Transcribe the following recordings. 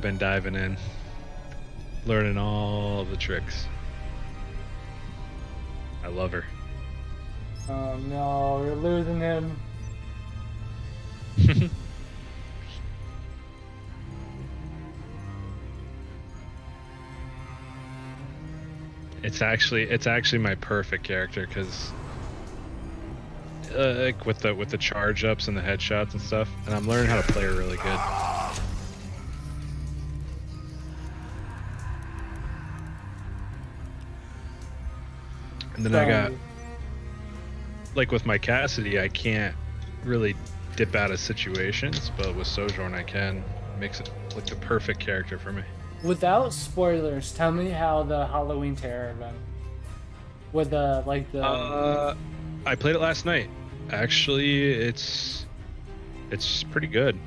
been diving in, learning all the tricks. I love her. Oh no, we're losing him. It's actually my perfect character because like with the charge ups and the headshots and stuff, and I'm learning how to play her really good. And then I got, like with my Cassidy, I can't really dip out of situations, but with Sojourn I can. Makes it like the perfect character for me. Without spoilers, tell me how the Halloween Terror event with the I played it last night. Actually, it's pretty good.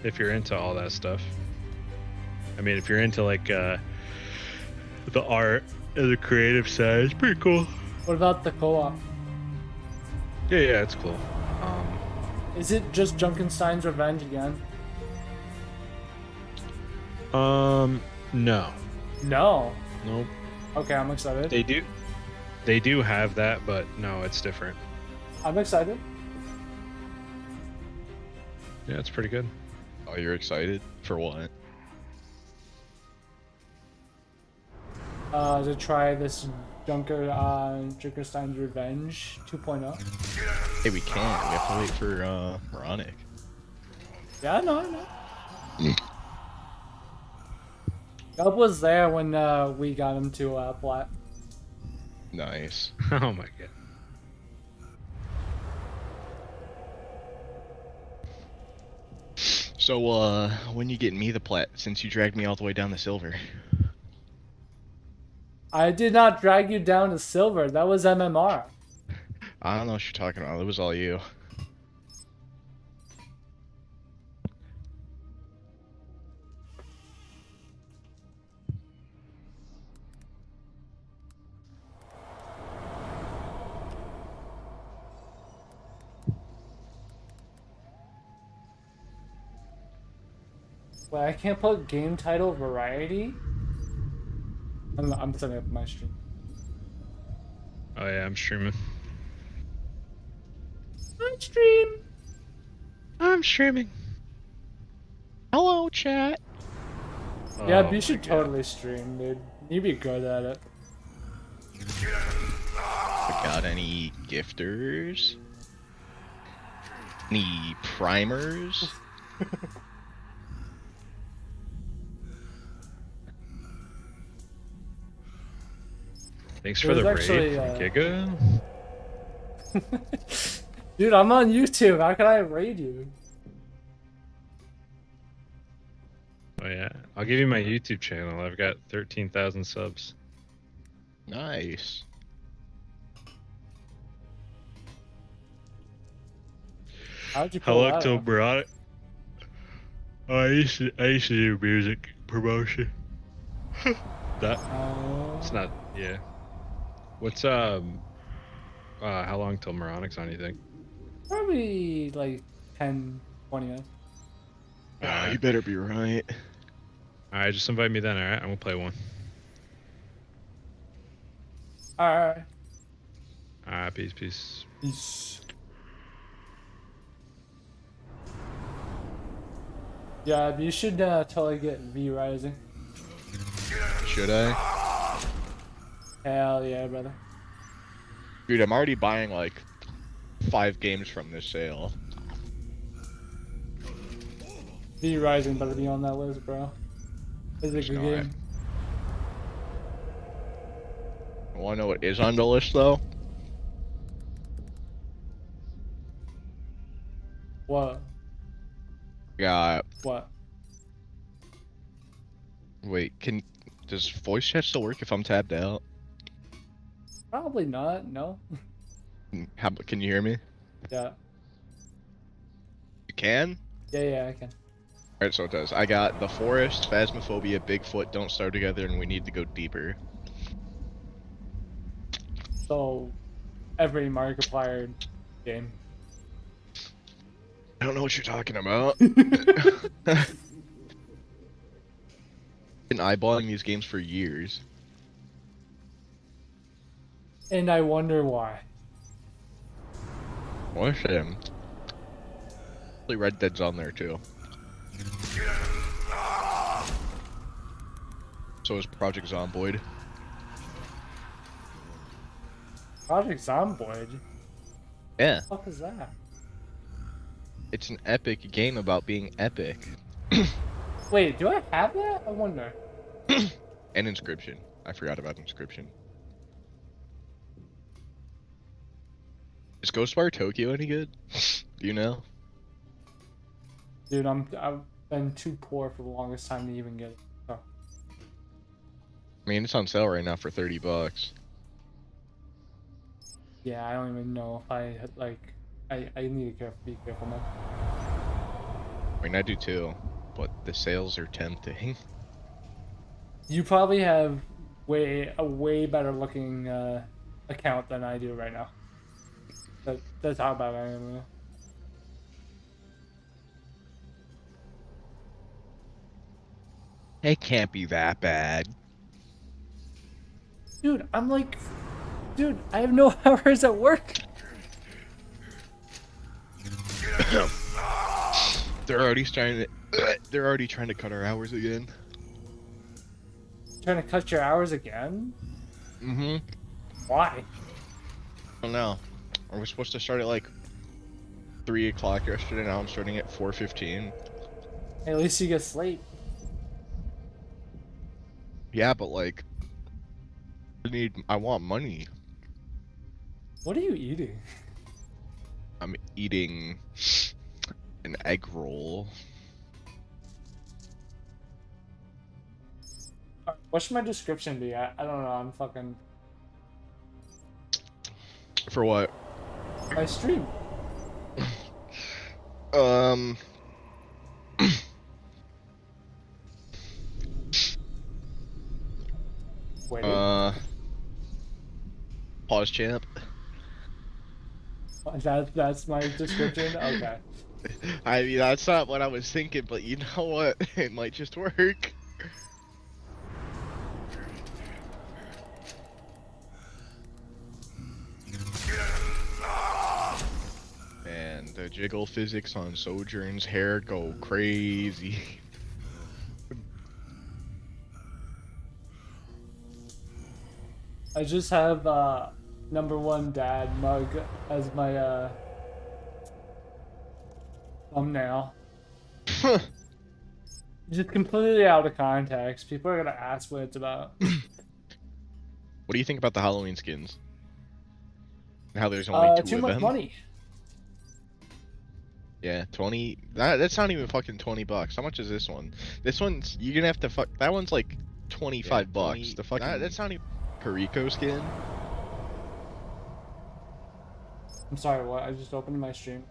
If you're into all that stuff. I mean, if you're into like the art and the creative side, it's pretty cool. What about the co-op? Yeah, it's cool. Is it just Junkenstein's Revenge again? No. No. Nope. Okay, I'm excited. They do have that, but no, it's different. I'm excited. Yeah, it's pretty good. Oh, you're excited? For what? To try this Junkenstein's Revenge 2.0. Hey, we can't. We have to wait for Moronic. Yeah, I know. Dub was there when we got him to plat. Nice. Oh my god. So, when you get me the plat, since you dragged me all the way down to silver? I did not drag you down to silver. That was MMR. I don't know what you're talking about. It was all you. Wait, I can't put game title variety? I'm setting up my stream. Oh yeah, I'm streaming. I'm streaming. Hello, chat. Yeah, Oh you should my God. totally stream, dude. You'd be good at it. Got any gifters? Any primers? Thanks for the There's raid actually, from Giga. Dude, I'm on YouTube. How can I raid you? Oh yeah, I'll give you my YouTube channel. I've got 13,000 subs. Nice. How'd you pull Hello, that off? October. I used to do music promotion. That it's not. Yeah. What's how long till Moronic's on, you think? Probably like 10, 20 minutes. You better be right. Alright, just invite me then, alright? I'm gonna play one. Alright. Alright, peace. Peace. Yeah, you should totally get V Rising. Should I? Hell yeah, brother. Dude, I'm already buying like 5 games from this sale. V Rising better be on that list, bro. It's a good not. game. Wanna know what is on the list though? What? Got. What? Wait, does voice chat still work if I'm tabbed out? Probably not, no. Can you hear me? Yeah. You can? Yeah, I can. Alright, so it does. I got The Forest, Phasmophobia, Bigfoot, Don't Starve Together, and We Need to Go Deeper. So, every Markiplier game. I don't know what you're talking about. Been eyeballing these games for years. And I wonder why. What a shame. Red Dead's on there too. So is Project Zomboid. Project Zomboid? Yeah, What the fuck is that? it's an epic game about being epic. Wait, do I have that? I wonder. And Inscription. I forgot about Inscription. Is Ghostwire Tokyo any good? Do you know? Dude, I've been too poor for the longest time to even get it. So. I mean, it's on sale right now for $30. Yeah, I don't even know if I like. I need to be careful now. I mean, I do too, but the sales are tempting. You probably have a way better looking account than I do right now. That's how bad I am. It can't be that bad. Dude, I'm like, dude, I have no hours at work. They're already trying to cut our hours again. Trying to cut your hours again? Mm-hmm. Why? I don't know. I was supposed to start at like 3 o'clock yesterday. Now I'm starting at 4:15. At least you get sleep. Yeah, but like, I want money. What are you eating? I'm eating an egg roll. What should my description be? I don't know. I'm fucking For what? my stream. Wait. Pause champ. That's my description. Okay. I mean, that's not what I was thinking, but you know what? It might just work. And the jiggle physics on Sojourn's hair go crazy. I just have #1 dad mug as my thumbnail. Just completely out of context. People are gonna ask what it's about. What do you think about the Halloween skins? And how there's only two too of much them? money. Yeah, 20. That's not even fucking $20. How much is this one? This one's you're gonna have to fuck. That one's like 25 bucks. The fucking that's not even Perico skin. I'm sorry, what? I just opened my stream.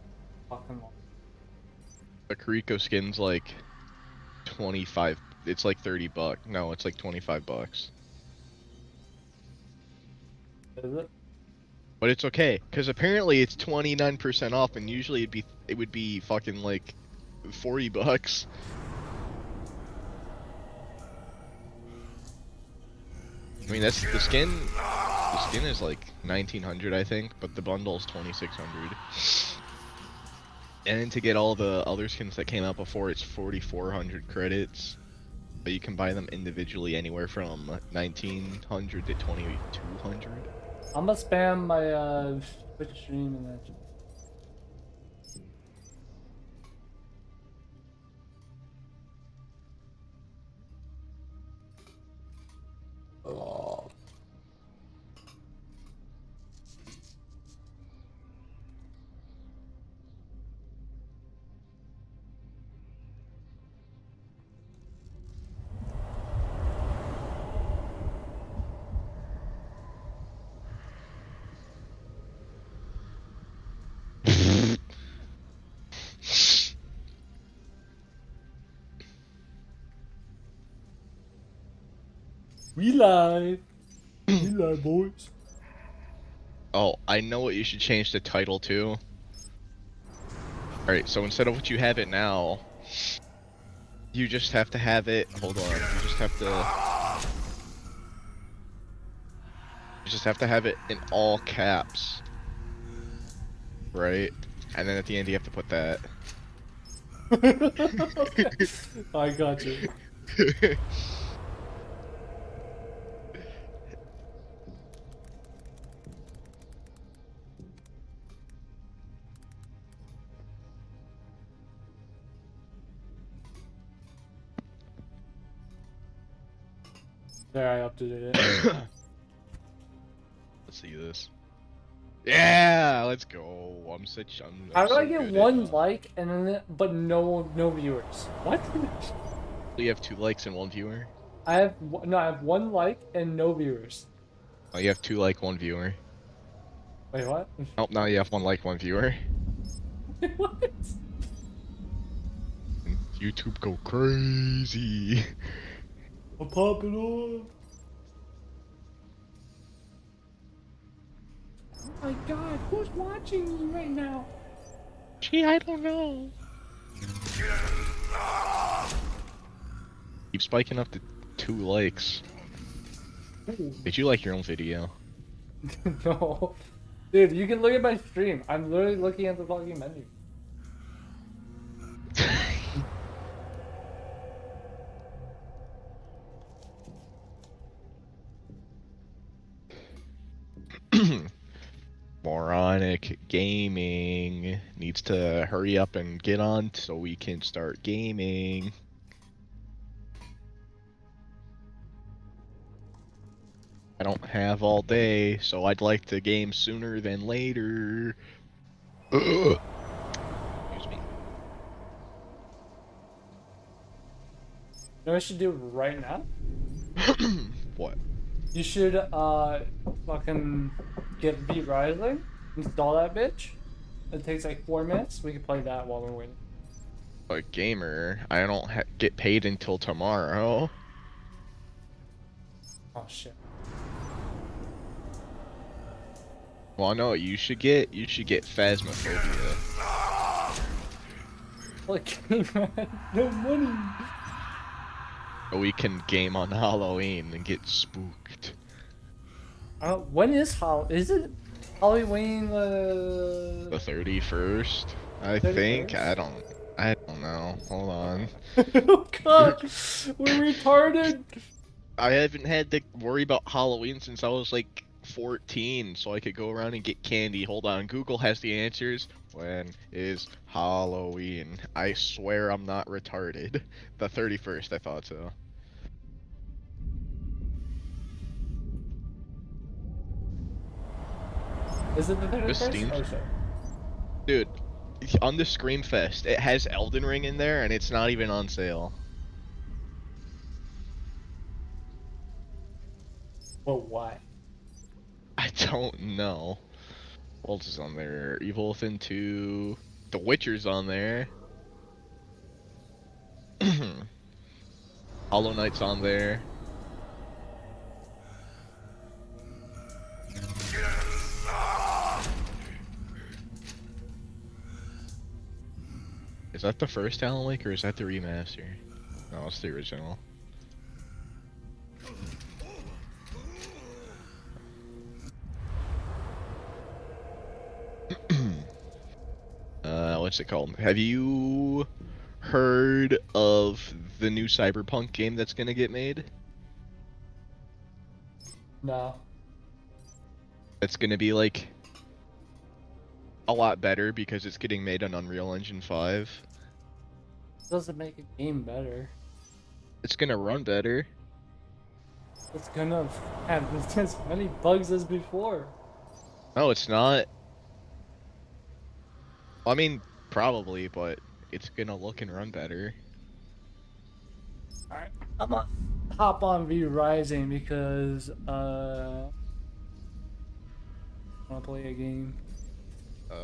Fucking The Perico skin's like 25. It's like 30 bucks. No, it's like 25 bucks. is it? But it's okay, cause apparently it's 29% off, and usually it would be fucking like 40 bucks. I mean, that's the skin. The skin is like 1900, I think, but the bundle's 2600. And then to get all the other skins that came out before, it's 4400 credits. But you can buy them individually anywhere from 1900 to 2200. I'm gonna spam my Twitch stream and that. Oh. We live. We live, boys. Oh, I know what you should change the title to. Alright, so instead of what you have it now, You just have to have it. Hold on. You just have to. You just have to have it in all caps. Right? And then at the end you have to put that. I got you. There, I updated it. Let's see this. Yeah, let's go. I'm How do so I get good one at- like and then but no viewers? What? You have 2 likes and 1 viewer. I have I have one like and no viewers. Oh, you have 2 like, 1 viewer. Wait, what? Oh, now you have 1 like, 1 viewer. What? YouTube go crazy. I'm popping off. Oh my god, who's watching me right now? Gee, I don't know. Keep spiking up to 2 likes. Ooh. Did you like your own video? No. Dude, you can look at my stream. I'm literally looking at the fucking menu. Moronic Gaming needs to hurry up and get on so we can start gaming. I don't have all day, so I'd like to game sooner than later. Ugh. Excuse me. You know what I should do right now? What? You should fucking get V Rising, install that bitch. It takes like 4 minutes. We can play that while we're waiting. A gamer. I don't get paid until tomorrow. Oh shit. Well, no, you should get Phasmophobia. Like, no money. We can game on Halloween and get spooked. When is Is it Halloween? The 31st, I 31st? think. I don't know. Hold on. Oh god, we're retarded. I haven't had to worry about Halloween since I was like 14, so I could go around and get candy. Hold on, Google has the answers. When is Halloween? I swear I'm not retarded. The 31st, I thought so. Is it the 31st? This Steam- Oh shit. Dude, on the Screamfest, it has Elden Ring in there and it's not even on sale. Well, why? I don't know. What else is on there? Evil Within 2. The Witcher's on there. Hollow Knight's on there. Is that the first Alan Wake or is that the remaster? No, it's the original. What's it called? Have you heard of the new Cyberpunk game that's gonna get made? No. It's gonna be like a lot better because it's getting made on Unreal Engine 5. Doesn't make a game better. It's gonna run better. It's gonna have as many bugs as before. No, it's not. I mean, probably, but it's gonna look and run better. Alright, I'm gonna hop on V Rising because I wanna play a game.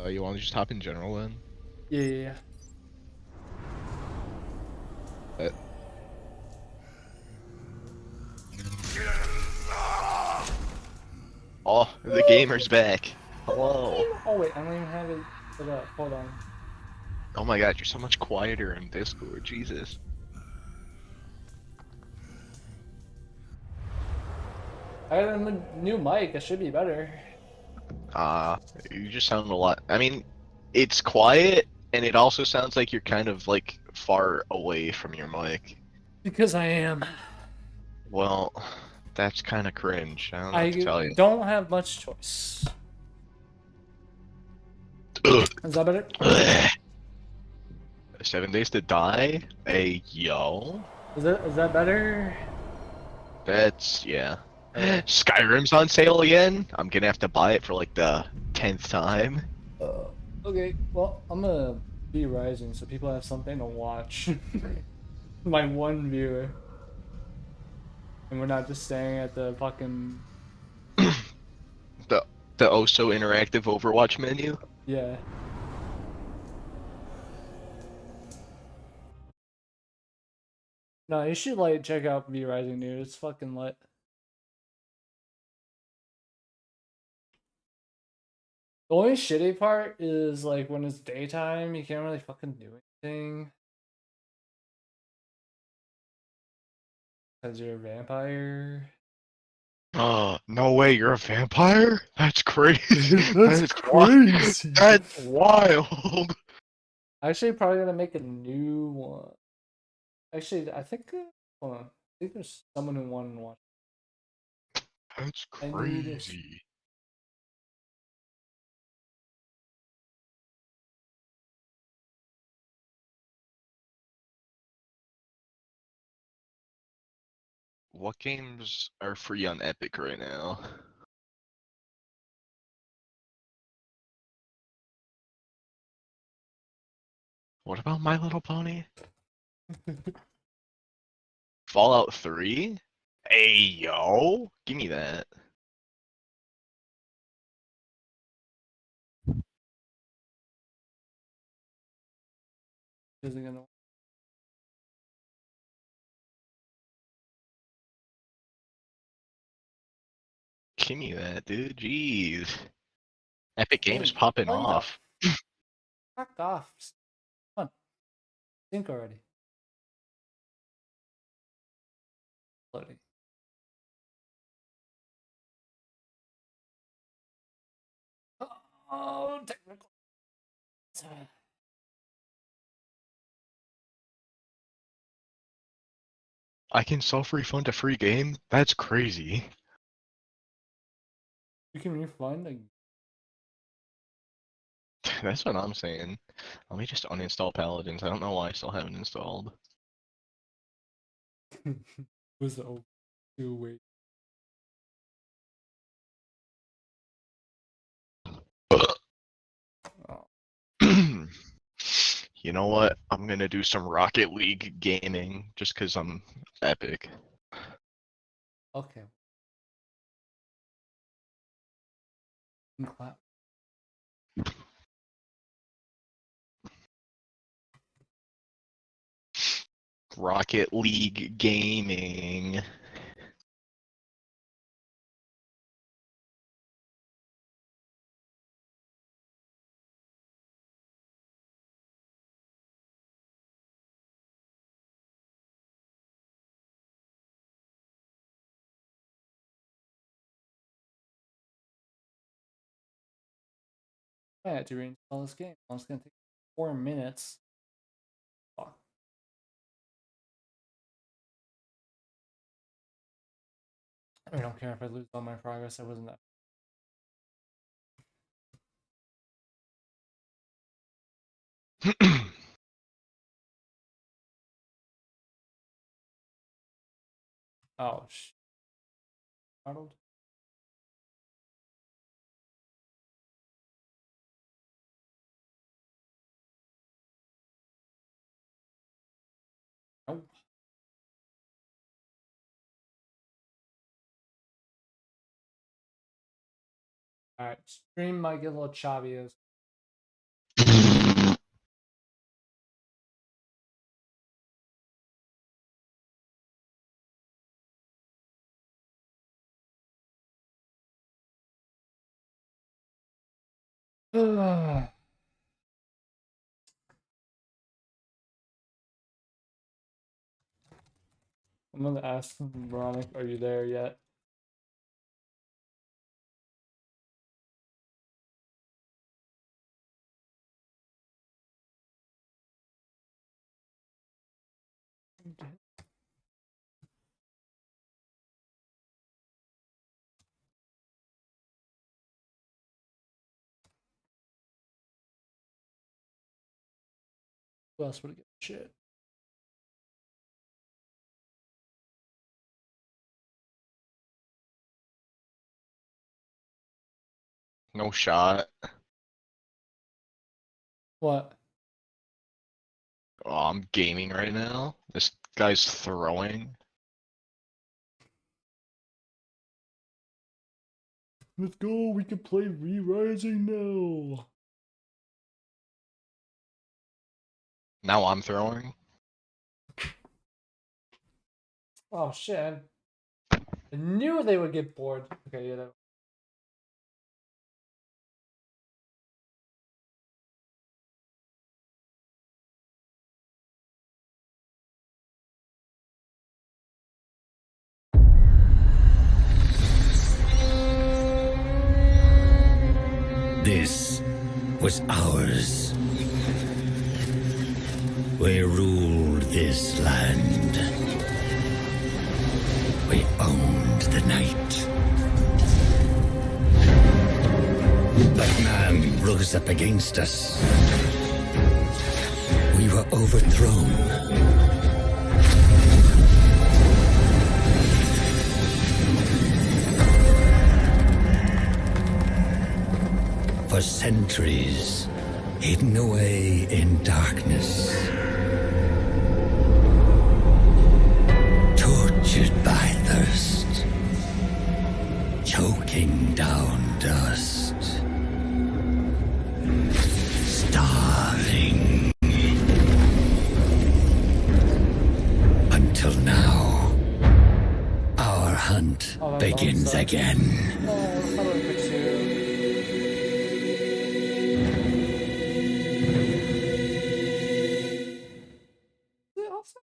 You wanna just hop in general then? Yeah. Oh, the gamer's back. Hello. Oh wait, I don't even have it set up. Hold on. Oh my god, you're so much quieter in Discord, Jesus. I got a new mic. It should be better. You just sound a lot. I mean, it's quiet, and it also sounds like you're kind of like far away from your mic. Because I am. Well, that's kind of cringe. I don't know what to I tell you. don't have much choice. Is that better? 7 Days to Die? Hey, yo. Is that better? That's, yeah. Okay. Skyrim's on sale again? I'm gonna have to buy it for like the 10th time. Okay, well, I'm gonna be rising so people have something to watch. My one viewer. And we're not just staying at the fucking. The the oh so interactive Overwatch menu. Yeah. No, you should like check out V Rising, dude. It's fucking lit. The only shitty part is like when it's daytime, you can't really fucking do anything. Because you're a vampire. Oh, no way, you're a vampire? That's crazy. That's wild. crazy. That's wild. Actually, probably gonna make a new one. Actually, I think. Hold on. I think there's someone who won one. That's I need a crazy. What games are free on Epic right now? What about My Little Pony? Fallout 3? Hey, yo! Give me that. Isn't gonna. Give me that, dude. Jeez. Epic Games Hey, popping hurry up. off. Fuck off. Come on. Think already. Loading. Oh, technical. I can self-refund a free game? That's crazy. You can refund. That's what I'm saying. Let me just uninstall Paladins. I don't know why I still haven't installed. Was the old wait. Oh, You know what? I'm gonna do some Rocket League gaming just because I'm epic. okay. Clap. Rocket League gaming. I had to reinstall this game. It's gonna take 4 minutes. Fuck. I don't care if I lose all my progress. I wasn't that. Oh, Arnold. Nope. Alright, stream might get a little choppy as. I'm gonna ask Veronica, are you there yet? Who else would give a shit? No shot. What? Oh, I'm gaming right now. This guy's throwing. Let's go. We can play Re-Rising now. Now I'm throwing. Oh shit! I knew they would get bored. Okay, yeah. That... This was ours. We ruled this land. We owned the night. But man rose up against us. We were overthrown. For centuries, hidden away in darkness. Tortured by thirst. Choking down dust. Starving. Until now, our hunt Oh, that's begins awesome. again. Oh, how do I fix you? Is it offset?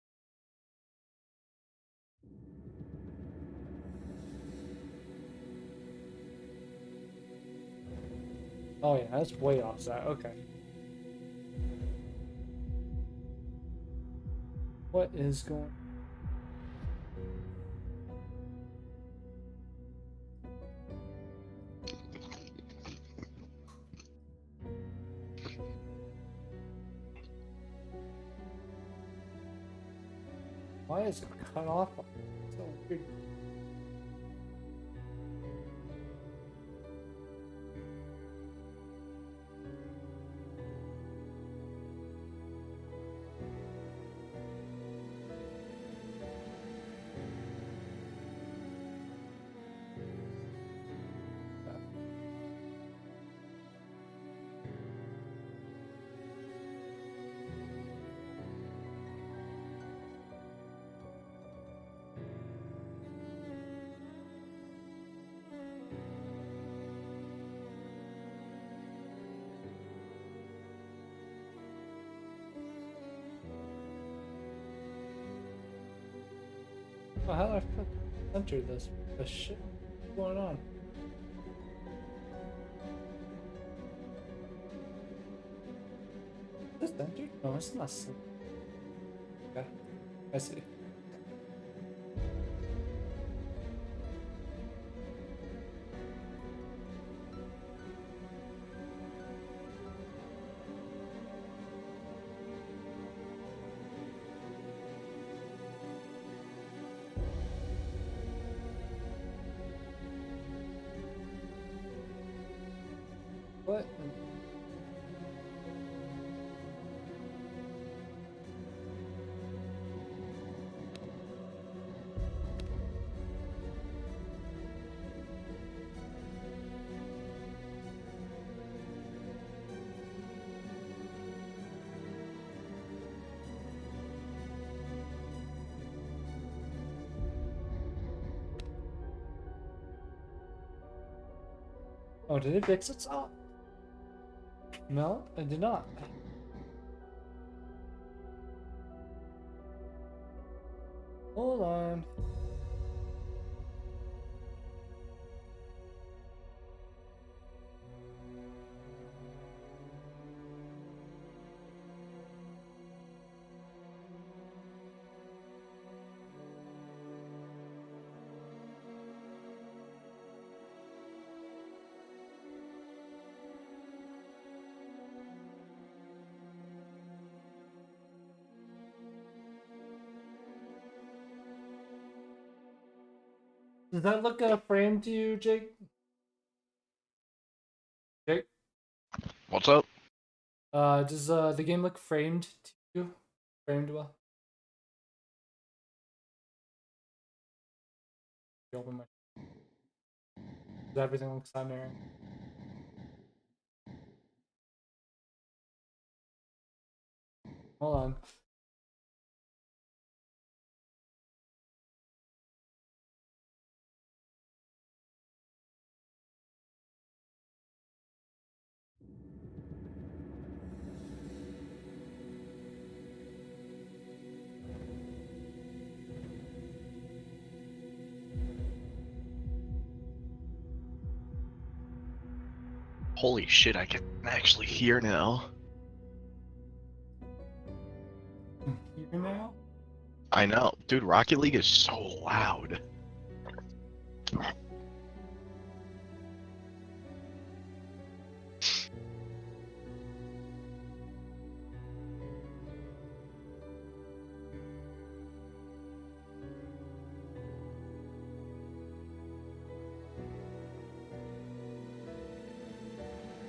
Oh yeah, that's way offset. Okay. What is going? Why is it cut off? So weird. Oh, how do I enter this? The shit? What's going on? Is this entered? No, it's not. Okay, I see. What? Oh, did it fix itself? No, it did not. Hold on. Does that look framed to you, Jake? Jake? What's up? Does the game look framed to you? Framed well? You open my. Does everything look similar? Hold on. Holy shit, I can actually hear now. Here now? I know. Dude, Rocket League is so loud.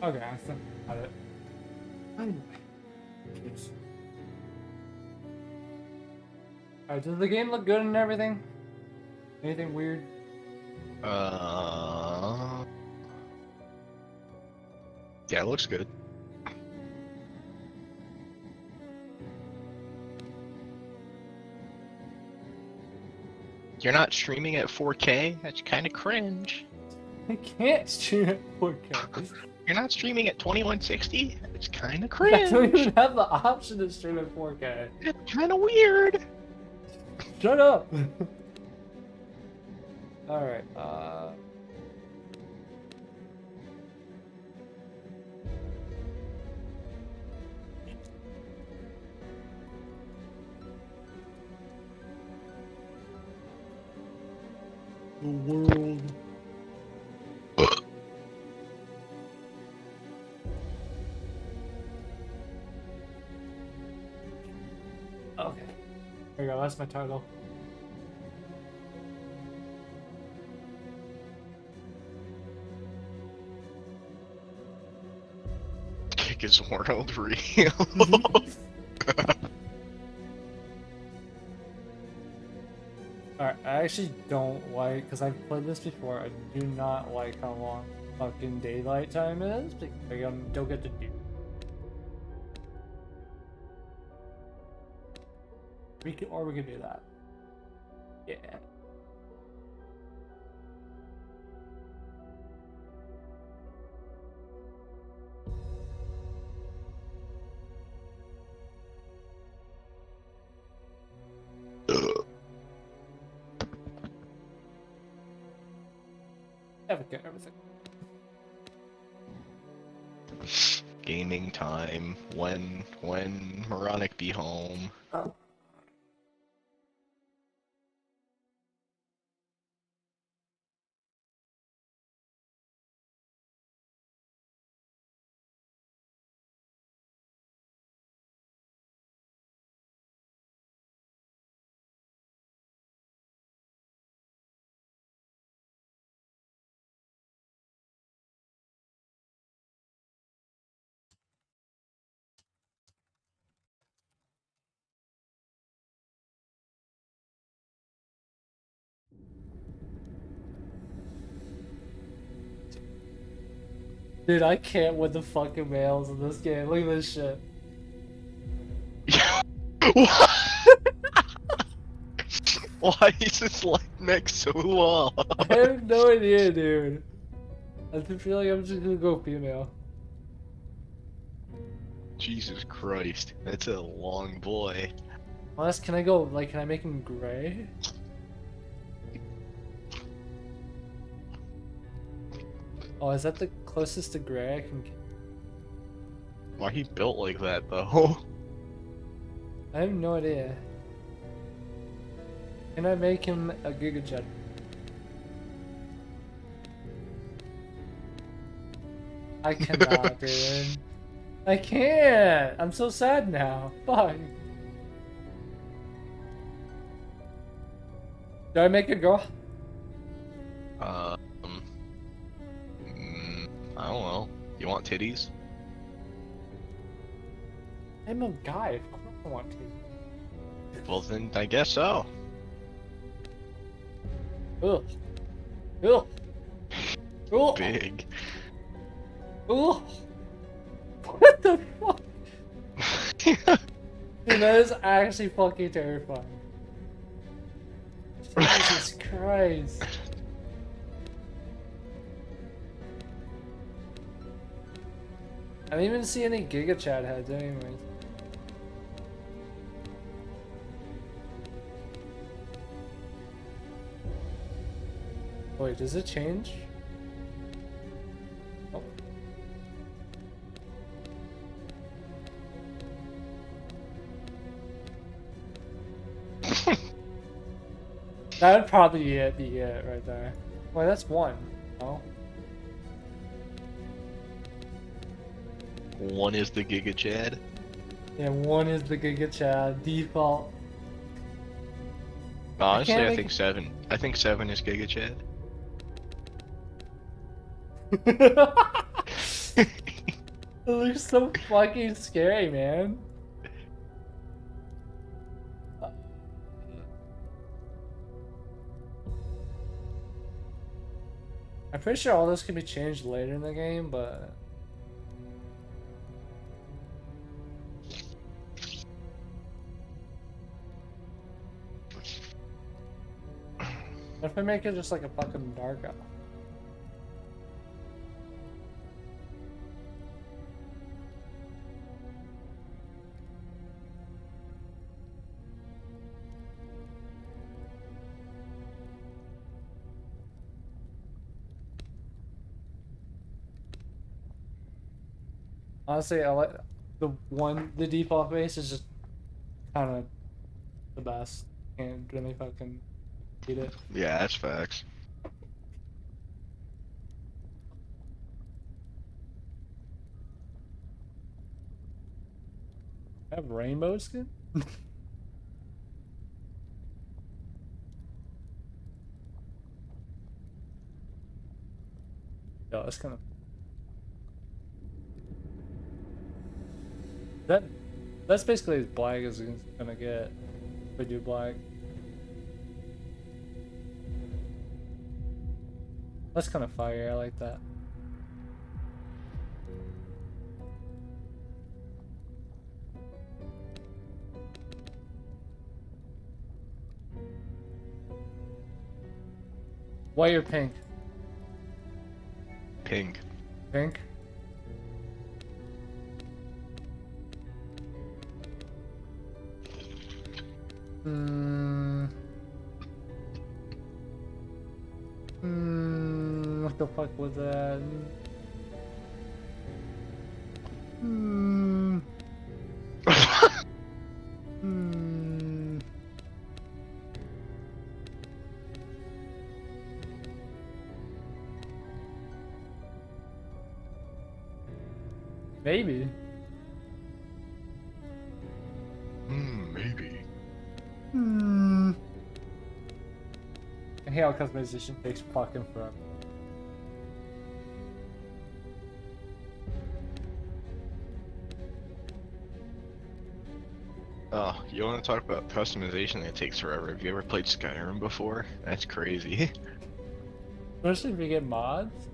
Okay, I think I got it. Anyway. Jeez. Alright, does the game look good and everything? Anything weird? Yeah, it looks good. You're not streaming at 4K? That's kind of cringe. I can't stream at 4K. You're not streaming at 2160? It's kind of I don't cringe. even have the option to stream at 4K. It's kind of weird. Shut up! Alright, the world. Okay. There you go, that's my title. Kick is world real. Alright, I actually don't like, because I've played this before, I do not like how long fucking daylight time is, because I don't get to do. We could do that. Yeah. Everything. Gaming time. When Moronic be home. Oh. Dude, I can't with the fucking males in this game. Look at this shit. Why is his leg neck so long? I have no idea, dude. I feel like I'm just gonna go female. Jesus Christ, that's a long boy. Unless, can I go, like, can I make him gray? Oh, is that the closest to gray I can get? Why he built like that though? I have no idea. Can I make him a Giga Jet? I cannot, dude. I can't! I'm so sad now. Fuck. Do I make a girl? I don't know. You want titties? I'm a guy. Of course I want to. Well, then I guess so. Ugh. Ugh. Ugh. Big. Ugh. What the fuck? Dude, that is actually fucking terrifying. Jesus Christ. I didn't even see any Giga Chat heads anyways. Wait, does it change? Oh. That would probably be it right there. Wait, that's one. No? One is the Giga Chad. Yeah, one is the Giga Chad default. Honestly, can't I make- think 7. I think 7 is Giga Chad. It looks so fucking scary, man. I'm pretty sure all this can be changed later in the game, but what if I make it just like a fucking dark elf? Honestly, I like the default base is just kind of the best. Can't really fucking beat it. Yeah, that's facts. I have rainbow skin? Yo, that's kind of that's basically as black as it's gonna get if we do black. That's kind of fire. I like that. White or pink? Pink. Pink. What the fuck was that? Hmm. Maybe. Maybe. I hate how customization takes fucking forever. Oh, you want to talk about customization that takes forever? Have you ever played Skyrim before? That's crazy. Especially if we get mods.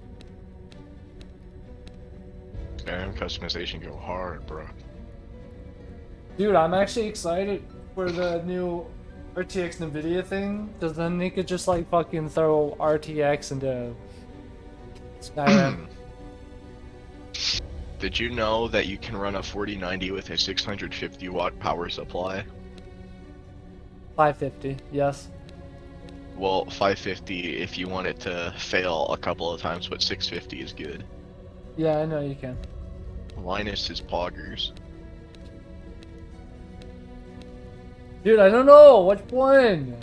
Skyrim customization go hard, bro. Dude, I'm actually excited for the new RTX Nvidia thing, because then they could just like fucking throw RTX into Skyrim. Did you know that you can run a 4090 with a 650 watt power supply? 550, yes. Well, 550 if you want it to fail a couple of times, but 650 is good. Yeah, I know you can. Linus is poggers. Dude, I don't know which one.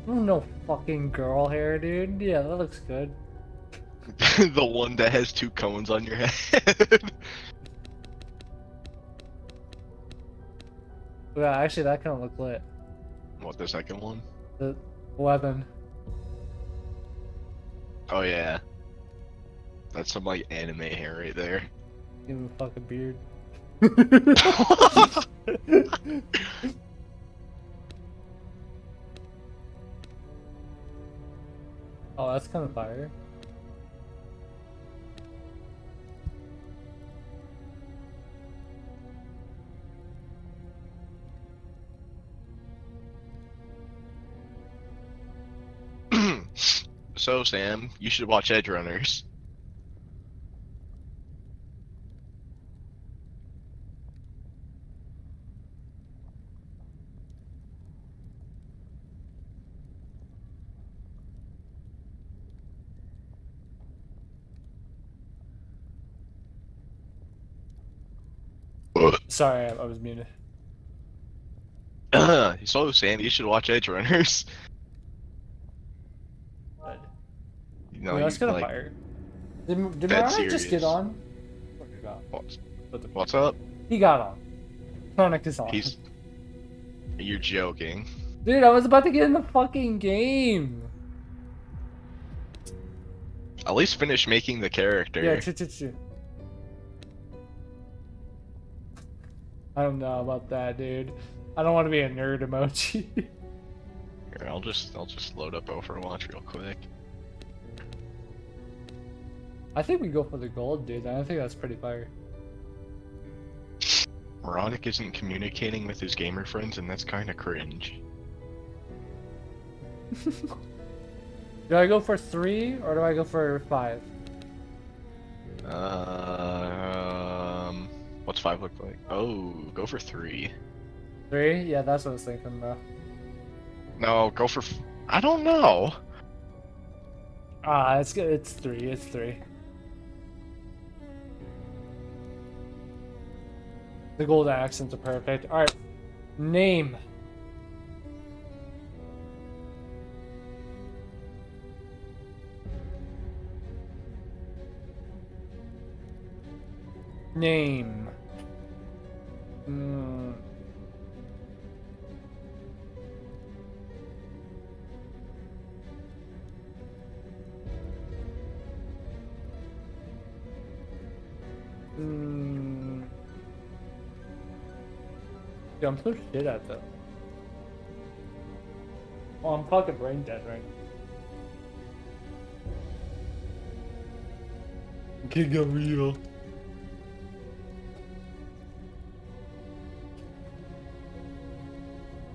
Oh no, fucking girl hair, dude. Yeah, that looks good. The one that has 2 cones on your head. Yeah, actually, that kind of looked lit. What, the second one? The 11. Oh yeah. That's some like anime hair right there. Give him a fucking beard. Oh, that's kind of fire. So Sam, you should watch Edge Runners. Sorry, I was muted. So Sam, you should watch Edge Runners. But, You know, yeah, that's you, kind of like, fire. Did dead Mariah just get serious. on? I forgot. What's up? He got on. Sonic is on. He's. You're joking. Dude, I was about to get in the fucking game. At least finish making the character. Yeah, true. I don't know about that, dude. I don't want to be a nerd emoji. Here, I'll just load up Overwatch real quick. I think we go for the gold, dude. I think that's pretty fire. Moronic isn't communicating with his gamer friends, and that's kind of cringe. Do I go for 3 or do I go for 5? What's 5 look like? Oh, go for 3. 3? Yeah, that's what I was thinking, bro. No, go for. I don't know. Ah, it's good. It's 3. It's 3. The gold accents are perfect. All right, name. Name. Hmm. Hmm. Dude, I'm so shit at this. Oh, I'm fucking brain dead right now. Kid got real.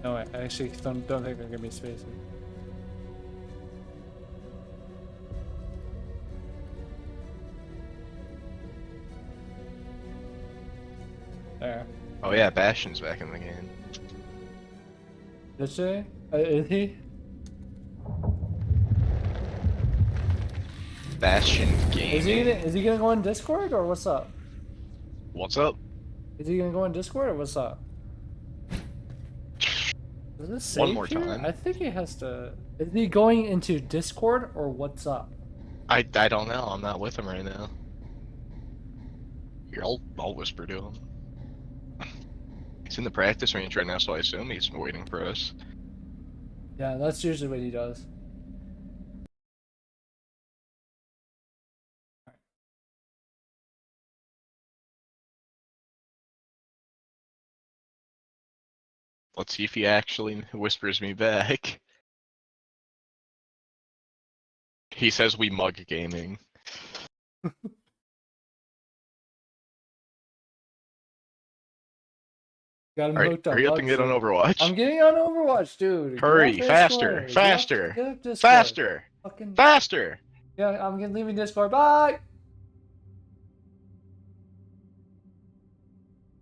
No, I actually don't think they're gonna be spaces. There. Oh yeah, Bastion's back in the game. Did she? Is he? Bastion Is he gaming. gonna go in Discord or what's up? What's up? Is he gonna go in Discord or what's up? Does this save One more here? time. I think he has to. Is he going into Discord or what's up? I don't know. I'm not with him right now. Here, I'll whisper to him. He's in the practice range right now, so I assume he's waiting for us. Yeah, that's usually what he does. Let's see if he actually whispers me back. He says we mug gaming. Got him Alright, hooked up. hurry up and get on Overwatch. I'm getting on Overwatch, dude. Get Hurry, off faster, Discord. faster, Get off Discord. faster, Fucking. faster! Yeah, I'm leaving Discord. Bye.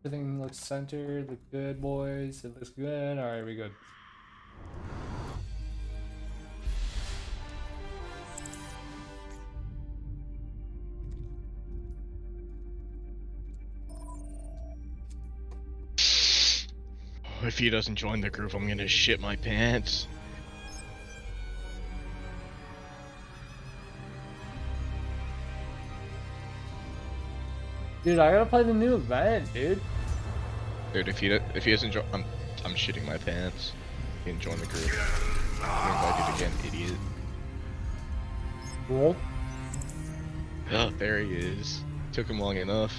Everything looks centered. Look good, boys. It looks good. All right, we good. If he doesn't join the group, I'm gonna shit my pants. Dude, I gotta play the new event, dude. Dude, if he doesn't join, I'm shitting my pants. He can join the group. You're invited again, idiot. Cool. Oh, there he is. Took him long enough.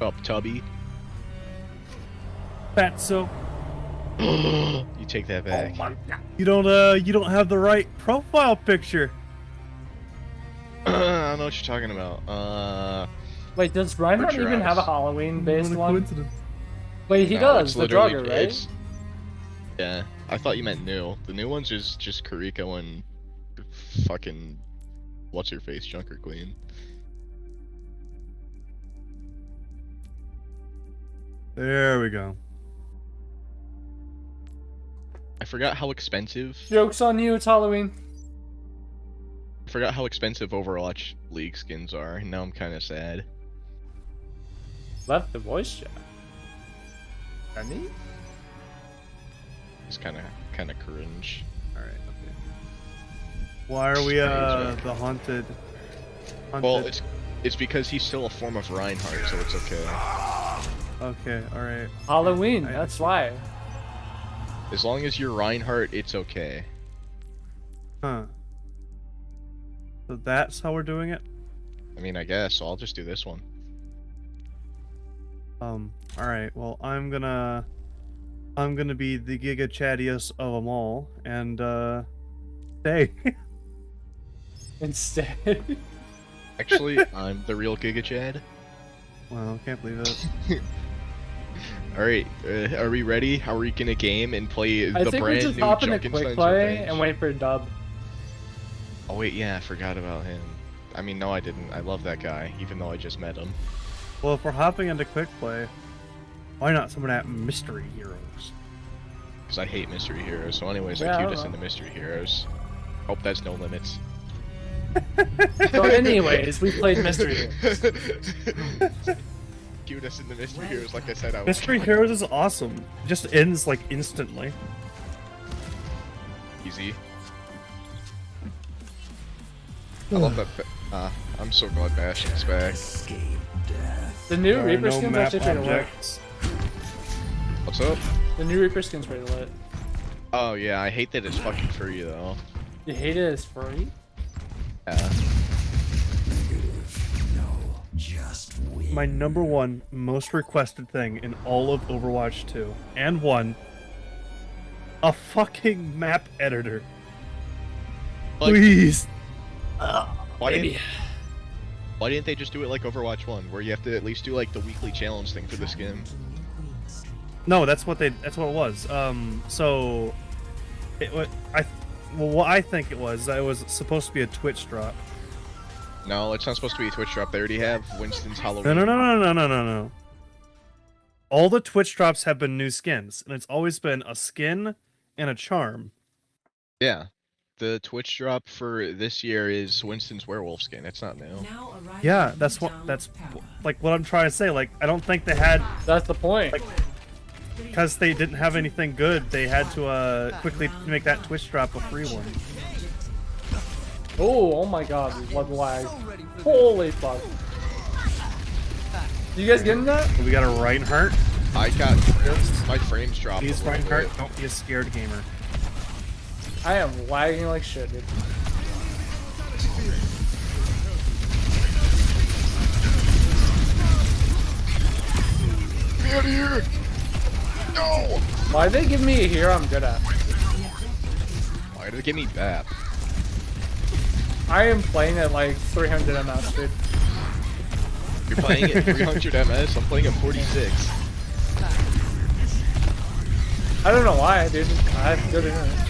Up, Tubby. Fatso. You take that back. You don't have the right profile picture. I don't know what you're talking about. Wait, does Reinhardt Put your even have a eyes. Halloween-based What a one? coincidence. Wait, he No, does. it's The literally- Draugr, right? it's- Yeah, I thought you meant new. The new ones is just Kariko and fucking what's her face, Junker Queen. There we go. I forgot how expensive. Joke's on you, it's Halloween. I forgot how expensive Overwatch League skins are, and now I'm kind of sad. Left the voice chat. Any? It's kind of cringe. All right. Okay. Why are we the haunted? Well, it's because he's still a form of Reinhardt, so it's okay. Okay. All right. Halloween, I- that's why. As long as you're Reinhardt, it's okay. Huh. So that's how we're doing it. I mean, I guess, so I'll just do this one. All right. Well, I'm gonna be the Giga Chattiest of them all, and stay. Instead. Actually, I'm the real Giga Chad. Wow, can't believe it. Alright, are we ready? How are we gonna game and play I the think we brand just new hop into Junkenstein's quick play Revenge? and wait for a dub. Oh wait, yeah, I forgot about him. I mean, no, I didn't. I love that guy, even though I just met him. Well, if we're hopping into quick play, why not some of that mystery heroes? Because I hate Mystery Heroes, so anyways, Yeah, I I queued don't us know. into Mystery Heroes. Hope that's no limits. So anyways, we played Mystery Heroes. Queued us into Mystery Heroes like I said I was. Mystery heroes is awesome. It just ends like instantly. Easy. I love that. I'm so glad Bastion's back. The new There are Reaper no skin's map actually pretty lit. objects. What's up? The new Reaper skin's pretty lit. Oh yeah, I hate that it's fucking free though. You hate it as free? Yeah. My number one most requested thing in all of Overwatch 2 and 1, a fucking map editor. Like, Please. why didn't they just do it like Overwatch 1, where you have to at least do like the weekly challenge thing for the skin? No, that's what it was. So what I think it was supposed to be a Twitch drop. No, it's not supposed to be a Twitch drop. They already have Winston's Halloween. No. All the Twitch drops have been new skins, and it's always been a skin and a charm. Yeah. The Twitch drop for this year is Winston's werewolf skin. It's not new. Yeah, that's like what I'm trying to say. Like, I don't think they had, That's the point. like, because they didn't have anything good, they had to quickly make that Twitch drop a free one. Oh my god, what lag. Holy fuck. You guys getting that? So we got a Reinhardt. I got my frames dropped. Please, a little Reinhardt, bit. don't be a scared gamer. I am lagging like shit, dude. Get out of here! No! Why they give me a hero I'm good at? Why did they give me BAP? I am playing at like 300 MS, dude. You're playing at 300 MS. I'm playing at 46. I don't know why, dude. I have good internet.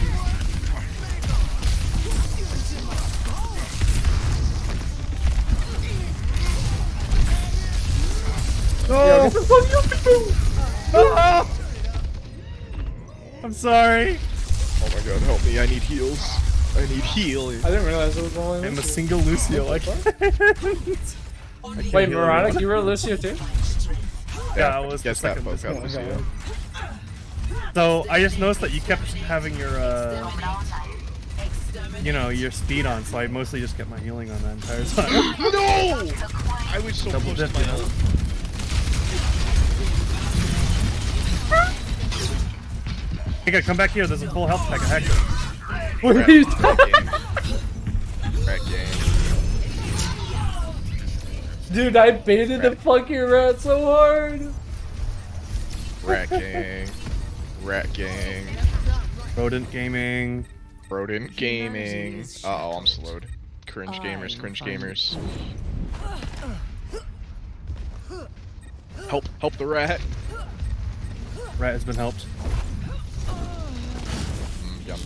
No! No! I'm sorry. Oh my god, help me! I need heals. I need healing. I didn't realize it was only I'm a Lucio. single Lucio. I Wait, Veronica, you were Lucio too? Yeah, I was the Guess that second folk Lucio. got Lucio. So I just noticed that you kept having your, you know, your speed on. So I mostly just kept my healing on that entire time. No! I was so Double close to dip, my you know? ult. Hey, come back here. There's a full health pack. I hacked it. What are you Rat game. Dude, I baited the fucking rat so hard. Rat gang. Rat gang. Rodent gaming. Rodent gaming. Uh oh, I'm slowed. Cringe gamers, cringe gamers. Help the rat. Rat has been helped. Yum.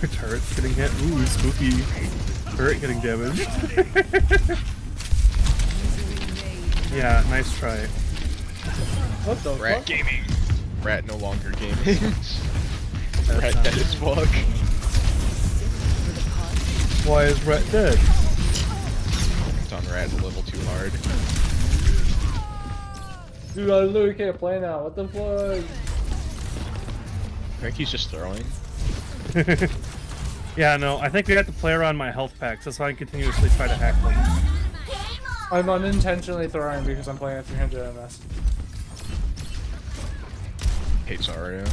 Your turret's getting hit. Ooh, spooky. Turret getting damaged. Yeah, nice try. What the Rat fuck? gaming. Rat no longer gaming. Rat dead as fuck. Why is Rat dead? It's on Rat a little too hard. Dude, I literally can't play now. What the fuck? I think he's just throwing. Yeah, no, I think we have to play around my health packs. That's why I continuously try to hack them. I'm unintentionally throwing because I'm playing at 300 MS. Hate Zarya.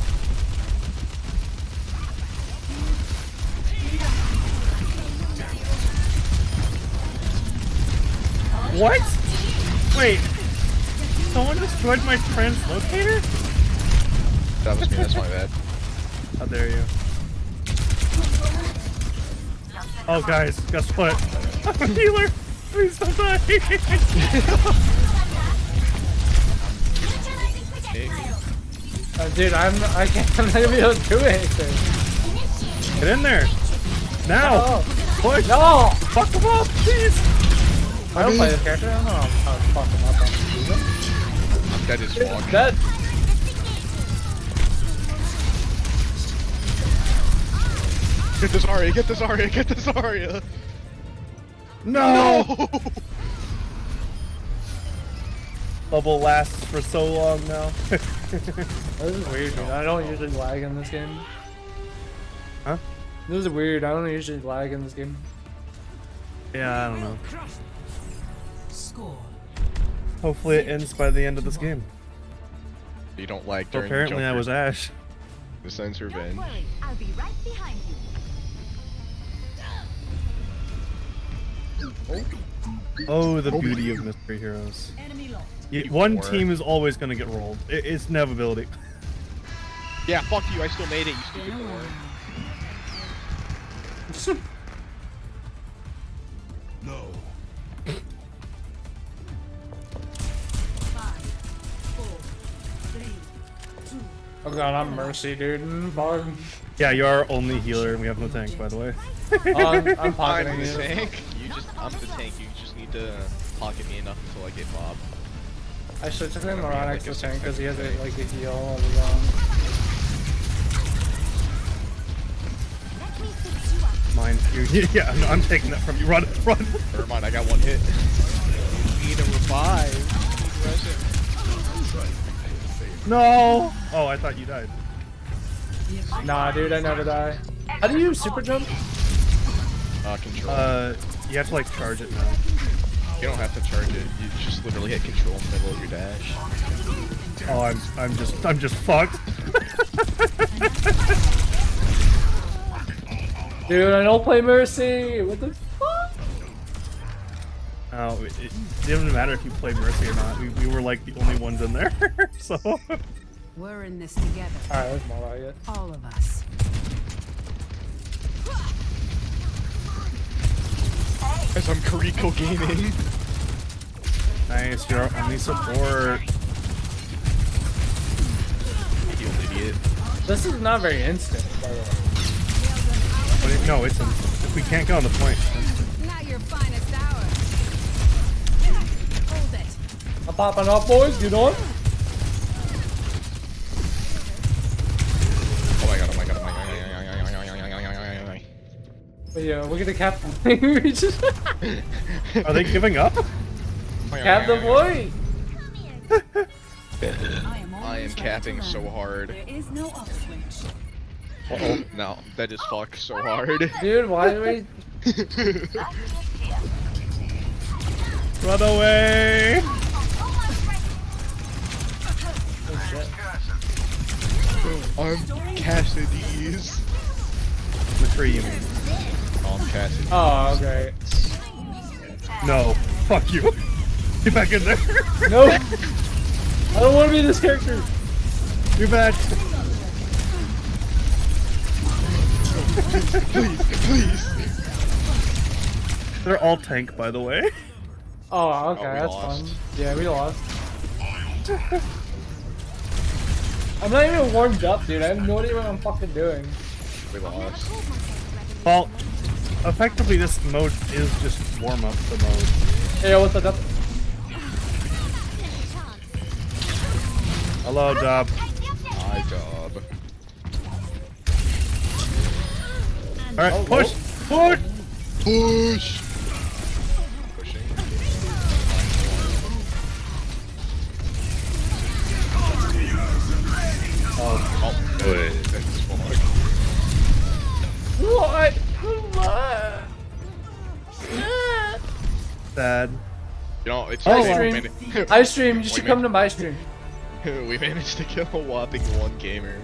What? Wait. Someone destroyed my translocator? That was me, that's my bad. How dare you. Oh, guys, guess what? I'm a healer! Please don't die! Dude, I'm not gonna be able to do anything. Get in there! Now! No! Push! No! Fuck him up, please! I don't play this character. I don't know how to fuck him up on the I'm dead as fuck. That. Get this Zarya, get this Zarya, get this Zarya! No! No! Bubble lasts for so long now. This is weird, dude. I don't usually lag in this game. Huh? This is weird. I don't usually lag in this game. Yeah, I don't know. Hopefully it ends by the end of this game. You don't like So during apparently I Joker. was Ash. The sense revenge. Don't worry, I'll be right behind you. Oh, the beauty of mystery heroes. Enemy lost. One War. team is always going to get rolled. It's inevitability. Yeah, fuck you, I still made it, you stupid boy. Oh god, I'm Mercy, dude. Fuck. Yeah, you are only healer and we have no tank, by the way. I'm I'm pocketing the you. tank. I'm the tank. You just need to pocket me enough until I get Bob. I should took him Yeah, around like next to a tank because he has a, 600 like a heal of his own. Let me fix you up. Mine. Yeah, no, I'm taking that from you. Run, run. Never mind, I got one hit. Need a revive. No. Oh, I thought you died. Nah, dude, I never die. How do you super jump? Control. You have to like charge it now. You don't have to charge it. You just literally hit control in the middle of your dash. Oh, I'm just fucked. Dude, I don't play Mercy. What the fuck? Oh, it didn't matter if you played Mercy or not. We were like the only ones in there. So. We're in this together, Alright, that's more like it. all of us. As I'm Kariko gaming. Nice, you're our only support. You idiot. This is not very instant, by the way. But no, it's if we can't get on the point. Not your finest hour. Hold it. I'm popping up, boys. Get on. Oh my god, oh my god, oh my god. But yeah, we're gonna cap we just Are they giving up? cap the point. I am capping so hard. There is no off switch. Uh-oh. No, that is fuck so hard. Dude, why do we Run away! shit. I'm Cassidy's. McCree, you mean? I'm Cassidy. Oh, okay. No. Fuck you. Get back in there. No! I don't want to be this character! You're back. Please. They're all tank, by the way. Oh, okay, Oh, we that's lost. fun. Yeah, we lost. I'm not even warmed up, dude. I have no idea what I'm fucking doing. We lost. Well, effectively, this mode is just warm up the mode. Hey, what's up? Hello, Dob. My job. Alright, Oh, push! Push! Push. Pushing. Oh, Wait. that's fuck. What? Sad. You know, it's I okay, we stream. made- I stream. You should Wait, come to my stream. We managed to kill a whopping one gamer.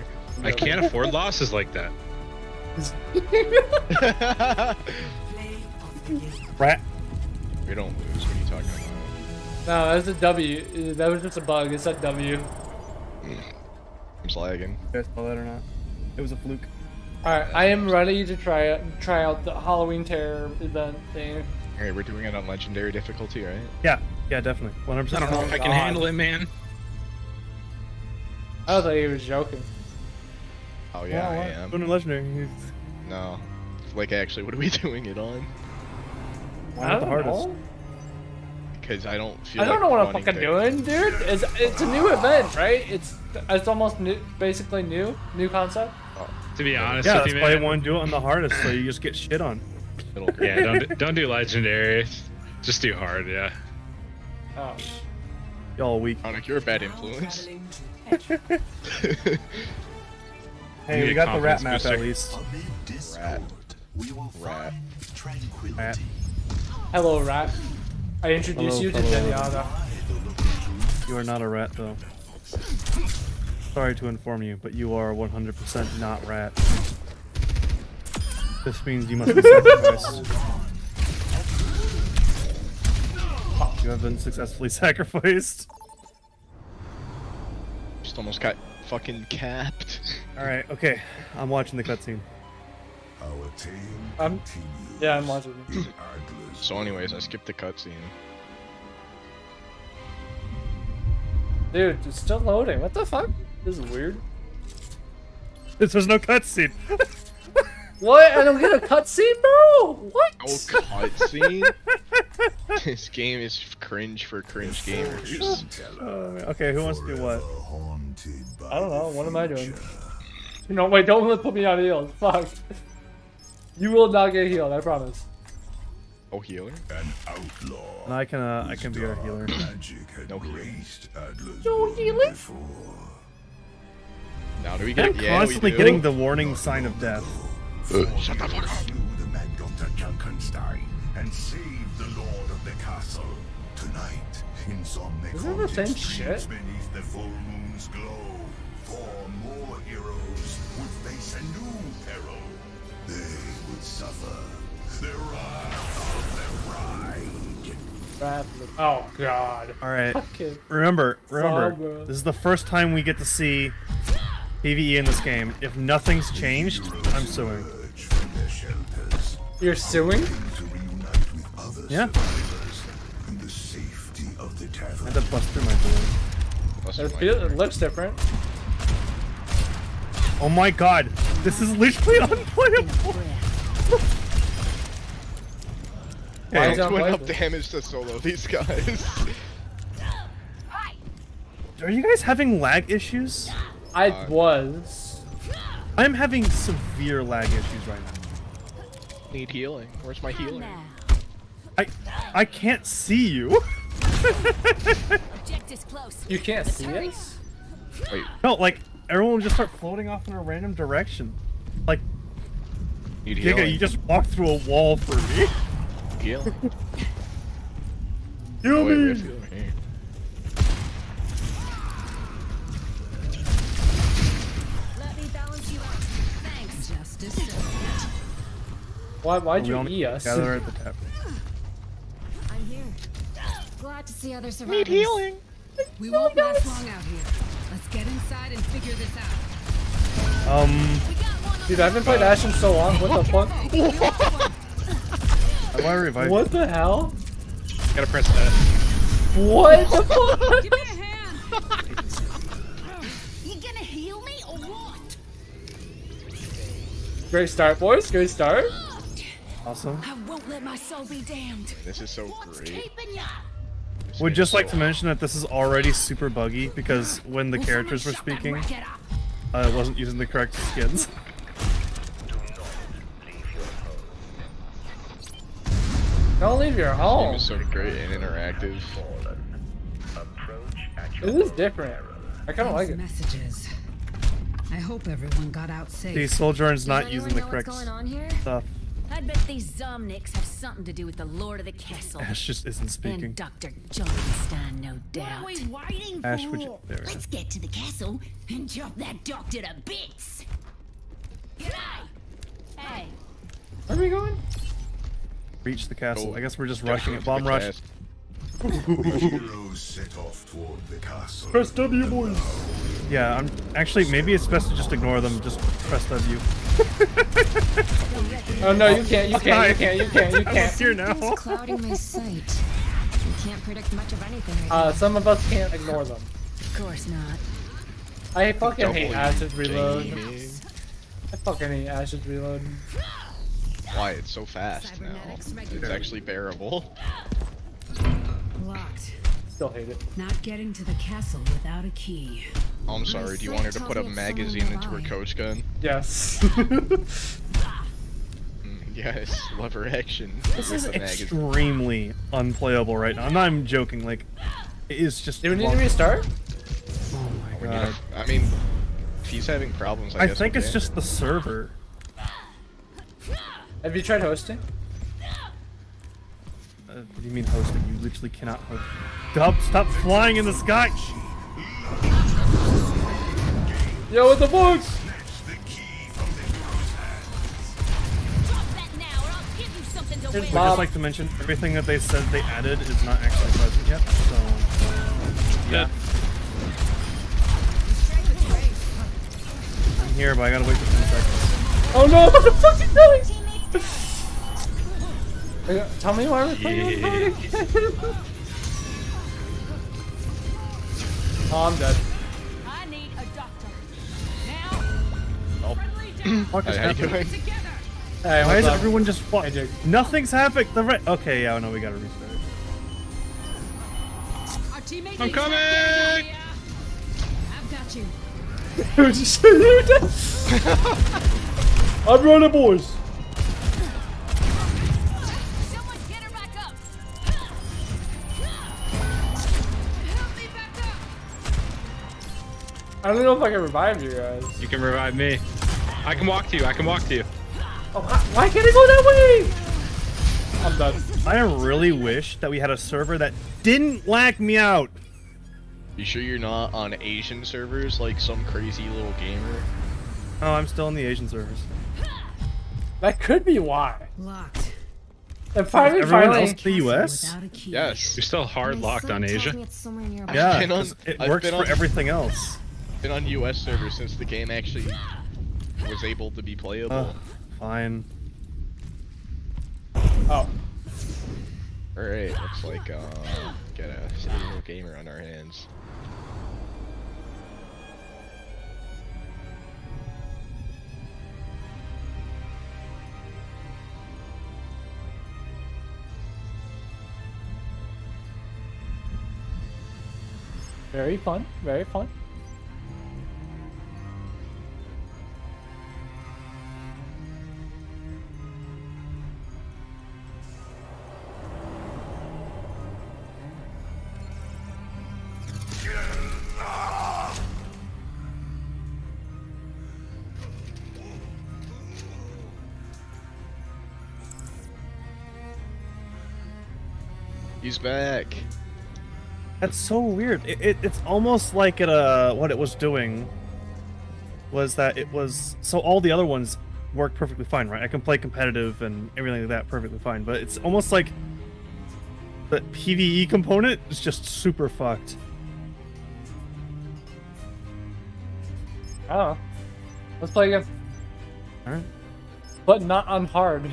I can't afford losses like that. Rat. We don't lose. What are you talking about? No, that was a W. That was just a bug. It said W. I'm just lagging. You guys saw that or not? It was a fluke. Alright, I am ready to try out the Halloween Terror event thing. Alright, we're doing it on legendary difficulty, right? Yeah, definitely. 100%. I don't know if I can God. handle it, man. I thought he was joking. Oh yeah, I Going am. to legendary. No. Like actually, what are we doing it on? Why not the hardest? know. Because I don't feel I don't like know what I'm wanting fucking to- doing, dude. It's a new event, right? It's almost new, basically new concept. To be honest Yeah, with that's you, why you man. want to do it on the hardest, so you just get shit on. It'll Yeah, don't do legendary. Just do hard. Yeah. Oh. Y'all weak. Sonic, you're a bad influence. Hey, Need we a got the rat map confidence at booster. least. Rat. Rat. Hello, rat. I introduced Hello, you to fellow. Zenyatta. You are not a rat, though. Sorry to inform you, but you are 100% not rat. This means you must be sacrificed. You have been successfully sacrificed. Just almost got fucking capped. Alright, okay. I'm watching the cutscene. Yeah, I'm watching. So anyways, I skipped the cutscene. Dude, it's still loading. What the fuck? This is weird. There's no cutscene. What? I don't get a cutscene, bro? What? Oh, cutscene? This game is cringe for cringe gamers. Okay, who wants to do what? I don't know. What am I doing? No, wait, don't put me on heals. Fuck. You will not get healed, I promise. Oh, healer? And I can be our healer. No healing. No healing? Now do we get I'm constantly we do. getting the warning sign of death. Shut the fuck up. the man Dr. Junkenstein and save the Lord of the Castle. Tonight, insomniac Isn't it the same haunted shit? streets beneath the full moon's glow. 4 more heroes would face a new peril. They would suffer the wrath of the bride. Oh god. Alright. Fucking. Remember, Bro. this is the first time we get to see PvE in this game. If nothing's changed, I'm suing. Urge from their shelters You're suing? to reunite with other Yeah. survivors in the safety of the I tavern. had to bust through my door. Plus It, my- it looks different. Oh my god, this is literally unplayable! Why Okay, is Don't do that enough unplayable? damage to solo these guys. are you guys having lag issues? I was. I'm having severe lag issues right now. Need healing. Where's my healer? I can't see you. Objective's close. You can't see us? Wait, No, like everyone will just start floating off in a random direction. Like, need healing. Giga, you just walked through a wall for me. healing. Heal Oh, wait, we me. have healing here. Justice served. Why'd We you only E us? gather at the tap. I'm here. Glad to see other Need survivors. healing. We won't last long out here. Let's get inside and figure this out. Dude, I haven't played Ash in so long. What the fuck? How do I revive? What the hell? Gotta press that. What the fuck? Give me a hand. You gonna heal me or what? Great start, boys. Great start. Awesome. I won't let my soul be damned. This is so What's great. keeping ya? This Would game just is like so to mention that this is already super buggy because when the Will characters were someone shut that speaking, racket up? it wasn't using the correct skins. Don't leave your This game home. is so great and interactive. This is different. I kind of like it. Messages. I hope everyone got out safe. The Sojourn's Does not anyone using the know correct what's going on here? stuff. I bet these Zomniks have something to do with the Lord of the Castle. Ash just isn't speaking. And Dr. Junkenstein, no doubt. What are we waiting for? Ash, would you? There. Let's get to the castle and chop that doctor to bits. G'day. Hey. Where are we going? Reach the castle. Go. I guess we're just Go rushing to it. the Bomb rush. cast. The heroes set off toward the castle. Press W, boys. Yeah, I'm actually maybe it's best to just ignore them. Just press W. Oh no, you can't. You can't. You can't. You can't. You I'm can't. here now. Something's clouding my sight. You can't predict much of anything right Some of us can't ignore them. Of course not. I fucking hate Double Ash's reload. gaming. I fucking hate Ash's reload. Why it's so fast now? Cybernetics It's regular. actually bearable. Locked. Still hate it. Not getting to the castle without a key. Oh, I'm sorry. Do you want her to put a magazine into her coach gun? Yes. Yes, love her action. This with is the magazine. extremely unplayable right now. I'm not even joking. Like, it is just. Do we need to restart? Oh my We need god. a- I mean, if he's having problems, I I guess think we'll it's ban just the server. Have you tried hosting? What do you mean hosting? You literally cannot host. Stop flying in the sky! Yo, what the fuck? Drop that now or I'll give you something to Here's win. I'd Bob. just like to mention everything that they said they added is not actually present yet. So yeah, I'm here, but I gotta wait for 10 seconds. Oh no, what the fuck is going? Tell me why we're playing with Cody. Oh, I'm dead. I need a doctor. Now. Oh. Friendly down. Fuck is Hey, how you happening? doing? Together. Hey, Why what's is up? everyone just Hey, Jake. Nothing's happening. Okay, yeah, no, we gotta restart. Our teammate I'm needs help coming! getting out. I've got you. I'm running, boys. Someone get her back up. Help me back up. I don't know if I can revive you guys. You can revive me. I can walk to you. I can walk to you. Oh, why can't I go that way? I'm done. I really wish that we had a server that didn't lag me out. You sure you're not on Asian servers like some crazy little gamer? Oh, I'm still in the Asian servers. That could be why. Locked. And finally, Everyone else in the Castle US? without a key. Yes. You're still hard locked on Asia. Yeah, been on- 'cause it I've works been for on- everything else. Been on US servers since the game actually was able to be playable. Oh, fine. Oh. Alright, looks like get a silly little gamer on our hands. Very fun. Very fun. He's back. That's so weird. It's almost like what it was doing was that it was so all the other ones work perfectly fine, right? I can play competitive and everything like that perfectly fine, but it's almost like the PvE component is just super fucked. I don't know. Let's play again. Alright. But not on hard.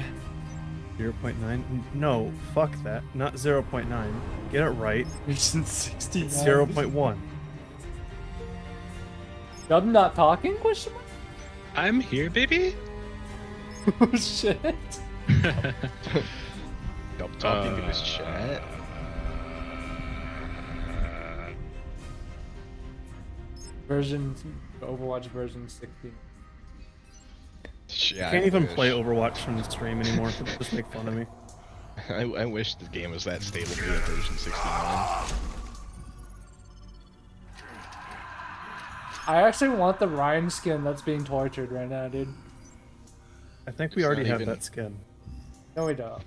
0.9? No, fuck that. Not 0.9. Get it right. Mission 69. It's 0.1. I'm not talking? Question mark? I'm here, baby. Oh shit. Stop talking in this chat. Overwatch version 16. Yeah, I can't even wish. play Overwatch from the stream anymore. People just make fun of me. I wish the game was that stable to be at version 69. I actually want the Ryan skin that's being tortured right now, dude. I think we It's already not have even- that skin. No, we don't.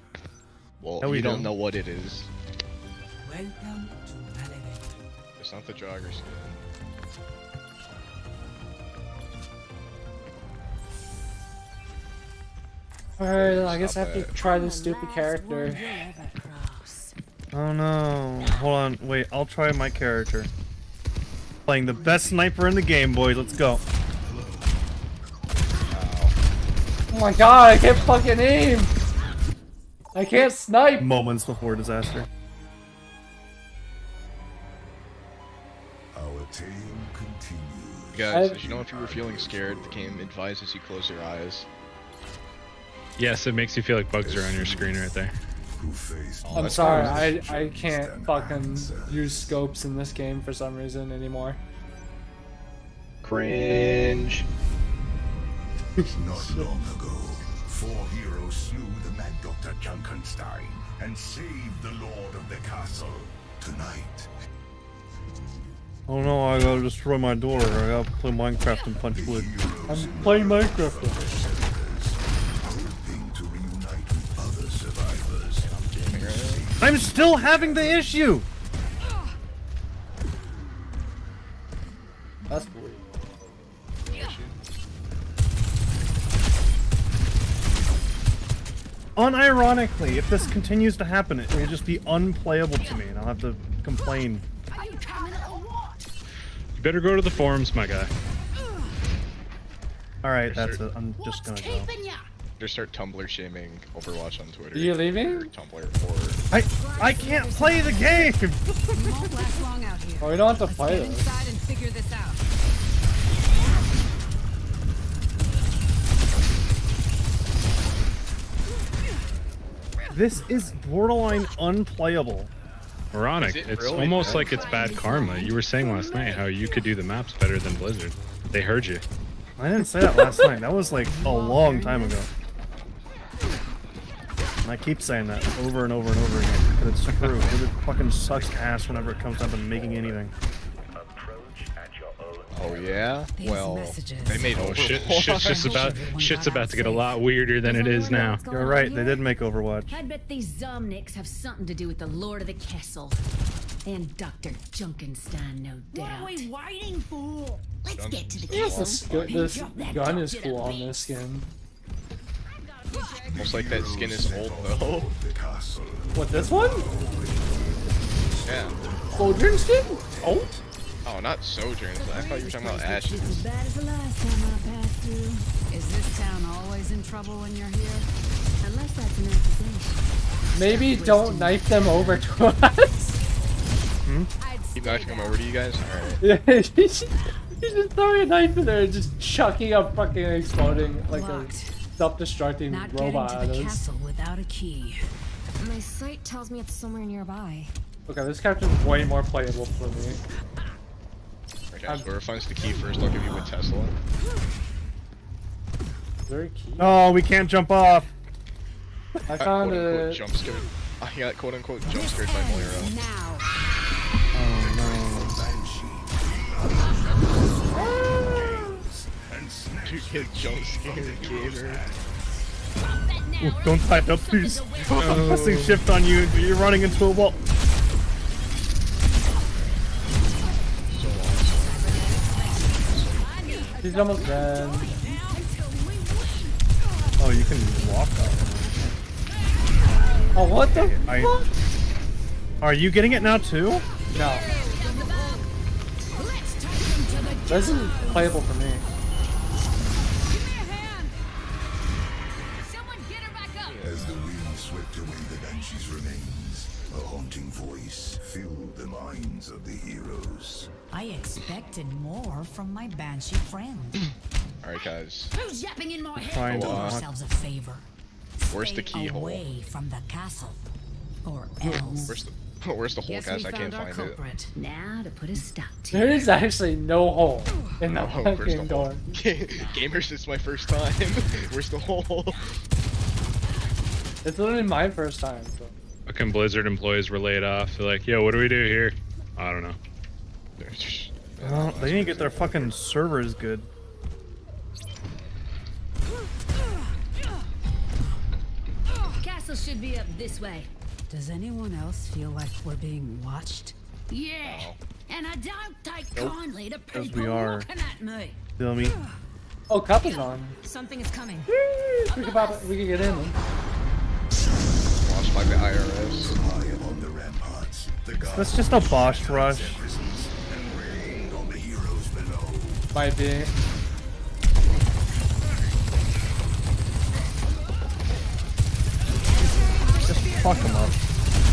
Well, No, we you don't don't. know what it is. Welcome to Malevich. It's not the jogger skin. Alright, I guess I Stop have to it. try this stupid character. Oh no. Hold on. Wait, I'll try my character. Playing the best sniper in the game, boys. Let's go. Oh my god, I can't fucking aim! I can't snipe! Moments before disaster. Our tale continues. Guys, I- did you know if you were feeling scared, the game advises you close your eyes? Yes, it makes you feel like bugs are on your screen right there. Who faced I'm that's sorry, fine. I can't fucking use scopes in this game for some reason anymore. Cringe. Not long ago, 4 heroes slew the Mad Dr. Junkenstein and saved the Lord of the Castle. Tonight, Oh no, I gotta destroy my door. I gotta play Minecraft and punch wood. I'm playing Minecraft. hoping to reunite with other survivors. I'm still having the issue! That's weird. Unironically, if this continues to happen, it will just be unplayable to me and I'll have to complain. Are you coming or what? You better go to the forums, my guy. Alright, that's it. I'm just What's gonna go. keeping ya? Just start Tumblr shaming Overwatch on Twitter. Are you Or leaving? Tumblr or I can't play the game! You won't last long out here. Oh, we don't have to Let's fight get us. inside and figure this out. This is borderline unplayable. Moronic, Is it it's really almost bad? like it's bad karma. You were saying last night how you could do the maps better than Blizzard. They heard you. I didn't say that last night. That was like a long time ago. And I keep saying that over and over and over again. But it's true. It fucking sucks ass whenever it comes down to making anything. Oh yeah? These Well, messages. they made Oh shit! Overwatch. Shit's about to get a lot weirder than it is now. You're right, they did make Overwatch. I bet these Zomniks have something to do with the Lord of the Castle. And Dr. Junkenstein, no doubt. What are we waiting for? Let's get to the Yes, castle. this and drop that gun is doctor to cool on this bits. skin. Almost like that skin is old though. The castle. What, this one? Yeah. Sojourn skin? Oh? Oh, not Sojourns. I thought you were talking about Ashes. As bad as the last time I passed through. Is this town always in trouble when you're here? Unless that's an accusation. Maybe don't knife them over to us. I'd Keep stay knifing them there. over to you guys? Alright. Yeah, he's just throwing a knife in there and just chucking a fucking exploding, like Locked. a self-destructing Not robot getting at to the us. castle without a key. My sight tells me it's somewhere nearby. Okay, this character's way more playable for me. Okay, so whoever finds the key first, I'll give you a Tesla. Is there a key? Oh, we can't jump off! I found quote unquote a... jump scared. I got quote unquote jump scared by Moira. Now. Dude, get jump scared, gamer. Ooh, don't type up, please. Pressing shift on you, you're running into a wall. So awesome. He's almost dead. Oh, you can walk up. Oh, what the I- fuck? Are you getting it now too? No. This isn't playable for me. As the wind swept away the Banshee's remains, a haunting voice filled the minds of the heroes. I expected more from my Banshee friend. Alright, guys. Who's yapping in my head? Trying to Do unlock. yourselves a favor. Where's the Stay keyhole? away from the castle. Or else. Where's the hole, Guess guys? we I can't found our find it. culprit. Now to put a stop to There it. is actually no hole in the Oh, where's the fucking door. hole? Gamers, it's my first time. Where's the hole? It's literally my first time. So. Fucking Blizzard employees were laid off. They're like, yo, what do we do here? I don't know. Well, they didn't get their fucking servers good. Castle should be up this way. Does anyone else feel like we're being watched? Yeah. And I don't take Nope. kindly to As people we are. looking at me. Feel me? Oh, cup is on. Something is coming. We can pop it. We can get in. Watched by the IRS. High upon the ramparts, the gods That's just a boss rush. their prisons and rained on the heroes below. Might be. Just fuck them up.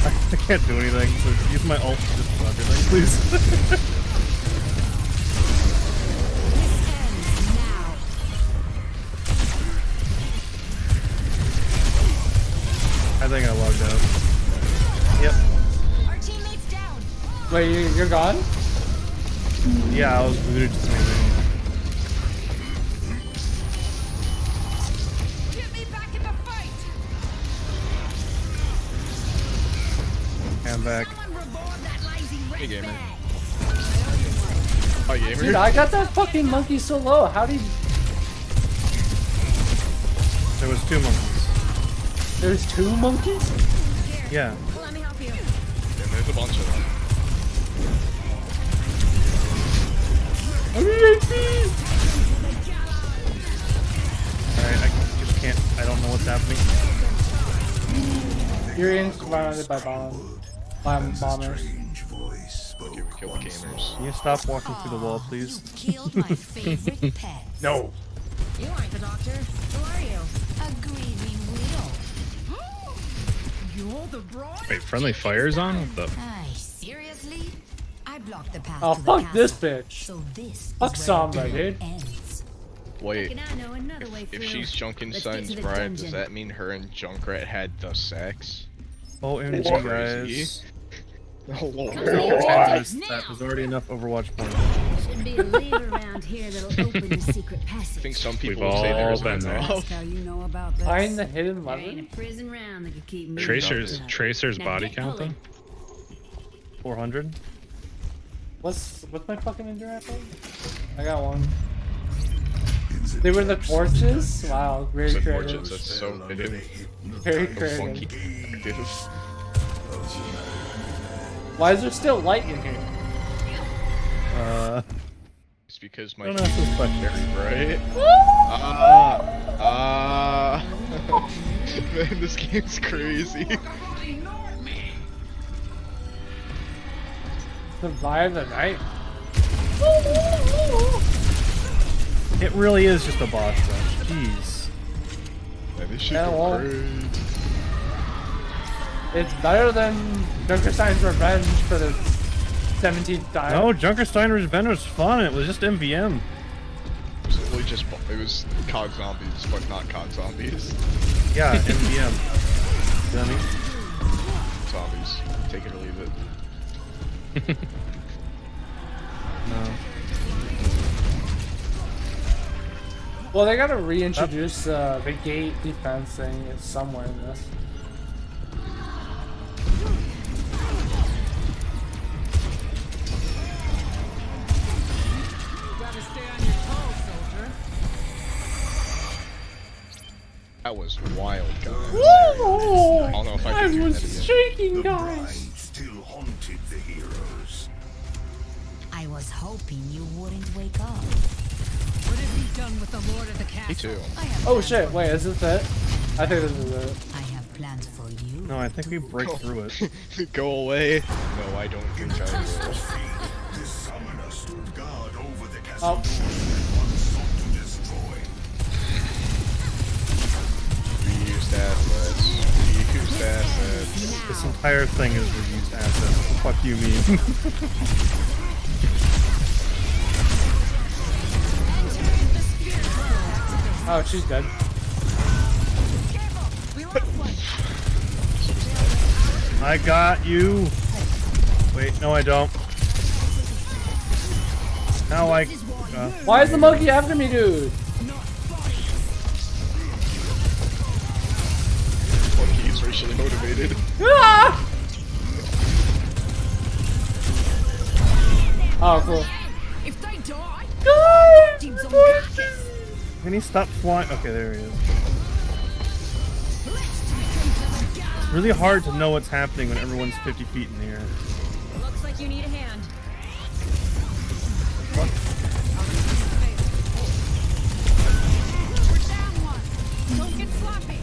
I can't do anything. So use my ult to just do everything, please. Now. I think I logged out. Yep. Our teammates down. Wait, you're gone? Yeah, I was booted to something. Get me back in the fight. I'm back. Someone reward that lazy Hey, rat gamer. bag. Oh, gamer? Dude, I got that fucking monkey so low. How did There was 2 monkeys. there's 2 monkeys? Yeah. Let me help you. Yeah, there's a bunch of them. Alright, I just can't. I don't know what's happening. You're in surrounded by bombers. Strange voice spoke Okay, we killed the gamers. Can you stop walking through the wall, please? You killed my favorite pet. No. You aren't the doctor. Who are you? A grieving widow. You're the broad. Wait, friendly fire's on? What the? Aye, seriously? I blocked the path Oh, to the fuck castle. this bitch. So this Fuck is where Sombra, the dude. ends. Wait, Reckon I know another way if through. she's Let's get Junkenstein's to the bride, dungeon. does that mean her and Junkrat had the sex? OMG, What? guys. Oh, Lord. That was already enough Overwatch points. Should be a lever around here that'll open the secret I passage. think some people We've would say all there's been there. Ask how you know about this. Find the hidden There ain't lever. a prison round that could keep me. Tracer's Now body get count pulling. though? 400? What's my fucking interact? I got one. They were the torches? Wow, very The creative. torches, that's so creative. Very Funky. creative. Why is there still light in here? It's because my Don't ask this question. very bright. Man, this game's crazy. Survive the night. It really is just a boss rush. Jeez. Man, this shit Yeah, go well. crazy. It's better than Junkerstein's Revenge for the 17th time. No, Junkerstein Revenge was fun. It was just MVM. It was literally just it was COD zombies, but not COD zombies. Yeah, MVM. Dummy. Zombies. Take it or leave it. No. Well, they gotta reintroduce the gate defense thing. It's somewhere in this. That was wild, guys. I don't know if I I can do was that again. shaking, The guys. bride still haunted the heroes. I was hoping you wouldn't wake up. What have you done with the Lord of the Castle? Me too. I have Oh plans shit, for wait, is this it? I think this is it. you. I have plans for you. No, I think we break through it. Go away. No, I don't think I will. This summoner stood guard over the castle. Oh, One sought to destroy. Reused assets. Reused assets. This entire thing is reused assets. Fuck you, me. oh, she's dead. I got you. Wait, no, I don't. Now I. Why is the monkey after me, dude? Monkey is racially motivated. Ah! Oh, cool. If they die, Guys! team's on carcass. Can he stop flying? Okay, there he is. It's really hard to know what's happening when everyone's 50 feet in the air. Looks like you need a hand. We're down one. Don't get sloppy.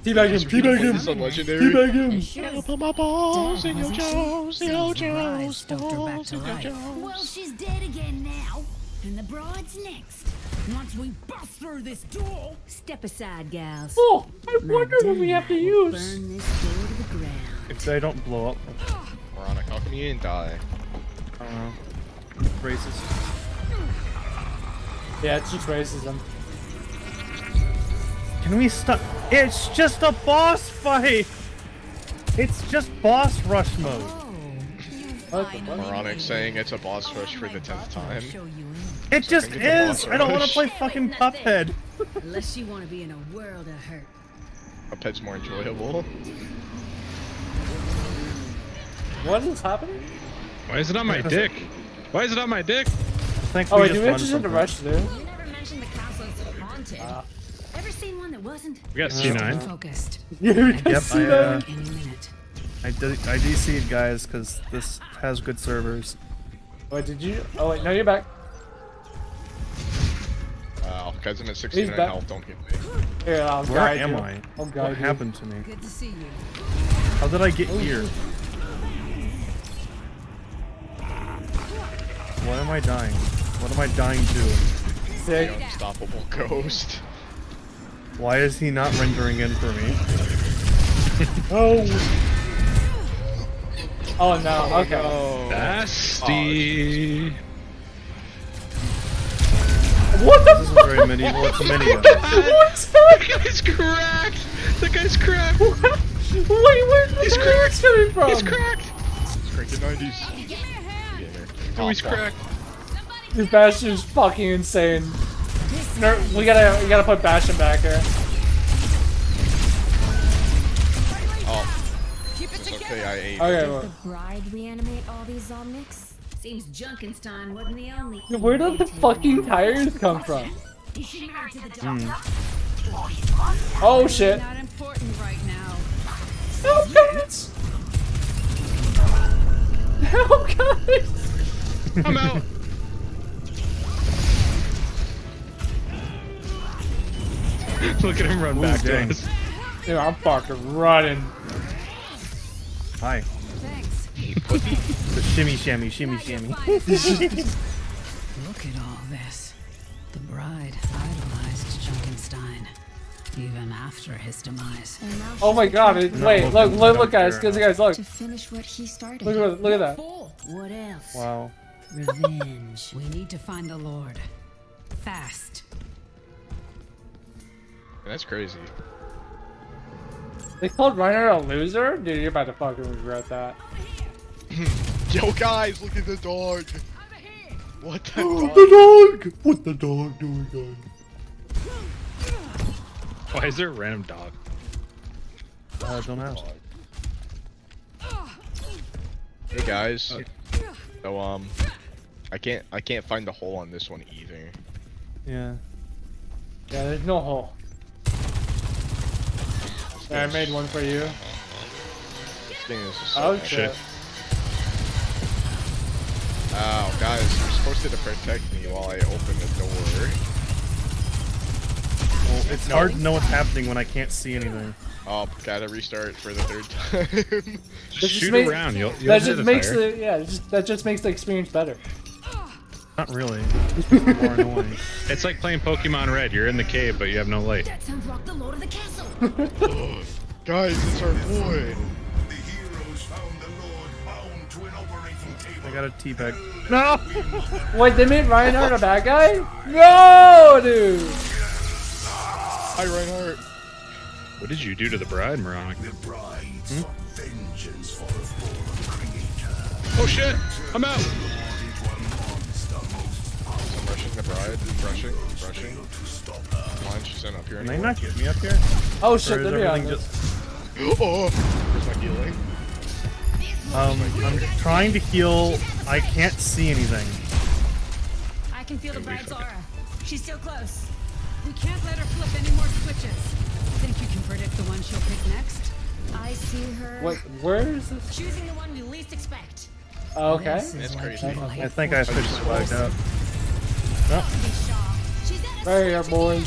Teabag him, teabag him, This on legendary. teabag him. Shows. Put my balls in your Wasn't she? jaws, in your Some bride jaws, stoked her back balls to in your life. jaws. Well, she's dead again now. And the bride's next. Once we bust through this door, Step aside, gals. Oh, I My wonder what we have to dynamite will use. Burn this door to the ground. If they don't blow up, Veronica, how come you didn't die? I don't know. Racist. Yeah, it's just racism. Can we stop? It's just a boss fight! It's just boss rush mode. What the fuck? Moronic saying it's a boss rush for the 10th time. Show you in. It just Get the is! boss I don't want to rush. play fucking Cuphead. Unless you want to be in a world of hurt. Cuphead's more enjoyable. What is happening? Why is it on my dick? Why is it on my dick? I think Oh we wait, just you run mentioned the something. rush, dude. You never mentioned the castle is haunted. Ever seen one that wasn't? We got C9. focused. Yeah, we can Yep, see that. Any minute. I DC'd guys because this has good servers. Wait, did you? Oh wait, no, you're back. Wow, guys, I'm at 69 back. health, don't get me. Here, I'll Where guide am you. I? I'll What guide you. happened to me? Good to see you. How did I get here? Why am I dying? What am I dying to? Sick. The unstoppable ghost. Why is he not rendering in for me? Oh! Oh no, okay. Nasty. What the This isn't fuck? very medieval, it's a minigun. What's The happening? guy's cracked. The guy's cracked. Wait, where's the He's cracked coming from? He's cracked. Crank the 90s. Oh, he's cracked. This Bastion's fucking insane. No, we gotta put Bastion back here. Oh, Keep it it's together. okay, I ate. Okay, The well, bride reanimate all these Zomnics? Seems Junkenstein wasn't the only. where did the fucking tires come from? Is she married to the doctor? Oh shit. Not important right now. Help, guys! Help, guys! I'm out. Look at him run Ooh, back to dang. us. Dude, I'm fucking running. Hi. Thanks. The shimmy shammy, shimmy shammy. Look at all this. The bride idolized Junkenstein, even after his demise. And now Oh my she's god, returning wait, looking, look, I look, don't guys, care. guys, look. to finish what he started. Look at that. Fool. What else? Wow. Revenge. We need to find the Lord. Fast. That's crazy. They called Reiner a loser? Dude, you're about to fucking regret that. Yo, guys, look at the dog. What the dog? dog! What the dog doing, guys? Why is there a random dog? Don't ask. Hey guys. So I can't find the hole on this one either. Yeah. Yeah, there's no hole. Yeah, I made one for you. This thing is just so Oh bad. shit. Oh, guys, you're supposed to protect me while I open the door. Well, it's hard to know what's happening when I can't see anything. Oh, gotta restart for the third time. Just shoot make- around. You'll That hit just the makes fire. that just makes the experience better. Not really. It's just more annoying. It's like playing Pokemon Red. You're in the cave, but you have no light. That sounds like the Lord of the Castle. Guys, it's our boy. The heroes found the Lord bound to an operating table. I got a teabag. No! Wait, they made Reinhardt a bad guy? No, dude. Hi, Reinhardt. What did you do to the bride, Moronic? The bride's vengeance for the fallen creator. Oh shit! I'm out! I'm rushing the bride. Rushing. Come on, she's not up here Can they anymore. not get me up here? Oh Or shit, is they're behind everything us. just... Oh, where's my healing? I'm trying to heal. I can't see anything. I can feel the Maybe bride's fucking- aura. She's still close. We can't let her flip any more switches. Think you can predict the one she'll pick next? I see her Wait, where is this? choosing the one we least expect. Oh, okay. This is That's what crazy. people I hate think I switched the flagged out. Right here, boys.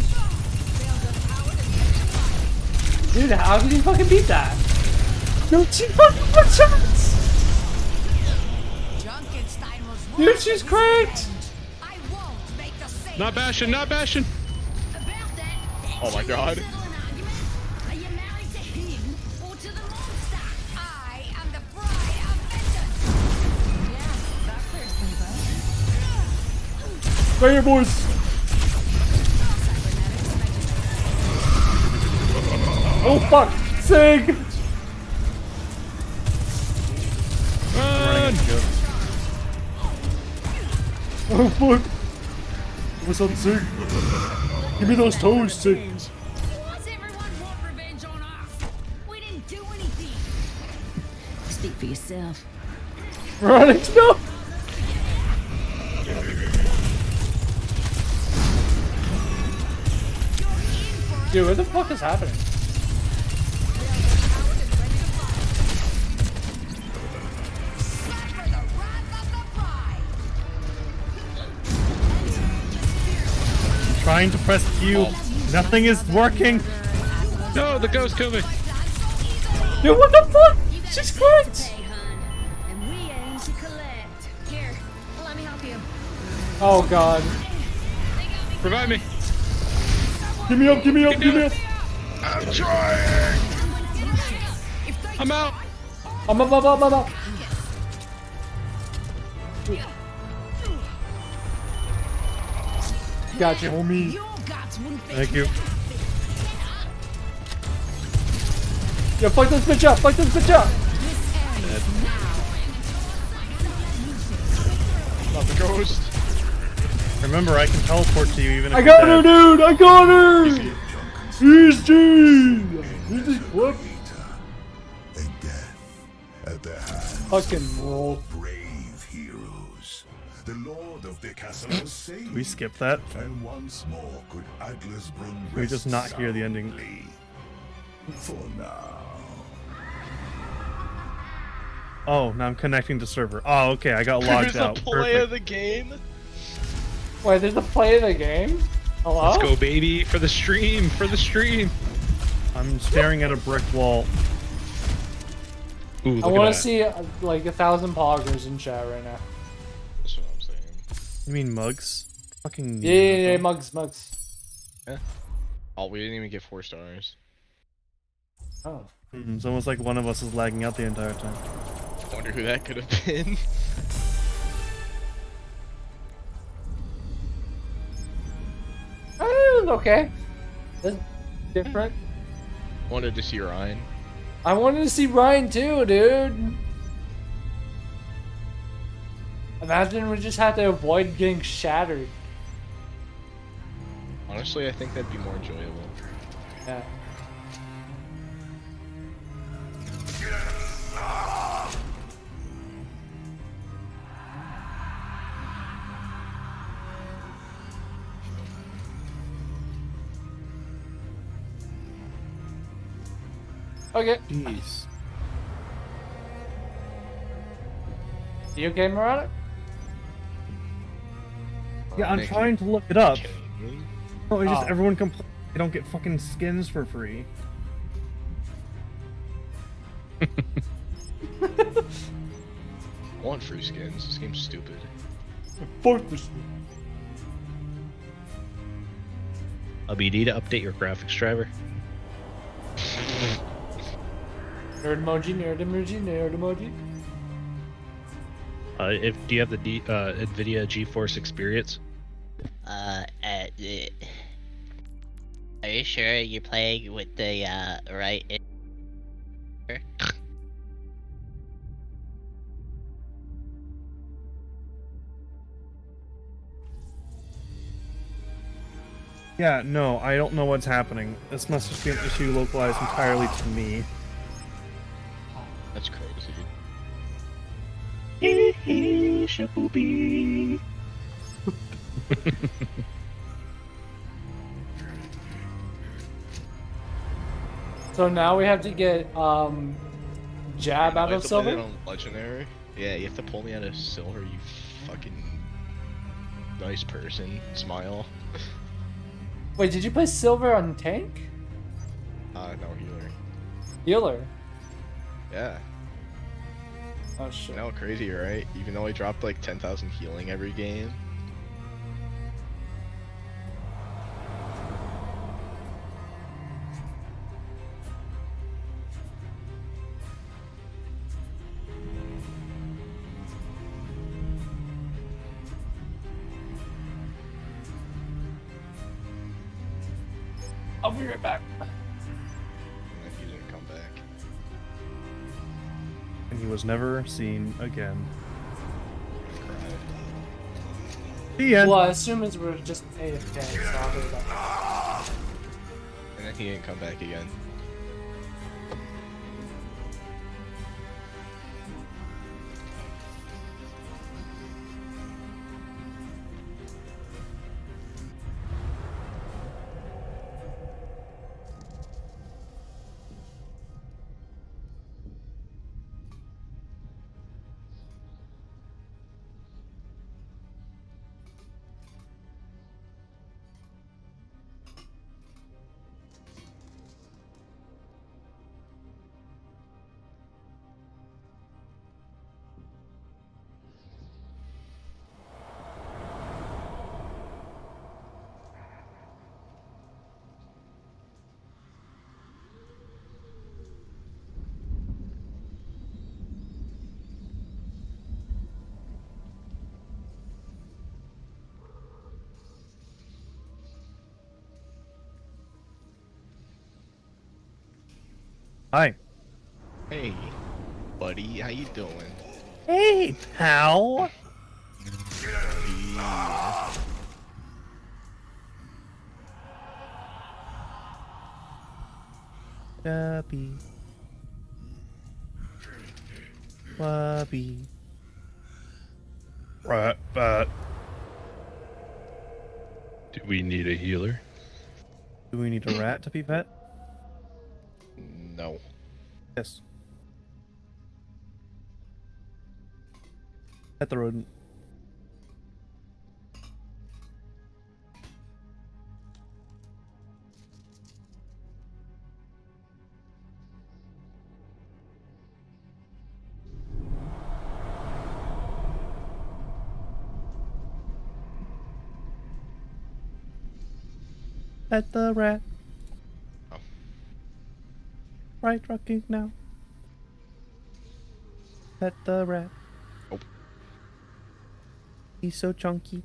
Dude, how did you fucking beat that? No, she fucking one shots! Dude, she's cracked! I won't make the same Not bashing, not bashing! about that. Oh my god. Are you married to him or to the monster? I am the bride of vengeance. Yeah, that clears things up. Right here, boys! Oh fuck! Sig! Run! Oh fuck! What's up, Sig? Give me those toes, Sig! Why's everyone want revenge on us? We didn't do anything. Speak for yourself. Running, no! Dude, what the fuck is happening? Trying to press Q. Nothing is working. No, the ghost killed me! Dude, what the fuck? She's cracked! Hey, hun, and we aim to collect. Here, let me help you. Oh god. Revive me! Give me up, give me up, give me up! I'm trying! I'm out! I'm up. Gotcha, homie. Your guts wouldn't fit Thank you. Yo, fuck this bitch up, fuck this bitch up! Not the ghost. Remember, I can teleport to you even if I you're got her, dead. dude! I got her! Easy! Easy, what? And death at the hands Fucking roll. of brave heroes. The Lord of the castle was saved. Can we skip that? And once more could Atlasbrun Can we just not hear the ending? soundly. For now. Oh, now I'm connecting to server. Oh, okay, I got logged There's a out. play of Perfect. the game. Wait, there's a play of the game? Hello? Let's go, baby! For the stream! For the stream! I'm staring at a brick wall. Ooh, I look want at to that. see like 1,000 poggers in chat right now. That's what I'm saying. You mean mugs? Fucking Yeah, mugs. Oh, we didn't even get 4 stars. Oh. It's almost like one of us is lagging out the entire time. I wonder who that could have been. Okay. That's different. Wanted to see Ryan. I wanted to see Ryan too, dude. Imagine we just had to avoid getting shattered. Honestly, I think that'd be more enjoyable. Yeah. Okay. Jeez. You okay, Marana? Yeah, I'm Nick, trying to look it up. kidding me? No, it's just Oh. everyone complains they don't get fucking skins for free. I want free skins. This game's stupid. Fuck this. You need to update your graphics driver. Nerd emoji, nerd emoji, nerd emoji. Do you have the NVIDIA GeForce Experience? Are you sure you're playing with the right? Yeah, no, I don't know what's happening. This must just be an issue localized entirely to me. That's crazy. So now we have to get Jab out I have of to play that silver. on legendary. Yeah, you have to pull me out of silver. You fucking nice person. Smile. Wait, did you play silver on tank? No healer. Healer. Yeah. Oh shit. You know, crazy, right? Even though I dropped like 10,000 healing every game. I'll be right back. And then he didn't come back. And he was never seen again. Cried. The end. Well, I assume it's we're just AFK, so I'll be right back. And then he didn't come back again. Hi. Hey, buddy, how you doing? Hey, pal. Yeah. Wubby. Wubby. Right, Do we need a healer? do we need a rat to be pet? No. Yes. Pet the rodent. Pet the rat. Oh. Right rocking now. Pet the rat. Nope. He's so chunky.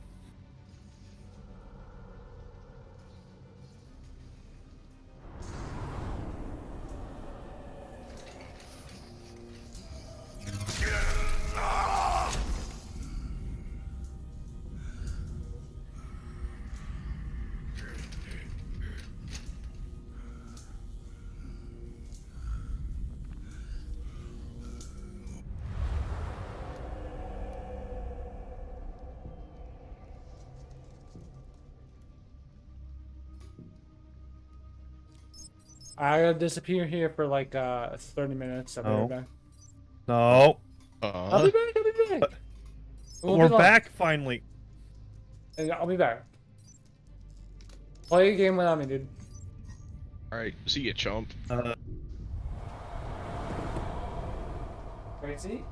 I gotta disappear here for like 30 minutes. I'll be Oh. right back. No. I'll be back. I'll be back. It won't We're be long. back finally. And I'll be back. Play a game without me, dude. Alright, see ya, chump. Crazy?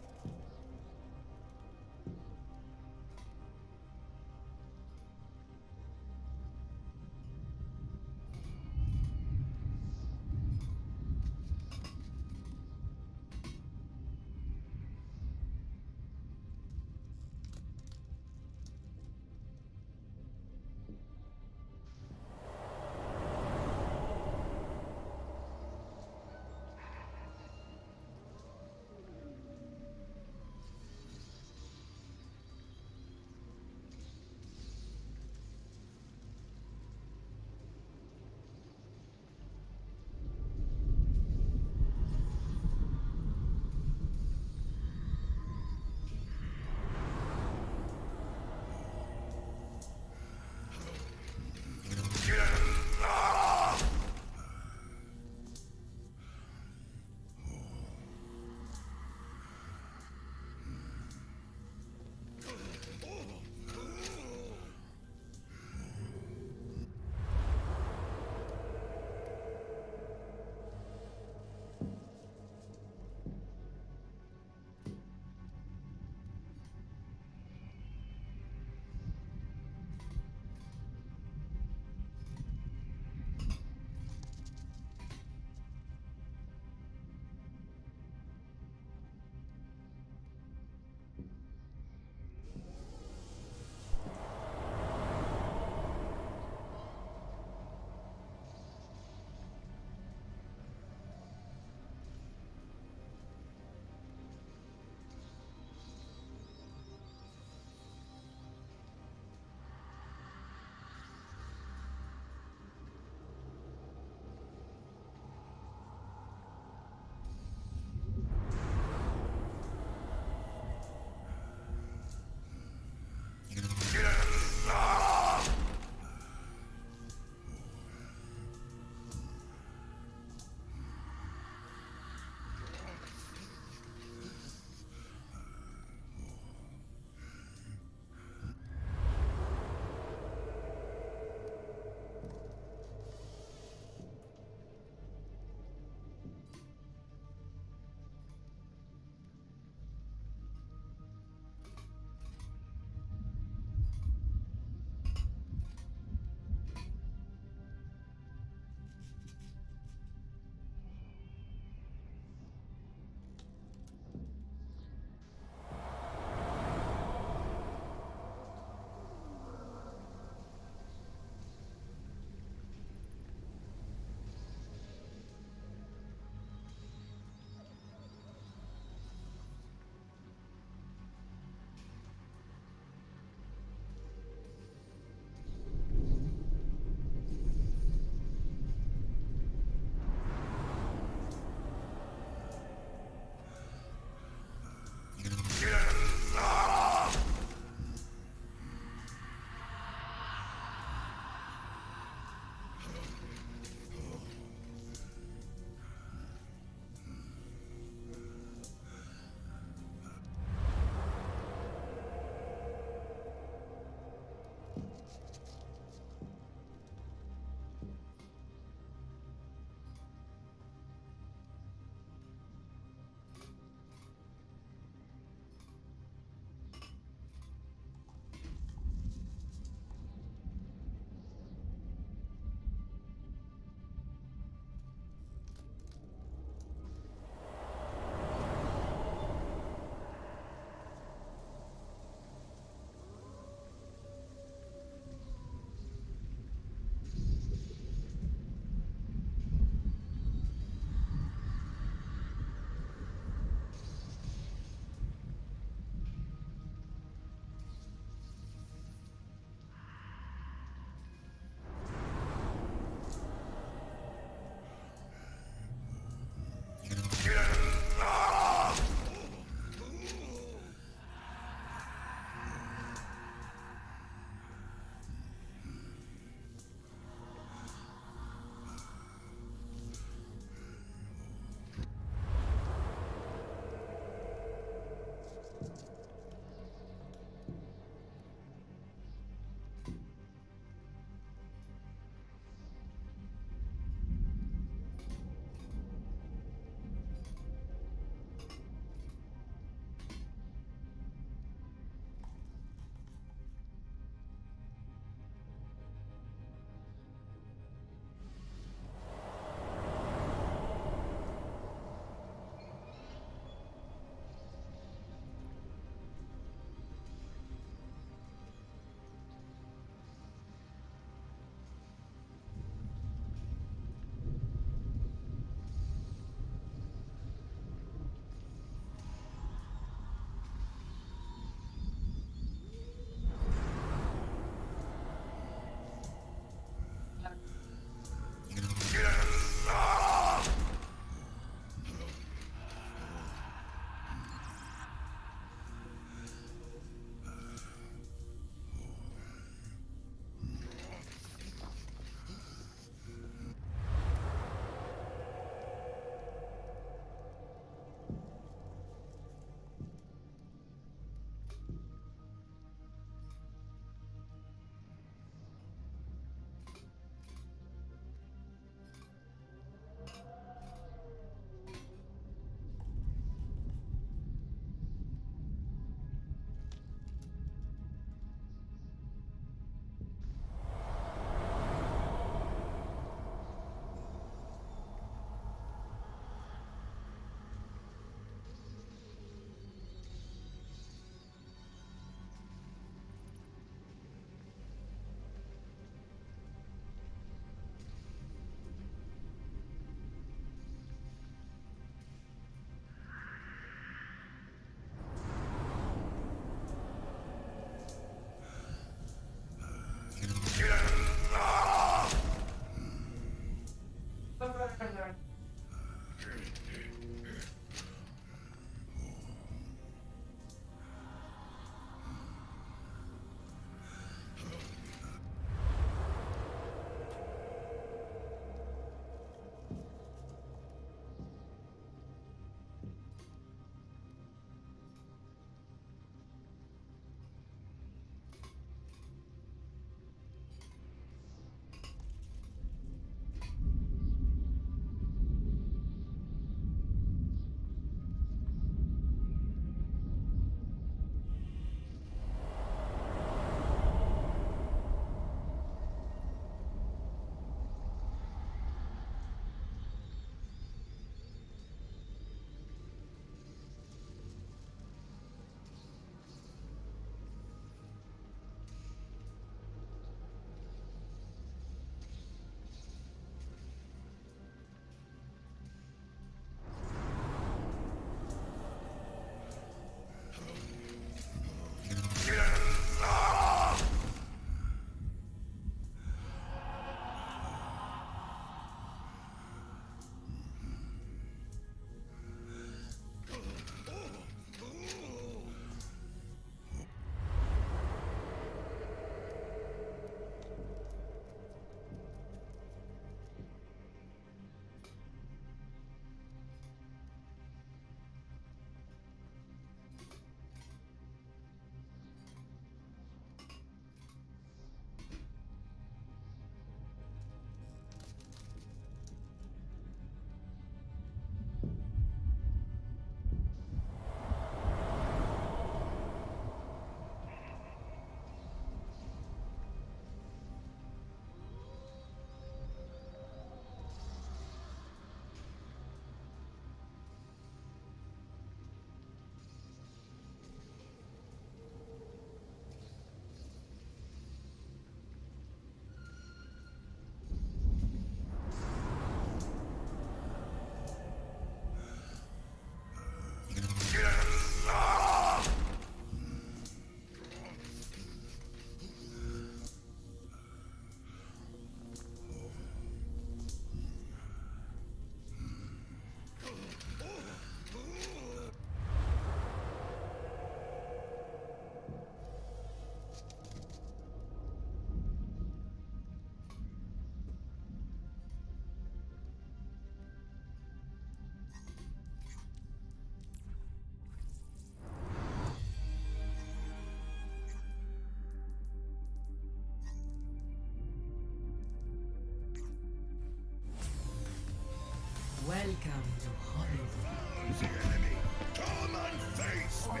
The enemy. Come and face me.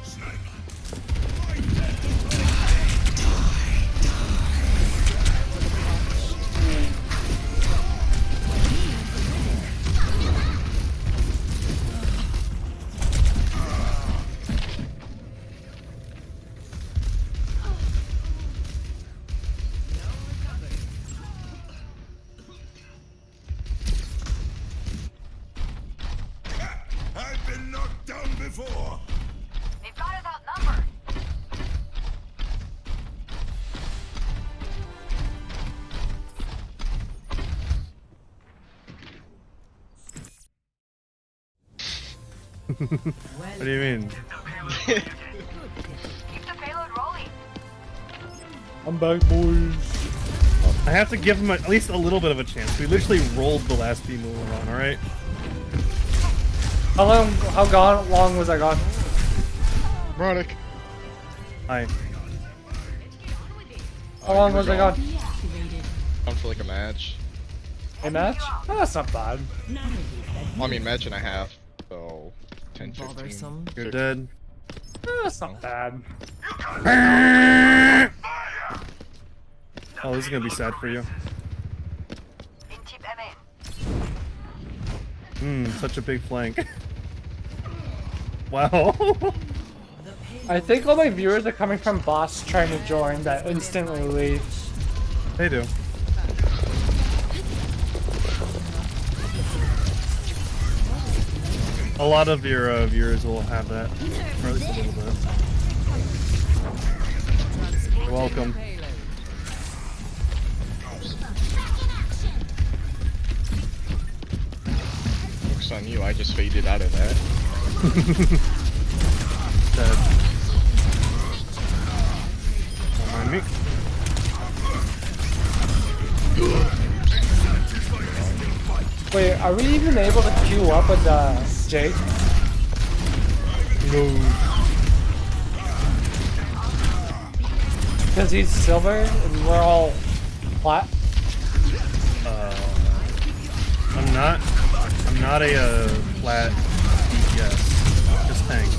Sniper. I've been knocked down before. They've got us outnumbered. What do you mean? Keep the payload rolling. I'm back, boys. I have to give him at least a little bit of a chance. We literally rolled the last team we were on, alright? How long was I gone? Ronick. Hi. How long was I gone? On for like a match. A match? Oh, that's not bad. Well, I mean, match and a half. So, 10, 15. You're dead. That's not bad. Oh, this is gonna be sad for you. Such a big flank. Wow. I think all my viewers are coming from bots trying to join that instantly leaves. They do. A lot of your viewers will have that, or at least a little bit. You're welcome. Joke's on you, I just faded out of that. Dead. Don't mind me. Wait, are we even able to queue up with Jake? No. Because he's silver and we're all flat? I'm not a flat DPS. Just tank.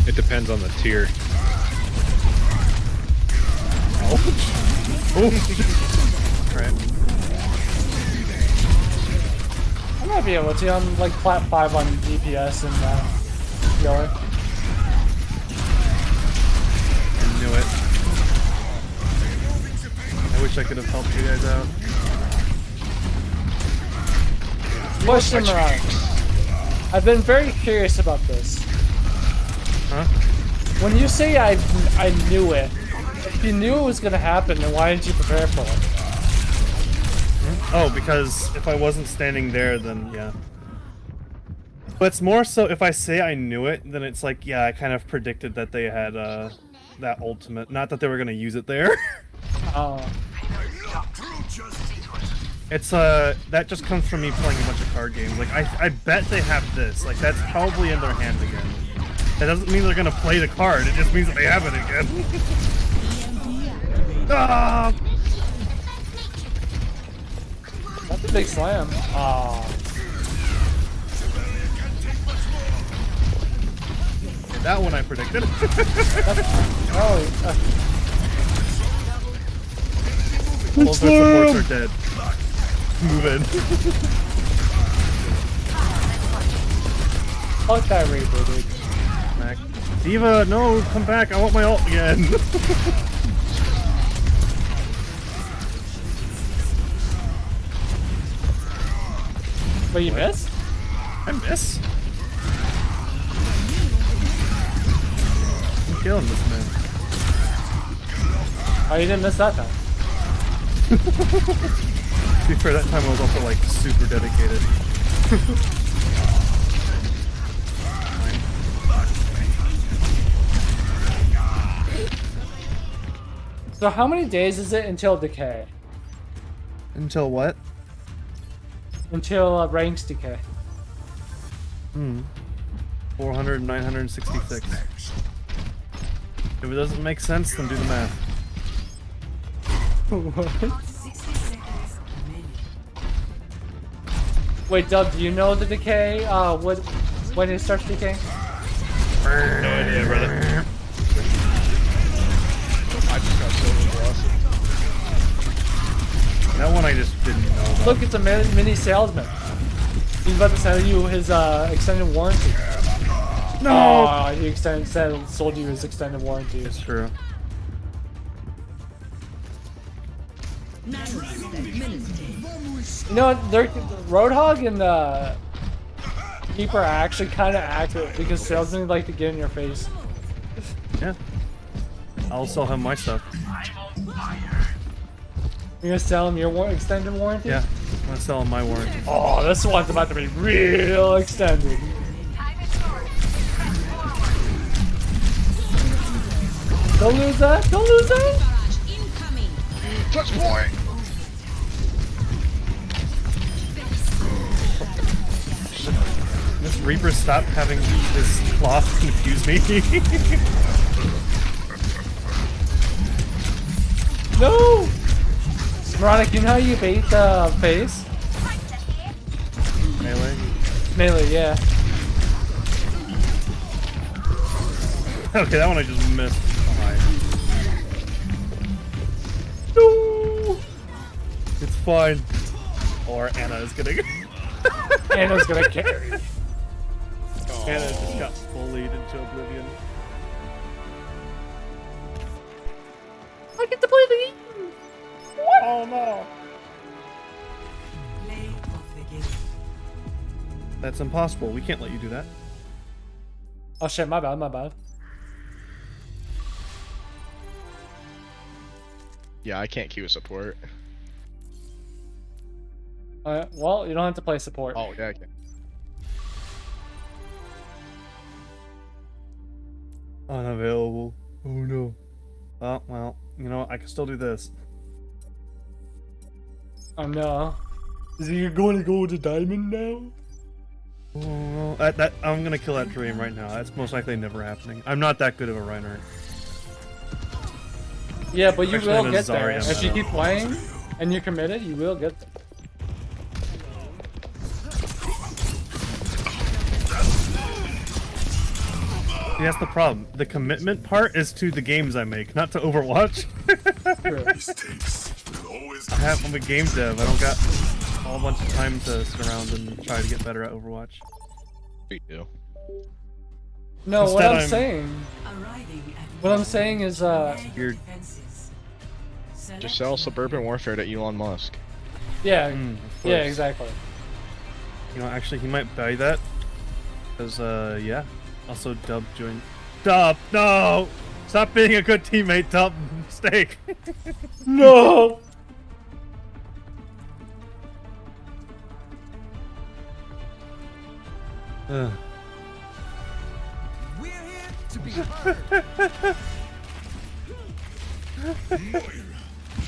It depends on the tier. Right. I might be able to. I'm like flat 5 on DPS and Yellow. I knew it. I wish I could have helped you guys out. Question mark. I've been very curious about this. Huh? When you say I knew it, if you knew it was gonna happen, then why didn't you prepare for it? Oh, because if I wasn't standing there, then yeah. But it's more so if I say I knew it, then it's like, yeah, I kind of predicted that they had that ultimate. Not that they were gonna use it there. Oh. It's that just comes from me playing a bunch of card games. Like I bet they have this. Like that's probably in their hand again. That doesn't mean they're gonna play the card. It just means that they have it again. Ah! That's a big slam. Oh. Yeah, that one I predicted. All of their supports are dead. Move in. Fuck that Reaper, dude. Mac. Diva, no, come back. I want my ult again. But you missed? I miss. I'm killing this man. Oh, you didn't miss that time. To be fair, that time I was also like super dedicated. So how many days is it until decay? Until what? Until ranks decay. 400, 966. If it doesn't make sense, then do the math. Wait, Dub, do you know the decay? When it starts decaying? No idea, brother. I just got so blessed. That one I just didn't know about. Look, it's a mini salesman. He's about to sell you his extended warranty. No! Oh, he sold you his extended warranty. It's true. You know what? Roadhog and Keeper are actually kind of accurate because salesmen like to get in your face. Yeah. I'll sell him my stuff. You're gonna sell him your extended warranty? Yeah. I'm gonna sell him my warranty. Oh, this one's about to be real extended. Don't lose that! Don't lose that! Touch point! This Reaper stop having his cloth confuse me. No! Veronica, you know how you bait the face? Melee. Melee, yeah. Okay, that one I just missed. No! It's fine. Or Anna is gonna. Anna's gonna carry. Anna just got bullied into oblivion. I get to play the game! What? Oh no. That's impossible. We can't let you do that. Oh shit, my bad, my bad. Yeah, I can't queue a support. Well, you don't have to play support. Oh, yeah, I can. Unavailable. Oh no. Oh, well, you know what? I can still do this. Oh no. Is he going to go to diamond now? Oh, I'm gonna kill that dream right now. That's most likely never happening. I'm not that good of a runner. Yeah, but you Especially will in a get there. Zarya If you meta. keep playing and you're committed, you will get there. See, that's the problem. The commitment part is to the games I make, not to Overwatch. I'm a game dev. I don't got a whole bunch of time to sit around and try to get better at Overwatch. We do. No, Instead, what I'm I'm- saying is, You're Just sell Suburban Warfare to Elon Musk. yeah, of yeah, course. exactly. You know, actually, he might buy that. Because, yeah. Also, Dub joined. Dub, no! Stop being a good teammate, Dub. Mistake. No! Ugh.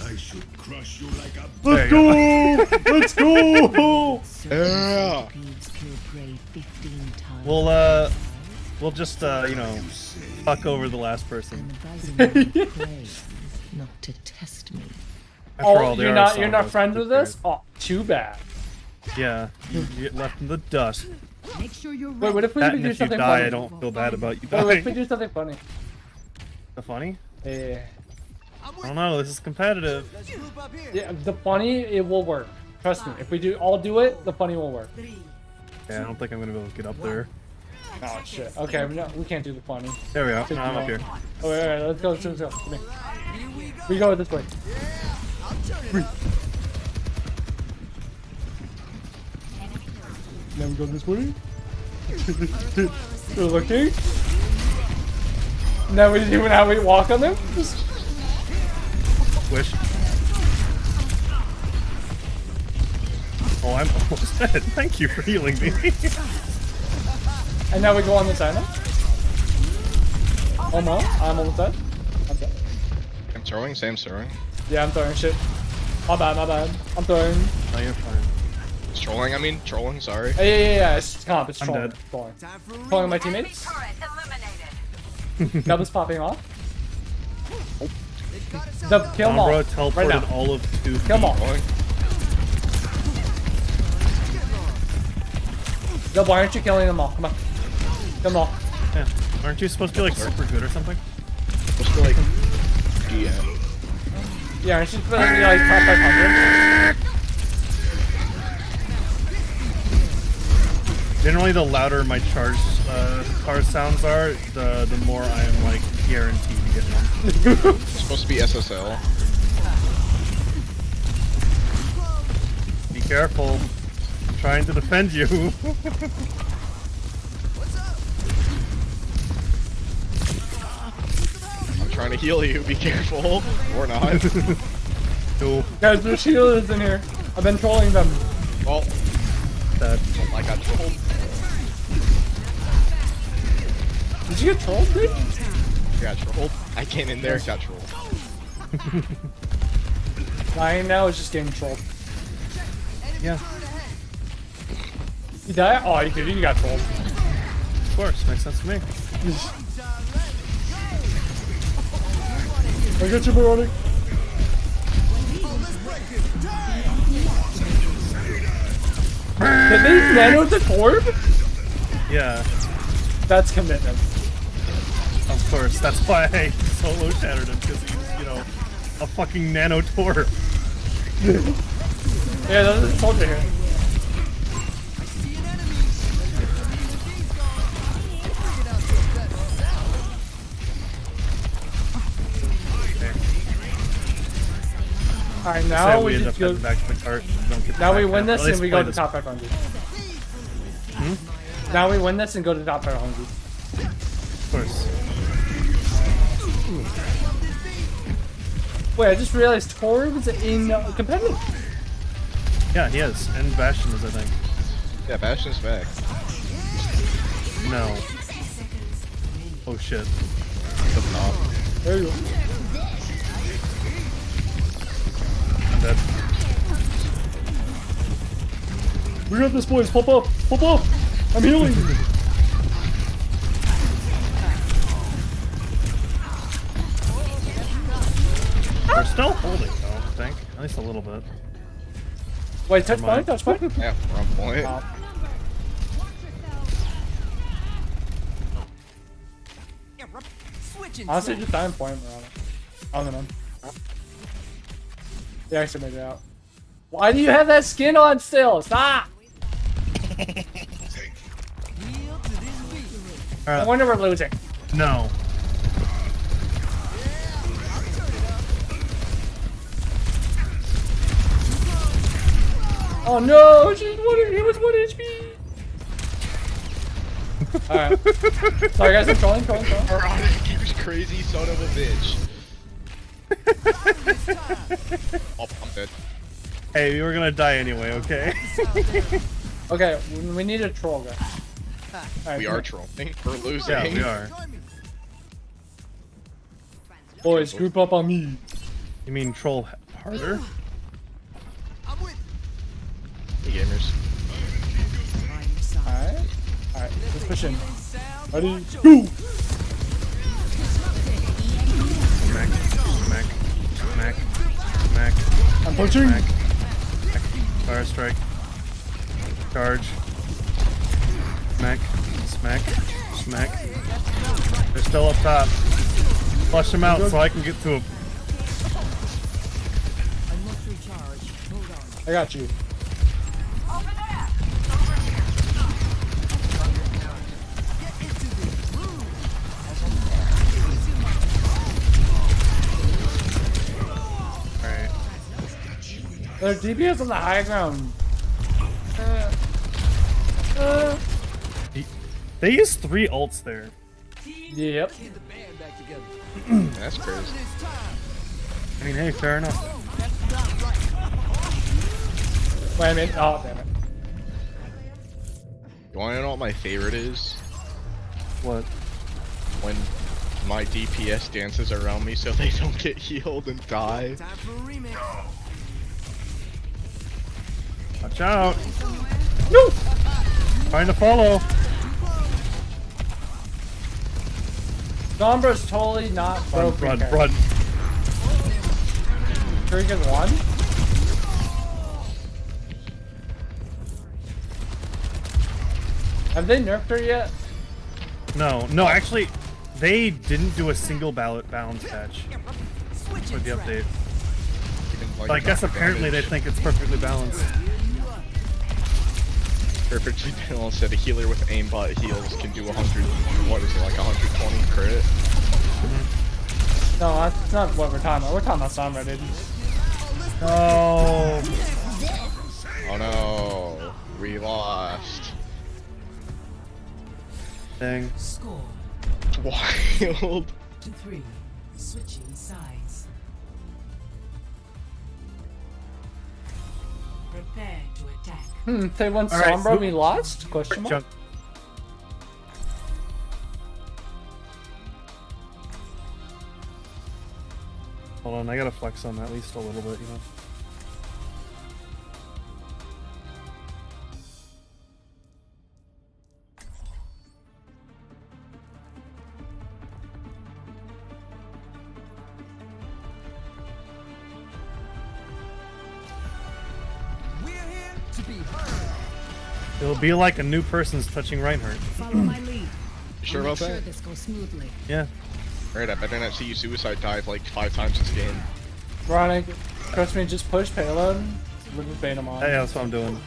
I should crush you like a Let's go! Let's go! Yeah! We'll just, you know, fuck over the last person. Not to test me. After Oh, there you're are not some you're of not us friends who with this? care. Oh, too bad. Yeah, you get left in the dust. Make sure you're Wait, what if we That do and if you something die, funny? I don't feel bad about you Wait, what if we dying. do something funny? The funny? Yeah. I don't know, this is competitive. Yeah, the funny, it will work. Trust me. If we all do it, the funny will work. Yeah, I don't think I'm gonna be able to get up there. Oh shit. Okay, we can't do the funny. There we go. No, I'm up here. Oh, wait, let's go. Come here. We go this way. Now we go this way. We're looking. Now we do how we walk on them. Wish. Oh, I'm almost dead. Thank you for healing me. And now we go on the side now. Almost. I'm almost dead. I'm dead. I'm throwing, Sam's throwing. Yeah, I'm throwing shit. My bad, my bad. I'm throwing. No, you're fine. Trolling, sorry. Yeah. It's comp. It's I'm trolling. dead. Trolling my teammates. That was popping off. Kill them all. Sombra teleported Right now. all of 2 Kill them all. feet. No, why aren't you killing them all? Come on. Kill them all. Yeah. Aren't you supposed to be like super good or something? Supposed to like, yeah. Yeah, aren't you supposed to be like top 500? Generally, the louder my charge car sounds are, the more I am like guaranteed to get one. It's supposed to be SSL. Be careful. I'm trying to defend you. I'm trying to heal you. Be careful, or not. No. Guys, there's shielders in here. I've been trolling them. Oh, That. I got trolled. Did you get trolled, dude? Got trolled. I came in there, got trolled. Dying now is just getting trolled. Yeah. You die? Oh, you did. You got trolled. Of course, makes sense to me. I got you, Baronic. Did they nano the orb? Yeah. That's commitment. Of course. That's why I solo shattered him, because he's, you know, a fucking nano torp. Yeah, there's a soldier here. Alright, now we end up just go. heading back to the cart. Don't get Now we back win now. this At least and we play go to this. top 500. Now we win this and go to top 500. Of course. Wait, I just realized Torb's in competitive. Yeah, he is. And Bastion is, I think. Yeah, Bastion's back. No. Oh shit. The top. There you go. I'm dead. We got this, boys. Pop up. Pop up. I'm healing. We're still holding though, I think. At least a little bit. Wait, touch Never mind. point, touch point. Yeah, we're on point. Honestly, just time point, we're on it. On the man. They actually made it out. Why do you have that skin on still? Stop! I wonder we're losing. No. Oh no, he was 1 HP. Alright. Sorry guys, I'm trolling. Veronica, you crazy son of a bitch. Oh, I'm dead. Hey, we were gonna die anyway, okay? Okay, we need a troll guy. Alright, We come are here. trolling. We're losing. Yeah, we are. Boys, group up on me. You mean troll harder? Hey, gamers. Alright. Alright, let's push in. Ready? Go! Smack, smack, smack, smack. I'm punching! Smack. Fire strike. Charge. Smack, smack, smack. They're still up top. Flush them out so I can get to them. I got you. Alright. Their DPS on the high ground. They use 3 ults there. Yep. That's crazy. I mean, hey, fair enough. Wait a minute. Oh, damn it. You wanna know what my favorite is? What? When my DPS dances around me so they don't get healed and die. Watch out! No! Trying to follow. Sombra's totally not Run, broken. run, here. run. Freaking one? Have they nerfed her yet? No, actually, they didn't do a single ballot balance patch for the update. But I guess apparently they think it's perfectly balanced. Perfectly balanced that a healer with aimbot heals can do 100, what is it, like 120 crit? No, that's not what we're talking about. We're talking about Sombra, dude. Oh. Oh no, we lost. Dang. Score Wild. 2-3. Switching sides. Prepare to attack. They won All right, Sombra, who- we lost? Question mark? Junk. Hold on, I gotta flex on at least a little bit, you know. It'll be like a new person's touching Reinhardt. Follow my lead. You sure I'll about make sure that? this goes smoothly. Yeah. Alright, I better not see you suicide dive like 5 times this game. Ronic, trust me, just push payload. We'll just bait him on. Yeah, that's what I'm doing.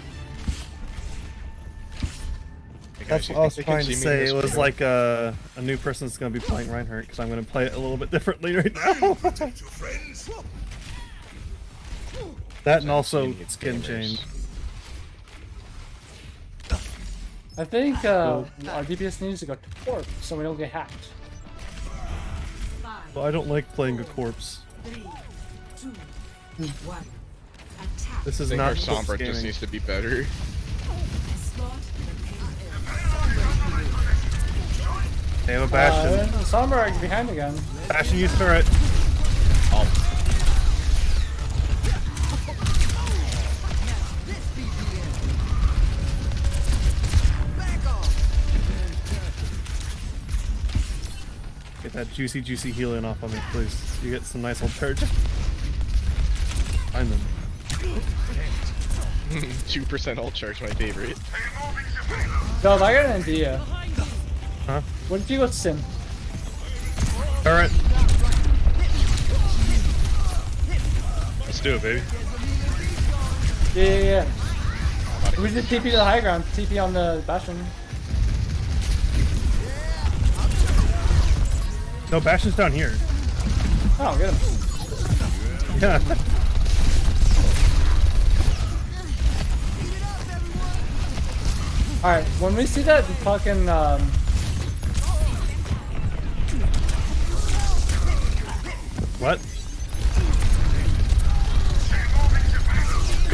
Hey, That's guys, you what I was think they can trying to see me in say. this It was video? like a new person's gonna be playing Reinhardt because I'm gonna play it a little bit differently right now. That and also Idiots skin gamers. change. I think our DPS needs to go to Corp so we don't get hacked. Well, I don't like playing a corpse. 3, 2, 1. Attack. This I is think not our Sombra corpse just gaming. needs to be better. Escort. They have a Bastion. Sombra behind again. Bastion, use turret. Oh, Get that juicy healing off of me, please. You get some nice old charge. Find them. 2% ult charge, my favorite. No, I got an idea. Huh? What if you go Sim? Turret. Let's do it, baby. Yeah. We did TP to the high ground, TP on the Bastion. No, Bastion's down here. Oh, get him. Yeah. Alright, when we see that fucking, What?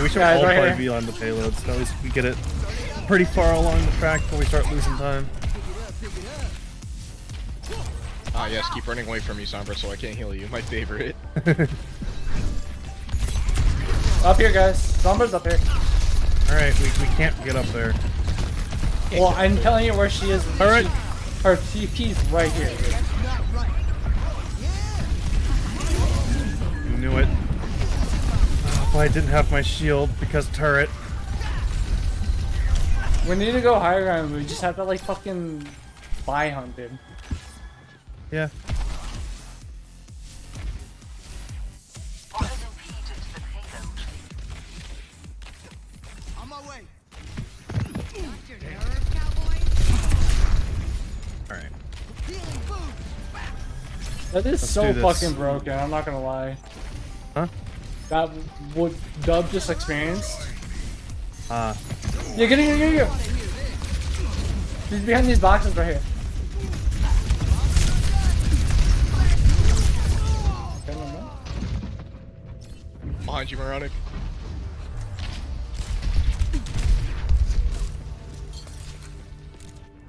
We should Guys, all right probably here. be on the payload, so at least we get it pretty far along the track before we start losing time. Ah, yes, keep running away from me, Sombra, so I can't heal you. My favorite. up here, guys. Sombra's up here. Alright, we can't get up there. Well, I'm telling you where she is. Alright. Her TP's right here. Knew it. Oh, but I didn't have my shield because turret. We need to go higher ground. We just have to like fucking buy hunt, dude. Yeah. Alright. That is Let's so do this. fucking broken. I'm not gonna lie. Huh? That what Dub just experienced. Ah. Yeah, get here. He's behind these boxes right here. Behind you, Moronic.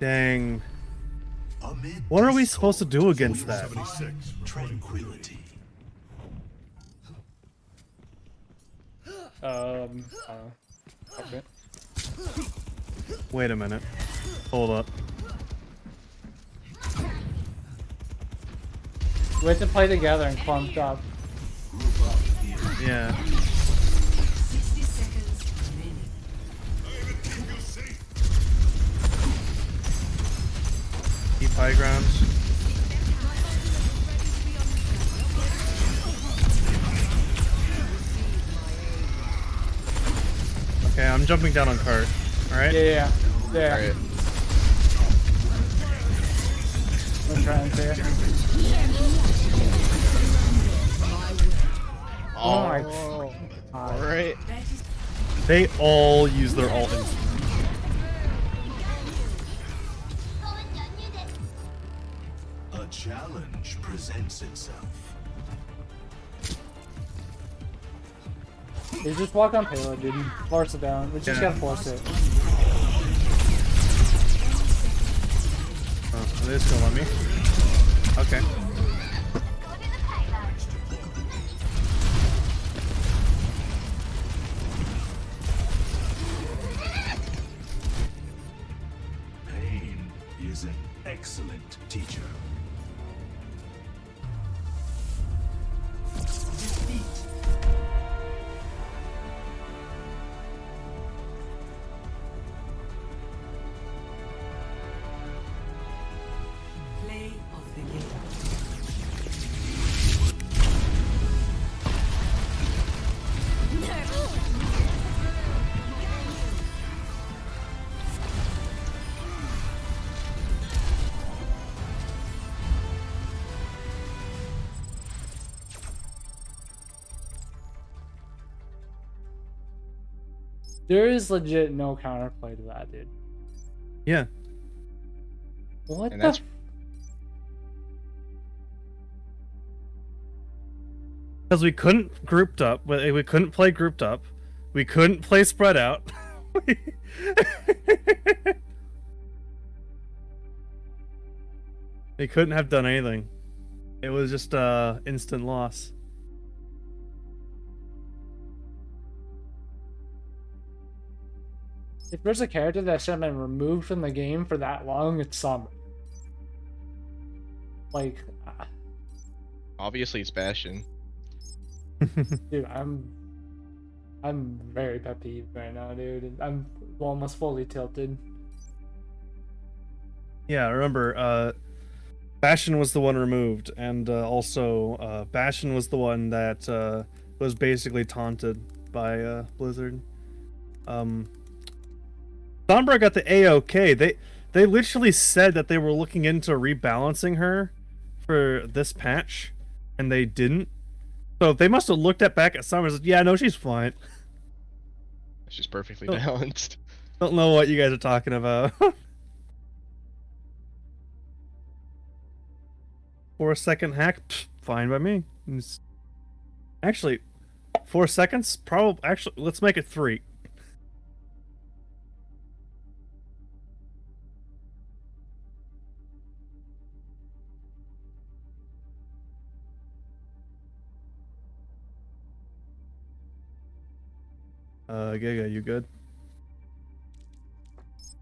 Dang. What are we supposed to do against that? 76, tranquility. Okay. Wait a minute. Hold up. We have to play together and clump up. Yeah. 60 seconds remaining. Deep high ground. Okay, I'm jumping down on cart. Alright? Yeah. Alright. I'm trying to. Oh my god. Alright. They all use their ult instantly. A challenge presents itself. You just walk on payload, dude. Force it down. We just Yeah. gotta force it. Oh, are they just gonna let me? Okay. Pain is an excellent teacher. Defeat. Play of the game. There is legit no counterplay to that, dude. Yeah. What And the? that's Because we couldn't grouped up. We couldn't play grouped up. We couldn't play spread out. They couldn't have done anything. It was just instant loss. If there's a character that should have been removed from the game for that long, it's Sombra. Like, obviously it's Bastion. dude, I'm very pet peeved right now, dude. I'm almost fully tilted. Yeah, remember, Bastion was the one removed, and also Bastion was the one that was basically taunted by Blizzard. Sombra got the AOK. They literally said that they were looking into rebalancing her for this patch, and they didn't. So they must have looked back at Sombra and said, yeah, no, she's fine. She's perfectly Oh. balanced. Don't know what you guys are talking about. For a second hack, pfft, fine by me. Actually, 4 seconds? Probably. Actually, let's make it 3. Giga, you good?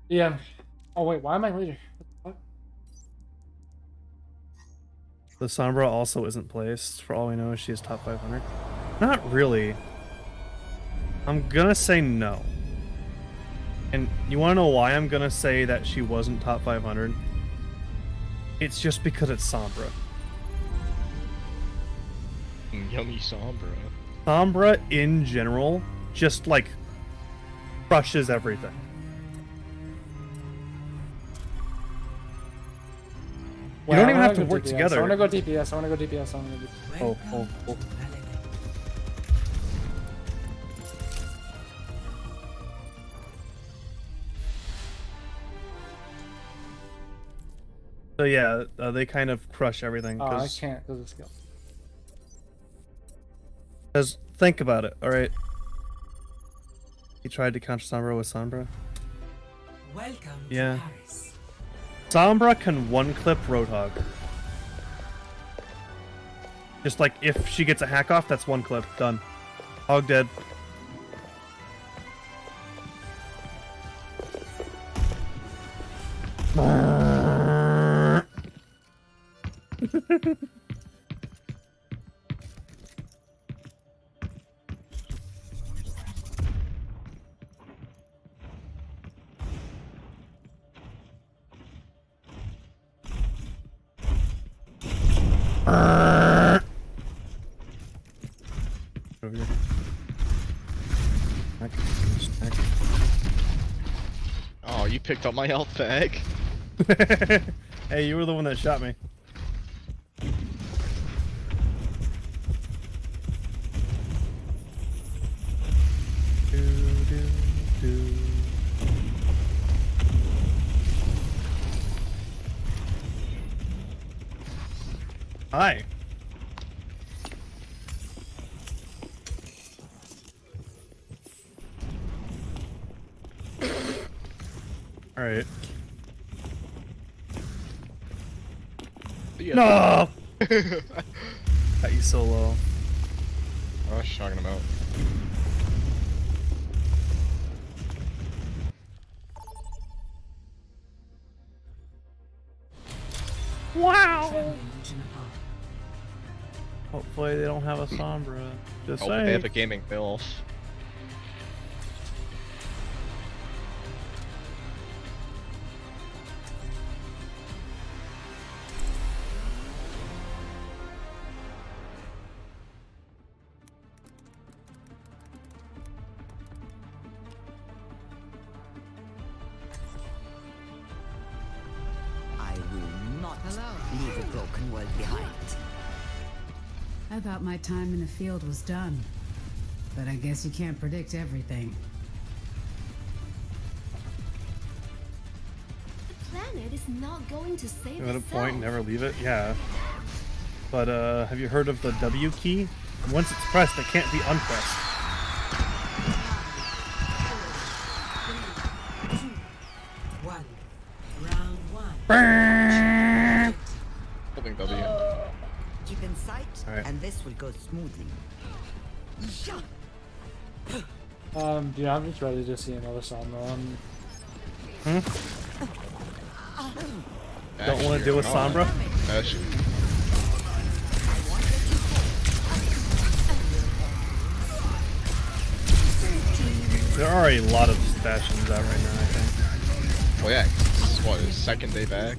Yeah. Oh wait, why am I leader? What The Sombra also isn't placed. For all we know, she is top 500. Not really. I'm gonna say no. And you wanna know why I'm gonna say that she wasn't top 500? It's just because it's Sombra. Yummy Sombra. Sombra, in general, just, like, crushes everything. You Wait, don't I even wanna have to go work DPS. together. I wanna go DPS. I wanna go DPS. I wanna go DPS. Oh. So yeah, they kind of crush everything. Oh, I can't because of skill. Because think about it, all right. He tried to counter Sombra with Sombra. Welcome Yeah. to Paris. Sombra can one-clip Roadhog. Just like if she gets a hack off, that's one clip. Done. Hog dead. Oh, you picked up my health bag. Hey, you were the one that shot me. Hi. All right. Yeah. No. Got you so low. Oh, she's talking about. Wow. Hopefully they don't have a Sombra. Just Oh, saying. they have a gaming MILF. I will not leave a broken world behind. I thought my time in the field was done. But I guess you can't predict everything. The planet is not going to save At a itself. point, never leave it. Yeah. But have you heard of the W key? Once it's pressed, it can't be unpressed. Holding W. Keep in sight, Alright. and this will go smoothly. Dude, I'm just ready to see another Sombra. Don't want to deal with Sombra? Actually. There are a lot of Bastions out right now, I think. Oh yeah, it's, what, his second day back?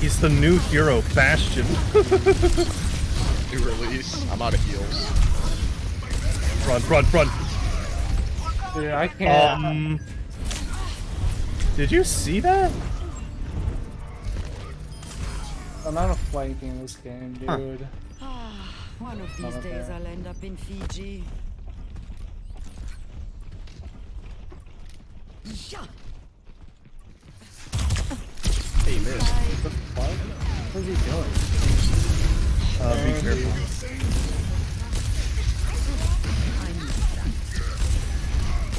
He's the new hero, Bastion. New release. I'm out of heals. Run, run, run. Dude, I can't. Did you see that? The amount of flanking in this game, dude. One of these Not days fair. I'll end up in Fiji. Hey, miss. What's he doing? Be careful.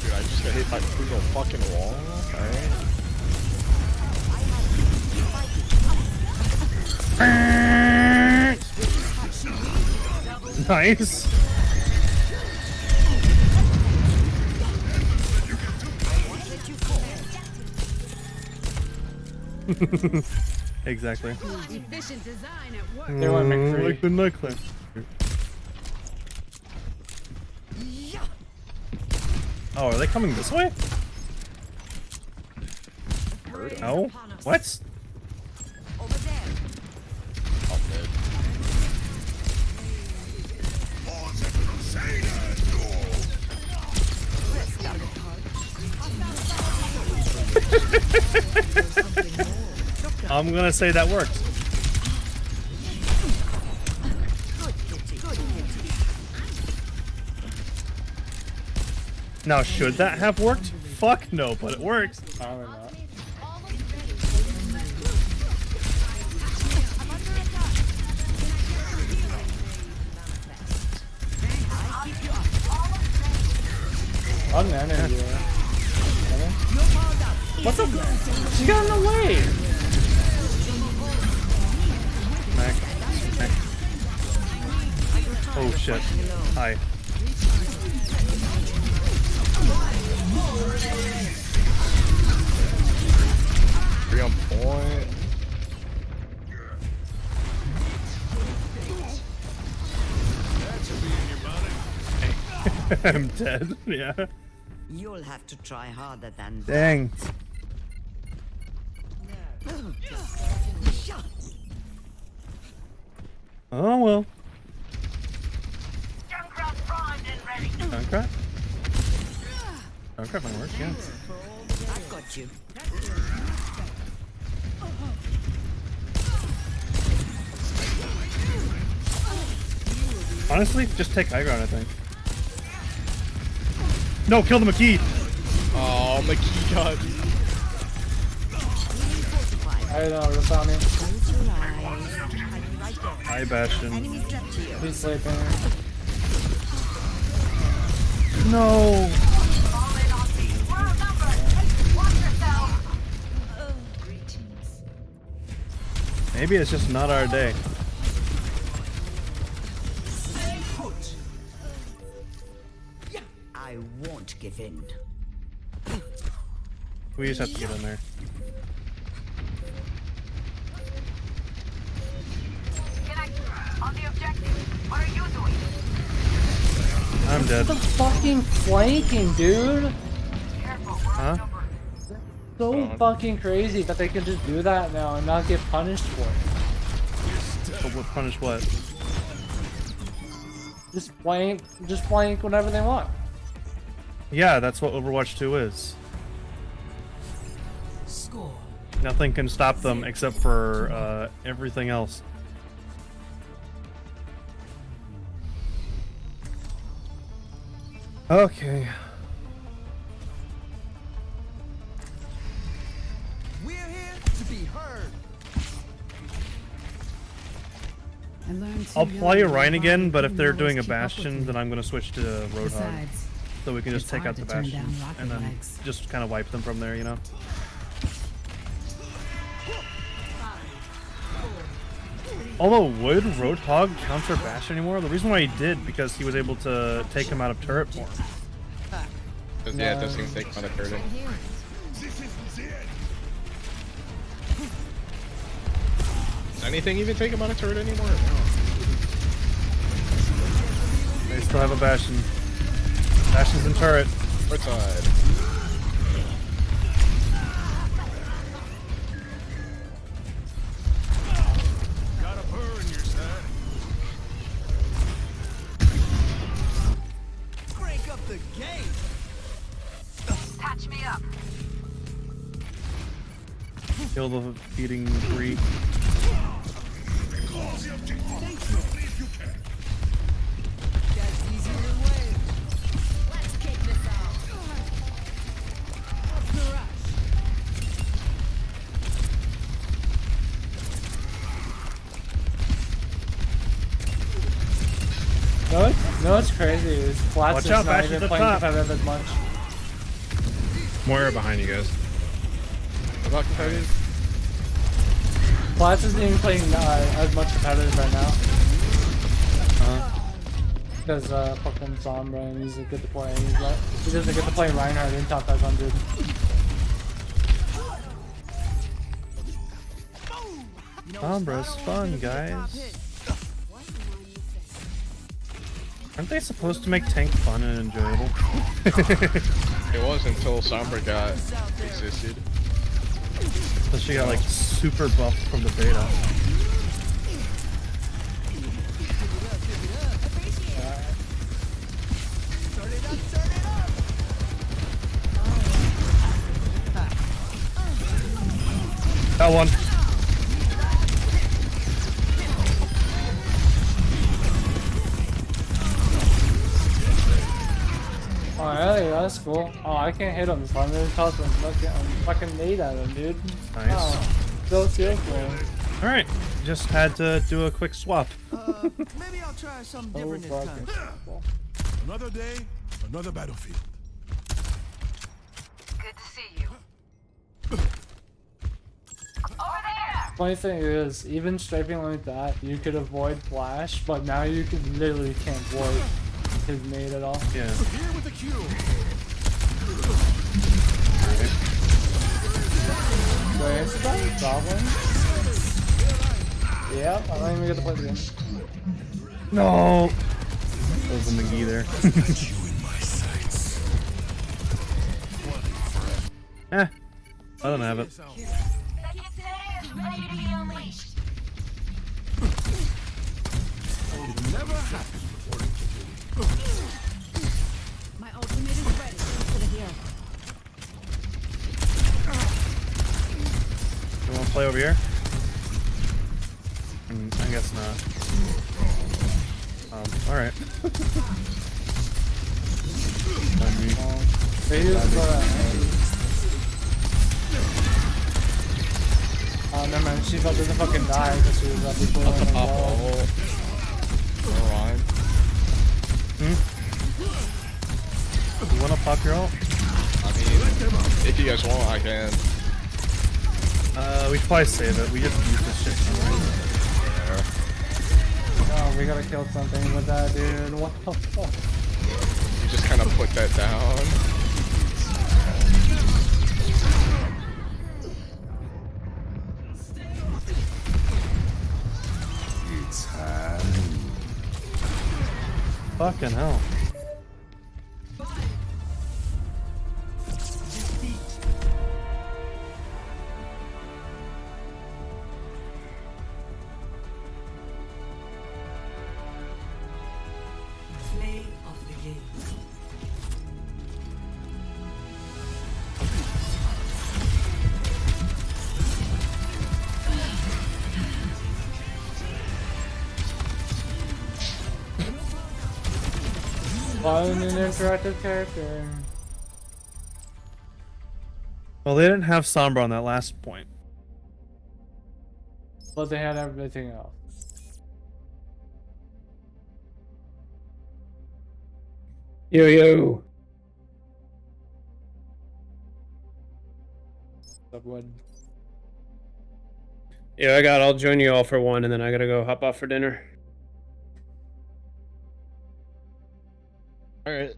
Dude, I just got hit by through the fucking wall. Alright. Nice. Exactly. Efficient design at work. They went McCree. Like the nightclub. Oh, are they coming this way? No? What? Over there. Oh, dead. I'm gonna say that worked. Now, should that have worked? Fuck no, but it works. Probably not. I'm an enemy. What's up? She got in the way. Mac. Mac. Oh shit. Hi. Three on point. I'm dead. Yeah. You'll have to try harder than Dang. Oh well. Junkrat? Junkrat might work, yeah. I've got you. Honestly, just take high ground, I think. No, kill the McKee! Oh, McKee got me. I don't know, Rasami. Close your eyes. Right there. Hi, Bastion. Enemies left here. He's sleeping. No! Maybe it's just not our day. I won't give in. We just have to get in there. On the objective. What are you doing? I'm dead. The fucking flanking, dude. Huh? So fucking crazy that they can just do that now and not get punished for it. But what punish what? Just flank whenever they want. Yeah, that's what Overwatch 2 is. Score. Nothing can stop them except for everything else. Okay. We're here to be heard. I learned I'll too play young Rhine that again, but if Bobby they're couldn't doing a always keep up with Bastion, me. then I'm gonna switch to Roadhog. Besides, So we can just it's take out hard the to turn Bastion down rocket and then legs. just kind of wipe them from there, you know? Although, would Roadhog counter Bastion anymore? The reason why he did, because he was able to take him out of turret more. Because yeah, it doesn't even take him out of turret. Does anything even take him out of turret anymore? No. They still have a Bastion. Bastion's in turret. Right side. Got a burr in your side. Crank up the game. Patch me up. Kill the feeding tree. Cause the objective. Slowly if you can. That's easier than wait. Let's kick this off. No, it's crazy. It's Flats Watch is out, not Bastion's even up playing top. competitive as much. Moira behind you guys. What about competitive? Flats isn't even playing as much competitive right now. Because fucking Sombra and he's a good to play. He doesn't get to play Reinhardt in top 500. Sombra's fun, guys. Aren't they supposed to make tank fun and enjoyable? It was until Sombra got existed. So she got like super buffed from the beta. That one. Oh, really? That's cool. Oh, I can't hit him, so I'm gonna toss him. Fucking nade at him, dude. Nice. Oh, so skillful. Alright, just had to do a quick swap. Maybe I'll try something Oh, different this time. fucking. Another day, another battlefield. Good to see you. Over there! Funny thing is, even strafing like that, you could avoid flash, but now you can literally can't avoid his nade at all. Yeah. Here with the Q. Wait, is that a goblin? Yep, I don't even get to play the game. No! That was a McGee there. Eh, I don't have it. Never happened. play over here? I guess not. Alright. Oh, never mind. She doesn't fucking die because she was up before. Up the pop ult. Alright. You wanna pop your ult? I mean, if you guys want, I can. We should probably save it. We just use this shit somewhere. Oh, we gotta kill something with that, dude. What the fuck? You just kind of put that down. It's time. Fucking hell. Play of the game. Fun and interactive character. Well, they didn't have Sombra on that last point. But they had everything else. Yo. Subwood. Yeah, I got. I'll join you all for one, and then I gotta go hop off for dinner. Alright.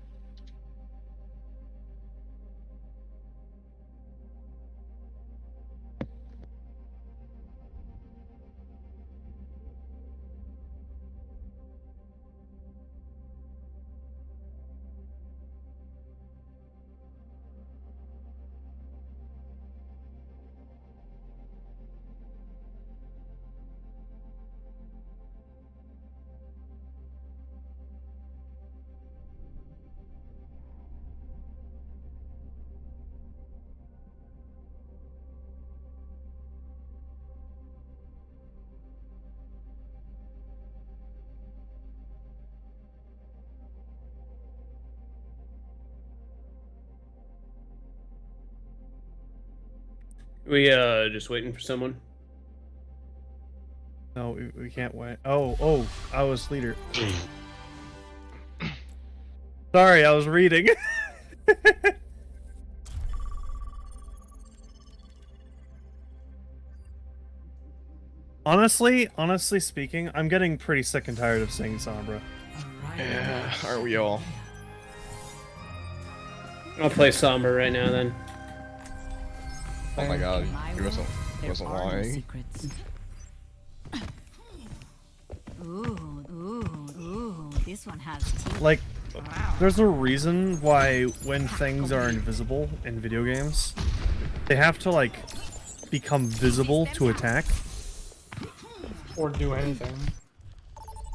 We just waiting for someone. No, we can't wait. Oh, I was leader. Sorry, I was reading. Honestly speaking, I'm getting pretty sick and tired of seeing Sombra. Yeah, aren't we all? I'll play Sombra right now then. Oh my god, he wasn't lying. Ooh, this one has teeth. Like, there's a reason why when things are invisible in video games, they have to, like, become visible to attack. Or do anything.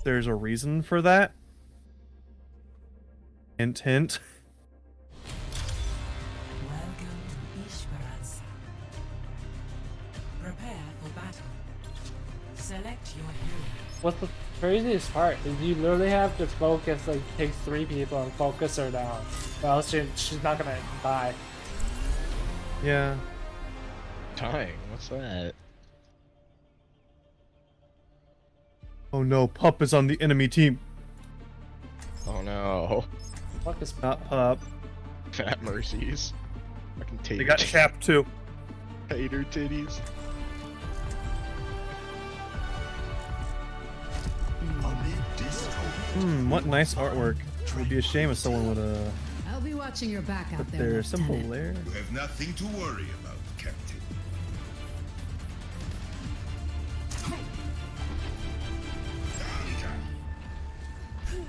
There's a reason for that. Hint, hint. Welcome to Ishvaranza. Prepare for battle. Select your hero. What's the craziest part is you literally have to focus, like, take 3 people and focus her down. Or else she's not gonna die. Yeah. Dying? What's that? Oh no, Pup is on the enemy team. Oh no. Fuck is Not Pup. Fat mercies. Fucking tater. They got Chap too. Tater titties. What nice artwork. It would be a shame if someone would I'll be watching your back out put there. their symbol Lieutenant. there. You have nothing to worry about, Captain.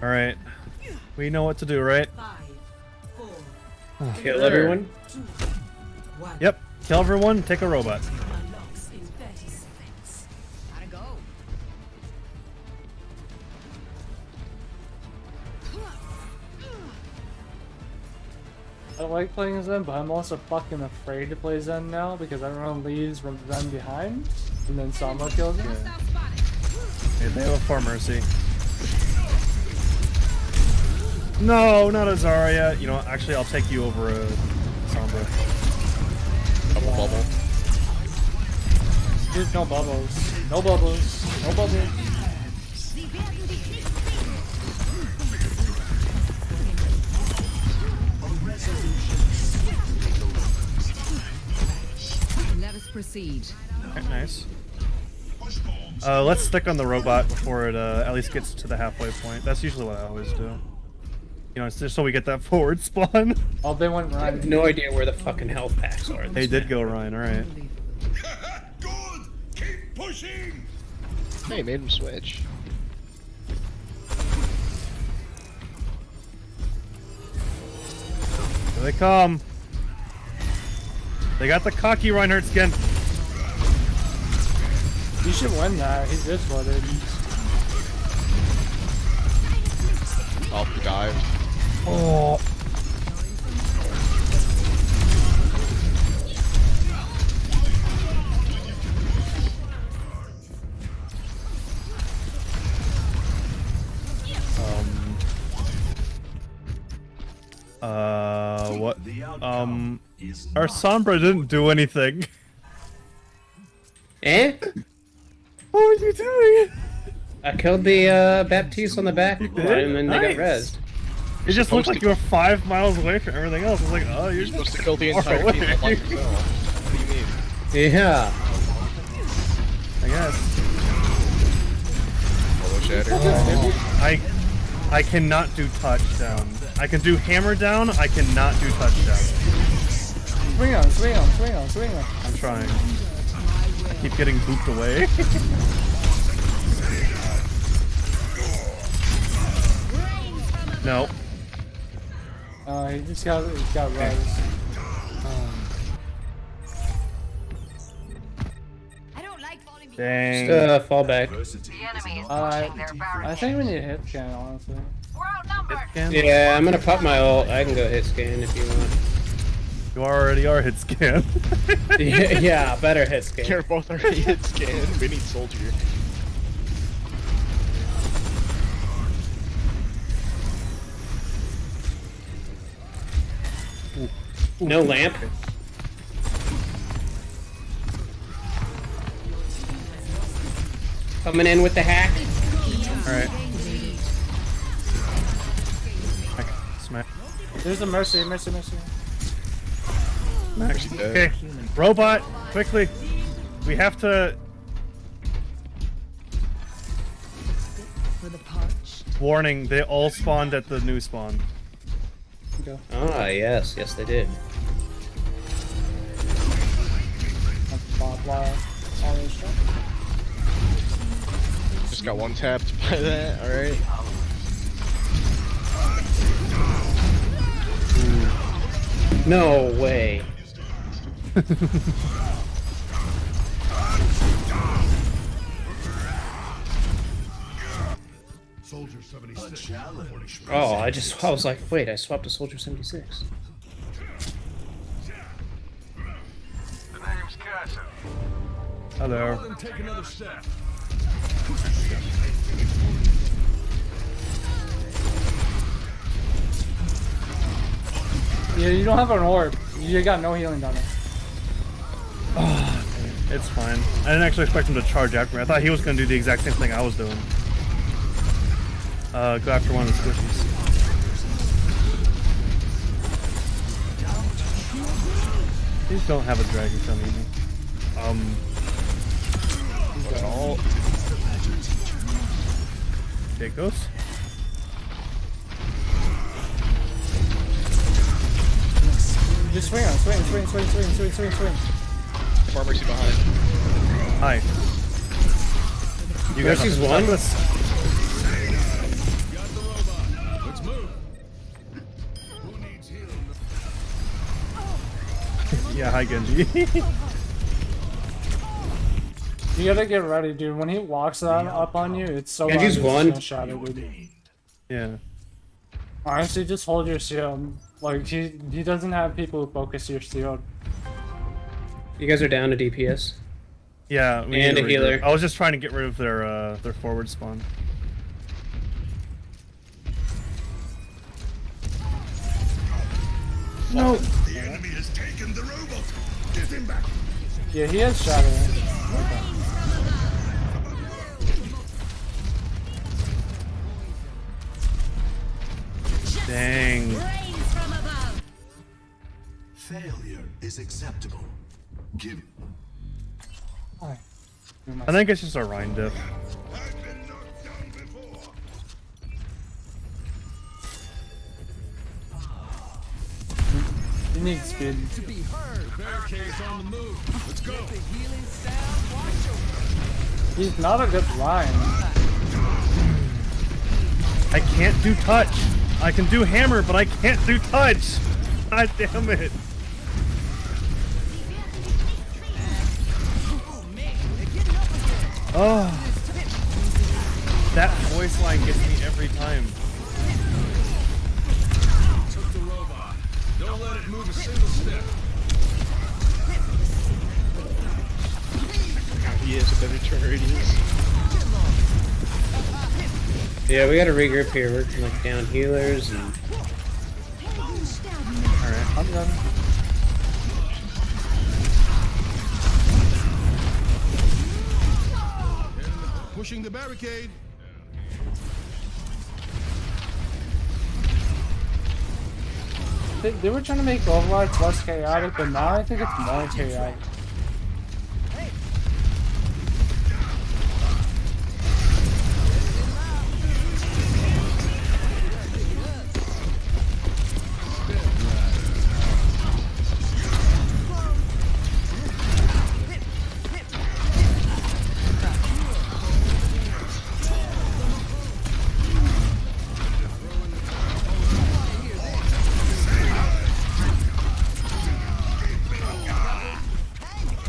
Alright. We know what to do, right? 5, 4, Kill everyone. 2, 1. Yep. Kill everyone, take a robot. Unlocks in 30 seconds. Gotta go. I like playing Zen, but I'm also fucking afraid to play Zen now because everyone leaves Zen behind, and then Sombra kills him. Yeah, they have a far mercy. No, not a Zarya. You know, actually, I'll take you over a Sombra. Double bubble. Dude, no bubbles. No bubbles. No bubbles. Let us proceed. Okay, nice. Let's stick on the robot before it at least gets to the halfway point. That's usually what I always do. You know, it's just so we get that forward spawn. Oh, they went I have Ryan. no idea where the fucking health packs are. They did go Ryan, alright. Good! Keep pushing! Hey, made him switch. Here they come. They got the cocky Reinhardt skin. You should win that. He's just flooded. Off the dive. Oh. What? Our Sombra didn't do anything. Eh? What were you doing? I killed the Baptiste on the back line and then they got Nice. rezzed. It just looked like you were 5 miles away from everything else. I was like, oh, you're Supposed to kill the far entire away. team all by yourself. What do you mean? Yeah. I guess. Hello, Shatter. I cannot do touchdown. I can do hammer down. I cannot do touchdown. Swing on, swing on, swing on, swing on. I'm trying. I keep getting booped away. No. He just got res. Dang. Just fall back. I think we need a hit scan, honestly. Yeah, I'm gonna pop my ult. I can go hit scan if you want. You already are hit scan. Yeah, better hit scan. You're both already hit scan. We need soldier. No lamp. Coming in with the hack. Alright. Smack. There's a mercy. Smack. Okay. Robot, quickly. We have to. Warning, they all spawned at the new spawn. Okay. Ah, yes, they did. Just got one tapped by that, alright. No way. Soldier 76. Oh, I was like, wait, I swapped to Soldier 76. The name's Castle. Hello. Then take another step. Yeah, you don't have an orb. You got no healing down there. Oh, it's fine. I didn't actually expect him to charge after me. I thought he was going to do the exact same thing I was doing. Go after one of the squishies. Please don't have a dragon come eat me. All. Okay, it goes. Just swing on, swing. Far mercy behind. Hi. You guys Mercy's have one? this. Let's move. Who needs healing? Yeah, hi Genji. You gotta get ready, dude. When he walks up on you, it's so Genji's loud, it's one. gonna shatter, dude. Yeah. Honestly, just hold your shield. Like he doesn't have people who focus your shield. You guys are down to DPS. Yeah, we And need a to regroup. healer. I was just trying to get rid of their forward spawn. No. The enemy has taken the robot. Get him back. Yeah, he has shadow. Dang. Failure is acceptable. Give. I think it's just a Rhine diff. He needs speed. To be heard. Barricades on the move. Let's go. He's not a good line. I can't do touch. I can do hammer, but I can't do touch. God damn it. Oh. That voice line gets me every time. Took the robot. Don't let it move a single step. He has a better turn radius. Yeah, we gotta regroup here. We're like down healers and. Alright, I'm done. Pushing the barricade. They were trying to make Overwatch less chaotic, but now I think it's more chaotic.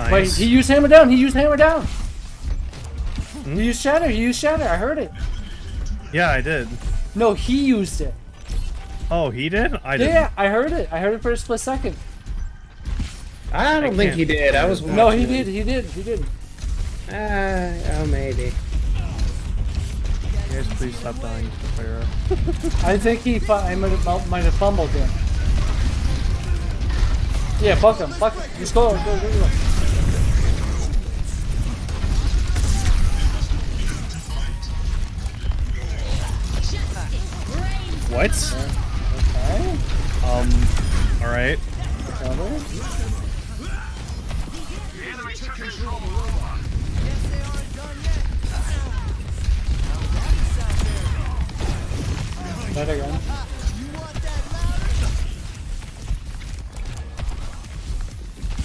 Wait, he used hammer down. He used hammer down. He used shatter. He used shatter. I heard it. Yeah, I did. No, he used it. Oh, he did? I didn't. Yeah, I heard it. I heard it for a split second. I don't think he did. I was. No, he watching did. He did. He did. Oh, maybe. You guys, please stop dying to Pharaoh. I think he might have fumbled him. Yeah, fuck him. Fuck him. Just go. Go. What? Okay. Alright. That again.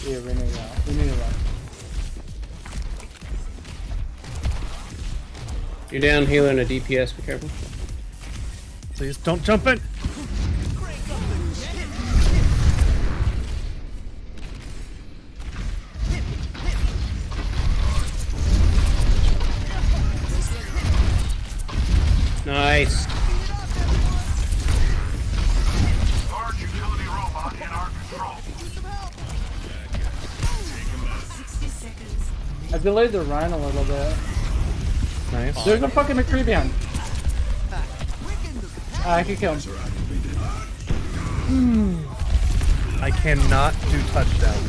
Yeah, we need that. We need to run. You're down healer and a DPS. Be careful. Please don't jump it. Nice. Large utility robot in our control. I delayed the Rhine a little bit. Nice. There's a fucking McCree behind. I can kill him. I cannot do touchdown.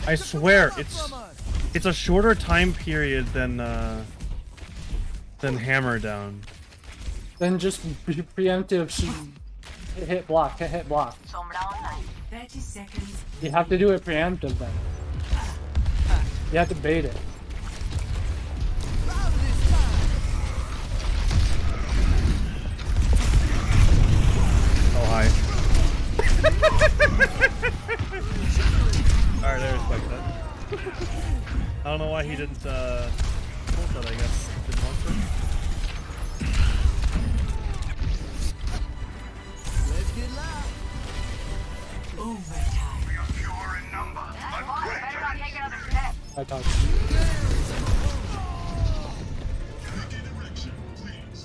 I swear, it's a shorter time period than hammer down. Then just preemptive hit block, hit block. 30 seconds. You have to do it preemptive then. You have to bait it. Oh, hi. Alright, I respect that. I don't know why he didn't, hold that, I guess. Didn't want to. Let's get loud. Overtime. We are fewer in number, but greater in strength. I talked. Take a direction, please.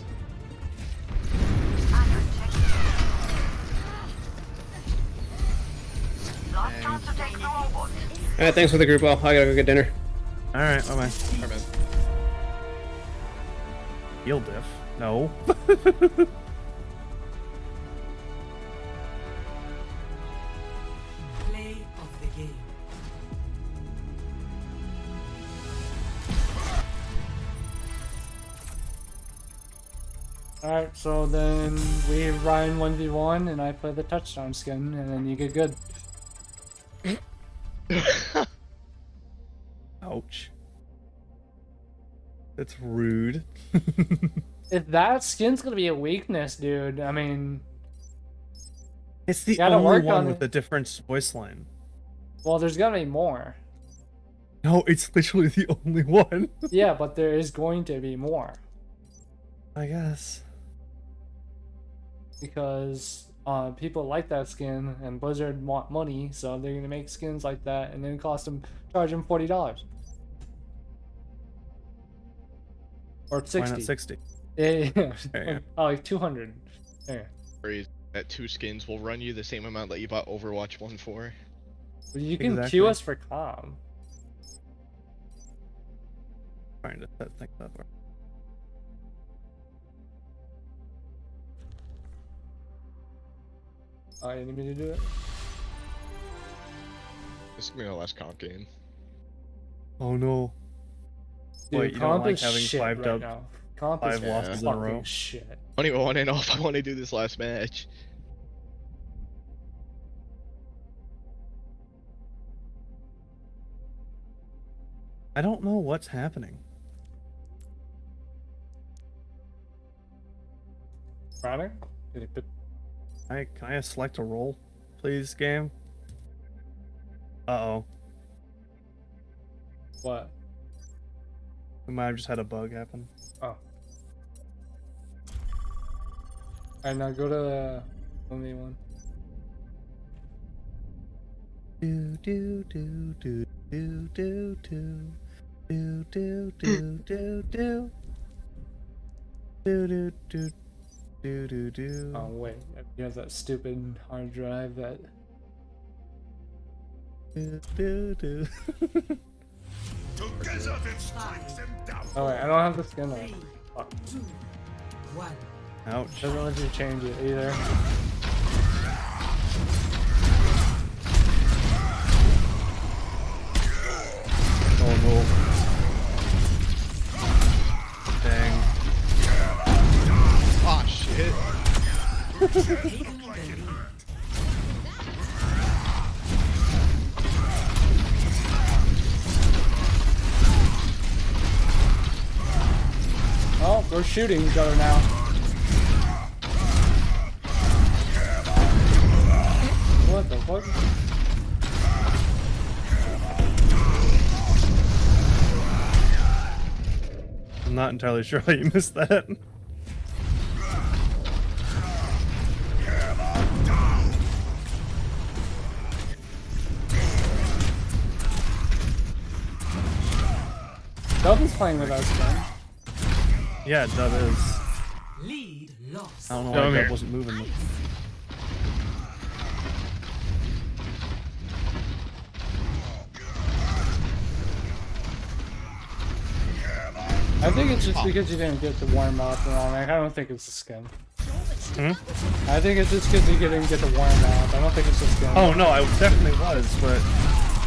Alright, thanks for the group. Well, I gotta go get dinner. Alright, bye bye. Alright, man. Heal diff. No. Play of the game. Alright, so then we have Ryan 1v1 and I play the touchdown skin and then you get good. Ouch. That's rude. If that skin's gonna be a weakness, dude, I mean, It's the gotta only work one on with it. the different voice line. well, there's gotta be more. No, it's literally the only one. Yeah, but there is going to be more. I guess. Because people like that skin and Blizzard want money, so they're gonna make skins like that and then charge them $40 or 60. Why not 60? Yeah, Yeah. oh, like 200. Yeah. Crazy that 2 skins will run you the same amount that you bought Overwatch 1 for. Well, you can Exactly. queue us for calm. Trying to set things up. Oh, you need me to do it? This is gonna be the last comp game. Oh no. Dude, Wait, you don't comp like is having shit 5 right dubs? now. Comp 5 is losses in a row. fucking shit. I don't even want to know if I want to do this last match. I don't know what's happening. Running? Can I select a role, please, game? Uh-oh. What? We might have just had a bug happen. Oh. Alright, now go to the 1v1. Do do do do do do do do do do do do do do do do. Oh wait, you have that stupid hard drive that. Do do do. Together it strikes them down. Oh wait, I don't have the skin on. Fuck. 2, 1. Ouch. Doesn't let you change it either. Oh no. Dang. Ah, shit. Taking the lead. Oh, we're shooting each other now. What the fuck? I'm not entirely sure how you missed that. Dub is playing with us, man. Yeah, Dub is. Lead lost. I don't know Come why here. Dub wasn't moving. I think it's just because you didn't get the warm up and all that. I don't think it's the skin. Hmm? I think it's just because you didn't get the warm up. I don't think it's the skin. Oh no, I definitely was, but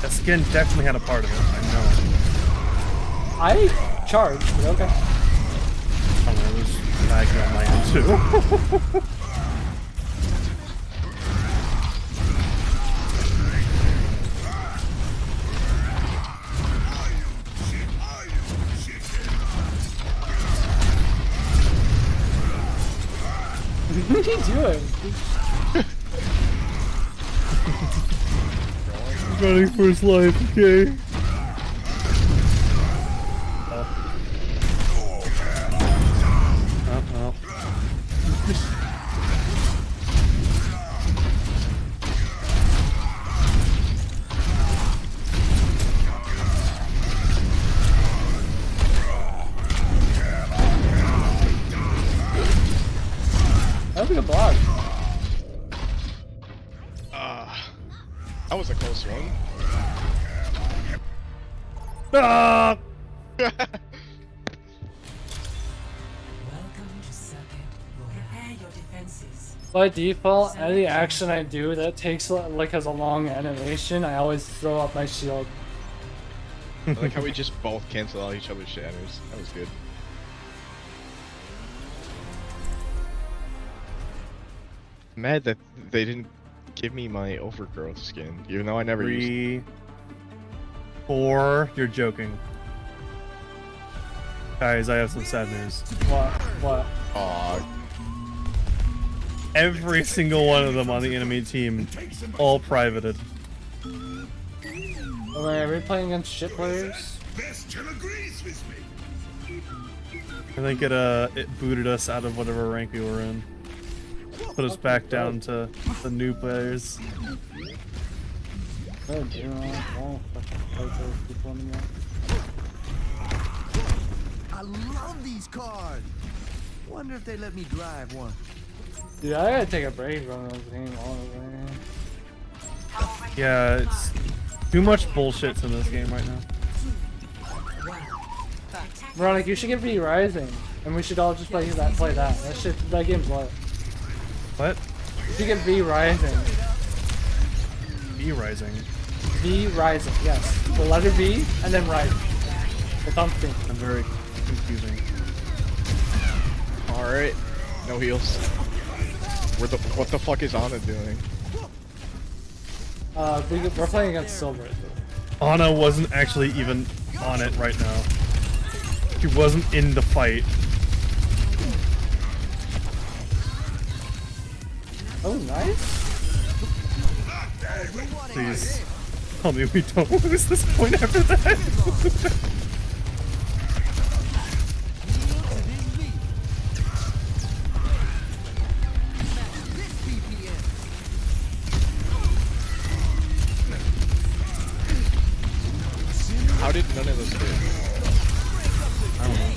that skin definitely had a part of it. I know. I charged, but okay. I don't know, it was lagging on my end too. What are you doing? He's running for his life, okay? Oh, well. That was a good block. That was a close one. Ah! Welcome to Circuit Royale. Prepare your defenses. By default, any action I do that takes like has a long animation, I always throw up my shield. I like how we just both cancel out each other's shatters. That was good. I'm mad that they didn't give me my overgrowth skin, even though I never used it. 3, 4. You're joking. Guys, I have some sad news. What? Aw, Every single one of them on the enemy team, all privated. Are we playing against shit players? Bastion agrees with me. I think it booted us out of whatever rank we were in. Put us back down to the new players. Oh, dear, I won't fucking play those people anymore. I love these cars. Wonder if they let me drive one. Dude, I gotta take a break from this game all the way. Yeah, it's too much bullshit in this game right now. Veronica, you should get V Rising, and we should all just play that. That game's lit. What? You should get V Rising. V Rising. V Rising, yes. The letter V and then Rising. The thumb thing. I'm very confusing. alright. No heals. What the fuck is Ana doing? We're playing against Silver. Ana wasn't actually even on it right now. She wasn't in the fight. Oh, nice. Please tell me we don't lose this point after that. How did none of those hit? I don't know.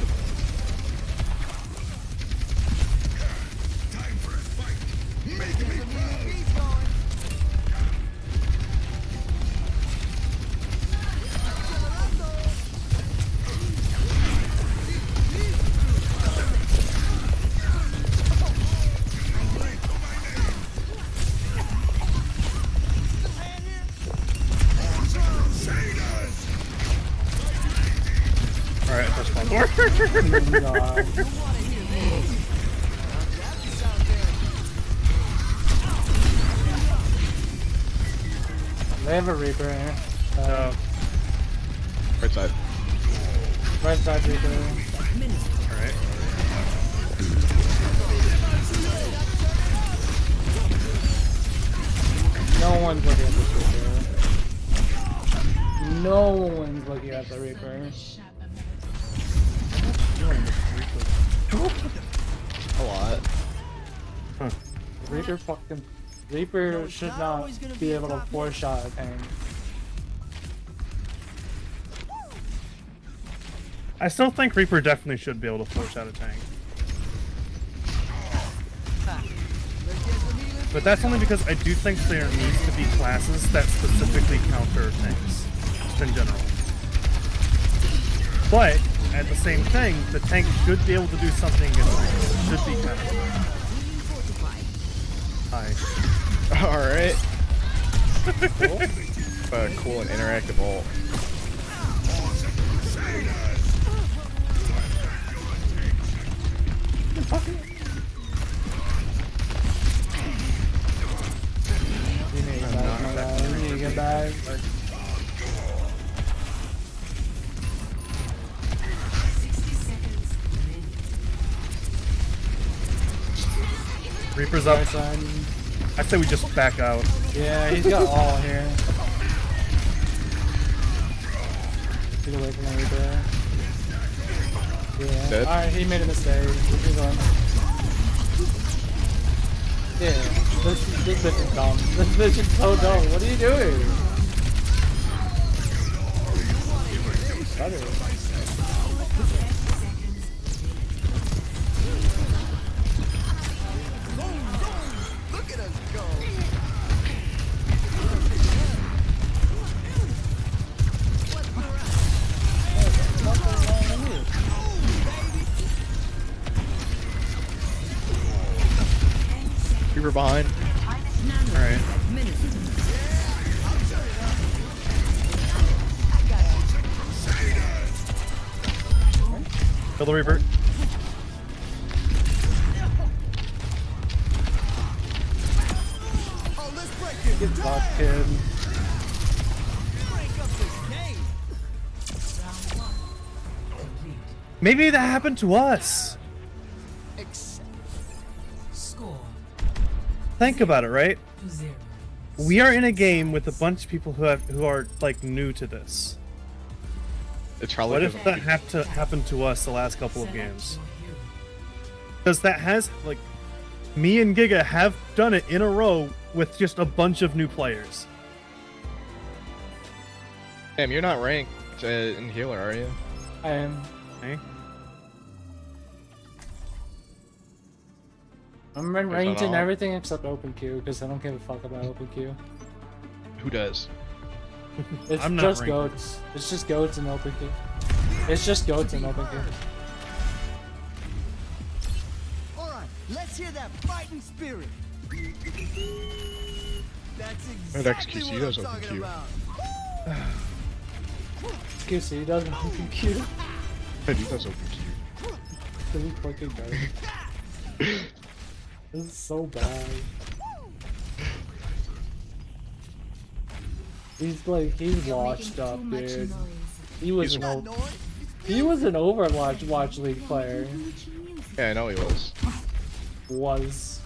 Alright, that's fun. They have a Reaper here. Right side. Right side Reaper. Alright. No one's looking at this Reaper. No one's looking at the Reaper. A lot. Huh. Reaper should not be able to four-shot a tank. I still think Reaper definitely should be able to force out a tank. But that's only because I do think there needs to be classes that specifically counter tanks, just in general. But, at the same thing, the tank should be able to do something against tanks. It should be kind of... Hi. Alright. Cool and interactive ult. We need to get back. Reaper's up. I say we just back out. Yeah, he's got all here. Get away from the Reaper. Yeah. Dead? Alright, he made a mistake. He's on. Yeah, this bitch is dumb. This bitch is so dumb. What are you doing? Better. Reaper behind. Alright. Kill the Reaper. Get fucked, kid. Maybe that happened to us. Score Think about it, right? 2-0. We are in a game with a bunch of people who are like new to this. It's probably What if that happened to us the last couple of games? Because that has, like, me and Giga have done it in a row with just a bunch of new players. Damn, you're not ranked in healer, are you? I am. Okay. I'm ranked in everything except open queue because I don't give a fuck about open queue. Who does? It's I'm not just ranked. goats. It's just goats and open queue. It's just goats and open queue. Alright, let's hear that fighting spirit. That's That exactly XQC what does I'm open talking queue. about. QC doesn't open queue. I do does open queue. Really fucking does. This is so bad. He's washed up, dude. He was an Overwatch League player. Yeah, I know he was. Was.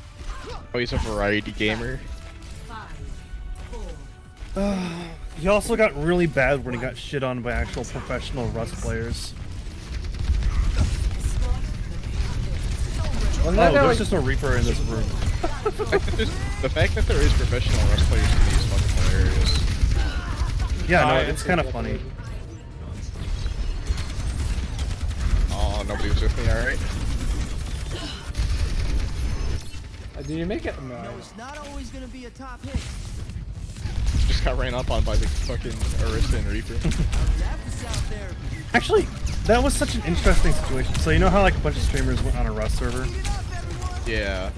Oh, he's a variety gamer. He also got really bad when he got shit on by actual professional Rust players. Well, Oh, there's just a Reaper in this room. The fact that there is professional Rust players to me is fucking hilarious. Yeah, no, it's kind of funny. Oh, nobody was with me, alright? Did you make it? No. It's not always gonna be a top hit. Just got ran up on by the fucking Orisa and Reaper. Actually, that was such an interesting situation. So you know how like a bunch of streamers went on a Rust server? Yeah.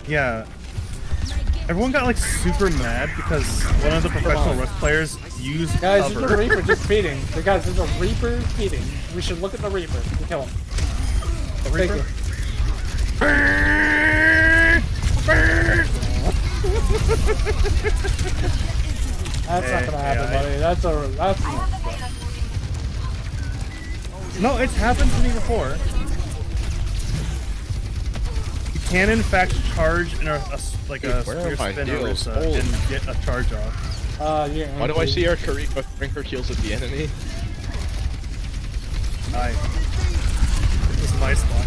Yeah. Everyone got like super mad because one of the professional Rust players used Guys, cover. there's a Reaper just feeding. Guys, there's a Reaper feeding. We should look at the Reaper and kill him. The Reaper? That's not gonna happen, buddy. That's No, it's happened to me before. You can in fact charge in a spear spin Orisa and get a charge off. Yeah. Why do I see our Karika Brinker heals at the enemy? This is my spot.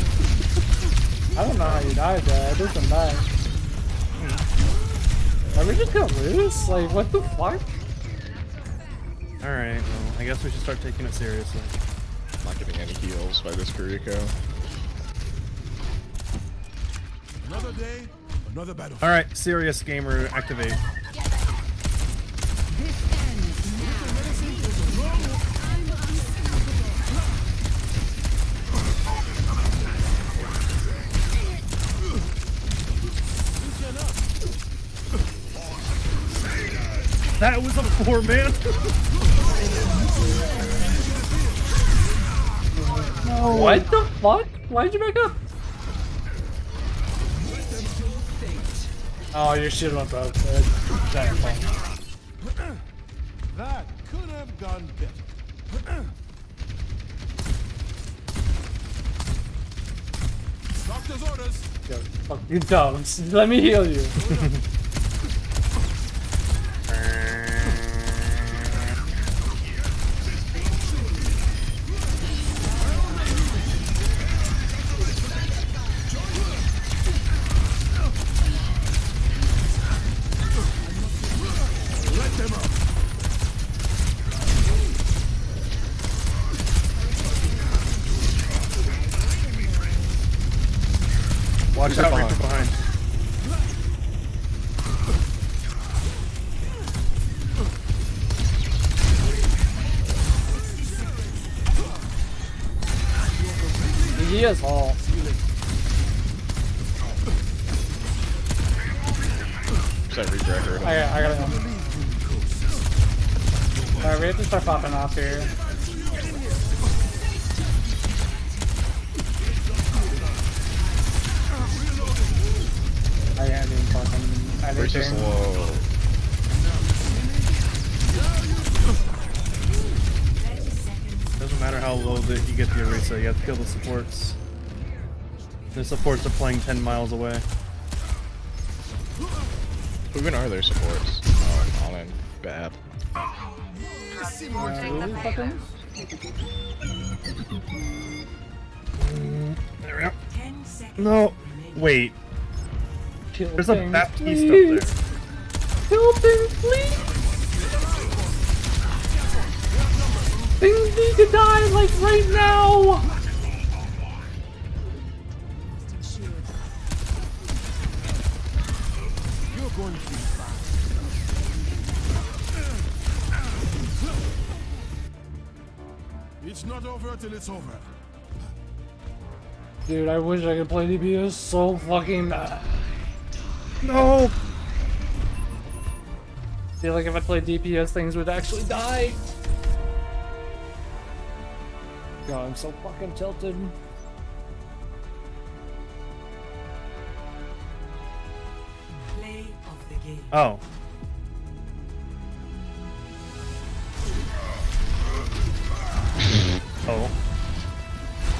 I don't know how you died there. It doesn't matter. Are we just gonna lose? Like, what the fuck? Alright, well, I guess we should start taking it seriously. I'm not getting any heals by this Kariko. Another day, another battle. Alright, serious gamer, activate. That was a 4-man. No. What the fuck? Why'd you back up? Oh, your shit went broke. Giant thing. That could have gone better. Doctor's orders. Yo, fuck you, dumps. Let me heal you. Watch out, Reaper behind. He is all. Sorry, redirect her. I gotta go. Alright, we have to start popping off here. I can't even fucking We're just anything. low. Doesn't matter how low that you get the Orisa, you have to kill the supports. The supports are playing 10 miles away. Who even are their supports? Oh, all in. Bad. Really fucking? There we go. No, wait. Kill There's a things, Baptiste please. up there. Kill things, please! Things need to die, like, right now! You're going to be fine. It's not over till it's over. Dude, I wish I could play DPS so fucking No! I feel like if I played DPS, things would actually die. God, I'm so fucking tilted. Play of the game. Oh. Oh.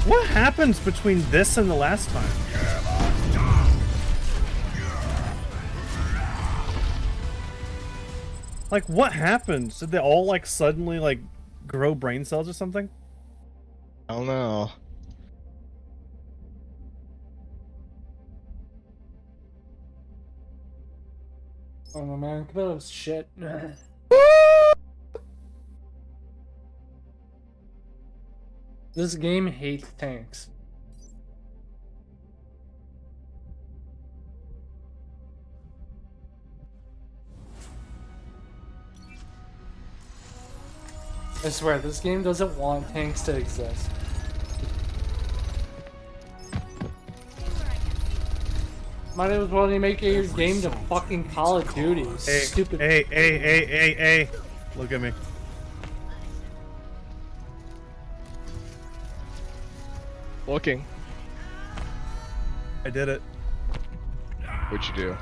What happens between this and the last time? Like, what happens? Did they all, like, suddenly, like, grow brain cells or something? I don't know. I don't know, man. Capilla's shit. This game hates tanks. I swear, this game doesn't want tanks to exist. Might as well you make your game to fucking Call of Duty. Hey, Stupid. hey. Look at me. Looking. I did it. What'd you do?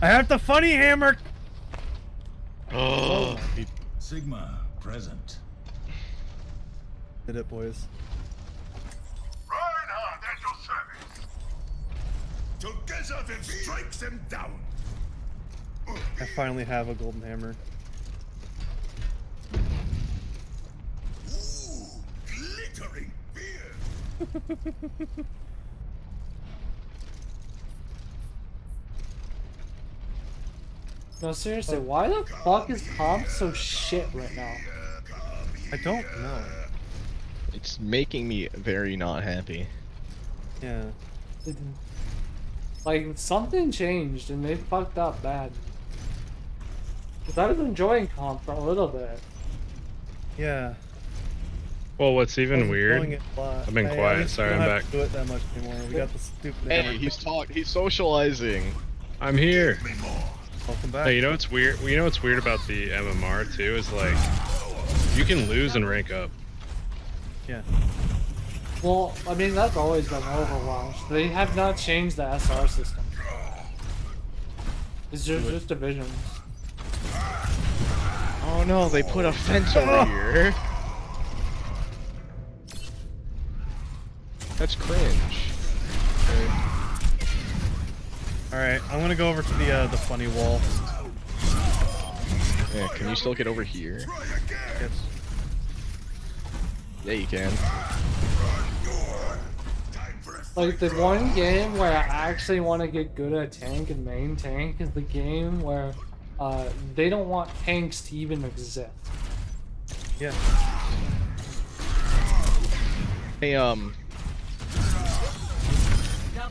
I have the funny hammer! Oh. Sigma present. Did it, boys. Reinhardt at your service. Together then strikes them down. I finally have a golden hammer. Ooh, glittering beer. No, seriously, why the fuck is comp so shit right now? I don't know. It's making me very not happy. Yeah. Like, something changed and they fucked up bad. 'Cause I was enjoying comp for a little bit. Yeah. Well, what's even Wasn't weird? doing it a lot. I've been At quiet. least Sorry, we I'm don't have back. to do it that much anymore. We got the stupid Hey, hammer. he's socializing. I'm here. Welcome back. Hey, you know what's weird? You know what's weird about the MMR too is like you can lose and rank up. Yeah. Well, I mean, that's always been Overwatch. They have not changed the SR system. It's just divisions. Oh no, they put a fence over here. That's cringe. Alright, I'm gonna go over to the funny wall. Yeah, can you still get over here? Yes. Yeah, you can. Like, the one game where I actually want to get good at tank and main tank is the game where they don't want tanks to even exist. Yeah. Hey,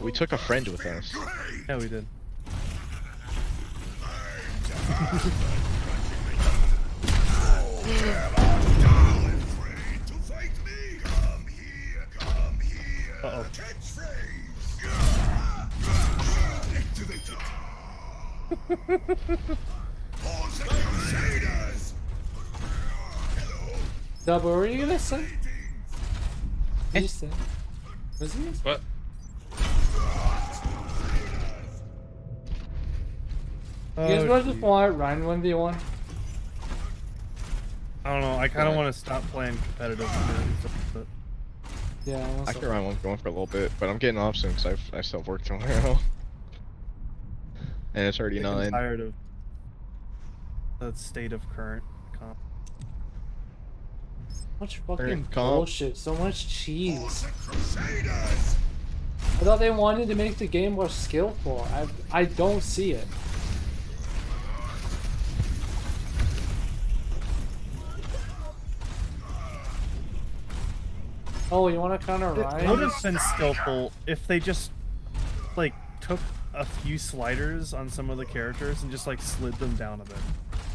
we took a friend with us. Yeah, we did. Come here. Uh-oh. Activated. Pause the Crusaders. Dub, what were you gonna say? What you say? Was he? What? You guys want to just want Ryan 1v1? I don't know. I kind of want to stop playing competitive. But... Yeah, I can run one going for a little bit, but I'm getting off soon because I still have work tomorrow. And it's already 9. I'm tired of the state of current comp. Much fucking comp. bullshit. So much cheese. I thought they wanted to make the game more skillful. I don't see it. Oh, you want to counter Ryan? It would have been skillful if they just like took a few sliders on some of the characters and just like slid them down a bit.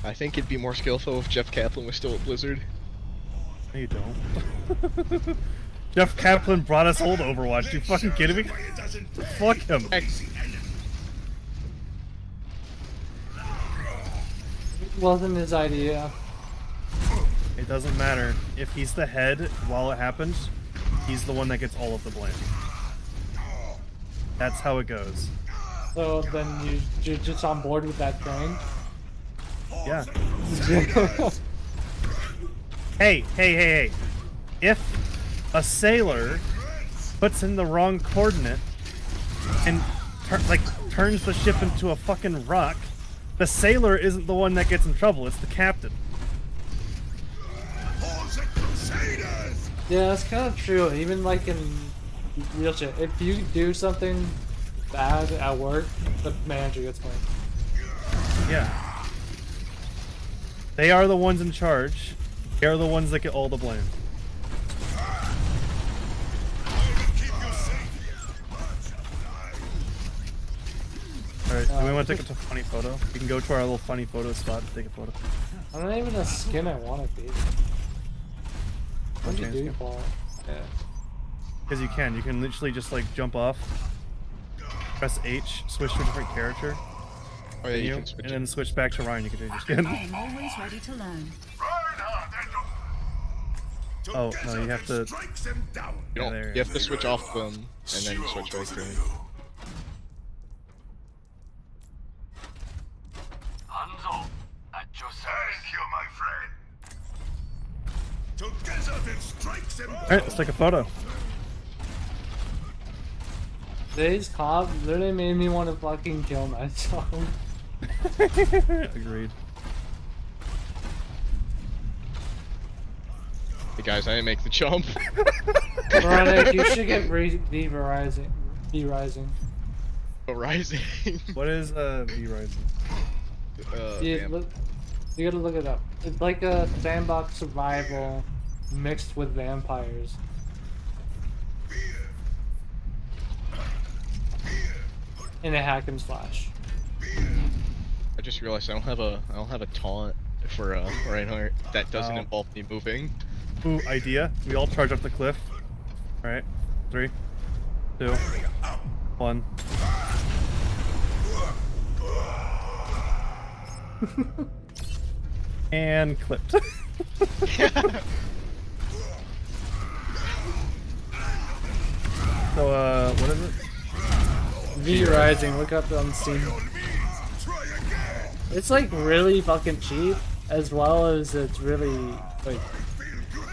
I think it'd be more skillful if Jeff Kaplan was still at Blizzard. No, you don't. Jeff Kaplan brought us old Overwatch. You fucking kidding me? Fuck him. It wasn't his idea. It doesn't matter. If he's the head while it happens, he's the one that gets all of the blame. That's how it goes. So then you're just on board with that train? Yeah. Hey. If a sailor puts in the wrong coordinate and turns the ship into a fucking rock, the sailor isn't the one that gets in trouble, it's the captain. Yeah, that's kind of true. Even like in real shit, if you do something bad at work, the manager gets blamed. Yeah. They are the ones in charge. They are the ones that get all the blame. Alright, do we want to take a funny photo? We can go to our little funny photo spot and take a photo. I don't even a skin I want to be. What do you do for it? Yeah. Because you can literally just like jump off, press H, switch to a different character, Oh yeah, you can switch and then switch back to Ryan. You can change your skin. I'm always ready to learn. Oh no, you have to. You don't. You have to switch off them and then switch back to him. Hanzo, at your service. Thank you, my friend. Together then strikes them. Alright, let's take a photo. Today's comp literally made me want to fucking kill myself. Agreed. Hey guys, I didn't make the jump. Veronica, you should get V-Rising. V-Rising. Rising. What is V-Rising? You gotta look it up. It's like a sandbox survival mixed with vampires. In a hack and slash. I just realized I don't have a taunt for Reinhardt that doesn't involve me moving. Ooh, idea. We all charge up the cliff. Alright. 3, 2, 1. And clipped. So, what is it? V-Rising, look up on Steam. It's like really fucking cheap, as well as it's really like.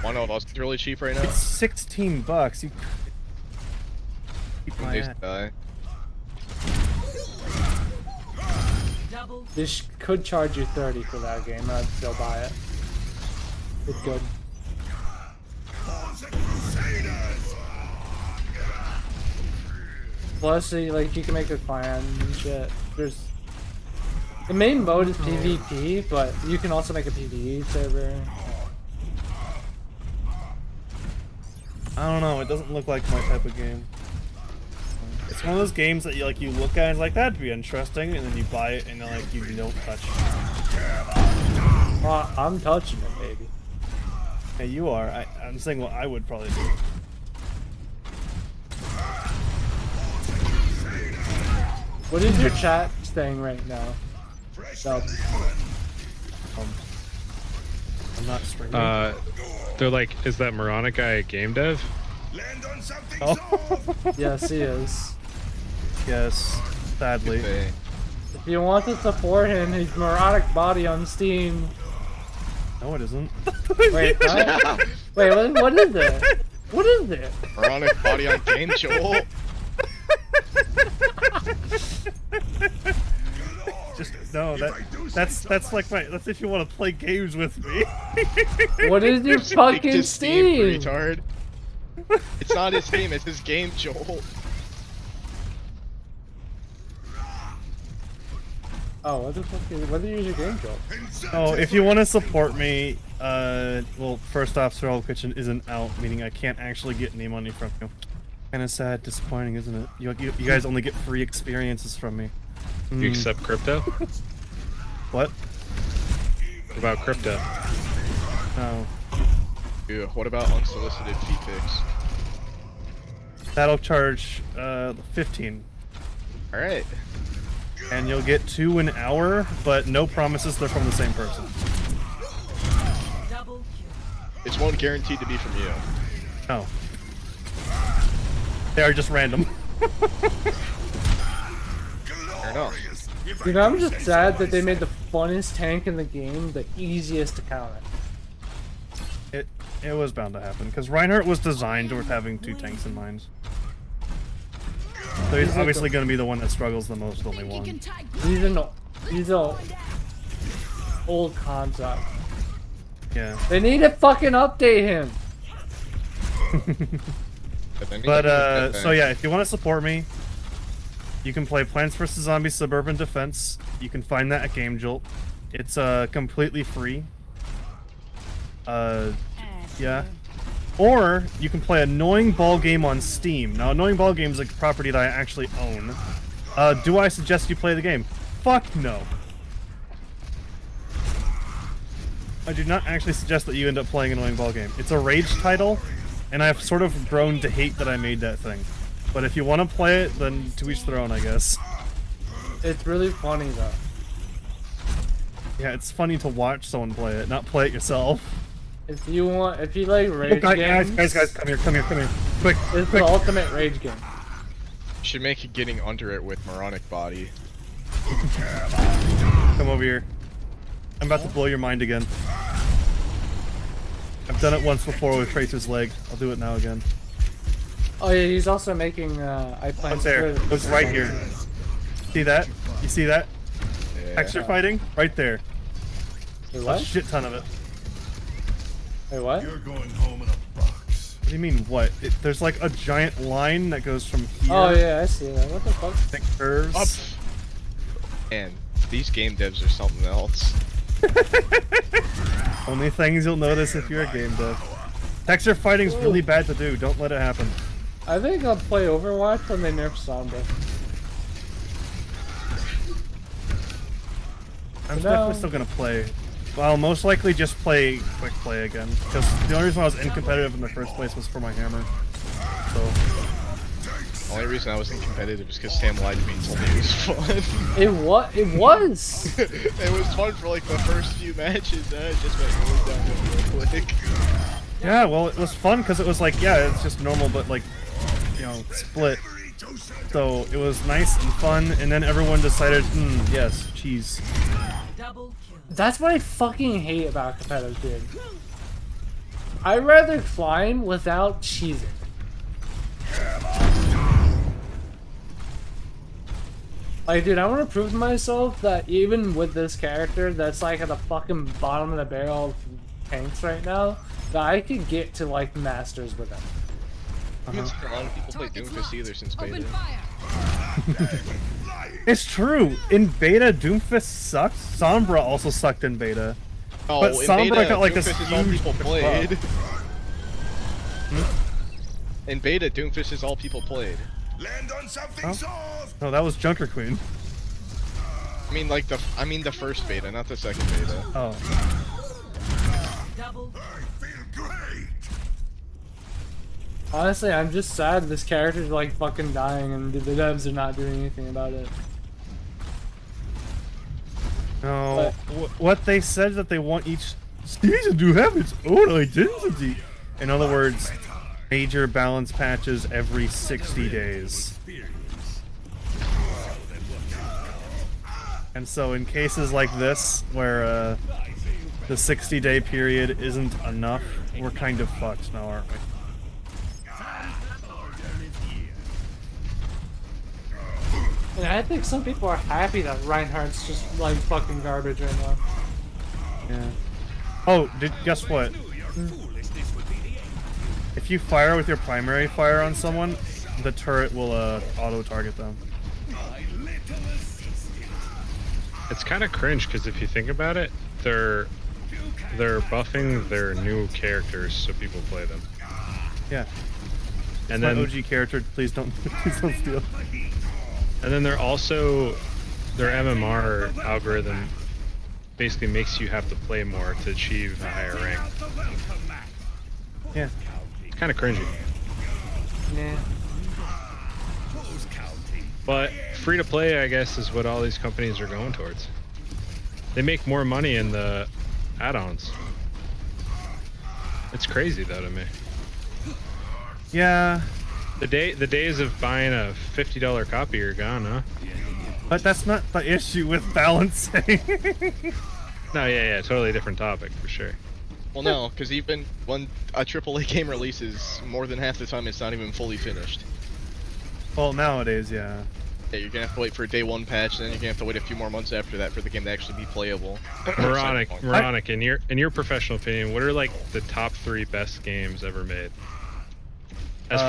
One of us is really cheap right now. It's $16. You. Keep my This ass. guy. This could charge you 30 for that game. I'd still buy it. It's good. Plus, like you can make a clan and shit. There's the main mode is PvP, but you can also make a PvE server. I don't know. It doesn't look like my type of game. It's one of those games that you look at and it's like that'd be interesting, and then you buy it and like you don't touch it. Well, I'm touching it, baby. Hey, you are. I'm saying what I would probably do. What is your chat saying right now? Sub. I'm not streaming. They're like, is that Moronic guy a game dev? Oh. Yes, he is. Yes, sadly. If you want to support him, he's Moronic Body on Steam. No, it isn't. Wait, what? Wait, what is it? What is it? Moronic Body on Game Joel. Just no, that's like that's if you want to play games with me. What is your fucking Just Steam? retard. It's not his Steam, it's his Game Joel. Oh, what the fuck is? What is your game, Joel? Oh, if you want to support me, well, first off, Survival Kitchen isn't out, meaning I can't actually get any money from you. Kind of sad, disappointing, isn't it? You guys only get free experiences from me. Do you accept crypto? What? What about crypto? No. Yeah, what about unsolicited fee pics? That'll charge 15. Alright. And you'll get 2 an hour, but no promises they're from the same person. It's one guaranteed to be from you. No. They are just random. Fair enough. Dude, I'm just sad that they made the funnest tank in the game the easiest to counter. It was bound to happen, because Reinhardt was designed with having 2 tanks in mind. So he's obviously going to be the one that struggles the most with only one. He's an old concept. Yeah. They need to fucking update him. But so yeah, if you want to support me, you can play Plants vs Zombies Suburban Defense. You can find that at Game Jolt. It's completely free. Yeah. Or you can play Annoying Ball Game on Steam. Now, Annoying Ball Game is a property that I actually own. Do I suggest you play the game? Fuck no. I do not actually suggest that you end up playing Annoying Ball Game. It's a rage title, and I've sort of grown to hate that I made that thing. But if you want to play it, then to each their own, I guess. It's really funny though. Yeah, it's funny to watch someone play it, not play it yourself. If you like rage games, guys, come here, quick, it's quick. the ultimate rage game. Should make it getting under it with Moronic Body. Come over here. I'm about to blow your mind again. I've done it once before with Tracer's leg. I'll do it now again. Oh yeah, he's also making I plan What's there? It was right here. See that? You see that? Yeah. Texture fighting? Right there. Wait, what? A shit ton of it. Wait, what? You're going home in a box. What do you mean, what? There's like a giant line that goes from here. Oh yeah, I see that. What the fuck? Thick curves. Up. And these game devs are something else. Only things you'll notice if you're a game dev. Texture fighting's really bad to do. Don't let it happen. I think I'll play Overwatch when they nerf Sombra. I'm definitely still gonna play. Well, I'll most likely just play quick play again. Because the only reason I was incompetitive in the first place was for my hammer. So. The only reason I wasn't competitive is because Sam lied to me and told me it was fun. It was. It was fun for like the first few matches, and it just went really downhill real quick. Yeah, well, it was fun because it was like, yeah, it's just normal, but like, you know, split. So it was nice and fun, and then everyone decided, yes, cheese. That's what I fucking hate about competitive, dude. I'd rather climb without cheesing. Like, dude, I want to prove to myself that even with this character that's like at the fucking bottom of the barrel of tanks right now, that I could get to like masters with him. I haven't seen a lot of people play Doomfist either since beta. It's true. In beta, Doomfist sucked. Sombra also sucked in beta. Oh, but in Sombra beta, got like Doomfist this is all huge people played. buff. In beta, Doomfist is all people played. Land on something soft. No, that was Junker Queen. I mean, like the first beta, not the second beta. Oh. I feel great. Honestly, I'm just sad this character's like fucking dying and the devs are not doing anything about it. No, what they said that they want each season to have its own identity. In other words, major balance patches every 60 days. And so in cases like this, where the 60-day period isn't enough, we're kind of fucked now, aren't we? And I think some people are happy that Reinhardt's just like fucking garbage right now. Yeah. Oh, guess what? If you fire with your primary fire on someone, the turret will auto-target them. It's kind of cringe because if you think about it, they're buffing their new characters so people play them. Yeah. And my then OG character, please don't steal. And then they're also their MMR algorithm basically makes you have to play more to achieve a higher rank. Yeah. It's kind of cringy. Yeah. But free to play, I guess, is what all these companies are going towards. They make more money in the add-ons. It's crazy though to me. Yeah. The days of buying a $50 copy are gone, huh? But that's not the issue with balancing. No, yeah, totally different topic for sure. Well, no, because even when a AAA game releases, more than half the time it's not even fully finished. Well, nowadays, yeah. Yeah, you're gonna have to wait for a day one patch, and then you're gonna have to wait a few more months after that for the game to actually be playable. Moronic, in your professional opinion, what are like the top 3 best games ever made? As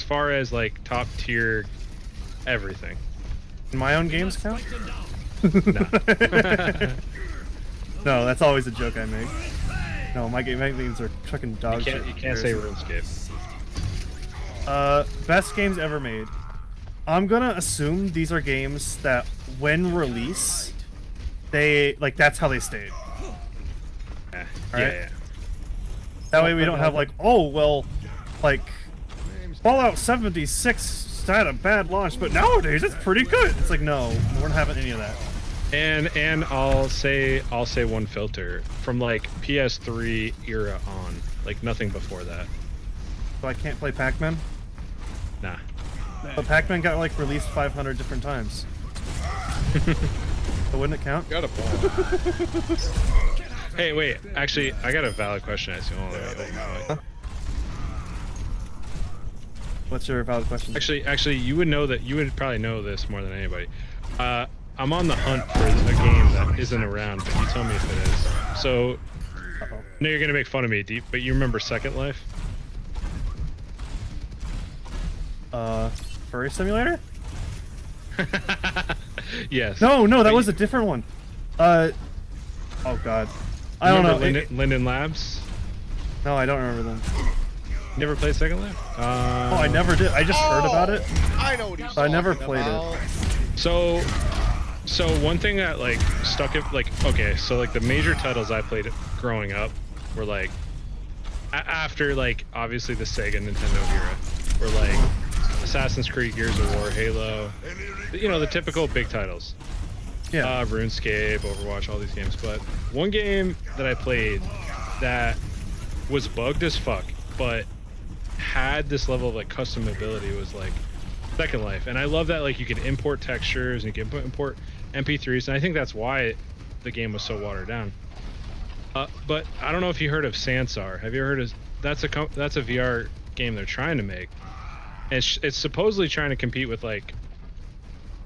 far as like top tier everything. My own games count? No. No, that's always a joke I make. No, my games are fucking dog shit. You can't say RuneScape. Best games ever made. I'm gonna assume these are games that, when released, that's how they stayed. Yeah. Right? Yeah. That way we don't have like, oh well, like Fallout 76 had a bad launch, but nowadays it's pretty good. It's like, no, we're not having any of that. And I'll say one filter from like PS3 era on, like nothing before that. So I can't play Pac-Man? Nah. But Pac-Man got like released 500 different times. So wouldn't it count? Got a point. Hey, wait. Actually, I got a valid question. I see. Hold on, wait. What's your valid question? Actually, you would probably know this more than anybody. I'm on the hunt for a game that isn't around, but you tell me if it is. So, I know you're gonna make fun of me, Deep, but you remember Second Life? Furry Simulator? Yes. No, that was a different one. Oh god. I don't know. Linden Labs? No, I don't remember them. Never played Second Life? Oh, I never did. I just heard about it. I know what he's I never played about. it. So one thing that like stuck it, like, okay, so like the major titles I played growing up were like after like obviously the Sega Nintendo era were like Assassin's Creed, Gears of War, Halo, you know, the typical big titles. Yeah. RuneScape, Overwatch, all these games. But one game that I played that was bugged as fuck, but had this level of like custom ability was like Second Life. And I love that like you can import textures and you can import MP3s, and I think that's why the game was so watered down. But I don't know if you heard of Sansar. Have you heard of that's a VR game they're trying to make. It's supposedly trying to compete with like,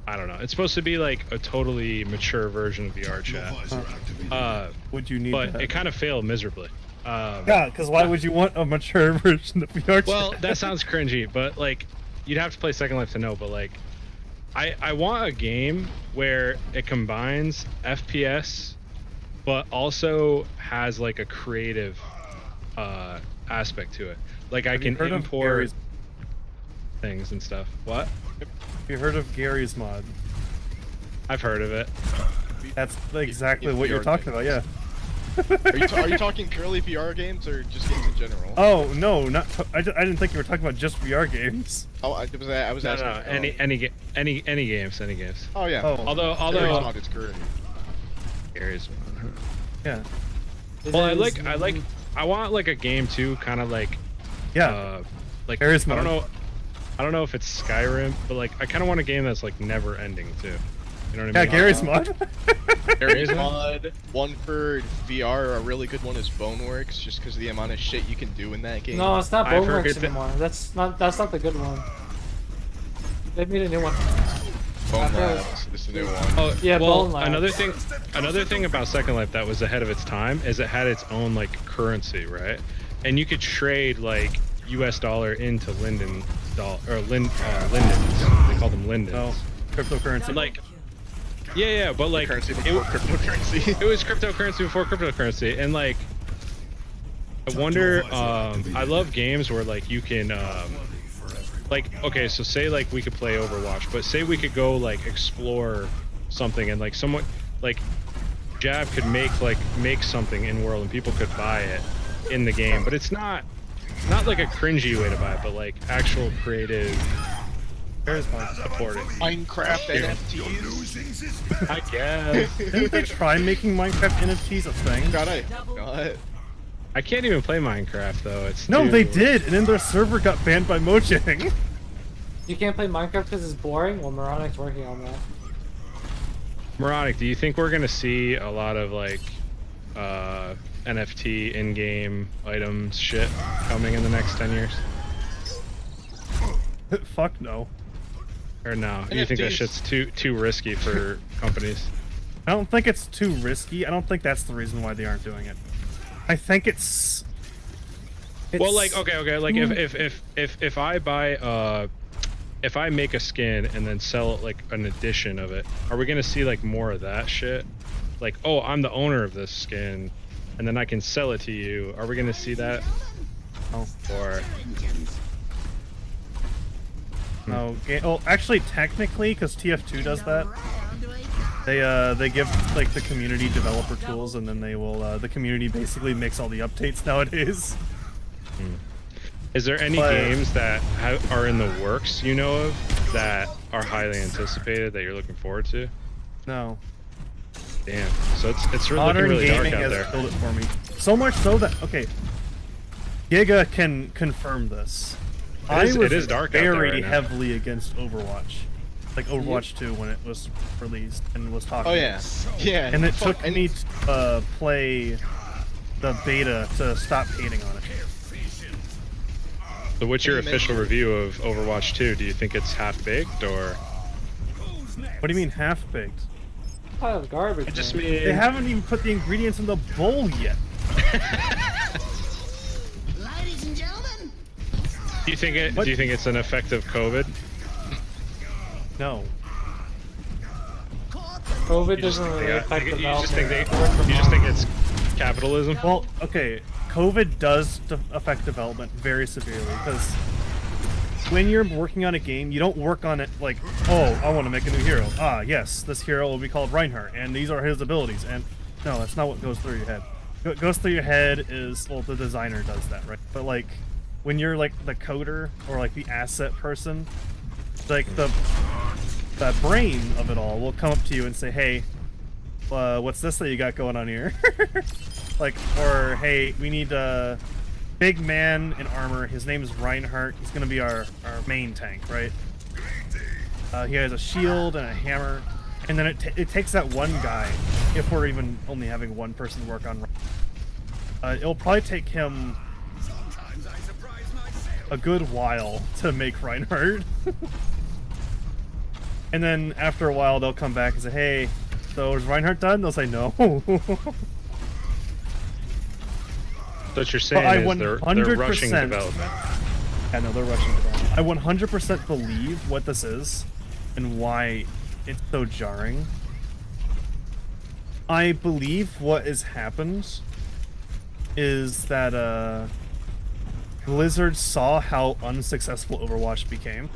I don't know. It's supposed to be like a totally mature version of VR chat. Would you need but that? it kind of failed miserably. Yeah, because why would you want a mature version of VR chat? Well, that sounds cringy, but like, you'd have to play Second Life to know. But like, I want a game where it combines FPS, but also has like a creative aspect to it. Like I can import things and stuff. What? Have you heard of Gary's mod? I've heard of it. That's exactly what you're talking about, yeah. Are you talking purely VR games or just games in general? Oh no, I didn't think you were talking about just VR games. Oh, I was asking. Any games. Oh yeah. Although it's great. Garry's Mod. Yeah. Well, I want like a game too, kind of like, like Garry's I Mod. don't know if it's Skyrim, but like I kind of want a game that's like never ending too. You know what I Yeah, mean? Garry's Mod. Garry's Mod. Mod. One for VR, a really good one is Boneworks, just because of the amount of shit you can do in that game. No, it's not I've heard Boneworks good anymore. That's not the good one. They made a new one. Bone Labs is the new one. Oh Yeah, well, Bone Labs. another thing about Second Life that was ahead of its time is it had its own like currency, right? And you could trade like US dollar into Linden dollar or Lindens. They call them Lindens. No, cryptocurrency. Like, yeah, but like cryptocurrency. It was cryptocurrency before cryptocurrency, and like, I wonder. I love games where like you can. Like, okay, so say like we could play Overwatch, but say we could go like explore something and like someone like Jab could make something in world and people could buy it in the game, but it's not like a cringy way to buy it, but like actual creative supporting. Minecraft NFTs. I guess. Didn't they try making Minecraft NFTs a thing? God. I can't even play Minecraft though. It's No, too... they did, and then their server got banned by Mojang. You can't play Minecraft because it's boring? Well, Moronic's working on that. Moronic, do you think we're gonna see a lot of like NFT in-game items shit coming in the next 10 years? Fuck no. Or no? Do you think that shit's too risky for companies? I don't think it's too risky. I don't think that's the reason why they aren't doing it. I think it's well, like okay, like if I buy if I make a skin and then sell it like an edition of it, are we gonna see like more of that shit? Like, oh, I'm the owner of this skin, and then I can sell it to you. Are we gonna see that? Oh. Or no? Oh, actually, technically, because TF2 does that. They give like the community developer tools, and then they will the community basically makes all the updates nowadays. Is there any games that are in the works you know of that are highly anticipated that you're looking forward to? No. Damn. So it's really Modern looking really dark gaming out has there. killed it for me. So much so that Giga can confirm this. It is dark out there very right now. heavily against Overwatch. Like Overwatch 2 when it was released and was talking. Oh yeah, yeah. And it took me to play the beta to stop hating on it. So what's your official review of Overwatch 2? Do you think it's half-baked or? What do you mean half-baked? Pile of garbage. I just man. mean They haven't even put the ingredients in the bowl yet. Ladies and gentlemen. Do you think it's an effect of COVID? No. COVID doesn't really affect the you just think it's capitalism? Well, okay, COVID does affect development very severely because when you're working on a game, you don't work on it like, oh, I want to make a new hero. Ah, yes, this hero will be called Reinhardt, and these are his abilities. And no, that's not what goes through your head. What goes through your head is, well, the designer does that, right? But like, when you're like the coder or like the asset person, like the brain of it all will come up to you and say, hey, what's this that you got going on here? Like, or hey, we need a big man in armor. His name is Reinhardt. He's gonna be our main tank, right? He has a shield and a hammer, and then it takes that one guy, if we're even only having one person work on. It'll probably take him a good while to make Reinhardt. And then after a while, they'll come back and say, hey, so is Reinhardt done? They'll say no. So what you're saying is they're rushing development. Yeah, no, they're rushing development. I 100% believe what this is and why it's so jarring. I believe what has happened is that Blizzard saw how unsuccessful Overwatch became.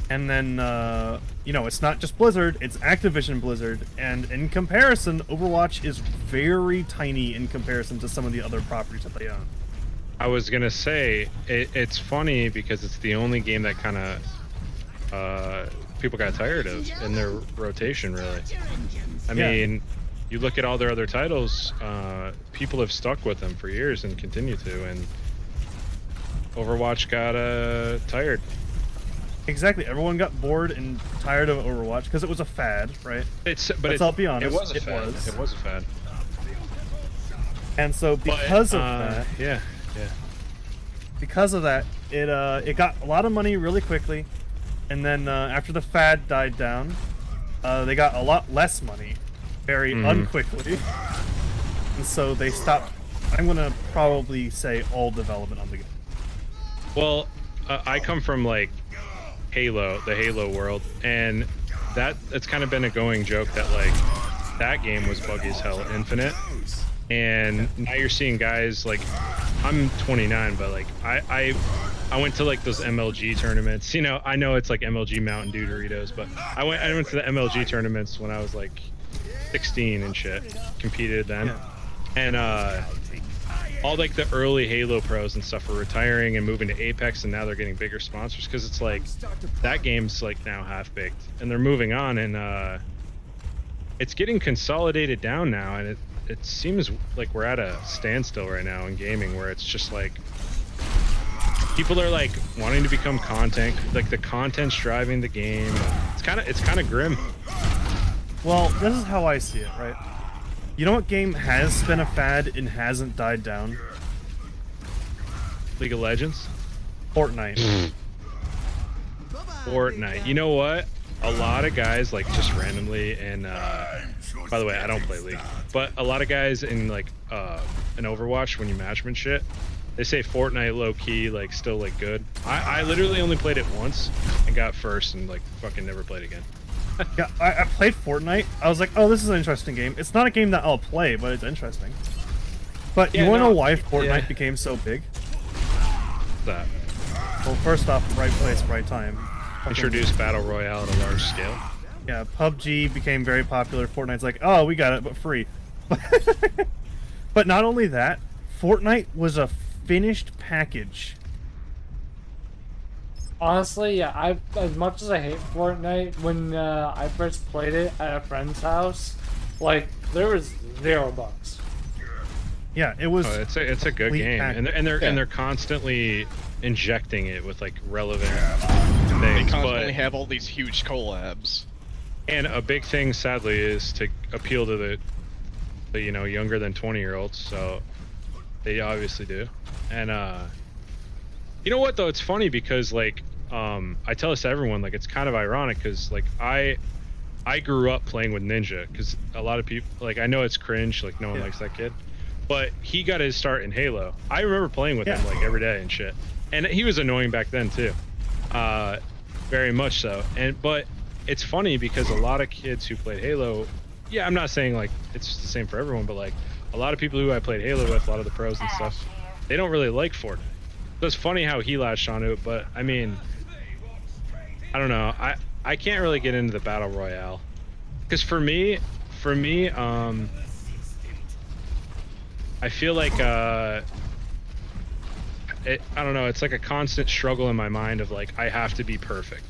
And then, you know, it's not just Blizzard, it's Activision Blizzard, and in comparison, Overwatch is very tiny in comparison to some of the other properties that they own. I was gonna say, it's funny because it's the only game that kind of people got tired of in their rotation, really. I Yeah. mean, you look at all their other titles, people have stuck with them for years and continue to, and Overwatch got tired. Exactly. Everyone got bored and tired of Overwatch because it was a fad, right? I'll be honest. It was a fad. It was a fad. And so because of that, yeah. because of that, it got a lot of money really quickly, and then after the fad died down, they got a lot less money very unquickly, and so they stopped. I'm gonna probably say all development on the game. Well, I come from like Halo, the Halo world, and it's kind of been a going joke that like that game was buggy as hell, Infinite, and now you're seeing guys like, I'm 29, but like I went to like those MLG tournaments. You know, I know it's like MLG Mountain Dew Doritos, but I went to the MLG tournaments when I was like 16 and shit. Competed then, and all like the early Halo pros and stuff were retiring and moving to Apex, and now they're getting bigger sponsors because it's like that game's like now half baked, and they're moving on, and it's getting consolidated down now, and it seems like we're at a standstill right now in gaming, where it's just like people are like wanting to become content, like the content's driving the game. It's kind of grim. Well, this is how I see it, right? You know what game has been a fad and hasn't died down? League of Legends? Fortnite. Fortnite. You know what? A lot of guys like just randomly, and by the way, I don't play League, but a lot of guys in like in Overwatch, when you matchman shit, they say Fortnite low key, like still like good. I literally only played it once and got first and like fucking never played again. Yeah, I played Fortnite. I was like, oh, this is an interesting game. It's not a game that I'll play, but it's interesting. But you want to know why Fortnite became so big? That. Well, first off, right place, right time. Introduced Battle Royale at a large scale. Yeah, PUBG became very popular. Fortnite's like, oh, we got it, but free. But not only that, Fortnite was a finished package. Honestly, yeah, as much as I hate Fortnite, when I first played it at a friend's house, like, there was $0. Yeah, it was. Oh, it's a good game, and they're constantly injecting it with like relevant things. They constantly have all these huge collabs. And a big thing, sadly, is to appeal to the younger than 20-year-olds. So they obviously do. And you know what though? It's funny because like I tell this to everyone. Like it's kind of ironic because like I grew up playing with Ninja because a lot of people like I know it's cringe. Like no one likes that kid. But he got his start in Halo. I remember playing with him like every day and shit. And he was annoying back then too. Very much so. But it's funny because a lot of kids who played Halo, yeah, I'm not saying like it's the same for everyone, but like a lot of people who I played Halo with, a lot of the pros and stuff, they don't really like Fortnite. So it's funny how he latched onto it, but I mean, I don't know. I can't really get into the Battle Royale. Because for me, I feel like I don't know, it's like a constant struggle in my mind of like I have to be perfect.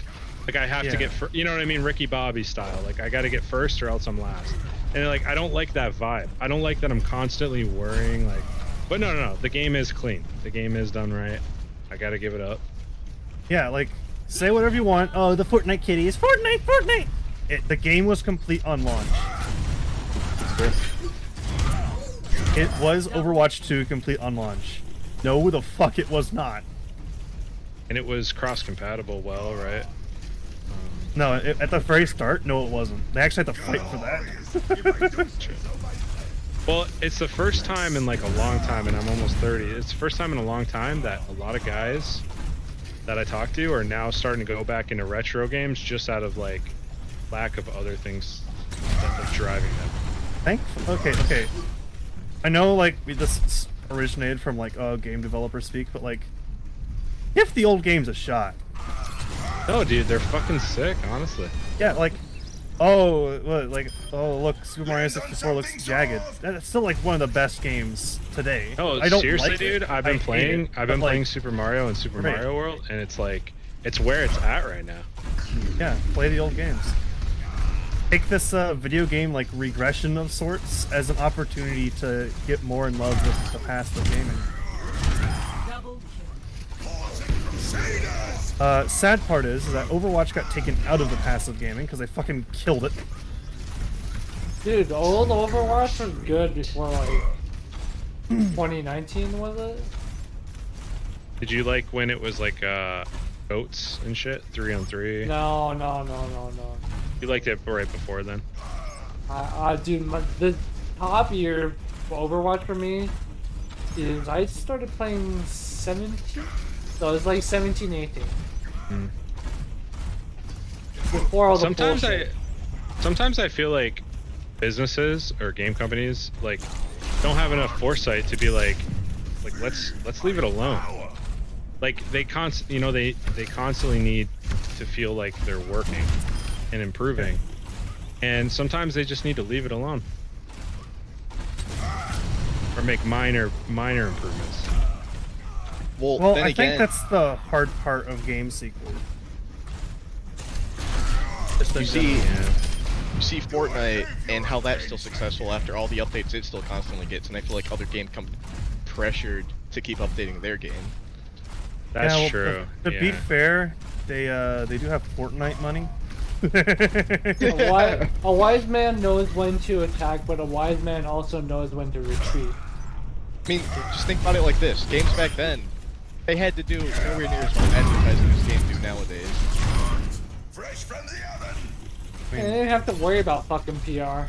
Like I have to get you know what I mean, Ricky Bobby style. Like I got to get first or else I'm last. And like I don't like that vibe. I don't like that I'm constantly worrying like but no, the game is clean. The game is done right. I got to give it up. Yeah, like say whatever you want. Oh, the Fortnite kitty is Fortnite. The game was complete on launch. It was Overwatch 2 complete on launch. No, the fuck it was not. And it was cross-compatible well, right? No, at the very start, no, it wasn't. They actually had to fight for that. Well, it's the first time in like a long time, and I'm almost 30. It's the first time in a long time that a lot of guys that I talk to are now starting to go back into retro games just out of like lack of other things that's driving them. Okay. I know like this originated from like game developer speak, but like give the old games a shot. No, dude, they're fucking sick, honestly. Yeah, like look, Super Mario 64 looks jagged. That's still like one of the best games today. Oh, I don't seriously, like dude, I've been playing Super Mario and Super Mario World, and it's like it's where it's at right now. Yeah, play the old games. Take this video game like regression of sorts as an opportunity to get more in love with the past of gaming. Sad part is that Overwatch got taken out of the past of gaming because they fucking killed it. Dude, old Overwatch was good before like 2019, was it? Did you like when it was like goats and shit, 3-on-3? No. You liked it right before then? Dude, the top year for Overwatch for me is I started playing 17, so it was like 17, 18. Before all the bullshit. Sometimes I feel like businesses or game companies like don't have enough foresight to be like let's leave it alone. Like they constantly need to feel like they're working and improving, and sometimes they just need to leave it alone or make minor improvements. Well, I think that's the hard part of game sequels. You see Fortnite and how that's still successful after all the updates it still constantly gets, and I feel like other game companies pressured to keep updating their game. That's true. To be fair, they do have Fortnite money. A wise man knows when to attack, but a wise man also knows when to retreat. I mean, just think about it like this: games back then, they had to do nowhere near as much advertising as games do nowadays. Fresh from the oven. They didn't have to worry about fucking PR.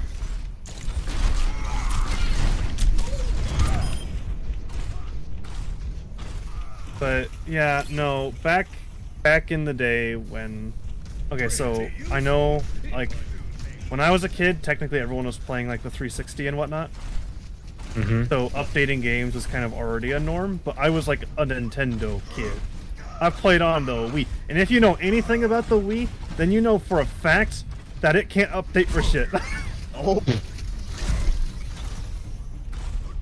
But yeah, no, back in the day when, okay, so I know like when I was a kid, technically everyone was playing like the 360 and whatnot. So updating games was kind of already a norm, but I was like a Nintendo kid. I played on the Wii, and if you know anything about the Wii, then you know for a fact that it can't update for shit. Oh.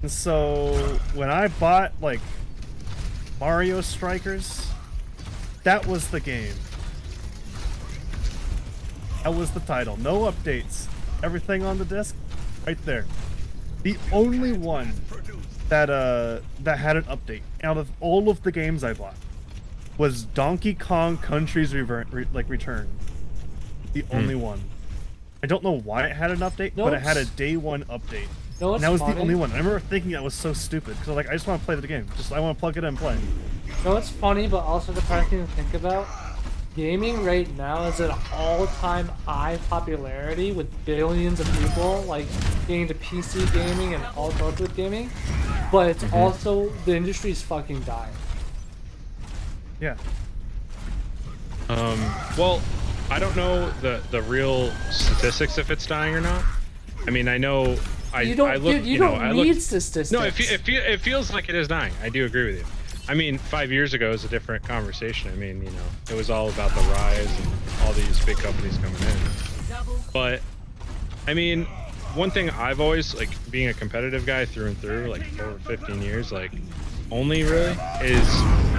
And so when I bought like Mario Strikers, that was the game. That was the title. No updates. Everything on the disc, right there. The only one that had an update out of all of the games I bought was Donkey Kong Country's Return. The only one. I don't know why it had an update, but it had a day one update. And that was the only one. I remember thinking that was so stupid because I just want to play the game. I want to plug it in and play. You know what's funny, but also depressing to think about? Gaming right now is at an all-time high popularity with billions of people like getting into PC gaming and all sorts of gaming, but it's also the industry's fucking dying. Yeah. Well, I don't know the real statistics if it's dying or not. I mean, I know You don't need statistics. No, it feels like it is dying. I do agree with you. I mean, 5 years ago was a different conversation. I mean, it was all about the rise and all these big companies coming in. But, I mean, one thing I've always, like, being a competitive guy through and through, like, over 15 years, like, only really, is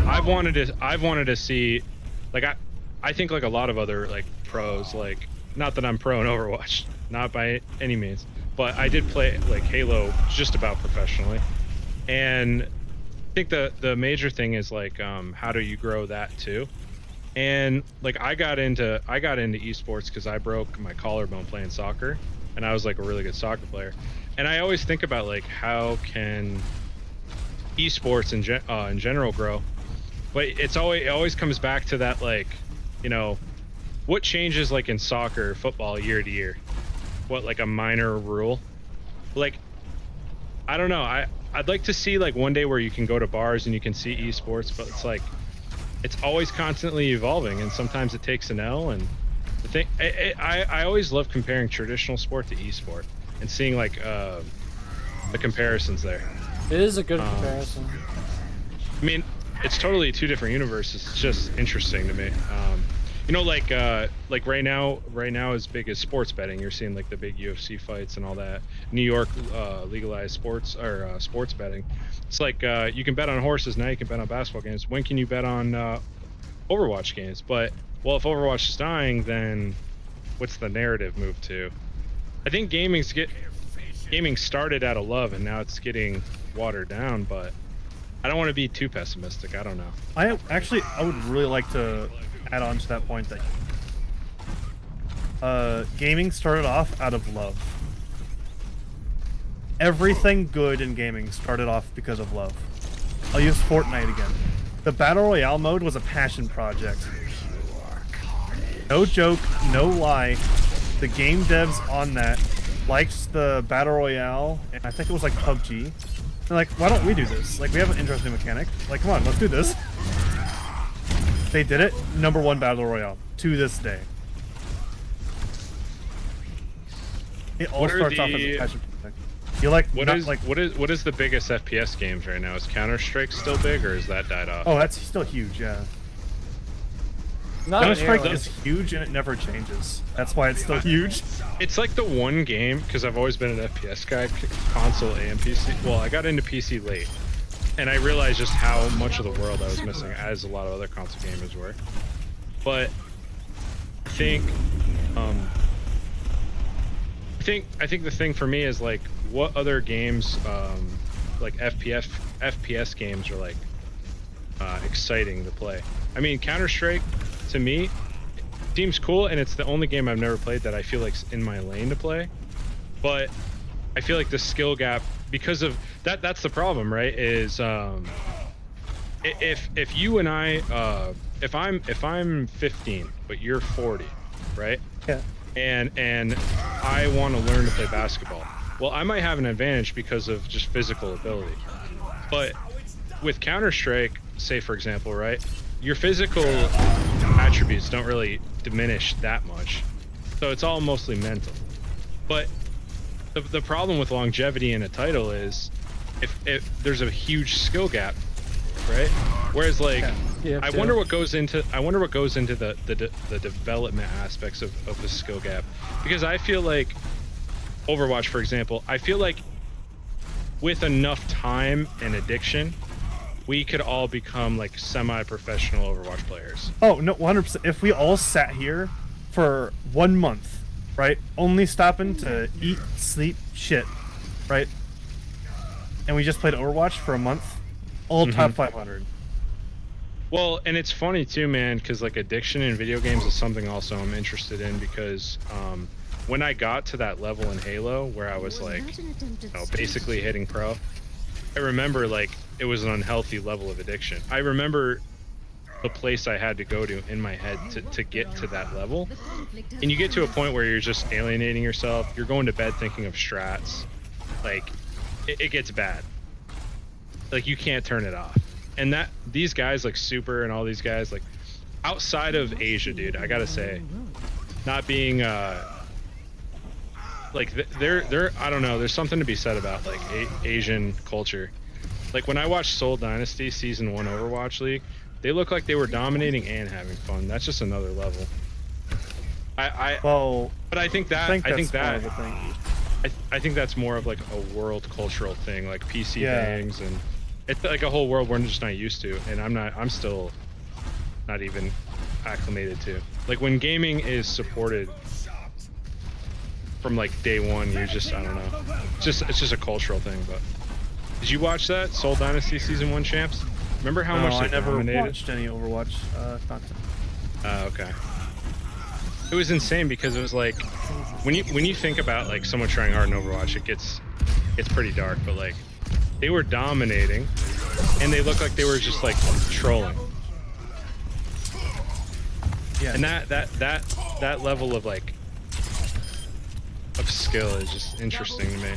I've wanted to see, like, I think like a lot of other, like, pros, like, not that I'm pro in Overwatch, not by any means, but I did play, like, Halo just about professionally. And I think the major thing is like how do you grow that too, and like I got into esports because I broke my collarbone playing soccer, and I was like a really good soccer player, and I always think about like how can esports in general grow, but it always comes back to that, like, what changes like in soccer, football year to year, what, like a minor rule, like I don't know, I'd like to see like one day where you can go to bars and you can see esports, but it's like it's always constantly evolving, and sometimes it takes an L. And the thing, I always love comparing traditional sport to esport and seeing like the comparisons there. It is a good comparison. I mean, it's totally two different universes. It's just interesting to me. Like right now as big as sports betting, you're seeing like the big UFC fights and all that. New York legalized sports betting. It's like you can bet on horses now, you can bet on basketball games. When can you bet on Overwatch games? But well, if Overwatch is dying, then what's the narrative move to? I think gaming started out of love and now it's getting watered down, but I don't want to be too pessimistic. I don't know. I would really like to add on to that point that gaming started off out of love. Everything good in gaming started off because of love. I'll use Fortnite again. The Battle Royale mode was a passion project. No joke, no lie. The game devs on that liked the Battle Royale, and I think it was like PUBG. They're like, why don't we do this? Like, we have an interesting mechanic. Like, come on, let's do this. They did it. #1 Battle Royale to this day. It all starts off as a passion project. You like what is the biggest FPS games right now? Is Counter-Strike still big, or has that died off? Oh, that's still huge, yeah. Counter-Strike is huge and it never changes. That's why it's still huge. It's like the one game, because I've always been an FPS guy, console and PC. Well, I got into PC late, and I realized just how much of the world I was missing, as a lot of other console gamers were. But I think, I think the thing for me is like, what other games, like FPS games, are like exciting to play. I mean, Counter-Strike, to me, seems cool, and it's the only game I've never played that I feel like's in my lane to play. But I feel like the skill gap, because of that's the problem, right? Is if you and I, if I'm 15 but you're 40, right? Yeah. And I want to learn to play basketball. Well, I might have an advantage because of just physical ability. But with Counter-Strike, say for example, right? Your physical attributes don't really diminish that much. So it's all mostly mental. But the problem with longevity in a title is if there's a huge skill gap, right? Whereas like I wonder what goes into the development aspects of the skill gap. Because I feel like Overwatch, for example, I feel like with enough time and addiction, we could all become like semi-professional Overwatch players. Oh, no, 100%. If we all sat here for 1 month, right, only stopping to eat, sleep, shit, right, and we just played Overwatch for a month, all top 500. Well, and it's funny too, man, because like addiction in video games is something also I'm interested in, because when I got to that level in Halo where I was like, basically hitting pro, I remember like it was an unhealthy level of addiction. I remember the place I had to go to in my head to get to that level. And you get to a point where you're just alienating yourself. You're going to bed thinking of strats. Like, it gets bad. Like, you can't turn it off. And these guys like Super and all these guys, like outside of Asia, dude, I gotta say, not being like they're I don't know, there's something to be said about like Asian culture. Like when I watched Seoul Dynasty Season 1 Overwatch League, they look like they were dominating and having fun. That's just another level. But I think that's more of like a world cultural thing, like PC bangs, and it's like a whole world we're just not used to, and I'm still not even acclimated to. Like when gaming is supported from like day one, you're just, I don't know, it's just a cultural thing. But did you watch that Seoul Dynasty Season 1 champs? Remember how much they dominated? I never watched any Overwatch content. Okay. It was insane because it was like when you think about like someone trying hard in Overwatch, it's pretty dark, but like they were dominating and they looked like they were just like trolling. Yeah. And that level of like of skill is just interesting to me.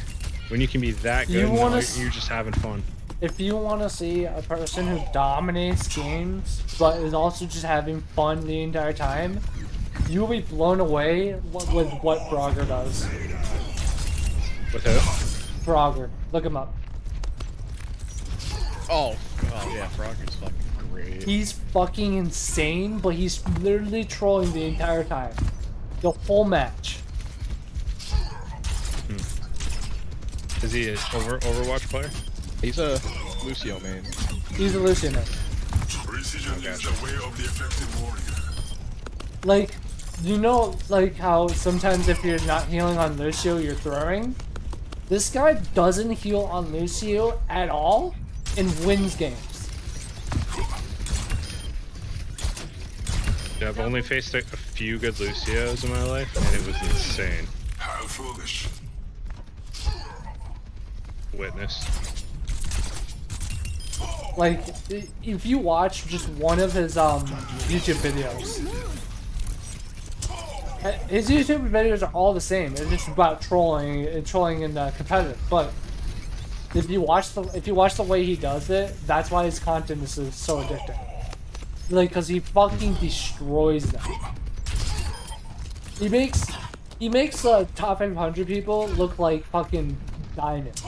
When you can be that good and you're just having fun. If you want to see a person who dominates games but is also just having fun the entire time, you will be blown away with what Frogger does. With who? Frogger. Look him up. Oh yeah, Frogger's fucking great. He's fucking insane, but he's literally trolling the entire time. The whole match. Is he an Overwatch player? He's a Lucio main. He's a Lucio main. Precision is the way of the effective warrior. Like, you know, like how sometimes if you're not healing on Lucio, you're throwing? This guy doesn't heal on Lucio at all and wins games. Yeah, I've only faced a few good Lucios in my life, and it was insane. How foolish. Witness. Like, if you watch just one of his YouTube videos, his YouTube videos are all the same. It's just about trolling and competitive. But if you watch the way he does it, that's why his content is so addicting. Like, cause he fucking destroys them. He makes top 500 people look like fucking diamonds.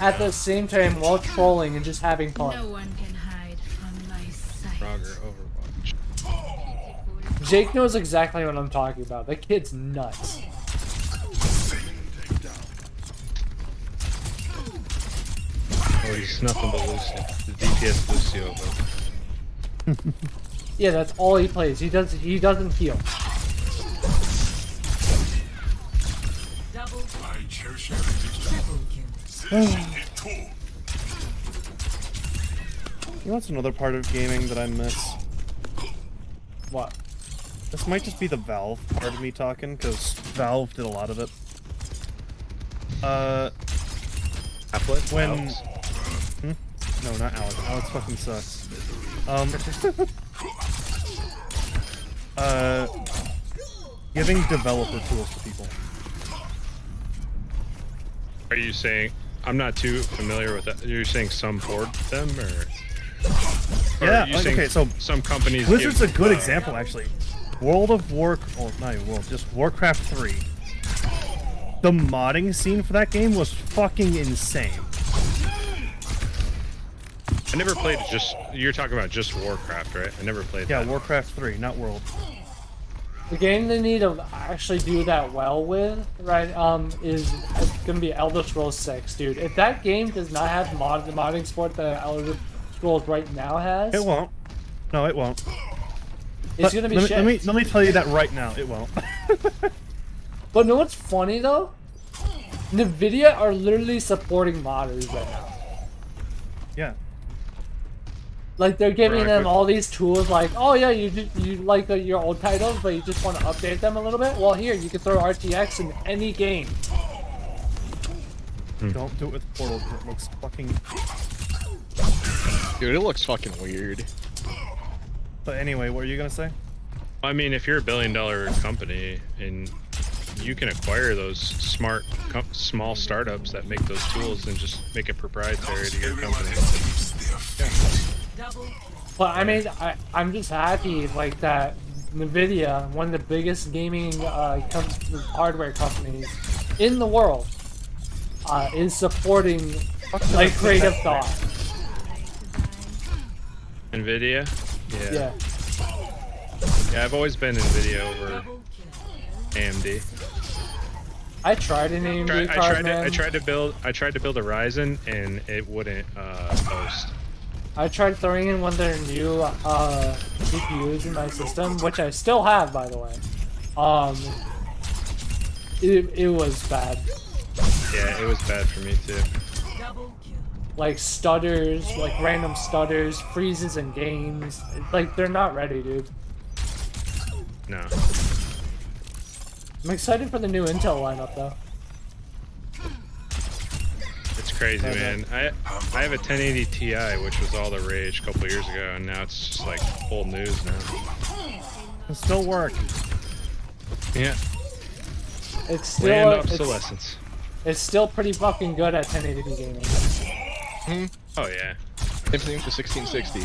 At the same time, while trolling and just having fun. No one can hide from my sight. Frogger Overwatch. Jake knows exactly what I'm talking about. That kid's nuts. Oh, he's nothing but Lucio. The DPS Lucio. Yeah, that's all he plays. He doesn't heal. I cherish your You know what's another part of gaming that I miss? What? This might just be the Valve part of me talking, because Valve did a lot of it. Applet? When... Hmm? No, not Alex. Alex fucking sucks. Giving developer tools to people. Are you saying... I'm not too familiar with that. You're saying some board them, or Yeah, are you like, saying okay, so some companies Blizzard's give, a good example, actually. World of not even World, just Warcraft 3. The modding scene for that game was fucking insane. I never played just... You're talking about just Warcraft, right? I never played that. Yeah, Warcraft 3, not World. The game they need to actually do that well with, right, is gonna be Elder Scrolls 6, dude. If that game does not have the modding support that Elder Scrolls right now has... It won't. No, it won't. It's gonna be shit. Let me tell you that right now, it won't. But know what's funny, though? NVIDIA are literally supporting modders right now. Yeah. Like, they're giving Right, them but- all these tools, like, oh yeah, you like your old titles, but you just want to update them a little bit? Well, here, you can throw RTX in any game. Don't do it with Portal, 'cause it looks fucking... Dude, it looks fucking weird. But anyway, what are you gonna say? I mean, if you're a billion-dollar company and you can acquire those smart, small startups that make those tools and just make it proprietary to your company. But I mean, I'm just happy like that NVIDIA, one of the biggest gaming hardware companies in the world, is supporting like creative thought. NVIDIA? Yeah. Yeah, I've always been NVIDIA over AMD. I tried an AMD card, man. I tried to build a Ryzen and it wouldn't post. I tried throwing in one of their new GPUs in my system, which I still have, by the way. It was bad. Yeah, it was bad for me too. Like stutters, like random stutters, freezes in games. Like, they're not ready, dude. No. I'm excited for the new Intel lineup, though. It's crazy, man. I have a 1080 Ti, which was all the rage a couple years ago, and now it's just like old news now. It still work. Yeah. It's Planned still obsolescence. it's still pretty fucking good at 1080p gaming. Oh yeah. Same thing for 1660.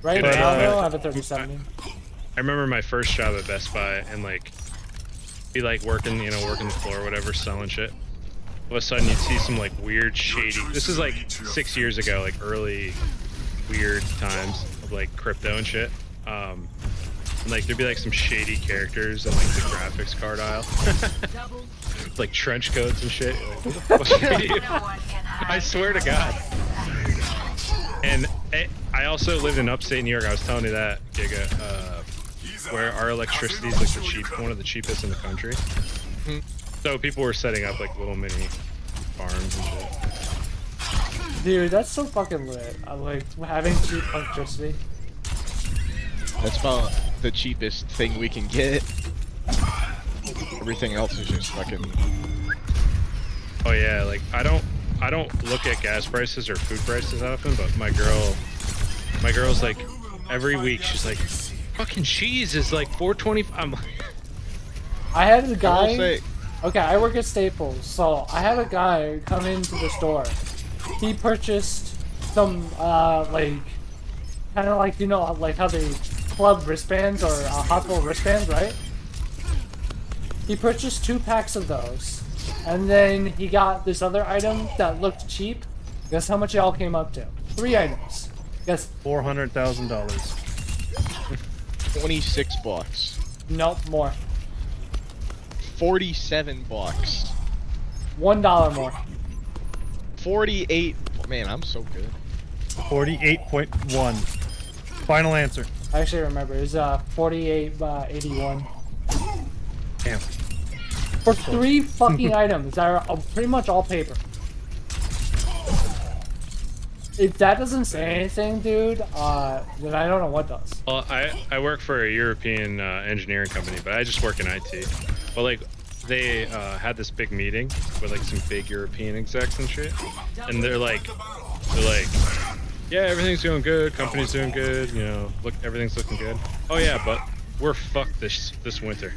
Right But, now, though, I have a 3070. I remember my first job at Best Buy and like be like working the floor or whatever, selling shit. All of a sudden you'd see some like weird shady, this is like 6 years ago, like early weird times of like crypto and shit. And like there'd be like some shady characters in like the graphics card aisle. with like trench coats and shit. Like, who the fuck are you? I swear to God. And I also lived in upstate New York. I was telling you that, Giga, where our electricity is like one of the cheapest in the country. So people were setting up like little mini farms and shit. Dude, that's so fucking lit. I like having cheap electricity. That's about the cheapest thing we can get. Everything else is just fucking. Oh yeah, like I don't look at gas prices or food prices often, but my girl's like every week she's like, fucking cheese is like $4.25. I'm like, I had a guy. Okay, I work at Staples, so I had a guy come into the store. He purchased some like kind of like, you know, like how they club wristbands or Hot Wheel wristbands, right? He purchased 2 packs of those, and then he got this other item that looked cheap. Guess how much it all came up to? 3 items. Guess. $400,000. 26 bucks. Nope, more. 47 bucks. $1 more. 48. Man, I'm so good. 48.1. Final answer. I actually remember. It was 48.81. Damn. For 3 fucking items that are pretty much all paper. If that doesn't say anything, dude, then I don't know what does. well, I work for a European engineering company, but I just work in IT. But like, they had this big meeting with like some big European execs and shit, and they're like, yeah, everything's doing good, company's doing good, you know, look, everything's looking good. Oh yeah, but we're fucked this winter.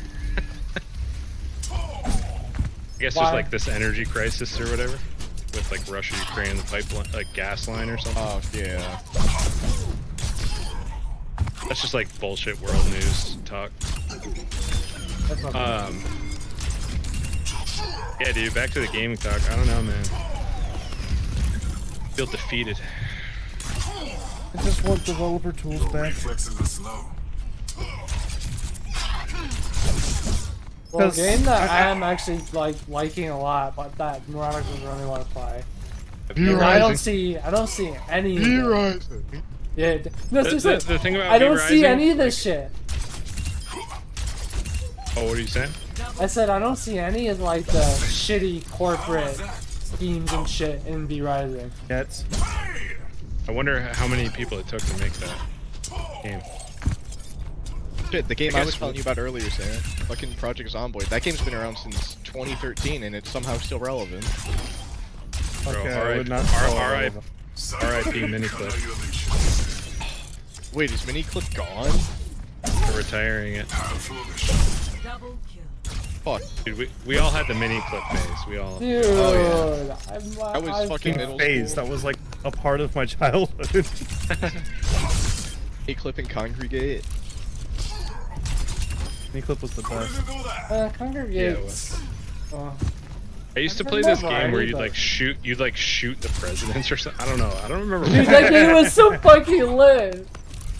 I guess there's like this energy crisis or whatever, with like Russia, Ukraine, the pipeline, like gas line or something. Oh yeah. That's just like bullshit world news talk. Yeah, dude, back to the gaming talk. I don't know, man. Feel defeated. I just want developer tools back. Well, a game that I am actually like liking a lot, but that Murata doesn't really want to play. I don't see any. Yeah, no, the thing about I don't see V-Rising, any of this shit. Oh, what are you saying? I said I don't see any of like the shitty corporate schemes and shit in V-Rising. Yes. I wonder how many people it took to make that game. Shit, the game I was telling you about earlier, Sam. Fucking Project Zomboid. That game's been around since 2013 and it's somehow still relevant. Okay, Bro, I would not R.I.P. Miniclip Wait, is Miniclip gone? for retiring it. Fuck. Dude, we all had the Miniclip phase. We all. Dude, That was fucking middle phase. school. That was like a part of my childhood. Miniclip and Congregate. Miniclip was the best. Congregates. I used to play this game where you'd like shoot the presidents or something. I don't know. I don't remember. Dude, that game was so fucking lit.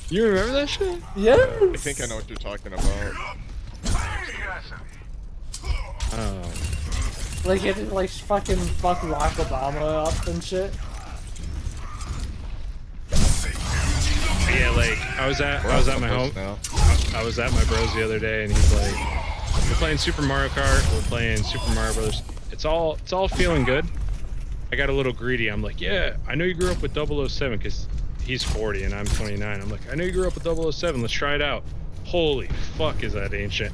You remember that shit? Yes. I think I know what you're talking about. Oh. Like it, like fucking fuck Barack Obama up and shit. Yeah, like I was at my home. I was at my bros the other day, and he's like, "We're playing Super Mario Kart. We're playing Super Mario Brothers. It's all feeling good." I got a little greedy. I'm like, "Yeah, I know you grew up with 007 because he's 40 and I'm 29. I'm like, I know you grew up with 007. Let's try it out." Holy fuck, is that ancient?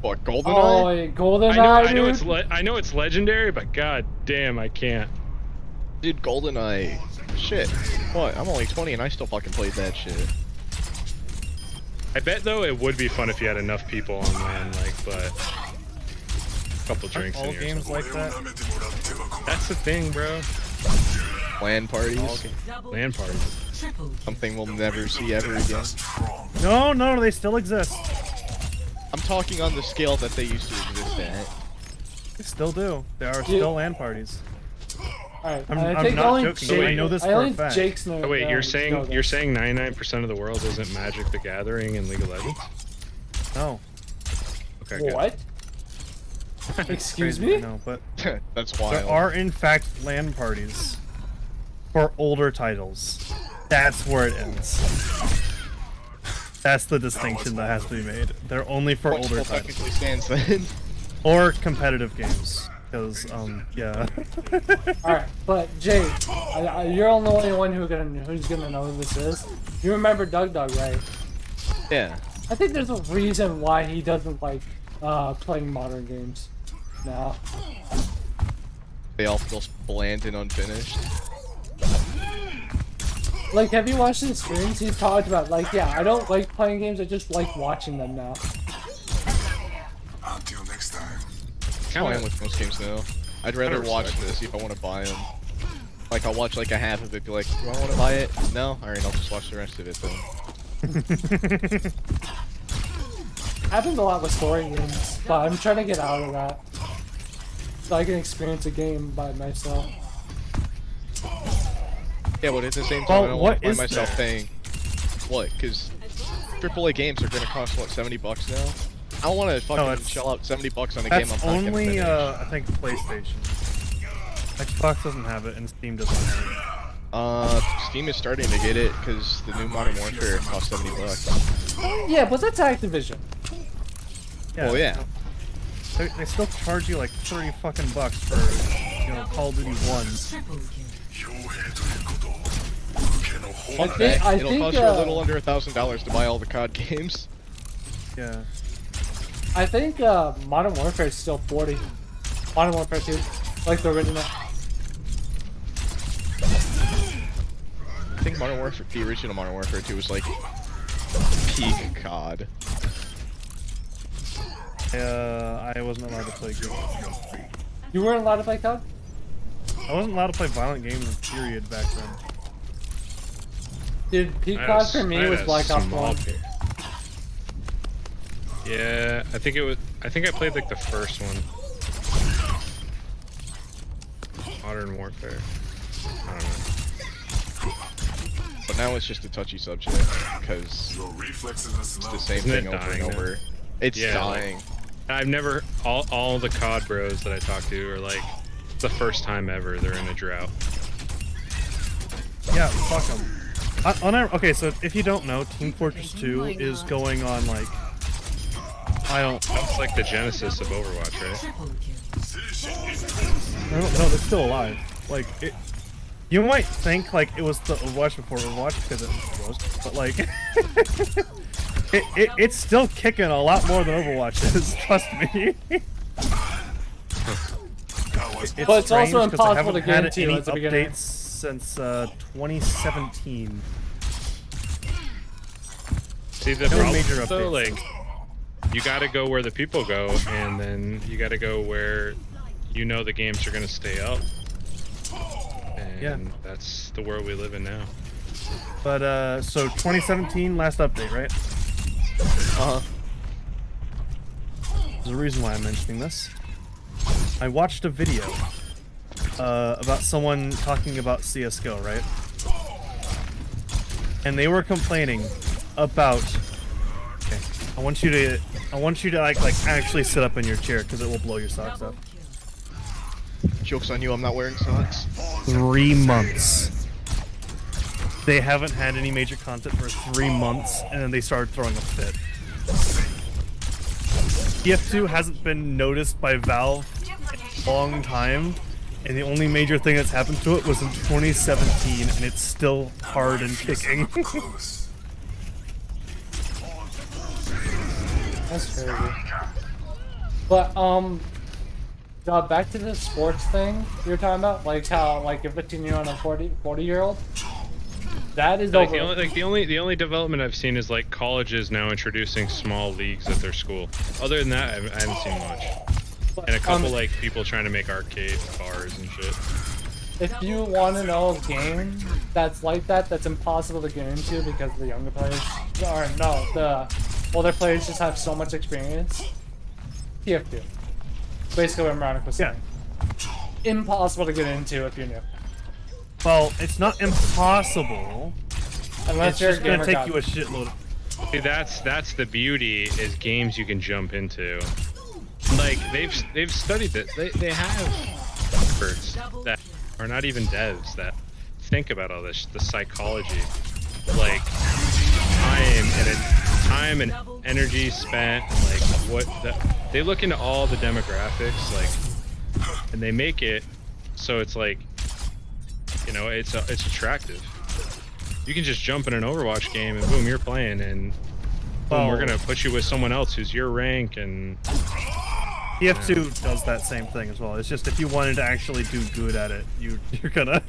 What, GoldenEye? Oh, GoldenEye, I know it's legendary, but god damn, I can't. Dude, GoldenEye. Shit. What? I'm only 20 and I still fucking played that shit. I bet though it would be fun if you had enough people online, like, but a couple drinks All in here. games like that. That's the thing, bro. LAN parties. LAN parties. Something we'll never see ever again. No, they still exist. I'm talking on the scale that they used to exist at. They still do. There are still LAN parties. Alright, I'm I think not only joking. Jake, I know this I for a only fact. Jake's know. Oh wait, you're saying 99% of the world isn't Magic the Gathering and League of Legends? No. Okay, good. What? Excuse Crazy, I me? know, but That's wild. there are in fact LAN parties for older titles. That's where it ends. That's the distinction that has to be made. They're only for What older still titles. technically stands then. Or competitive games. Because, yeah. Alright, but Jay, you're the only one who's gonna know who this is. You remember Doug Dog, right? Yeah. I think there's a reason why he doesn't like playing modern games now. They all feel bland and unfinished. Like, have you watched his streams? He's talked about, like, yeah, I don't like playing games, I just like watching them now. Until next time. I am with most games now. I'd rather watch this, see if I want to buy them. Like, I'll watch like a half of it, be like, do I want to buy it? No? Alright, I'll just watch the rest of it then. Happens a lot with story games, but I'm trying to get out of that. So I can experience a game by myself. Yeah, but at the same time, I don't want to find is myself there? paying... What? Because AAA games are going to cost, what, $70 now? I don't want to fucking shell out $70 on a game I'm That's not only, gonna finish. I think PlayStation. Xbox doesn't have it, and Steam doesn't have it. Steam is starting to get it, because the new Modern Warfare costs $70. Yeah, but that's Activision. Well, yeah. They still charge you like 30 fucking bucks for, you know, Call of Duty 1. It'll cost you a little under $1,000 to buy all the COD games. Yeah. I think Modern Warfare is still 40. Modern Warfare 2, like the original. I think Modern Warfare, the original Modern Warfare 2 was like peak COD. I wasn't allowed to play games. You weren't allowed to play COD? I wasn't allowed to play violent games, period, back then. Dude, peak COD for me was Black Ops 1. Yeah, I think I played like the first one. Modern Warfare. I don't know. But now it's just a touchy subject, because it's the same Isn't it thing over dying and now? over. It's Yeah, dying. like, I've never, all the COD bros that I talk to are like, it's the first time ever they're in a drought. Yeah, fuck them. Okay, so if you don't know, Team Fortress 2 is going on like... That's like the genesis of Overwatch, right? No, it's still alive. Like, you might think like it was the Overwatch before Overwatch, because it was, but like... it's still kicking a lot more than Overwatch is, trust me. But it's also strange 'cause I impossible to haven't get had into any at the beginning. updates since 2017. See, the No problem major is, though, updates. like, you gotta go where the people go, and then you gotta go where you know the games are gonna stay up. And that's the world we live in now. But so 2017 last update, right? There's a reason why I'm mentioning this. I watched a video about someone talking about CS:GO, right? And they were complaining about. Okay, I want you to like actually sit up in your chair because it will blow your socks up. Joke's on you, I'm not wearing socks. 3 months. They haven't had any major content for 3 months, and then they started throwing a fit. TF2 hasn't been noticed by Valve in a long time, and the only major thing that's happened to it was in 2017, and it's still hard and kicking. That's crazy. But back to the sports thing you were talking about, like how like a 15-year-old and a 40-year-old. That is Like over. the only development I've seen is like colleges now introducing small leagues at their school. Other than that, I haven't seen much. And a couple like people trying to make arcade bars and shit. If you want to know a game that's like that, that's impossible to get into because the younger players, or no, the older players just have so much experience. TF2. Basically what Maronic was saying. Impossible to get into if you're new. Well, it's not impossible. Unless it's you're just a gonna gamer take god. you a shitload. See, that's the beauty, is games you can jump into. Like they've studied it. They have experts that are not even devs that think about all this, the psychology, like time and energy spent, and like they look into all the demographics, like, and they make it so it's like, you know, it's attractive. You can just jump in an Overwatch game and boom, you're playing, and boom, we're gonna put you with someone else who's your rank, and TF2 does that same thing as well. It's just if you wanted to actually do good at it, you're gonna.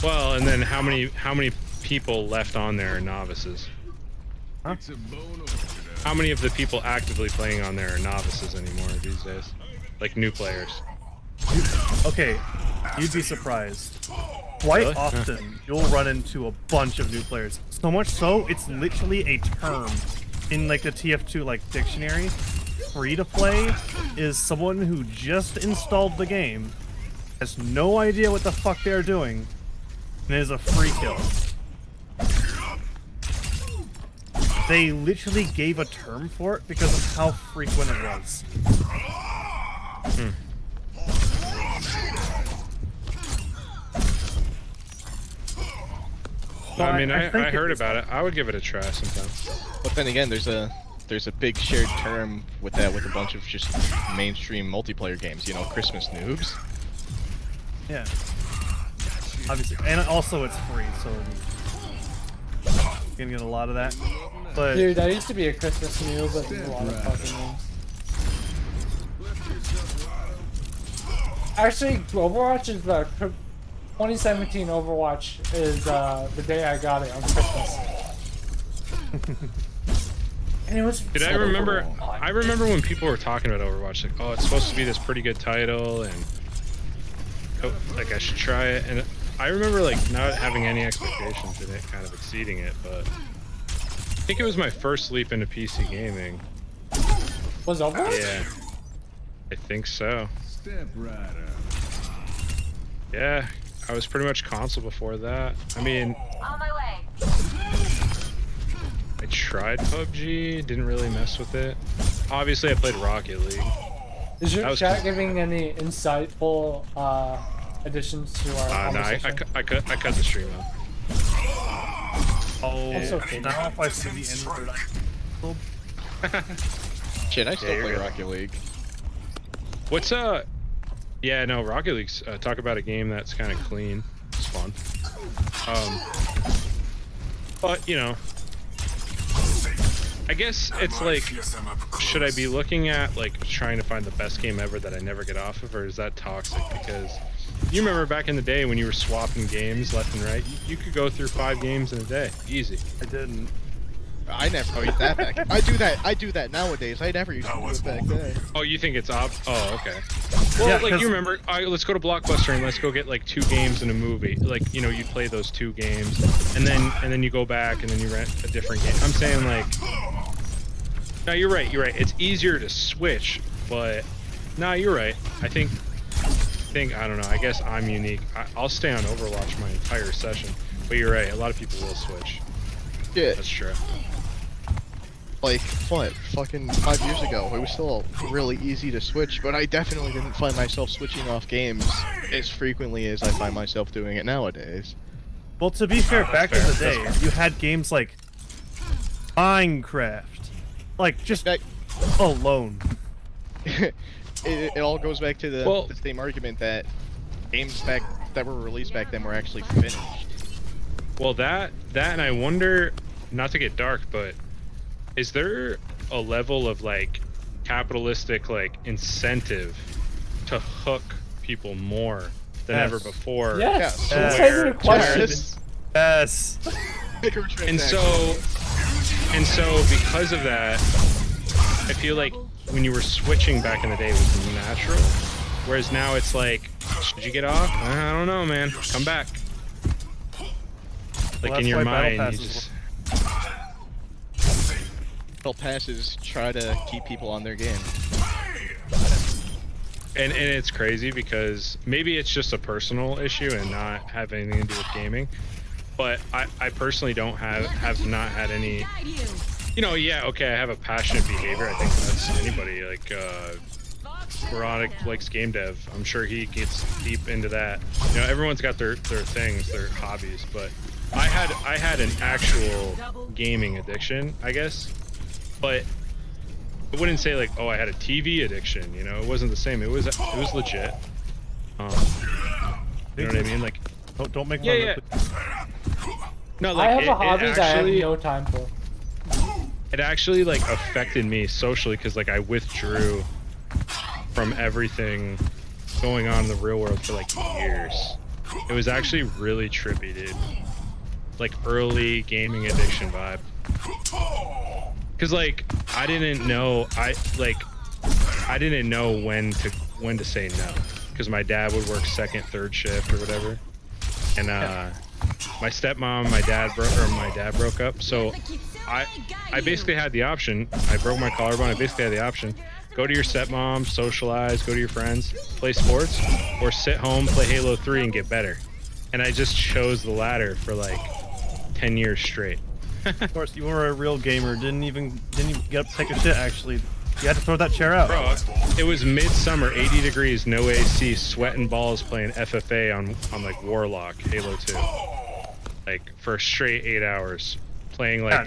Well, and then how many people left on there are novices? Huh? How many of the people actively playing on there are novices anymore these days? Like new players. Okay, you'd be surprised. Quite Really? often, you'll run into a bunch of new players. So much so, it's literally a term in like the TF2 like dictionary. Free to play is someone who just installed the game, has no idea what the fuck they're doing, and is a free kill. They literally gave a term for it because of how frequent it was. I mean, I think heard about it. I would give it a try sometime. But then again, there's a big shared term with that with a bunch of just mainstream multiplayer games. You know, Christmas noobs. Yeah. Obviously, and also it's free, so you're gonna get a lot of that. But dude, I used to be a Christmas noob, but a lot of fucking names. Actually, Overwatch is the 2017 Overwatch is the day I got it on Christmas. And it was. Did I remember? I remember when people were talking about Overwatch, like, oh, it's supposed to be this pretty good title, and like I should try it. And I remember like not having any expectations and it kind of exceeding it. But I think it was my first leap into PC gaming. Was Overwatch? Yeah, I think so. Step right up. Yeah, I was pretty much console before that. I mean, On my way. I tried PUBG, didn't really mess with it. Obviously, I played Rocket League. Is your That was chat cool. giving any insightful additions to our No, conversation? I cut the stream out. oh, That's okay. now if I see the end, Shit, I still you're play good. Rocket League. What's yeah, no, Rocket League's talk about a game that's kind of clean. It's fun. But you know, I guess it's like, should I be looking at like trying to find the best game ever that I never get off of, or is that toxic? Because you remember back in the day when you were swapping games left and right, you could go through 5 games in a day, easy. I didn't. I never did that back. I do that nowadays. I never used to do it back then. Oh, you think it's up? Oh, okay. Well, Yeah, like 'cause- you remember, let's go to Blockbuster and let's go get like 2 games in a movie. Like, you know, you play those 2 games, and then you go back and then you rent a different game. I'm saying like, no, you're right. You're right. It's easier to switch, but no, you're right. I think I don't know. I guess I'm unique. I'll stay on Overwatch my entire session, but you're right. A lot of people will switch. Yeah, That's true. like what? Fucking 5 years ago, it was still really easy to switch, but I definitely didn't find myself switching off games as frequently as I find myself doing it nowadays. Well, to be fair, back in the fair. day, you had games like Minecraft, like just Back- alone. it all goes back to Well- the same argument that games back that were released back then were actually finished. Well, that and I wonder, not to get dark, but is there a level of like capitalistic like incentive to hook people more than Yes. ever before? Yes, Yeah, that's so not even where- a question. Yes. And so because of that, I feel like when you were switching back in the day it was natural, whereas now it's like, should you get off? I don't know, man. Come back. Like Well, in that's your why Battle mind, you Passes just Battle passes try to keep people on their game. and it's crazy because maybe it's just a personal issue and not have anything to do with gaming, but I personally don't have not had any You know, yeah, okay, I have a passionate behavior. I think that's anybody. Like, Veronica likes game dev. I'm sure he gets deep into that. You know, everyone's got their things, their hobbies, but I had an actual gaming addiction, I guess. But I wouldn't say like, oh, I had a TV addiction. You know, it wasn't the same. It was legit. You know what I mean? Like, don't make fun yeah. of it. I No, like have a hobby that I have no time for. It actually like affected me socially because like I withdrew from everything going on in the real world for like years. It was actually really trippy, dude. Like early gaming addiction vibe. Cause like I didn't know when to say no. Cause my dad would work second, third shift or whatever, and my stepmom, my dad broke up. So I basically had the option. I broke my collarbone. I basically had the option: go to your stepmom, socialize, go to your friends, play sports, or sit home, play Halo 3, and get better. And I just chose the latter for like 10 years straight. Of course, you were a real gamer. Didn't even get up to take a shit. Actually, you had to throw that chair out. Bro, it was midsummer, 80 degrees, no AC, sweating balls, playing FFA on like Warlock, Halo 2, like for a straight 8 hours, playing like I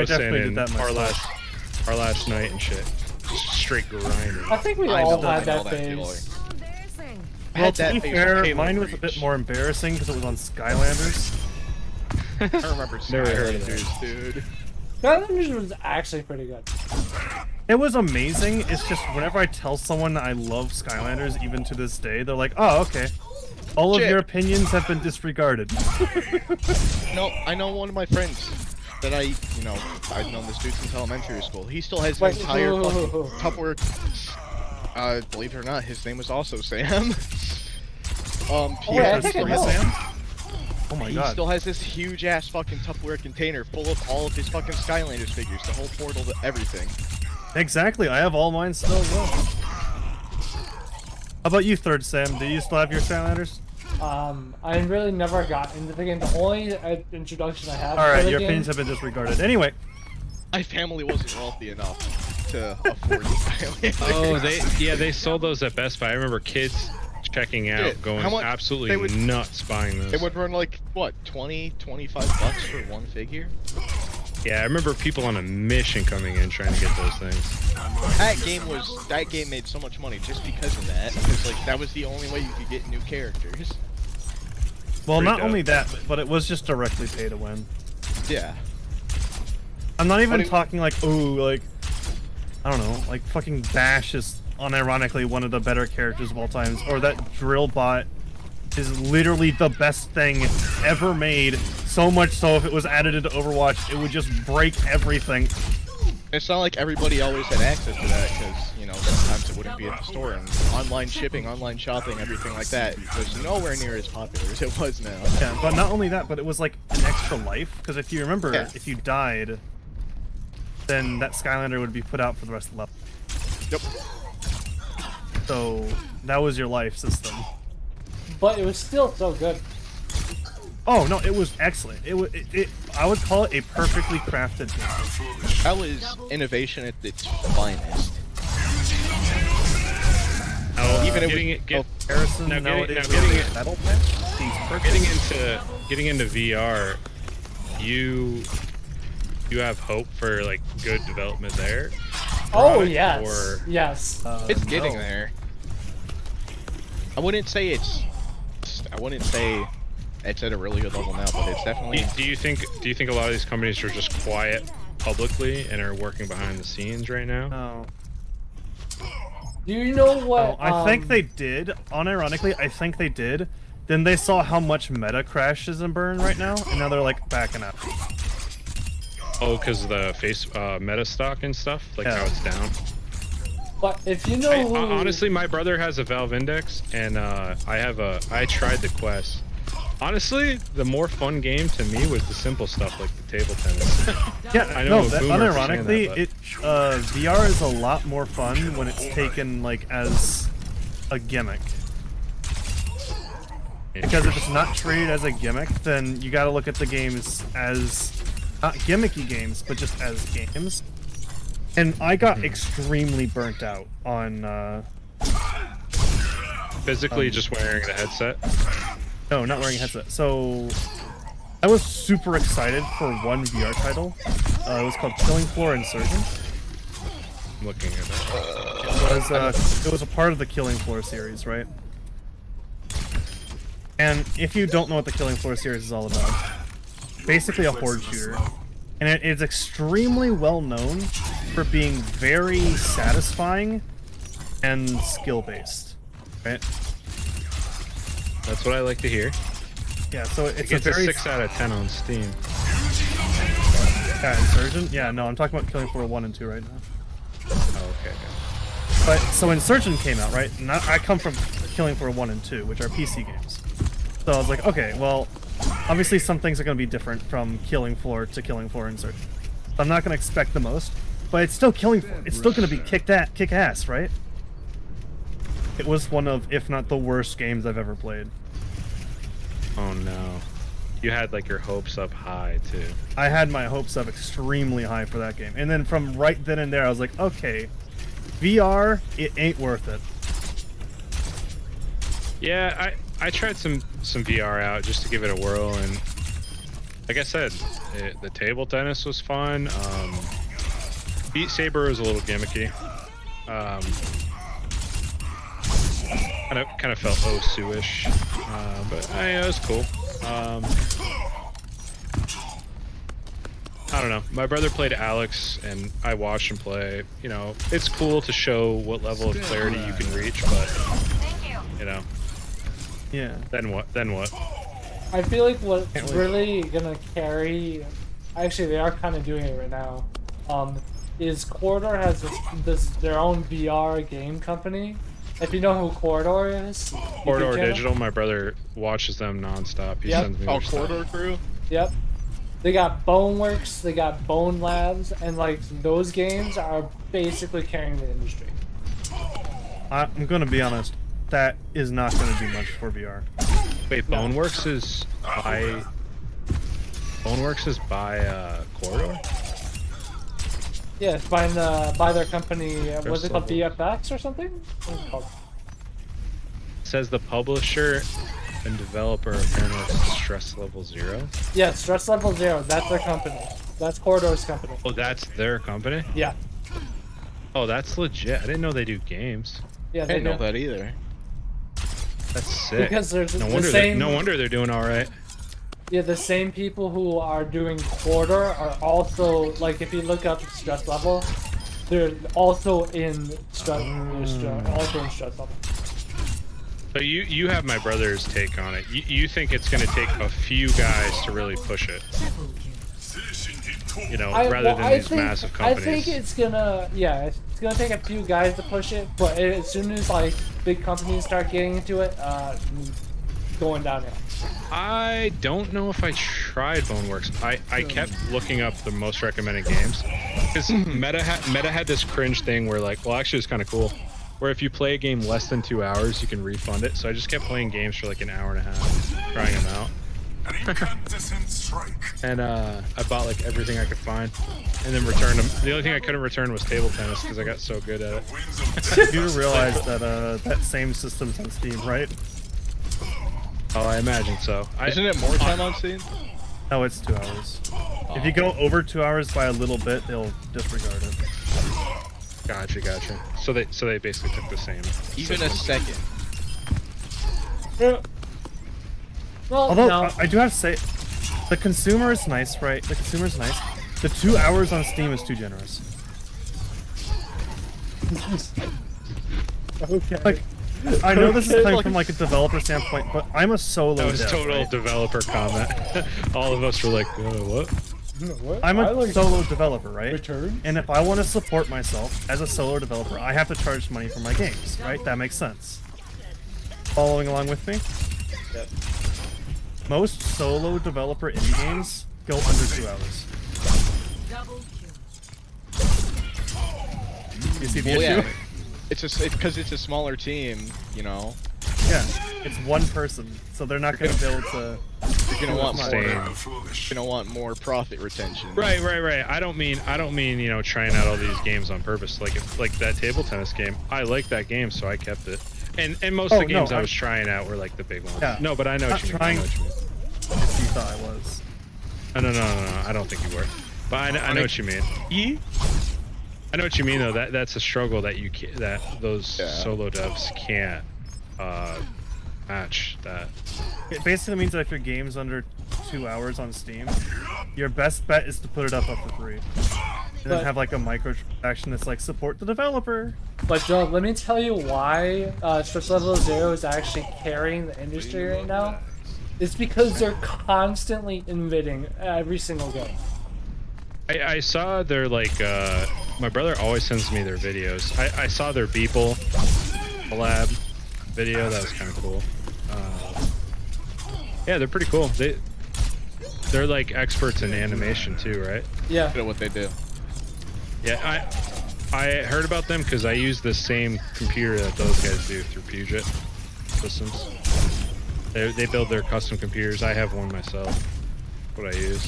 definitely did that myself. our last night and shit, just straight grinding. I think we all had that phase. Well, to be fair, mine was a bit more embarrassing because it was on Skylanders. I remember Never heard of Skylanders, dude. Skylanders was actually pretty good. It was amazing. It's just whenever I tell someone I love Skylanders, even to this day, they're like, "Oh, okay. All of your opinions have been disregarded." No, I know one of my friends that I've known this dude since elementary school. He still has his entire fucking Tupperware. Believe it or not, his name was also Sam. I think I know. Sam? Oh my god. He still has this huge ass fucking Tupperware container full of all of his fucking Skylanders figures, the whole portal, everything. Exactly, I have all mine still as well. How about you, Third Sam? Do you still have your Skylanders? I really never got into the game. The only introduction I had. Alright, your opinions have been disregarded. Anyway. My family wasn't wealthy enough to afford Skylanders. Oh, they sold those at Best Buy. I remember kids checking out, going absolutely nuts buying those. They would run like, what, 20, 25 bucks for one figure? Yeah, I remember people on a mission coming in trying to get those things. That game made so much money just because of that. Because like that was the only way you could get new characters. Well, not only that, but it was just directly pay to win. Yeah. I'm not even talking like, oh, like, I don't know, like fucking Bash is unironically one of the better characters of all times, or that drill bot is literally the best thing ever made, so much so if it was added into Overwatch it would just break everything. It's not like everybody always had access to that, because, you know, sometimes it wouldn't be at the store, and online shipping, online shopping, everything like that was nowhere near as popular as it was now. Yeah, but not only that, but it was like an extra life, because if you remember, if you died, then that Skylander would be put out for the rest of the level. Yep. So that was your life system. But it was still so good. Oh no, it was excellent. I would call it a perfectly crafted game. That was innovation at its finest. Getting into VR, you have hope for like good development there? Oh yes, yes. It's getting there. I wouldn't say it's at a really good level now, but it's definitely. Do you think a lot of these companies are just quiet publicly and are working behind the scenes right now? No. Do you know what? I think they did. Unironically, I think they did. Then they saw how much meta crashes and burn right now, and now they're like backing up. Oh, because of the meta stock and stuff, like how it's down. But if you know, honestly, my brother has a Valve Index, and I tried the Quest. Honestly, the more fun game to me was the simple stuff like the table tennis. Yeah, I know. Unironically, VR is a lot more fun when it's taken like as a gimmick. Because if it's not treated as a gimmick, then you got to look at the games as not gimmicky games, but just as games. And I got extremely burnt out on. Physically, just wearing the headset. No, not wearing a headset. So I was super excited for one VR title. It was called Killing Floor Insurgent. I'm looking at it. It was a part of the Killing Floor series, right? And if you don't know what the Killing Floor series is all about, basically a horde shooter. And it is extremely well known for being very satisfying and skill-based, right? That's what I like to hear. Yeah, so it's It gets a very... 6 out of 10 on Steam. Yeah, Insurgent? Yeah, no, I'm talking about Killing Floor 1 and 2 right now. Oh, okay. But, so Insurgent came out, right? And I come from Killing Floor 1 and 2, which are PC games. So I was like, okay, well, obviously some things are going to be different from Killing Floor to Killing Floor Insurgent. So I'm not going to expect the most, but it's still Killing Floor. It's still going to be kick-ass, right? It was one of, if not the worst games I've ever played. Oh no. You had like your hopes up high too. I had my hopes up extremely high for that game. And then from right then and there, I was like, okay, VR, it ain't worth it. Yeah, I tried some VR out just to give it a whirl, and like I said, the table tennis was fun. Beat Saber was a little gimmicky. Kind of felt Osu-ish, but it was cool. I don't know. My brother played Alex, and I watched him play. You know, it's cool to show what level of clarity you can reach, but you know. Yeah. Then what? Then what? I feel like what's really gonna carry, actually they are kind of doing it right now, is Corridor has this their own VR game company. If you know who Corridor is. Corridor Digital, my brother watches them nonstop. He sends me their stuff. Corridor Crew? Yep. They got Boneworks, they got Bone Labs, and like those games are basically carrying the industry. I'm gonna be honest, that is not gonna do much for VR. Wait, Boneworks is by Corridor? Yeah, it's by their company. What's it called? VFX or something? What's it called? It says the publisher and developer of Boneworks is Stress Level 0. Yeah, Stress Level 0. That's their company. That's Corridor's company. Oh, that's their company? Yeah. Oh, that's legit. I didn't know they do games. Yeah, I didn't know that either. That's sick. Because there's no wonder they're doing all right. Yeah, the same people who are doing Corridor are also, like, if you look up Stress Level, they're also in Stress Level. So you have my brother's take on it. You think it's going to take a few guys to really push it? You know, rather than these massive companies. I think it's gonna, it's gonna take a few guys to push it, but as soon as like big companies start getting into it, going downhill. I don't know if I tried Boneworks. I kept looking up the most recommended games because Meta had this cringe thing where like, well, actually it's kind of cool, where if you play a game less than 2 hours, you can refund it. So I just kept playing games for like an hour and a half, trying them out. And I bought like everything I could find, and then returned them. The only thing I couldn't return was table tennis because I got so good at it. You do realize that that same system's on Steam, right? Oh, I imagine so. Isn't it more time on Steam? No, it's 2 hours. If you go over 2 hours by a little bit, they'll disregard it. Gotcha. So they basically took the same. Even a second. Well, although no. I do have to say, the consumer is nice, right? The consumer is nice. The 2 hours on Steam is too generous. Okay. Like, I know this is coming from like a developer standpoint, but I'm a solo. That was dev, total right? developer comment. All of us were like, what? I'm a solo developer, right? And if I want to support myself as a solo developer, I have to charge money for my games, right? That makes sense. Following along with me? Yep. Most solo developer indie games go under 2 hours. You see the issue? Yeah. It's just because it's a smaller team, you know. Yeah. It's one person, so they're not gonna be able to. You're gonna want more. Same. You're gonna want more profit retention. Right. I don't mean trying out all these games on purpose. Like that table tennis game. I like that game, so I kept it. And most of the games I was trying out were like the big ones. Yeah. No, but I know what you mean. I know what you mean. If you thought I was. No. I don't think you were. But I know what you mean. I know what you mean though. That's a struggle that those solo devs can't match that. It basically means that if your game's under 2 hours on Steam, your best bet is to put it up for free. And then have like a microtransaction that's like support the developer. But Joe, let me tell you why Stretch Level Zero is actually carrying the industry right now. It's because they're constantly innovating every single game. I saw their like my brother always sends me their videos. I saw their Beeple collab video. That was kind of cool. Yeah, they're pretty cool. They're like experts in animation too, right? Yeah. I know what they do. Yeah, I heard about them because I use the same computer that those guys do through Puget Systems. They build their custom computers. I have one myself. What I use.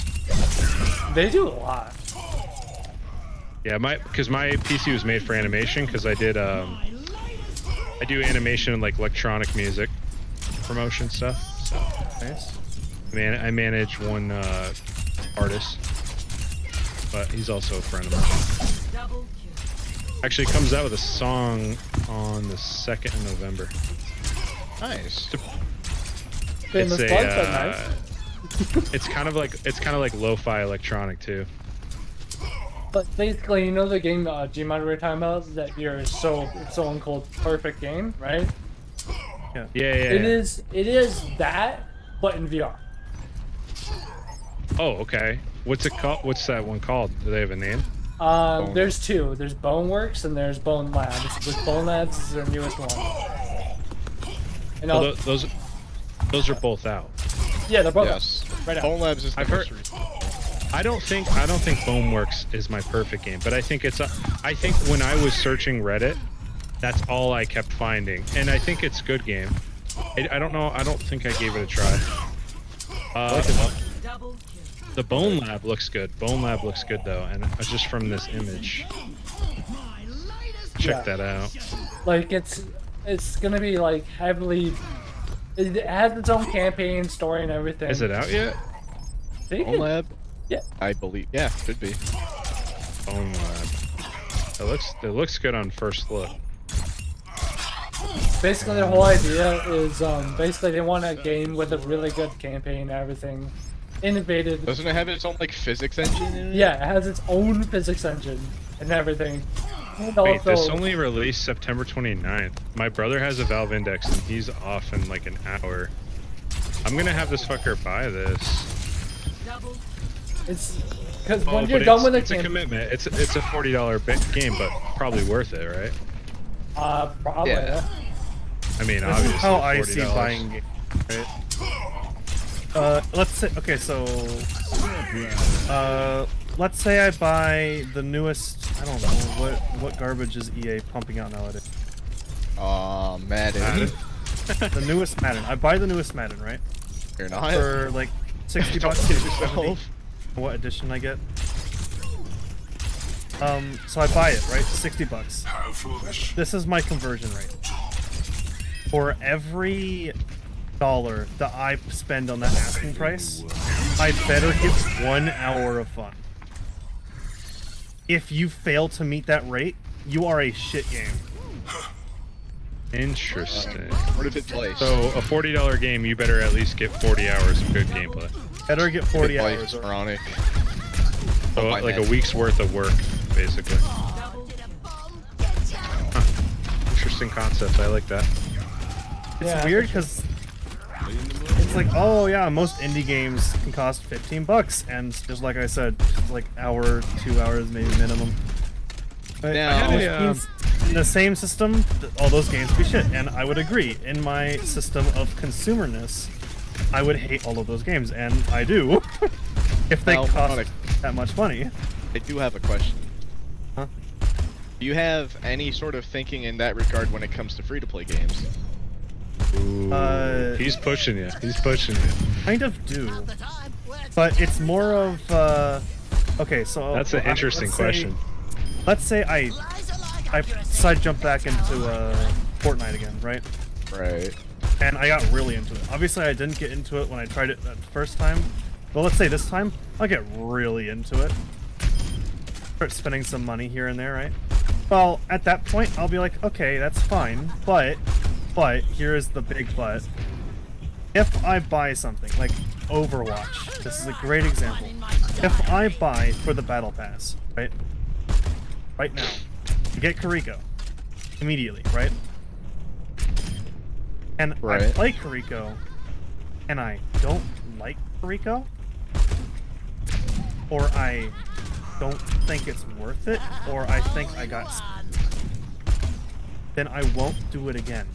They do a lot. Yeah, because my PC was made for animation because I did I do animation and like electronic music promotion stuff. So nice. I manage one artist, but he's also a friend of mine. Actually, comes out with a song on the 2nd of November. Nice. Famous It's plug, but nice. It's kind of like lo-fi electronic too. But basically, you know the game Gmod we were talking about that you're so called perfect game, right? Yeah. It is that, but in VR. Oh, okay. What's it called? What's that one called? Do they have a name? There's two. There's Boneworks and there's Bone Labs. With Bone Labs is their newest one. And well, those are both out. Yeah, they're both out. Right out. Bone Labs is the most recent. I don't think Boneworks is my perfect game, but I think I think when I was searching Reddit, that's all I kept finding, and I think it's a good game. I don't know. I don't think I gave it a try. The Bone Lab looks good. Bone Lab looks good though, and just from this image, check that out. Like it's gonna be like heavily. It has its own campaign, story, and everything. Is it out yet? Bone Lab? Yeah. I believe. Yeah, could be. Bone Lab. It looks good on first look. Basically, the whole idea is basically they want a game with a really good campaign and everything. Innovative. Doesn't it have its own like physics engine in it? Yeah, it has its own physics engine and everything. And Wait, also, this only released September 29th. My brother has a Valve Index and he's off in like an hour. I'm gonna have this fucker buy this. It's because when you're done with it's a commitment. It's a $40 game, but probably worth it, right? Probably. Yeah. I mean, this obviously. Is how I $40. see buying games, right? Let's say okay, so let's say I buy the newest. I don't know what garbage is EA pumping out nowadays. Madden. The newest Madden. I buy the newest Madden, right? You're not. For like $60 or 70. What edition I get? So I buy it, right? $60. This is my conversion rate. For every dollar that I spend on that asking price, I better get 1 hour of fun. If you fail to meet that rate, you are a shit game. Interesting. Where did it play? So a $40 game, you better at least get 40 hours of good gameplay. Better get 40 hours. Ironic. So like a week's worth of work, basically. Huh. Interesting concept. I like that. It's weird because it's like, oh yeah, most indie games can cost $15, and just like I said, like hour, 2 hours maybe minimum. Now, in the same system, all those games be shit, and I would agree. In my system of consumerness, I would hate all of those games, and I do. If they cost that much money. I do have a question. Huh? Do you have any sort of thinking in that regard when it comes to free-to-play games? Ooh, he's pushing you. He's pushing you. Kind of do. But it's more of, okay, so... That's an interesting question. Let's say I side jump back into, Fortnite again, right? Right. And I got really into it. Obviously, I didn't get into it when I tried it that first time. But let's say this time, I'll get really into it. Start spending some money here and there, right? Well, at that point, I'll be like, okay, that's fine, but here is the big but. If I buy something, like Overwatch, this is a great example. If I buy for the Battle Pass, right? Right now, you get Kiriko immediately, right? And I play Kiriko, and I don't like Kiriko, or I don't think it's worth it, or I think I got then I won't do it again.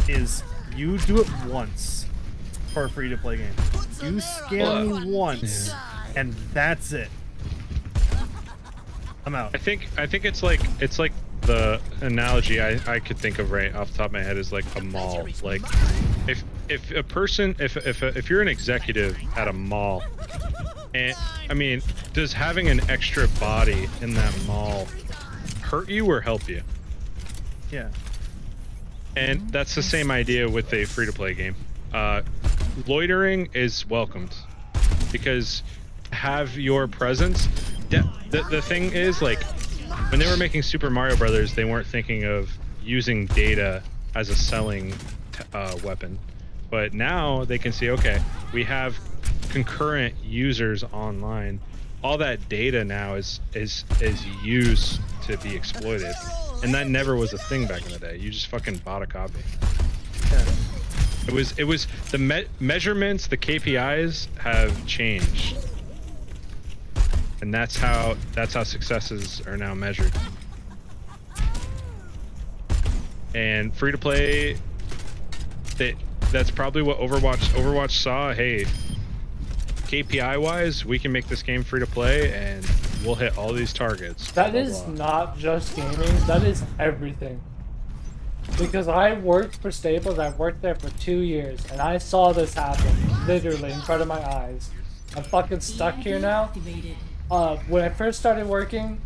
Is you do it once for a free-to-play game. You scam me once, and that's it. I'm out. I think it's like the analogy I could think of right off the top of my head is like a mall. Like if a person if you're an executive at a mall, and I mean, does having an extra body in that mall hurt you or help you? Yeah. And that's the same idea with a free-to-play game. Loitering is welcomed because have your presence. The thing is, like, when they were making Super Mario Brothers, they weren't thinking of using data as a selling weapon. But now they can see, okay, we have concurrent users online. All that data now is used to be exploited, and that never was a thing back in the day. You just fucking bought a copy. Yeah. It was the measurements, the KPIs have changed, and that's how successes are now measured. And free to play, that's probably what Overwatch saw. Hey, KPI wise, we can make this game free to play and we'll hit all these targets. That is not just gaming, that is everything. Because I worked for Staples, I worked there for 2 years, and I saw this happen, literally in front of my eyes. I'm fucking stuck here now. When I first started working,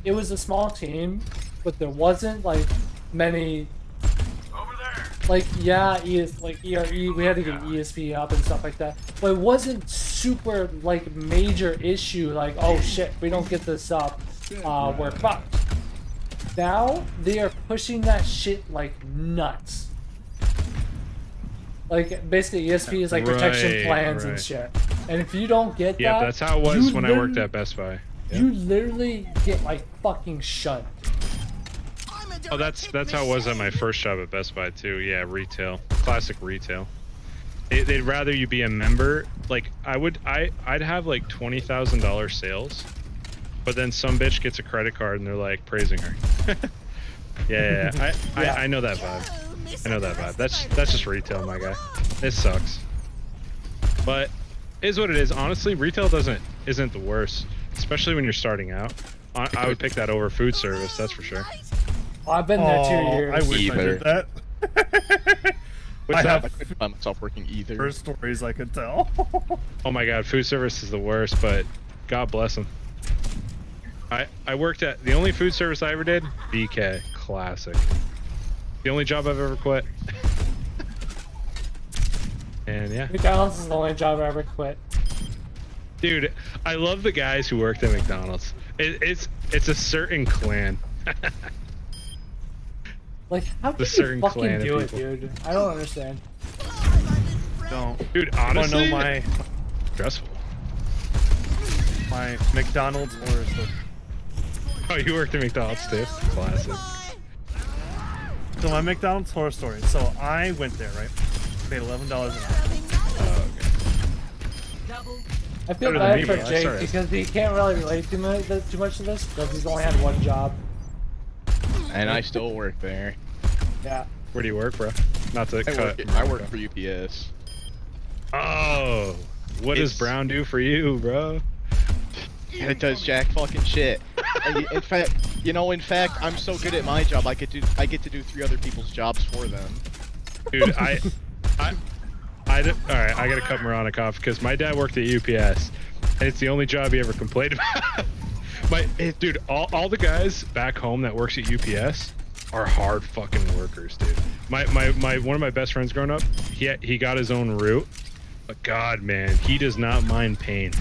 it was a small team, but there wasn't like many. Like, yeah, like ERE, we had to get ESP up and stuff like that. But it wasn't super, like, major issue, like, oh shit, if we don't get this up, we're fucked. Now, they are pushing that shit like nuts. Like, basically, ESP is like protection plans and shit. And if you don't get that... Yeah, that's how it was when I worked at Best Buy. Yeah. You literally get, like, fucking shunned. Oh, that's how it was at my first job at Best Buy too. Yeah, retail, classic retail. They'd rather you be a member. Like I'd have like $20,000 sales, but then some bitch gets a credit card and they're like praising her. yeah. I know that vibe. I know that vibe. That's just retail, my guy. It sucks, but it is what it is. Honestly, retail isn't the worst, especially when you're starting out. I would pick that over food service. That's for sure. I've been there 2 years. I wish I did that. I couldn't find myself working either. First stories I could tell. Oh my god, food service is the worst, but God bless them. I worked at the only food service I ever did, BK, classic. The only job I've ever quit. And yeah. McDonald's is the only job I ever quit. Dude, I love the guys who worked at McDonald's. It's a certain clan. Like, how can you fucking do it, dude? I don't understand. Don't. Dude, honestly, know my stressful. My McDonald's horror story. Oh, you worked at McDonald's too? Classic. So my McDonald's horror story. So I went there, right? Paid $11 an hour. Oh, okay. I feel bad for Jake because he can't really relate too much to this because he's only had one job. And I still work there. Yeah. Where do you work, bro? Not to cut. I work for UPS. Oh, what does Brown do for you, bro? It does jack fucking shit. In fact, I'm so good at my job. I get to do 3 other people's jobs for them. Dude, all right, I gotta cut Moronic off because my dad worked at UPS, and it's the only job he ever complained about. Dude, all the guys back home that works at UPS are hard fucking workers, dude. My one of my best friends growing up, he got his own route, but God, man, he does not mind pain.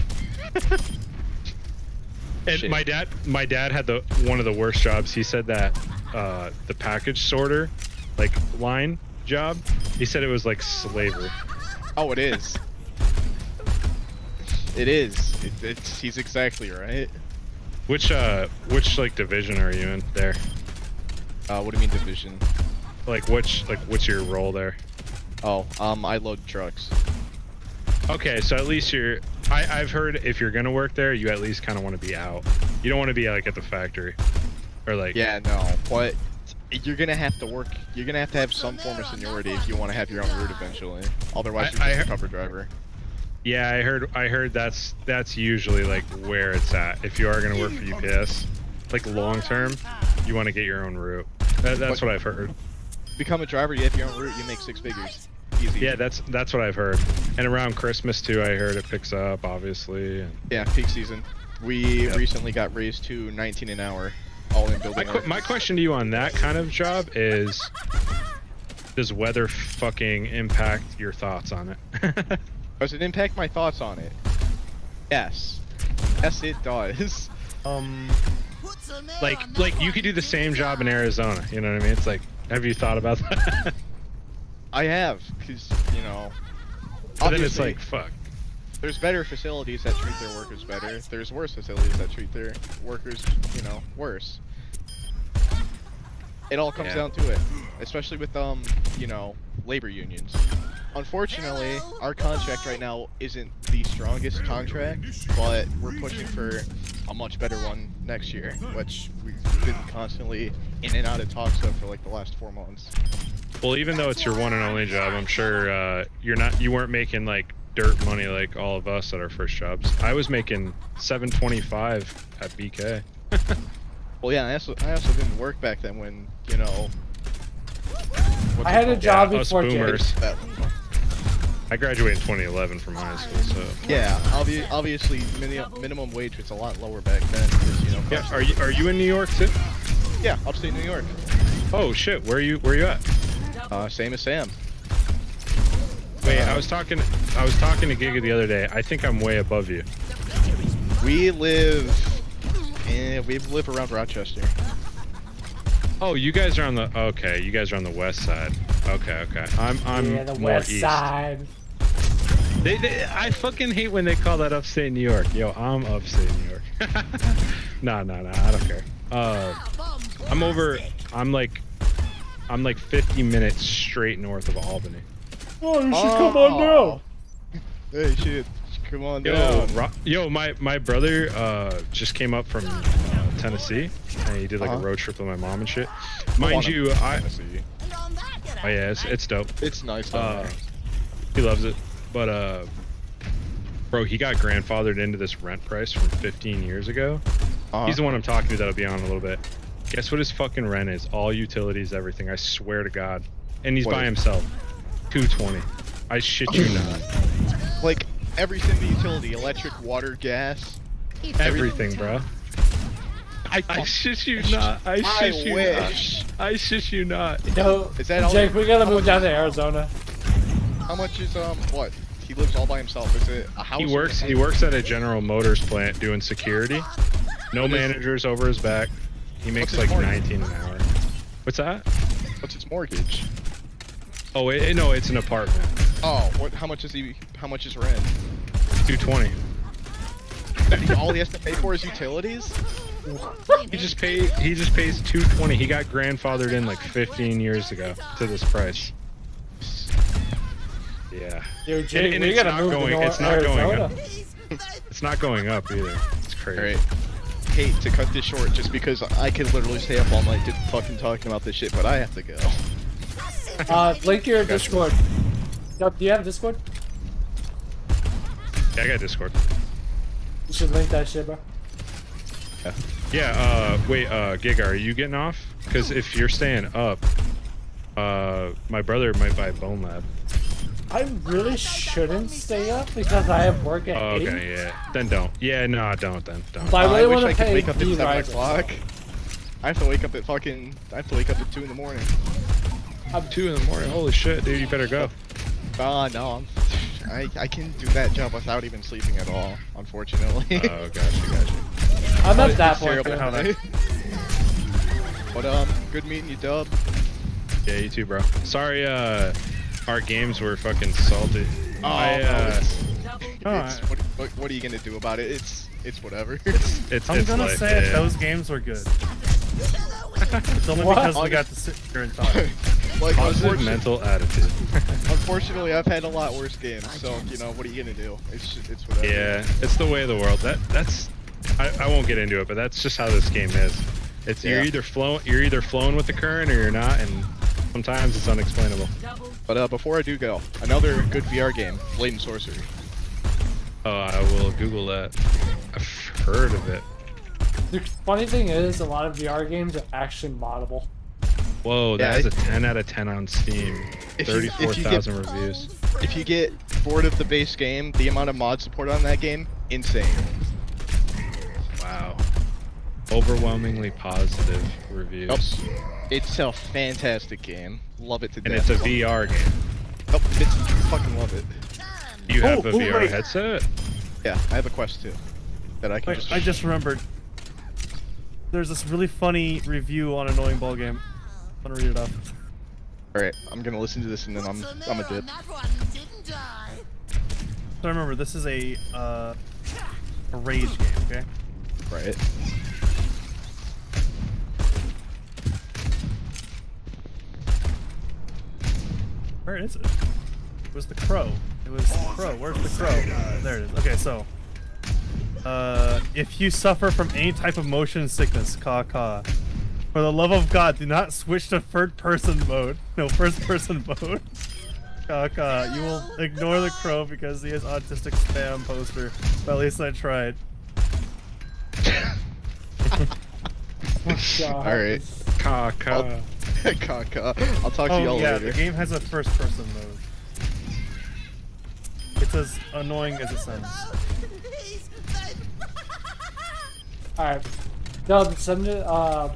And Shit. my dad had one of the worst jobs. He said that the package sorter, like line job, he said it was like slavery. Oh, it is. It is. He's exactly right. Which like division are you in there? What do you mean division? Like what's your role there? Oh, I load trucks. Okay, so at least I've heard if you're gonna work there, you at least kind of want to be out. You don't want to be like at the factory, or like. Yeah, no, but you're gonna have to work. You're gonna have to have some form of seniority if you want to have your own route eventually. Otherwise, you're just a cover driver. Yeah, I heard that's usually like where it's at. If you are gonna work for UPS, like long term, you want to get your own route. That's what I've heard. Become a driver, you have your own route, you make 6 figures. Easy. Yeah, that's what I've heard. And around Christmas too, I heard it picks up, obviously. And... Yeah, peak season. We recently got raised to 19 an hour, all in building. My question to you on that kind of job is, does weather fucking impact your thoughts on it? Does it impact my thoughts on it? Yes. Yes, it does. Like you could do the same job in Arizona. You know what I mean? It's like, have you thought about that? I have, because, you know... But then it's like, fuck. There's better facilities that treat their workers better. There's worse facilities that treat their workers, you know, worse. It all comes down to it. Especially with, you know, labor unions. Unfortunately, our contract right now isn't the strongest contract, but we're pushing for a much better one next year, which we've been constantly in and out of talks of for like the last 4 months. Well, even though it's your one and only job, I'm sure you weren't making like dirt money like all of us at our first jobs. I was making $7.25 at BK. Well, yeah, I also didn't work back then when, you know. I had a job before boomers. I graduated in 2011 from high school, so. Yeah, obviously minimum wage was a lot lower back then. You know, yeah, are you in New York too? Yeah, upstate New York. Oh shit, where are you at? Same as Sam. Wait, I was talking to Giga the other day. I think I'm way above you. We live around Rochester. Oh, you guys are on the you guys are on the west side. Okay. I'm the more west east. side. I fucking hate when they call that upstate New York. Yo, I'm upstate New York. Nah, I don't care. I'm like 50 minutes straight north of Albany. Oh, you should come on down. Hey, shit. Come on down. Yo, my brother just came up from Tennessee, and he did like a road trip with my mom and shit. Mind you, oh yeah, it's dope. It's nice. He loves it, but bro, he got grandfathered into this rent price from 15 years ago. He's the one I'm talking to that'll be on a little bit. Guess what his fucking rent is? All utilities, everything. I swear to God. And he's by himself. $220. I shit you not. Like every single utility, electric, water, gas, everything, bro. I shit you not. I shit you not. No, is that all? Jake, we gotta move down to Arizona. How much is what? He lives all by himself. Is it a house? He works at a General Motors plant doing security. No managers over his back. He makes like 19 an hour. What's that? What's his mortgage? Oh, no, it's an apartment. Oh, what? How much is rent? $220. All he has to pay for is utilities? He just pays $220. He got grandfathered in like 15 years ago to this price. Yeah. Yo, Jake, and we it's gotta move to it's not going Arizona. up. It's not going up either. It's crazy. Alright. Hate to cut this short just because I could literally stay up all night fucking talking about this shit, but I have to go. Link your Discord. Do you have Discord? Yeah, I got Discord. You should link that shit, bro. Yeah, wait, Giga, are you getting off? Because if you're staying up, My brother might buy Bone Lab. I really shouldn't stay up because I have work at 8. Okay, yeah. Then don't. Yeah, no, don't then. Don't. But I really wish want I to could pay wake up at 7 V-Rising. o'clock. I have to wake up at I have to wake up at 2 in the morning. I'm 2 in the morning. Holy shit, dude, you better go. No, I can do that job without even sleeping at all, unfortunately. Oh, gotcha. I'm at It's that point. terrible. too. But good meeting you, Dub. Yeah, you too, bro. Sorry, our games were fucking salty. What are you gonna do about it? It's whatever. I'm gonna life, say yeah. those games were good. It's only because we got to sit here and talk. Positive mental attitude. Unfortunately, I've had a lot worse games, so you know what are you gonna do? It's whatever. Yeah, it's the way of the world. That's I won't get into it, but that's just how this game is. It's you're either flowing with the current or you're not, and sometimes it's unexplainable. But before I do go, another good VR game, Blade and Sorcery. Oh, I will Google that. I've heard of it. The funny thing is, a lot of VR games are actually moddable. Whoa, that has a 10 out of 10 on Steam. 34,000 reviews. If you get bored of the base game, the amount of mod support on that game, insane. Wow. Overwhelmingly positive reviews. It's a fantastic game. Love it to death. And it's a VR game. Oh, fucking love it. Do you have a VR headset? Yeah, I have a Quest 2. That I can I just remembered. There's this really funny review on Annoying Ball Game. I'm gonna read it off. Alright, I'm gonna listen to this and then I'm a dip. So remember, this is a rage game, okay? Right. Where is it? It was the crow. It was the crow. Where's the crow? There it is. Okay, so if you suffer from any type of motion sickness, caw. For the love of God, do not switch to first-person mode. No, first-person mode. Caw. You will ignore the crow because he has autistic spam poster. But at least I tried. Alright. Caw. Caw. I'll talk to y'all later. The game has a first-person mode. It's as annoying as it sounds. Alright. Dub, send it,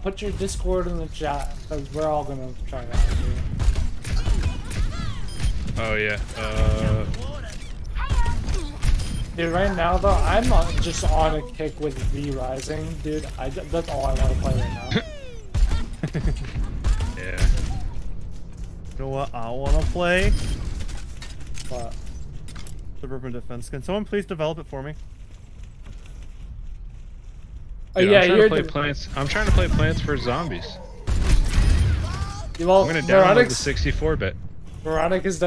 put your Discord in the chat, because we're all gonna try that out. Oh, yeah. Dude, right now, though, I'm just on a kick with V-Rising, dude. That's all I want to play right now. Yeah. You know what I want to play? What? Suburban Defense. Can someone please develop it for me? Oh, Dude, yeah, I'm trying you're to play Plants. I'm trying to play Plants vs Zombies. Well, I'm gonna download the 64-bit. Moronic is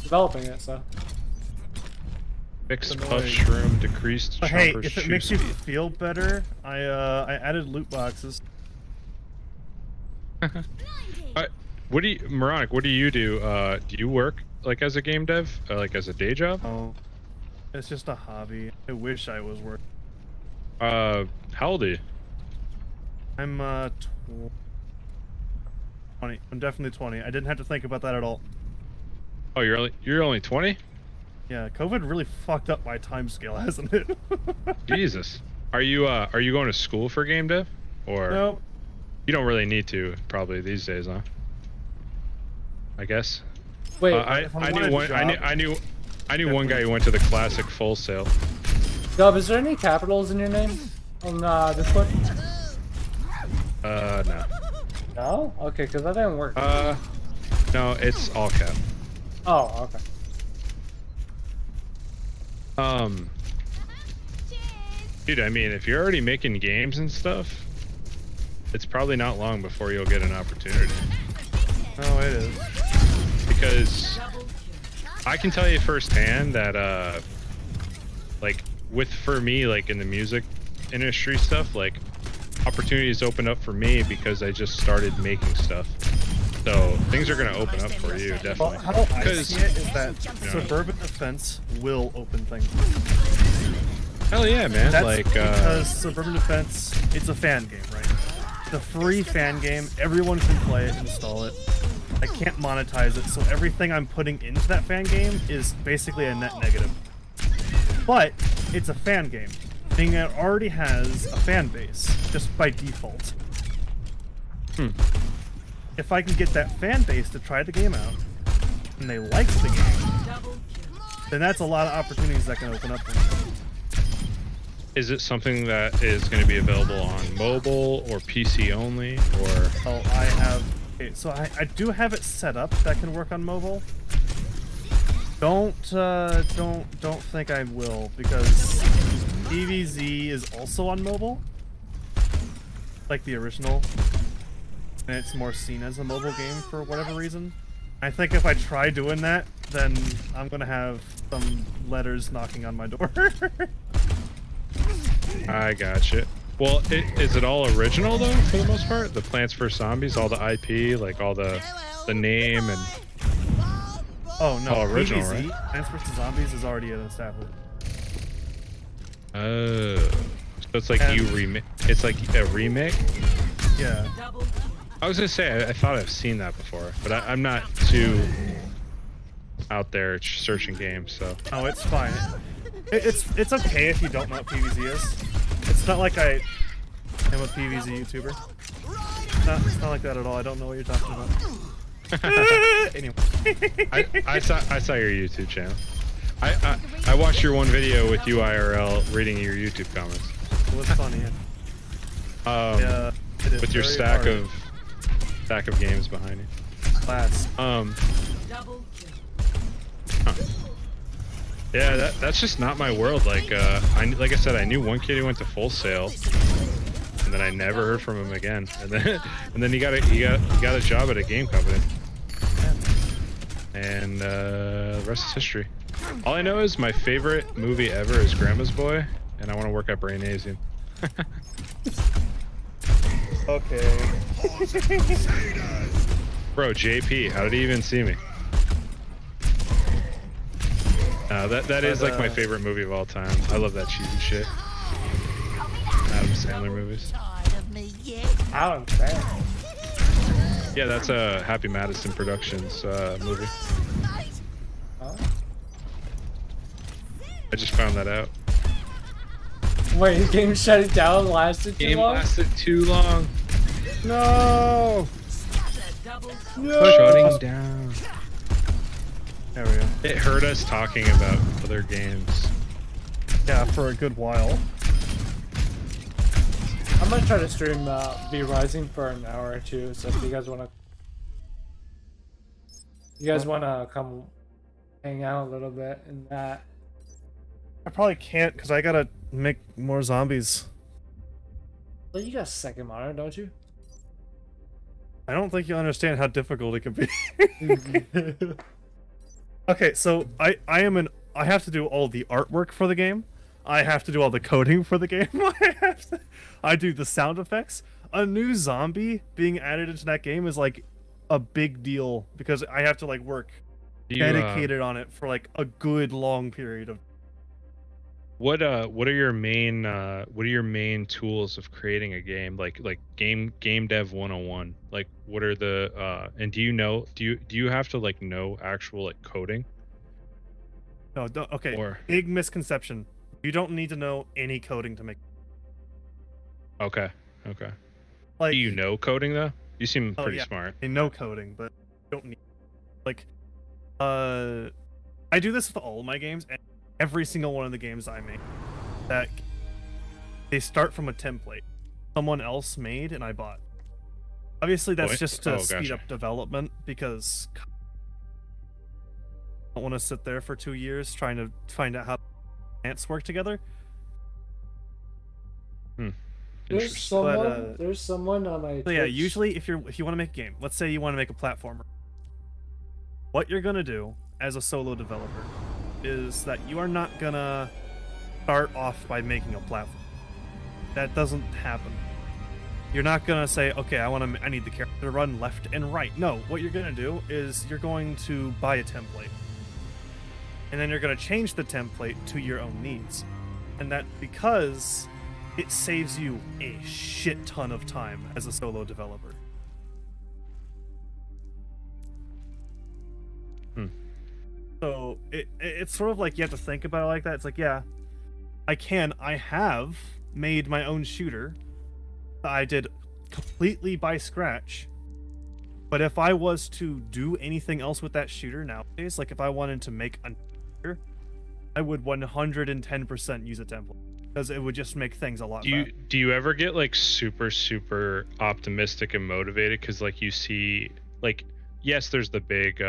developing it, so. Fixed puff shroom, decreased But hey, chomper's if it shoe makes you speed. feel better, I added loot boxes. What do you, Moronic? What do you do? Do you work like as a game dev, like as a day job? Oh, it's just a hobby. I wish I was working. How old are you? I'm 20. I'm definitely 20. I didn't have to think about that at all. Oh, you're only 20? Yeah, COVID really fucked up my time scale, hasn't it? Jesus. Are you going to school for game dev, or Nope. you don't really need to probably these days, huh? I guess. Wait, I knew one guy who went to the classic Full Sail. Dub, is there any capitals in your name on Discord? No. No? Okay, because that didn't work. No, it's all cap. Oh, okay. Dude, I mean, if you're already making games and stuff, it's probably not long before you'll get an opportunity. Oh, it is. Because I can tell you firsthand that, like, for me, like, in the music industry stuff, like, opportunities open up for me because I just started making stuff. So, things are going to open up for you, definitely. Well, how I see it is that Suburban Defense will open things. Hell yeah, man. That's like, because Suburban Defense, it's a fan game, right? the free fan game. Everyone can play it, install it. I can't monetize it, so everything I'm putting into that fan game is basically a net negative. But it's a fan game, meaning it already has a fan base just by default. If I can get that fan base to try the game out, and they like the game, then that's a lot of opportunities that can open up for me. Is it something that is going to be available on mobile or PC only, or? Oh, I have. Okay, so I do have it set up that can work on mobile. Don't think I will, because DBZ is also on mobile, like the original, and it's more seen as a mobile game for whatever reason. I think if I try doing that, then I'm gonna have some letters knocking on my door. I gotcha. Well, is it all original though, for the most part? The Plants vs Zombies, all the IP, like all the name and. Oh no, all original, PvZ, right? Plants vs Zombies is already an established. Oh, so it's like you remake. It's like a remake. Yeah. I was gonna say I thought I've seen that before, but I'm not too out there searching games, so. Oh, it's fine. It's okay if you don't know what PvZ is. It's not like I am a PvZ YouTuber. It's not like that at all. I don't know what you're talking about. Anyway. I saw your YouTube channel. I watched your one video with you IRL reading your YouTube comments. It was funny. Yeah, with your stack of games behind you. Class. Yeah, that's just not my world. Like like I said, I knew one kid who went to Full Sail, and then I never heard from him again. And then he got a job at a game company, and the rest is history. All I know is my favorite movie ever is Grandma's Boy, and I want to work at Brainasium. Okay. Bro, JP, how did he even see me? That is like my favorite movie of all time. I love that cheesy shit. Adam Sandler movies. Adam Sandler. Yeah, that's a Happy Madison Productions movie. Huh? I just found that out. Wait, the game shutting down lasted too long? Game lasted too long. No! No! Shutting down. There we go. It hurt us talking about other games. Yeah, for a good while. I'm gonna try to stream V Rising for an hour or two, so if you guys wanna come hang out a little bit in that. I probably can't because I gotta make more zombies. Well, you got second monitor, don't you? I don't think you understand how difficult it can be. Okay, so I have to do all the artwork for the game. I have to do all the coding for the game. I do the sound effects. A new zombie being added into that game is like a big deal because I have to like work dedicated on it for like a good long period of. What are your main tools of creating a game, like game dev 101? Like what are the and do you have to like know actual like coding? No, don't, okay. Or... Big misconception. You don't need to know any coding to make. Okay. Like, do you know coding though? You seem pretty smart. I know coding, but you don't need like I do this with all of my games, and every single one of the games I make, that they start from a template someone else made and I bought. Obviously, that's just to speed up development because I don't want to sit there for 2 years trying to find out how ants work together. There's someone on my. So yeah, usually if you want to make a game, let's say you want to make a platformer, what you're gonna do as a solo developer is that you are not gonna start off by making a platform. That doesn't happen. You're not gonna say, okay, I need the character to run left and right. No, what you're gonna do is you're going to buy a template, and then you're gonna change the template to your own needs, and that because it saves you a shit ton of time as a solo developer. So it's sort of like you have to think about it like that. It's like, yeah, I have made my own shooter. I did completely by scratch. But if I was to do anything else with that shooter nowadays, like if I wanted to make a shooter, I would 110% use a template because it would just make things a lot better. Do you ever get like super optimistic and motivated because like you see like yes, there's the big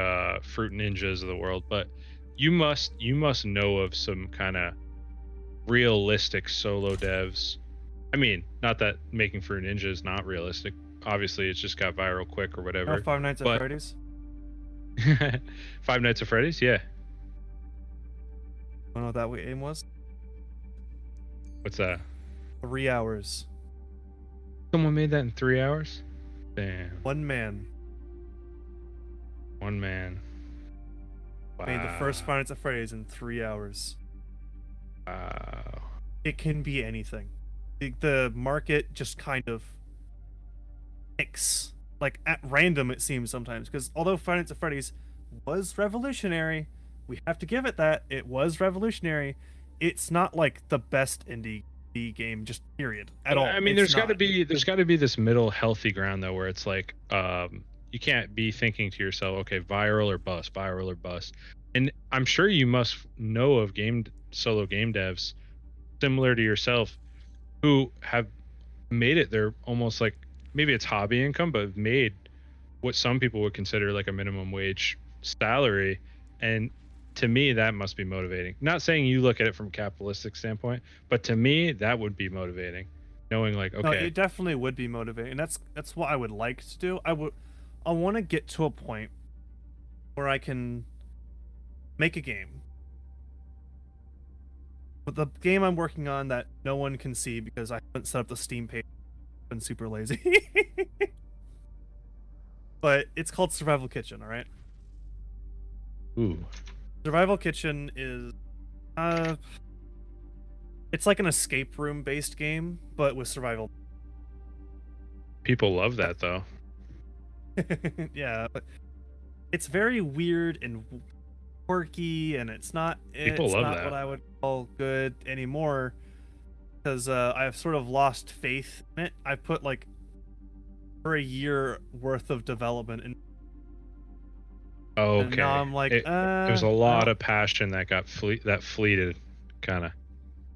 Fruit Ninjas of the world, but you must know of some kind of realistic solo devs. I mean, not that making Fruit Ninja is not realistic. Obviously, it's just got viral quick or whatever. Five Nights at Freddy's. Five Nights at Freddy's, yeah. You know what that game was? What's that? 3 hours. Someone made that in 3 hours? Damn. One man. One man. Wow. Made the first Five Nights at Freddy's in 3 hours. Wow. It can be anything. The market just kind of picks, like at random it seems sometimes, because although Five Nights at Freddy's was revolutionary, we have to give it that, it was revolutionary, it's not like the best indie game, just period, at all. I mean, there's got to be this middle healthy ground though, where it's like you can't be thinking to yourself, okay, viral or bust. And I'm sure you must know of solo game devs similar to yourself who have made it their almost like, maybe it's hobby income, but made what some people would consider like a minimum wage salary. And to me, that must be motivating. Not saying you look at it from a capitalistic standpoint, but to me, that would be motivating. Knowing like, okay. No, it definitely would be motivating. And that's what I would like to do. I want to get to a point where I can make a game. But the game I'm working on that no one can see because I haven't set up the Steam page. I've been super lazy. But it's called Survival Kitchen, all right? Ooh. Survival Kitchen is it's like an escape room based game, but with survival. People love that though. Yeah, but it's very weird and quirky, and it's not what I would call good anymore, because I've sort of lost faith in it. I put like for a year worth of development in. Okay. And now I'm like, it was a lot of passion that got fleeted, kind of.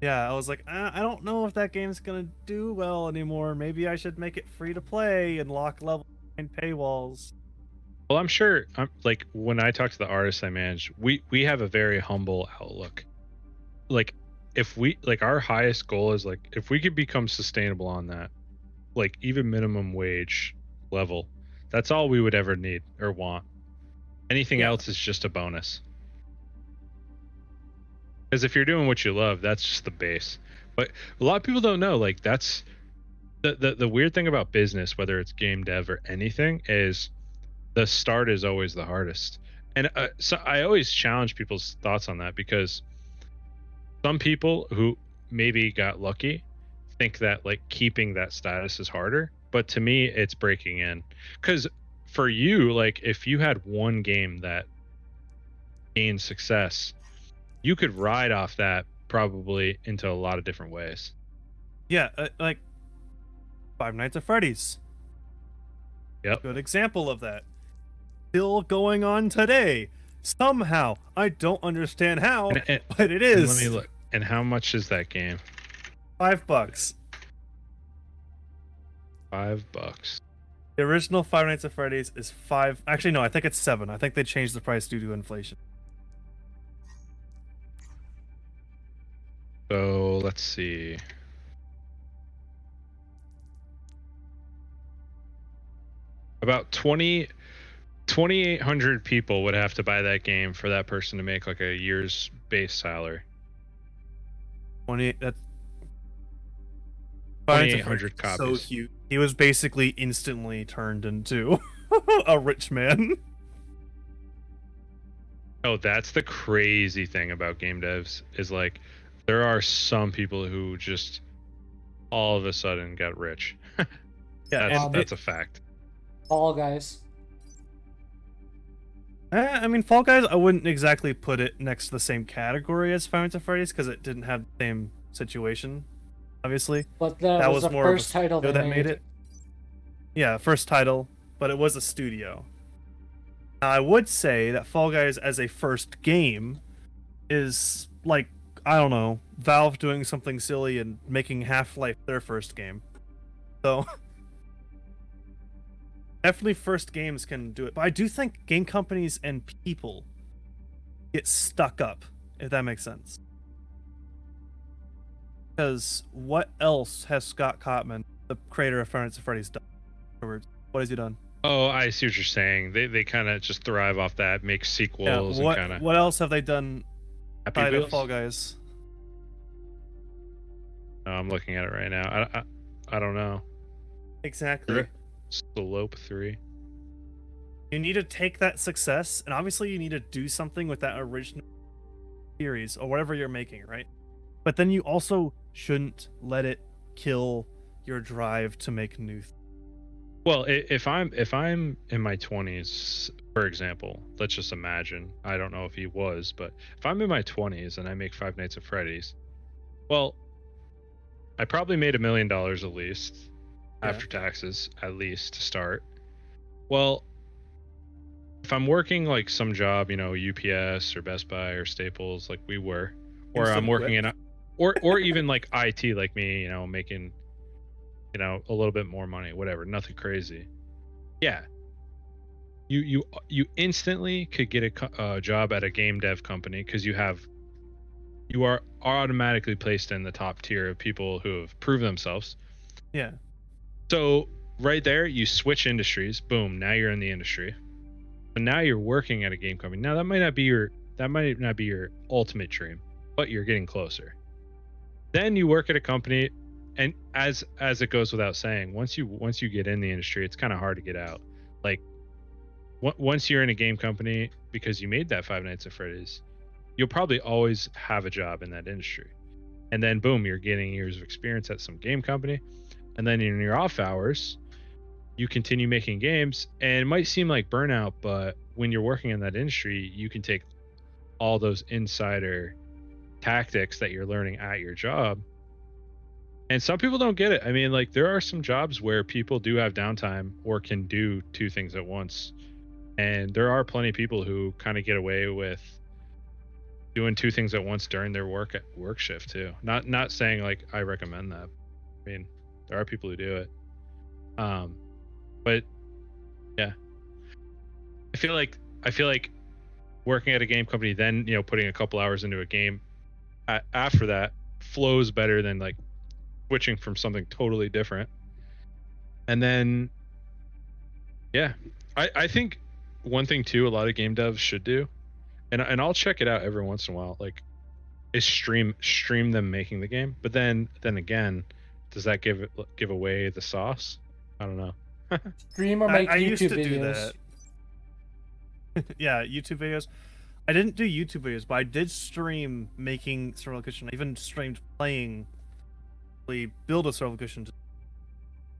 Yeah, I was like, I don't know if that game's gonna do well anymore. Maybe I should make it free to play and lock level behind paywalls. Well, I'm sure. Like when I talk to the artists I manage, we have a very humble outlook. Like if we our highest goal is like if we could become sustainable on that, like even minimum wage level, that's all we would ever need or want. Anything else is just a bonus. Because if you're doing what you love, that's just the base. But a lot of people don't know, like that's the weird thing about business, whether it's game dev or anything, is the start is always the hardest. And so I always challenge people's thoughts on that, because some people who maybe got lucky think that like keeping that status is harder. But to me, it's breaking in. Because for you, like if you had one game that gained success, you could ride off that probably into a lot of different ways. Yeah, like Five Nights at Freddy's. Yep. Good example of that. Still going on today. Somehow. I don't understand how, but it is. Let me look. And how much is that game? $5. $5. The original Five Nights at Freddy's is 5. Actually, no, I think it's 7. I think they changed the price due to inflation. So let's see. About 2,800 people would have to buy that game for that person to make like a year's base salary. 28. That's 2,800 copies. So cute. He was basically instantly turned into a rich man. Oh, that's the crazy thing about game devs is like there are some people who just all of a sudden got rich. Yeah, that's a fact. Fall Guys. I mean, Fall Guys, I wouldn't exactly put it next to the same category as Five Nights at Freddy's because it didn't have the same situation, obviously. But that was the more first of a title studio they made. it. Yeah, first title, but it was a studio. Now, I would say that Fall Guys as a first game is like, I don't know, Valve doing something silly and making Half-Life their first game. So definitely first games can do it. But I do think game companies and people get stuck up, if that makes sense. Because what else has Scott Cotman, the creator of Five Nights at Freddy's, done? What has he done? Oh, I see what you're saying. They kind of just thrive off that, make sequels and kind of. What else have they done Happy outside of Wheels? Fall Guys? No, I'm looking at it right now. I don't know. Exactly. Slope 3. You need to take that success, and obviously you need to do something with that original series or whatever you're making, right? But then you also shouldn't let it kill your drive to make new things. Well, if I'm in my 20s, for example, let's just imagine. I don't know if he was, but if I'm in my 20s and I make Five Nights at Freddy's, well, I probably made $1 million at least after taxes, at least to start. Well, if I'm working like some job, you know, UPS or Best Buy or Staples, like we were, or I'm working in, or even like IT, like me, you know, making, you know, a little bit more money, whatever, nothing crazy. Yeah, you instantly could get a job at a game dev company because you are automatically placed in the top tier of people who have proved themselves. Yeah. So right there, you switch industries. Boom! Now you're in the industry. But now you're working at a game company. Now that might not be your ultimate dream, but you're getting closer. Then you work at a company, and as it goes without saying, once you get in the industry, it's kind of hard to get out. Like once you're in a game company because you made that Five Nights at Freddy's, you'll probably always have a job in that industry. And then boom, you're getting years of experience at some game company. And then in your off hours, you continue making games, and it might seem like burnout, but when you're working in that industry, you can take all those insider tactics that you're learning at your job. And some people don't get it. I mean, like there are some jobs where people do have downtime or can do two things at once. And there are plenty of people who kind of get away with doing two things at once during their work shift too. Not saying like I recommend that. I mean, there are people who do it. But yeah, I feel like working at a game company, then, you know, putting a couple hours into a game after that flows better than like switching from something totally different. And then, yeah, I think one thing too, a lot of game devs should do, and I'll check it out every once in a while, like is stream them making the game. But then again, does that give away the sauce? I don't know. Stream or make I YouTube used to videos. do that. Yeah, YouTube videos. I didn't do YouTube videos, but I did stream making Survival Kitchen. I even streamed playing, build a Survival Kitchen.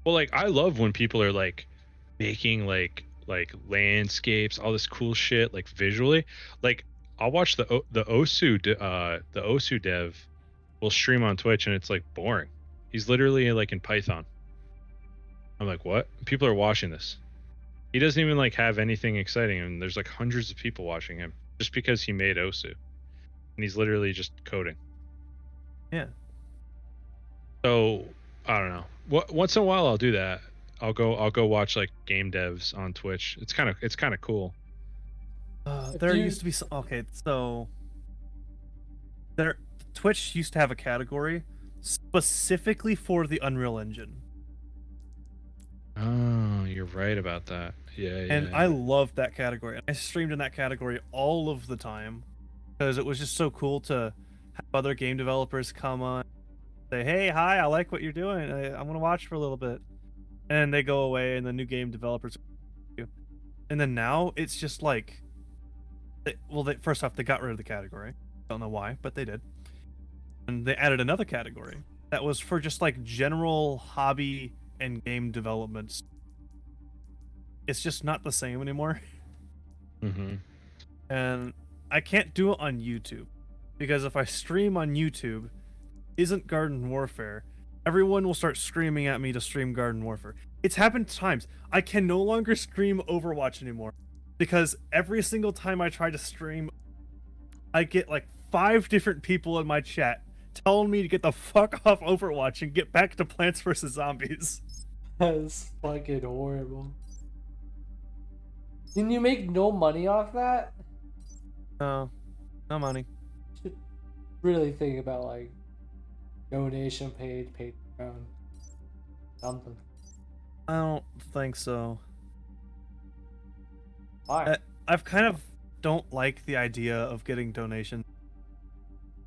Well, like I love when people are like making like landscapes, all this cool shit, like visually. Like I'll watch the Osu dev will stream on Twitch, and it's like boring. He's literally like in Python. I'm like, what? People are watching this. He doesn't even like have anything exciting, and there's like hundreds of people watching him just because he made Osu, and he's literally just coding. Yeah. So I don't know. Once in a while I'll do that. I'll go watch like game devs on Twitch. It's kind of cool. There used to be so Twitch used to have a category specifically for the Unreal Engine. Oh, you're right about that. Yeah. And I loved that category. I streamed in that category all of the time because it was just so cool to have other game developers come on, say, "Hey, hi, I like what you're doing. I'm gonna watch for a little bit," and they go away, and the new game developers. And then now it's just like, first off, they got rid of the category. Don't know why, but they did. And they added another category that was for just like general hobby and game developments. It's just not the same anymore. Mm-hmm. And I can't do it on YouTube because if I stream on YouTube, isn't Garden Warfare, everyone will start screaming at me to stream Garden Warfare. It's happened times. I can no longer stream Overwatch anymore because every single time I try to stream, I get like 5 different people in my chat telling me to get the fuck off Overwatch and get back to Plants vs. Zombies. That's fucking horrible. Didn't you make no money off that? No, no money. Should really think about like donation paid, Patreon, something. I don't think so. Why? I've kind of don't like the idea of getting donations.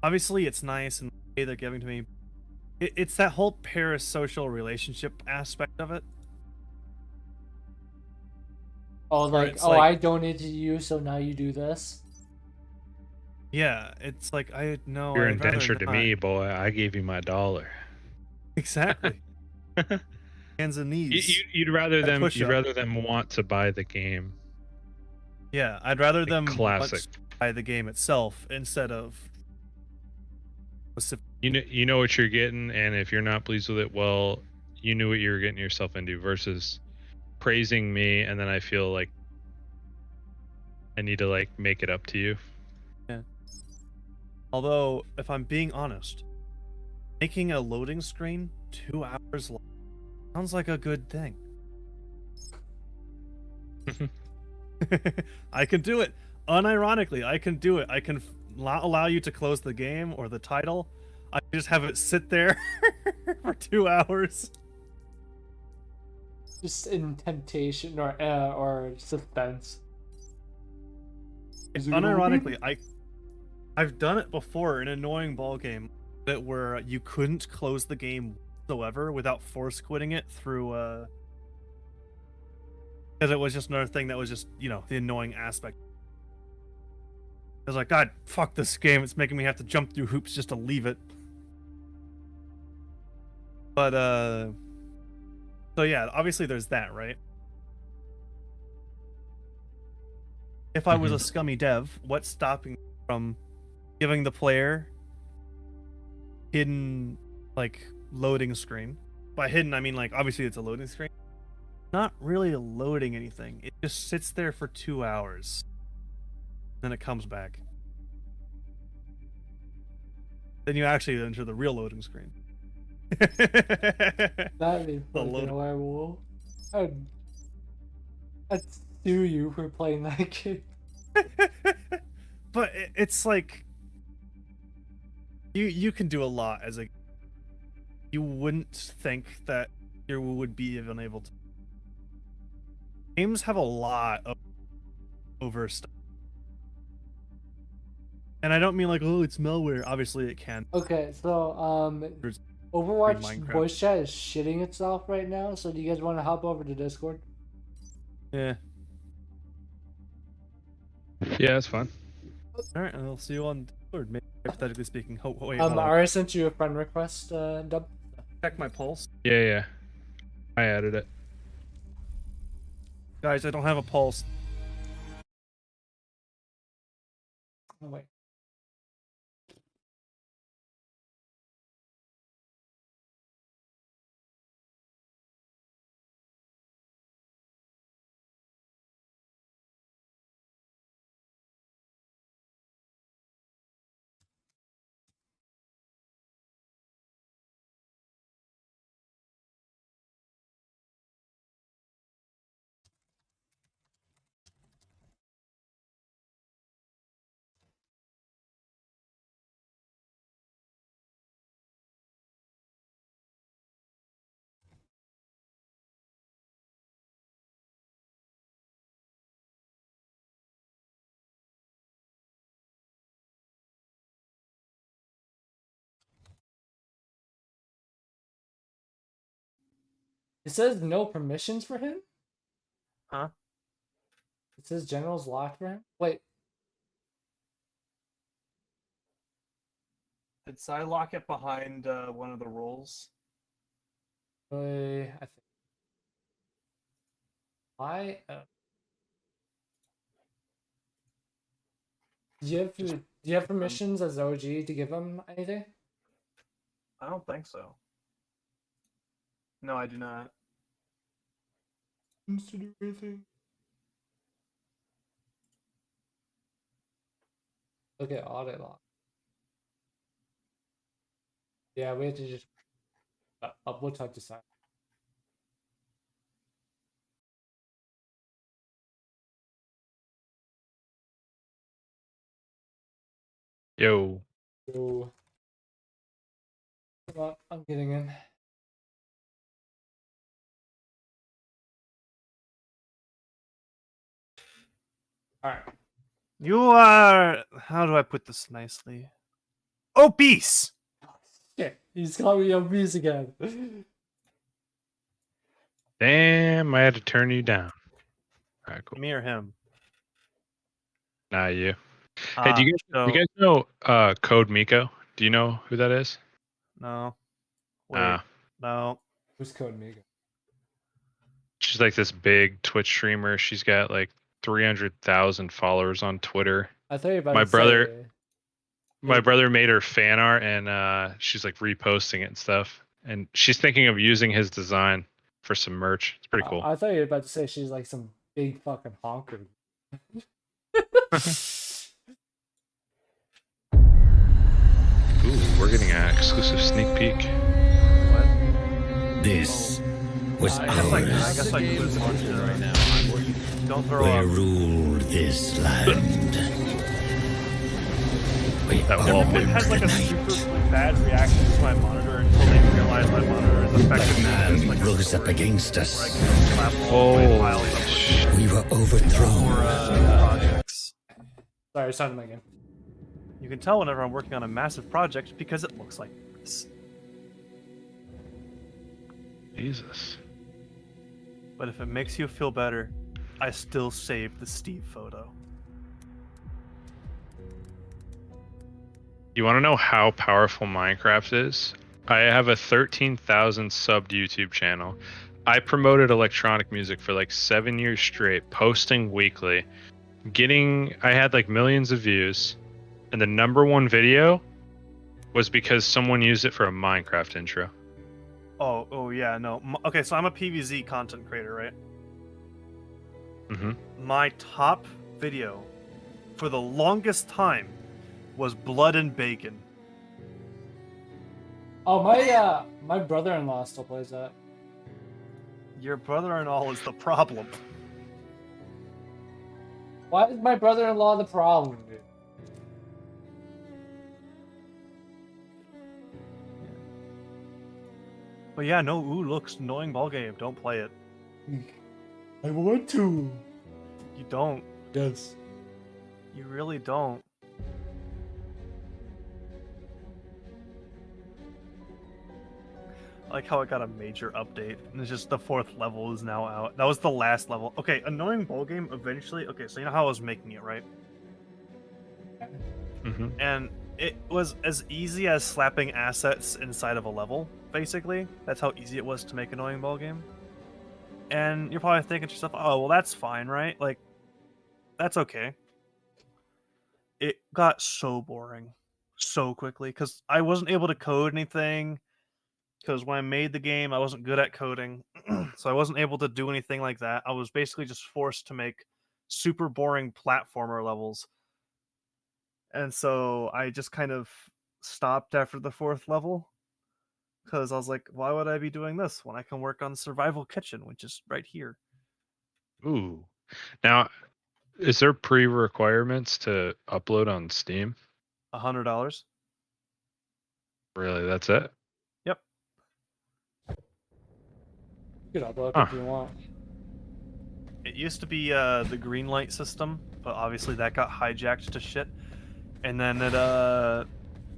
Obviously, it's nice and hey, they're giving to me. It's that whole parasocial relationship aspect of it. Oh, like, oh, I donated to you, so now you do this? Yeah, it's like, I know. You're I'd rather indentured to not. me, boy. I gave you my $1. Exactly. Hands and knees. You'd rather That them. push You'd up. rather them want to buy the game. Yeah, I'd rather them classic. want to buy the game itself instead of. You know what you're getting, and if you're not pleased with it, well, you knew what you were getting yourself into. Versus praising me, and then I feel like I need to like make it up to you. Yeah. Although, if I'm being honest, making a loading screen 2 hours long sounds like a good thing. I can do it. Unironically, I can do it. I can allow you to close the game or the title. I just have it sit there for 2 hours. Just in temptation or suspense. Unironically, I've done it before in an annoying ball game that where you couldn't close the game whatsoever without force quitting it through because it was just another thing that was just, you know, the annoying aspect. I was like, God, fuck this game. It's making me have to jump through hoops just to leave it. But so yeah, obviously there's that, right? If I was a scummy dev, what's stopping me from giving the player hidden, like, loading screen? By hidden, I mean, like, obviously it's a loading screen. Not really loading anything. It just sits there for 2 hours. Then it comes back. Then you actually enter the real loading screen. That'd be fucking horrible. I'd sue you for playing that game. But it's like you can do a lot as a. You wouldn't think that you would be even able to. Games have a lot of over stuff, and I don't mean like, oh, it's malware. Obviously, it can. Okay, so There's Overwatch Minecraft. voice chat is shitting itself right now. So do you guys want to hop over to Discord? Yeah. Yeah, that's fine. All right, and I'll see you on Discord. Maybe, hypothetically speaking. Wait, hold on. Ari sent you a friend request, Dub. Check my pulse, Yeah. I added it. guys. I don't have a pulse. Oh wait. It says no permissions for him? Huh? It says general's locked for him? Wait. Did I lock it behind one of the rolls? I think. Do you have permissions as OG to give him anything? I don't think so. No, I do not. To do anything. Look at audit log. Yeah, we have to just upload type to sign. Yo. So, come on, I'm getting in. Alright. You are... How do I put this nicely? Obese! Yeah, he's calling me obese again. Damn, I had to turn you down. Alright, cool. Me or him? Nah, you. Hey, do you guys know Code Miko? Do you know who that is? No. Wait. No. Who's Code Miko? She's like this big Twitch streamer. She's got like 300,000 followers on Twitter. I thought you were about My to brother, say... my brother made her fan art, and she's like reposting it and stuff. And she's thinking of using his design for some merch. It's pretty cool. I thought you were about to say she's like some big fucking honker. Ooh, we're getting an exclusive sneak peek. This was I guess I ours. could lose right now. Don't throw We up. ruled this land. We Everyone has like a super bad reaction to my monitor until they realize my monitor is effectively man like rose up against us. We were overthrown. Projects. Sorry, it's time again. You can tell whenever I'm working on a massive project because it looks like this. Jesus. But if it makes you feel better, I still saved the Steve photo. You want to know how powerful Minecraft is? I have a 13,000 subbed YouTube channel. I promoted electronic music for like 7 years straight, posting weekly. I had like millions of views, and the #1 video was because someone used it for a Minecraft intro. Oh yeah, no. Okay, so I'm a PvZ content creator, right? Mm-hmm. My top video for the longest time was Blood and Bacon. Oh, my brother-in-law still plays that. Your brother-in-law is the problem. Why is my brother-in-law the problem, dude? But yeah, no, looks annoying ball game. Don't play it. I want to. You don't. Yes. You really don't. I like how it got a major update, and it's just the 4th level is now out. That was the last level. Okay, annoying ball game eventually. Okay, so you know how I was making it, right? Mm-hmm. And it was as easy as slapping assets inside of a level, basically. That's how easy it was to make annoying ball game. And you're probably thinking to yourself, oh, well, that's fine, right? Like, that's okay. It got so boring so quickly, because I wasn't able to code anything. Because when I made the game, I wasn't good at coding, so I wasn't able to do anything like that. I was basically just forced to make super boring platformer levels. And so I just kind of stopped after the 4th level. Because I was like, why would I be doing this when I can work on Survival Kitchen, which is right here? Ooh. Now, is there pre-requirements to upload on Steam? $100. Really, that's it? Yep. You can upload if you want. It used to be the green light system, but obviously that got hijacked to shit. And then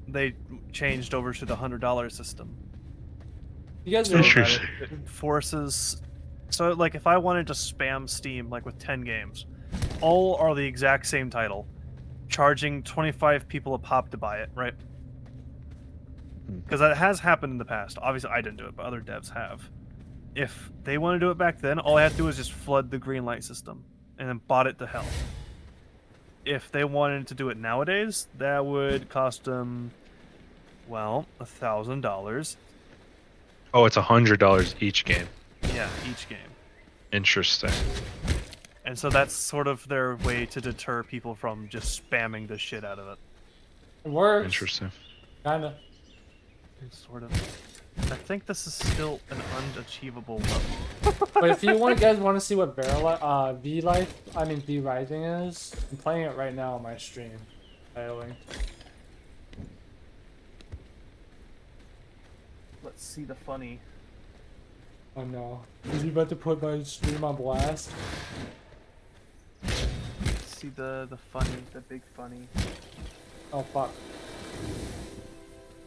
they changed over to the $100 system. You guys So are that it forces. So like, if I wanted to spam Steam like with 10 games, all are the exact same title, charging 25 people a pop to buy it, right? because that has happened in the past. Obviously, I didn't do it, but other devs have. If they want to do it back then, all I had to do was just flood the green light system, and then bot it to hell. If they wanted to do it nowadays, that would cost them, well, $1,000. Oh, it's $100 each game. Yeah, each game. Interesting. And so that's sort of their way to deter people from just spamming the shit out of it. It works. Interesting. Kinda. It's sort of. I think this is still an unachievable level. But if you guys want to see what V Rising is, I'm playing it right now on my stream. Failing. Let's see the funny. Oh no. Is he about to put my stream on blast? Let's see the funny, the big funny. Oh fuck.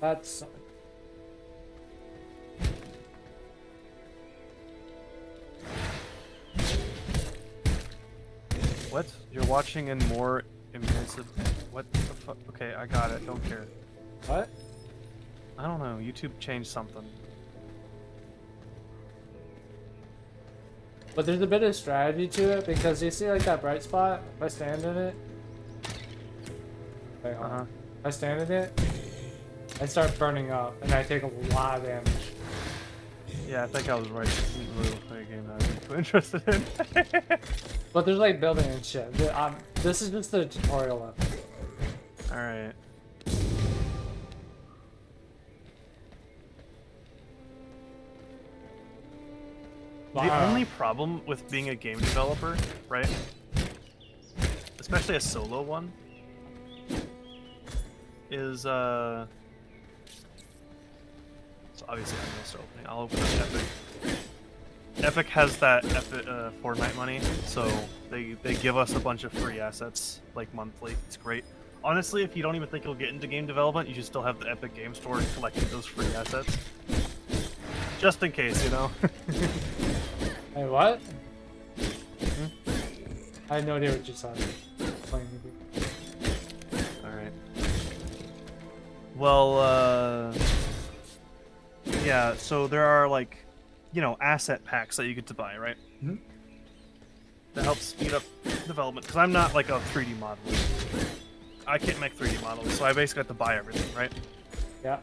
That's... What? You're watching in more immersive... What the fuck? Okay, I got it. Don't care. What? I don't know. YouTube changed something. But there's a bit of strategy to it, because you see like that bright spot? If I stand in it... Wait, hold on. If I stand in it, I start burning up, and I take a lot of damage. Yeah, I think I was right. This isn't really a game that I'm too interested in. But there's like building and shit. This is just the tutorial level. Alright. The only problem with being a game developer, right? Especially a solo one, is so obviously I'm gonna start opening. I'll open up Epic. Epic has that Fortnite money, so they give us a bunch of free assets like monthly. It's great. Honestly, if you don't even think you'll get into game development, you should still have the Epic Game Store and collecting those free assets, just in case, you know. Hey, what? I had no idea what you said. Alright. Well, yeah, so there are, like, you know, asset packs that you get to buy, right? Mm-hmm. That helps speed up development, because I'm not, like, a 3D modeler. I can't make 3D models, so I basically have to buy everything, right? Yeah.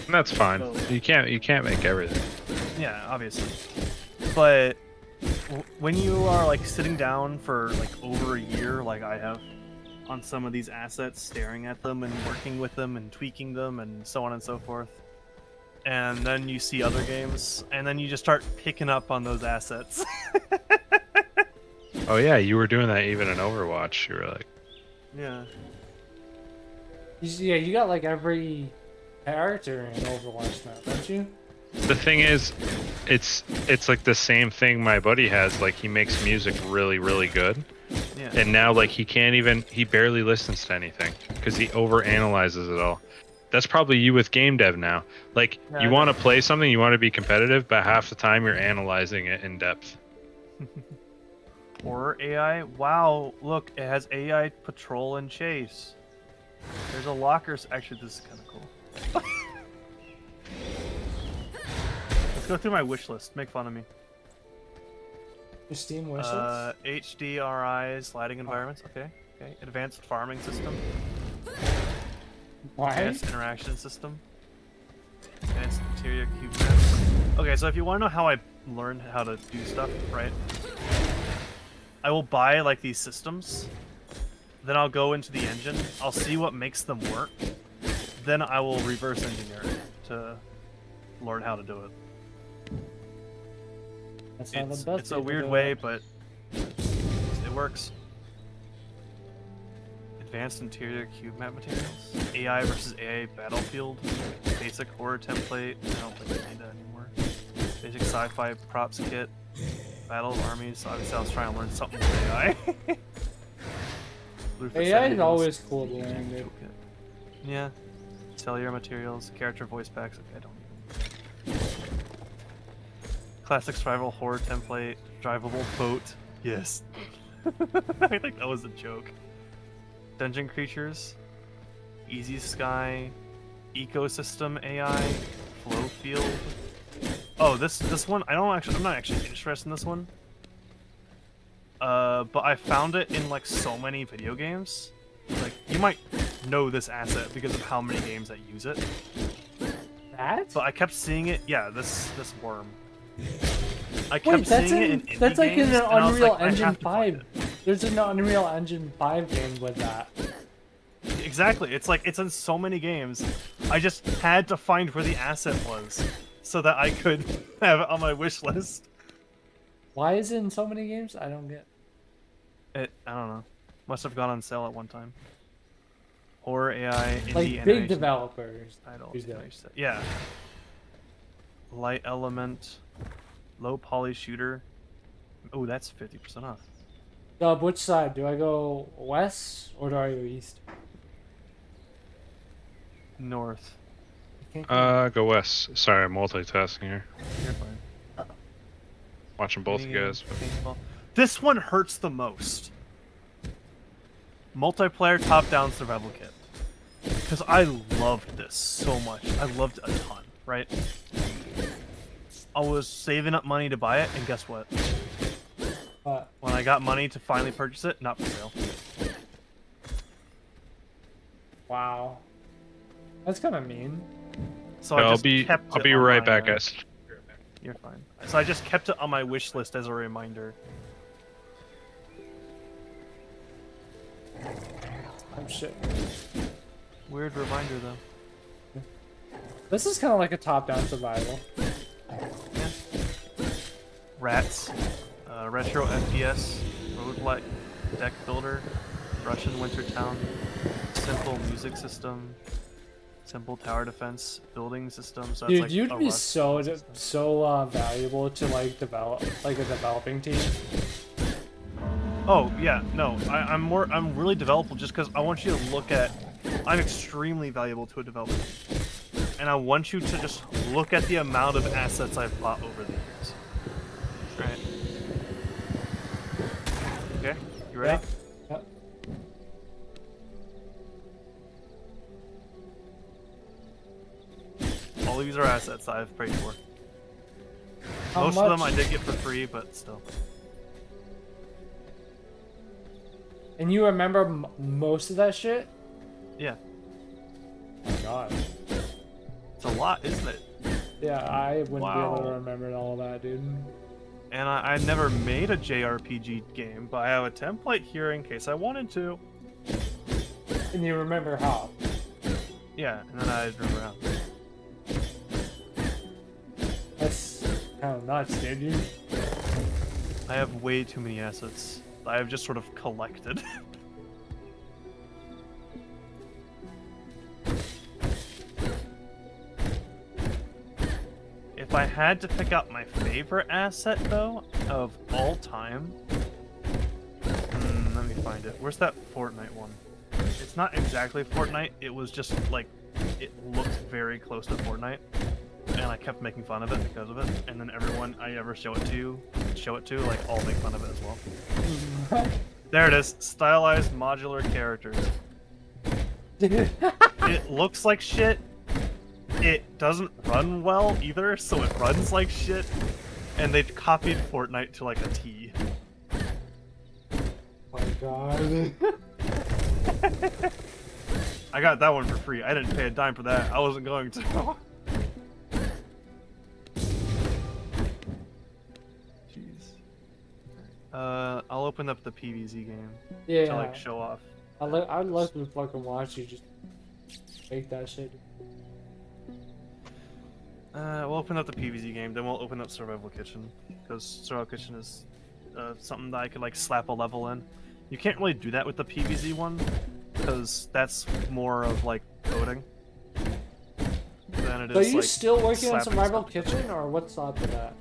That's fine. So, you can't make everything. yeah, obviously. But when you are like sitting down for like over a year, like I have, on some of these assets, staring at them and working with them and tweaking them and so on and so forth, and then you see other games, and then you just start picking up on those assets. Oh yeah, you were doing that even in Overwatch. You were like, yeah. Yeah, you got like every character in Overwatch now, don't you? the thing is, it's like the same thing my buddy has. Like he makes music really, really good. Yeah. And now like he barely listens to anything because he overanalyzes it all. That's probably you with game dev now. Like you want to play something, you want to be competitive, but half the time you're analyzing it in depth. Horror AI? Wow, look, it has AI patrol and chase. There's a locker. Actually, this is kind of cool. Let's go through my wish list. Make fun of me. Your Steam wish list? HDRI, sliding environments. Okay. Okay. Advanced farming system. Why? Advanced interaction system. Advanced interior cube maps. Okay, so if you want to know how I learned how to do stuff, right? I will buy like these systems, then I'll go into the engine, I'll see what makes them work, then I will reverse engineer it to learn how to do it. That's not the best It's a weird way, but it works. Advanced interior cube map materials. AI versus AI battlefield. Basic horror template. I don't think I need that anymore. Basic sci-fi props kit. Battle of armies. Obviously I was trying to learn something with AI. AI is always cool to learn, dude. Yeah. Cellular materials. Character voice packs. Okay, I don't need them. Classic survival horror template. Drivable boat. Yes. I think that was a joke. Dungeon creatures. Easy Sky, Ecosystem AI, Flow Field. Oh, this one I'm not actually interested in this one. But I found it in like so many video games. Like you might know this asset because of how many games that use it. That? But I kept seeing it. Yeah, this worm. I kept Wait, seeing it in indie that's like in games, an and I was Unreal like, I Engine have to find 5. There's an Unreal Engine 5 game with that. Exactly. It's like it's in so many games. I just had to find where the asset was so that I could have it on my wish list. Why is it in so many games? I don't get. I don't know. Must have gone on sale at one time. Horror AI, indie Like animation, big developers. title, Who's that? nice. Yeah. Light element, low poly shooter. Oh, that's 50% off. Dub, which side? Do I go west or do I go east? North. Go west. Sorry, I'm multitasking here. You're fine. Watching both you guys. Paintball. This one hurts the most. Multiplayer top-down survival kit. Because I loved this so much. I loved it a ton, right? I was saving up money to buy it, and guess what? When I got money to finally purchase it, not for sale. Wow. That's kind of mean. So I just kept I'll it be on right my, back, guys. You're fine. So I just kept it on my wish list as a reminder. Oh shit. Weird reminder though. This is kind of like a top-down survival. Yeah. Rats, retro FPS, roguelike deck builder, Russian winter town, simple music system, simple tower defense building system. So Dude, it's like you'd a be Rust. so valuable to like develop like a developing team. Oh yeah, no, I'm really developable just because I want you to look at. I'm extremely valuable to a developer, and I want you to just look at the amount of assets I've bought over the years. Right. Okay, you ready? Yeah. All of these are assets that I've paid for. How Most of them much? I did get for free, but still. And you remember most of that shit? Yeah. Oh my god. It's a lot, isn't it? Yeah, I wouldn't be able to Wow. remember all that, dude. And I never made a JRPG game, but I have a template here in case I wanted to. And you remember how? Yeah, and then I remember how. That's kind of nuts, dude. I have way too many assets that I have just sort of collected. If I had to pick out my favorite asset, though, of all time... let me find it. Where's that Fortnite one? It's not exactly Fortnite, it was just, like, it looked very close to Fortnite. And I kept making fun of it because of it. And then everyone I ever show it to, like, all make fun of it as well. There it is. Stylized modular characters. It looks like shit. It doesn't run well either, so it runs like shit. And they copied Fortnite to like a T. Oh my god. I got that one for free. I didn't pay a dime for that. I wasn't going to. Jeez. I'll open up the PvZ game Yeah. to like show off. I'd love to fucking watch you just make that shit. We'll open up the PvZ game, then we'll open up Survival Kitchen, because Survival Kitchen is something that I could like slap a level in. You can't really do that with the PvZ one, because that's more of like coding than it is. So are you like, still working on slapping Survival stuff. Kitchen, or what's up with that?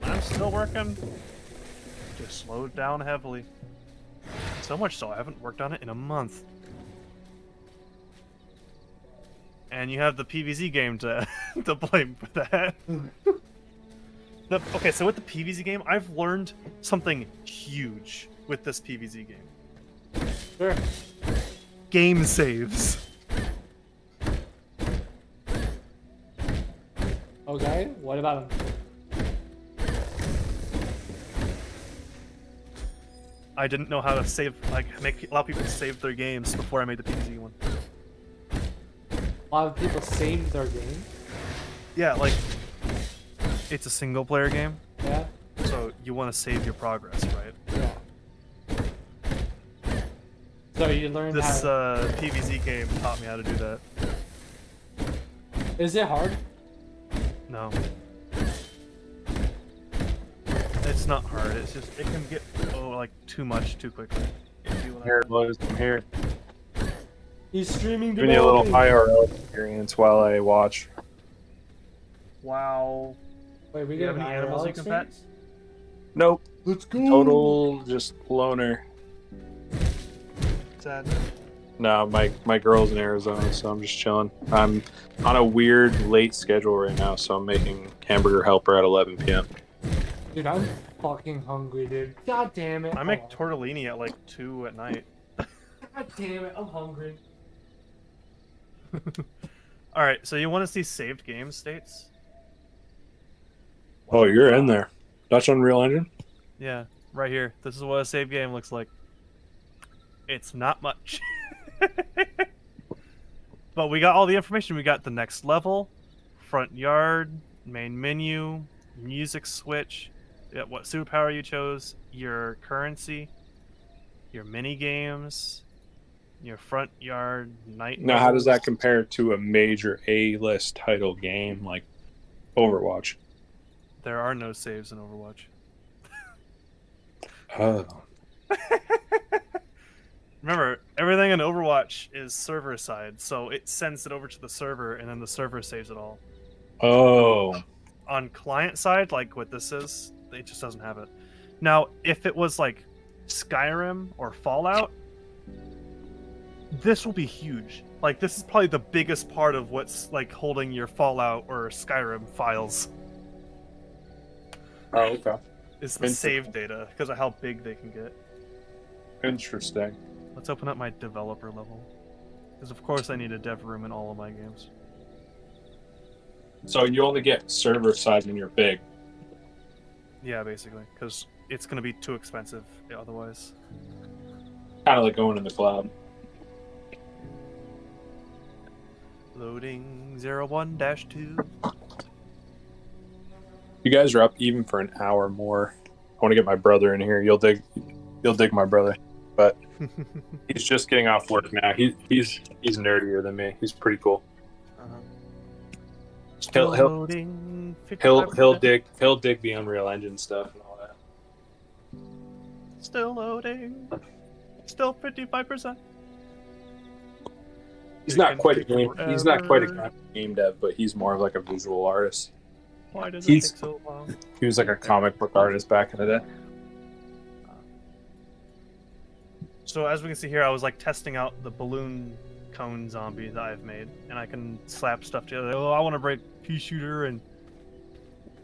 I'm still working. Just slowed down heavily. So much so I haven't worked on it in a month. And you have the PvZ game to to blame for that. Okay, so with the PvZ game, I've learned something huge with this PvZ game. Sure. Game saves. without him. I didn't know how to save, like, allow people to save their games before I made the PvZ one. A lot of people save their game. Yeah, like, it's a single player game. Yeah. So you want to save your progress, right? Yeah. So you learn This how. PvZ game taught me how to do that. Is it hard? No. It's not hard. It's just it can get like too much too quickly. Here it was. I'm here. He's streaming. Giving you a little IRL experience while I watch. Wow. Wait, we Do you got have any animals you can pet? Nope. Let's go. Total just loner. Sad. No, my girl's in Arizona, so I'm just chilling. I'm on a weird late schedule right now, so I'm making hamburger helper at 11 p.m. Dude, I'm fucking hungry, dude. God damn it. I make tortellini at like 2 at night. God damn it, I'm hungry. Alright, so you want to see saved game states? Oh, you're in there. Dutch Unreal Engine? Yeah, right here. This is what a saved game looks like. It's not much. But we got all the information. We got the next level, front yard, main menu, music switch, what superpower you chose, your currency, your mini games, your front yard, night. Now, how does that compare to a major A-list title game like Overwatch? There are no saves in Overwatch. Oh. Remember, everything in Overwatch is server side, so it sends it over to the server, and then the server saves it all. Oh. On client side, like what this is, it just doesn't have it. Now, if it was like Skyrim or Fallout, this will be huge. Like, this is probably the biggest part of what's like holding your Fallout or Skyrim files. Oh, okay. Is the save data, because of how big they can get. Interesting. Let's open up my developer level. Because of course I need a dev room in all of my games. So you only get server side when you're big. Yeah, basically. Because it's going to be too expensive otherwise. Kind of like going in the cloud. Loading 01-2. You guys are up even for an hour more. I want to get my brother in here. You'll dig my brother. But he's just getting off work now. He's nerdier than me. He's pretty cool. He'll dig the Unreal Engine stuff and all that. Still loading. Still 55%. He's not quite a game dev, but he's more of like a visual artist. Why does it take so long? He was like a comic book artist back in the day. So as we can see here, I was like testing out the balloon cone zombie that I've made, and I can slap stuff together. Oh, I want to break pea shooter and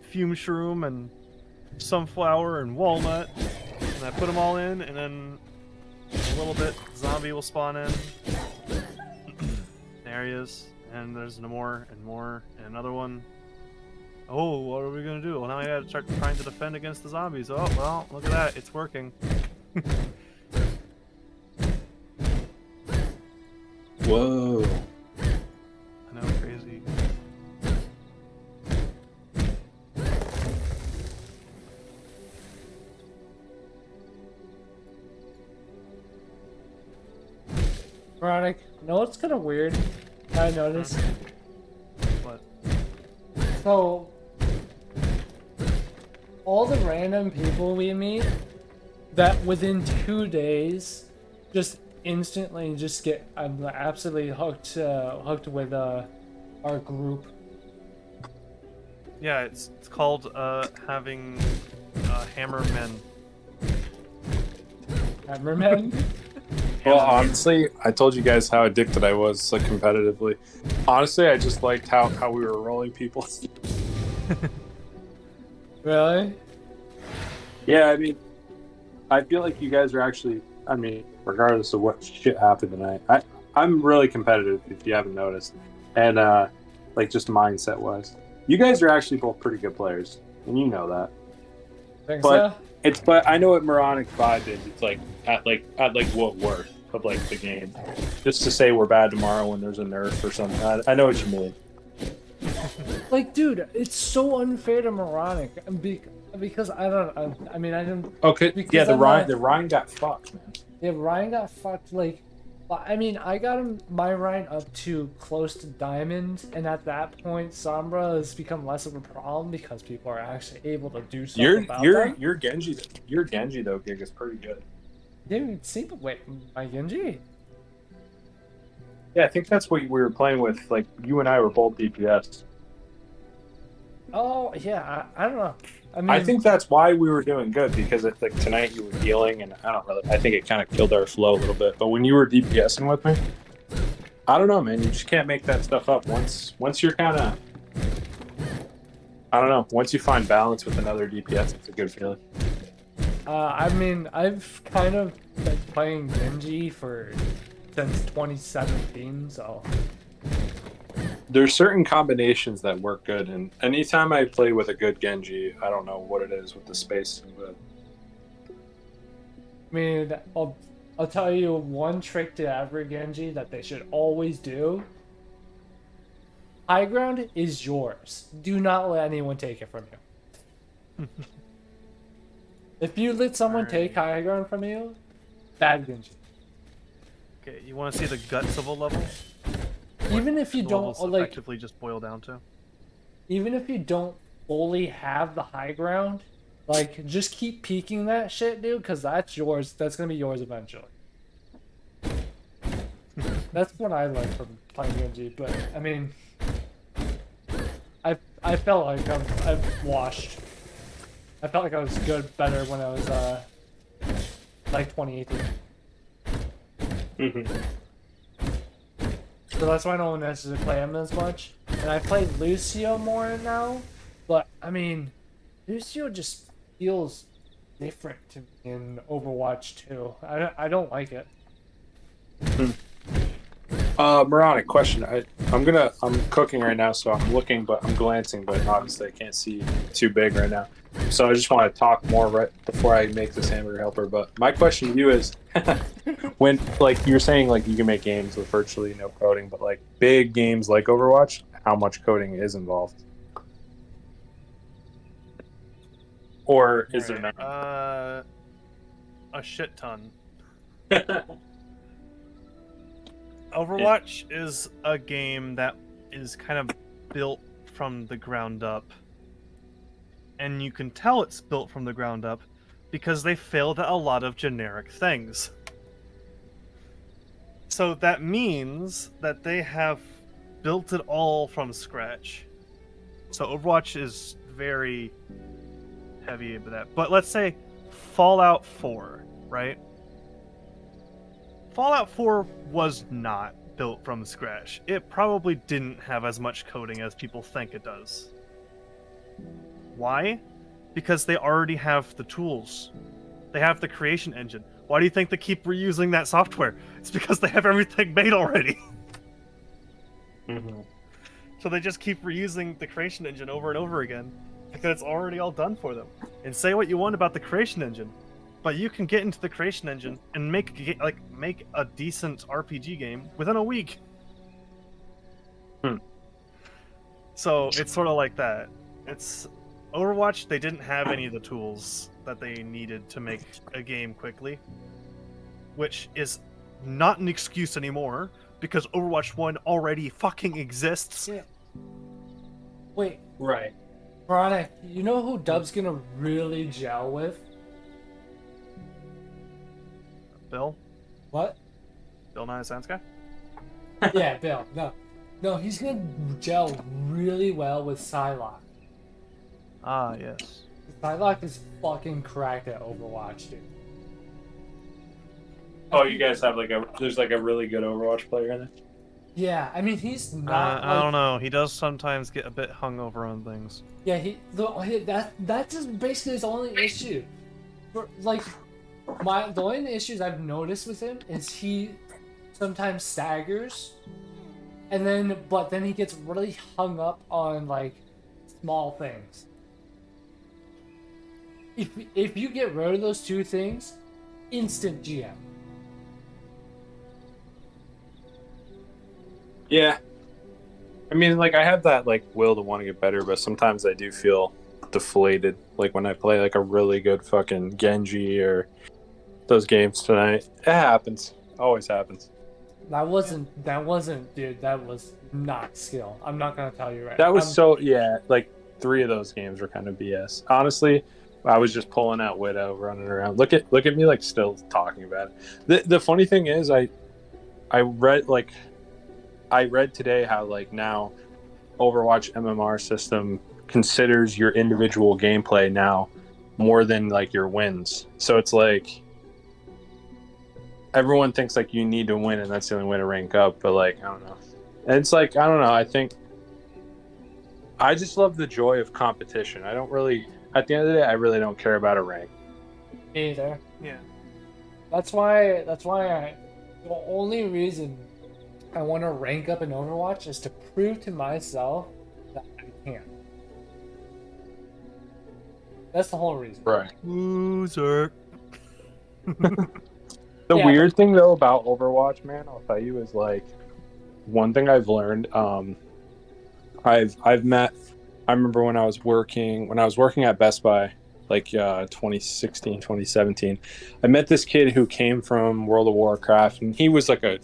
fume shroom and sunflower and walnut, and I put them all in, and then a little bit zombie will spawn in. There he is, and there's no more and more, and another one. Oh, what are we gonna do? Well, now I gotta start trying to defend against the zombies. Oh, well, look at that, it's working. Whoa. I know, crazy. Veronica, you know what's kind of weird? I noticed. What? So, all the random people we meet that within 2 days just instantly just get absolutely hooked with our group. Yeah, it's called having hammermen. Hammermen? Well, honestly, I told you guys how addicted I was, like, competitively. Honestly, I just liked how we were rolling people. Really? Yeah, I mean, I feel like you guys are actually, I mean, regardless of what shit happened tonight, I'm really competitive, if you haven't noticed. And, like, just mindset-wise. You guys are actually both pretty good players, and you know that. Think But so? but I know what Moronic vibe is. It's like at what worth of like the game. Just to say we're bad tomorrow when there's a nerf or something. I know what you mean. Like, dude, it's so unfair to Moronic because I don't. I mean, I didn't. Okay. because Yeah, the I'm Rhine got fucked, man. Yeah, Ryan got fucked. Like, I mean, I got my Ryan up to close to diamond, and at that point, Sombra has become less of a problem because people are actually able to do something about them. Your Genji though gig is pretty good. Dude, see, wait, my Genji? Yeah, I think that's what we were playing with. Like you and I were both DPS. Oh yeah, I don't know. I mean, I think that's why we were doing good because like tonight you were healing, and I think it kind of killed our flow a little bit. But when you were DPSing with me, I don't know, man. You just can't make that stuff up. Once you're kind of, I don't know. Once you find balance with another DPS, it's a good feeling. I mean, I've kind of been playing Genji since 2017, so. There's certain combinations that work good, and anytime I play with a good Genji, I don't know what it is with the space, but I mean, I'll tell you one trick to every Genji that they should always do. High ground is yours. Do not let anyone take it from you. If you let someone take high ground from you, bad Genji. Okay, you want to see the guts of a level? Even if you don't like, effectively just boil down to. even if you don't fully have the high ground, like just keep peeking that shit, dude, because that's yours. That's gonna be yours eventually. That's what I like from playing Genji, but I mean, I felt like I've washed. I felt like I was better when I was like 2018. So that's why I don't necessarily play him as much. And I play Lucio more now, but I mean, Lucio just feels different to me in Overwatch 2. I don't like it. Moronic, question. I'm cooking right now, so I'm looking, but I'm glancing, but obviously I can't see too big right now. So I just want to talk more right before I make this hamburger helper. But my question to you is, when like you're saying like you can make games with virtually no coding, but like big games like Overwatch, how much coding is involved? Or is there not? A shit ton. Overwatch is a game that is kind of built from the ground up. And you can tell it's built from the ground up because they failed at a lot of generic things. So that means that they have built it all from scratch. So Overwatch is very heavy into that. But let's say Fallout 4, right? Fallout 4 was not built from scratch. It probably didn't have as much coding as people think it does. Why? Because they already have the tools. They have the creation engine. Why do you think they keep reusing that software? It's because they have everything made already. So they just keep reusing the creation engine over and over again because it's already all done for them. And say what you want about the creation engine, but you can get into the creation engine and make a decent RPG game within a week. So it's sort of like that. It's Overwatch, they didn't have any of the tools that they needed to make a game quickly, which is not an excuse anymore because Overwatch 1 already fucking exists. Yeah. Wait. Right. Moronic, you know who Dub's gonna really gel with? Bill? What? Bill Nye Sanska? Yeah, Bill. No, he's gonna gel really well with Psylocke. Ah, yes. Psylocke is fucking cracked at Overwatch, dude. Oh, you guys have there's a really good Overwatch player in there? Yeah, I mean he's not. I don't know. He does sometimes get a bit hungover on things. Yeah, that's just basically his only issue. The only issues I've noticed with him is he sometimes staggers, but then he gets really hung up on small things. If you get rid of those two things, instant GM. Yeah. I mean, like, I have that, like, will to want to get better, but sometimes I do feel deflated. Like, when I play, like, a really good fucking Genji or those games tonight. It happens. Always happens. That wasn't, dude, that was not skill. I'm not going to tell you right That was like, 3 of those games were kind of BS. Honestly, I was just pulling out Widow, running around. Look at me, like, still talking about it. The funny thing is, I read today how, like, now Overwatch MMR system considers your individual gameplay now more than, like, your wins. So it's like everyone thinks, like, you need to win and that's the only way to rank up, but, like, I don't know. And it's like, I don't know, I think I just love the joy of competition. I don't really, at the end of the day, I really don't care about a rank. Me either. Yeah. That's why the only reason I want to rank up in Overwatch is to prove to myself that I can. That's the whole reason. Right. Loser. The weird thing though about Overwatch, man, I'll tell you, is like one thing I've learned. I've met. I remember when I was working at Best Buy, like 2016, 2017. I met this kid who came from World of Warcraft, and he was like a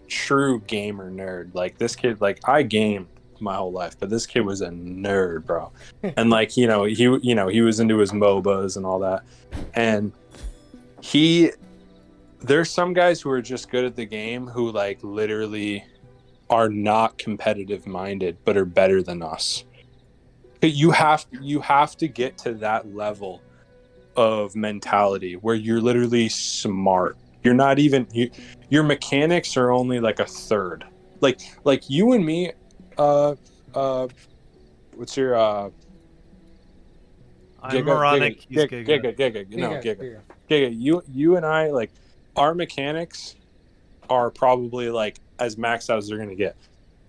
true gamer nerd. Like this kid, like I game my whole life, but this kid was a nerd, bro. And like he was into his MOBAs and all that. And there's some guys who are just good at the game who like literally are not competitive minded but are better than us. You have to get to that level of mentality where you're literally smart. You're not even your mechanics are only like a third. Like you and me, what's your I'm moronic, he's Giga. Giga. You and I, like, our mechanics are probably like as maxed out as they're gonna get.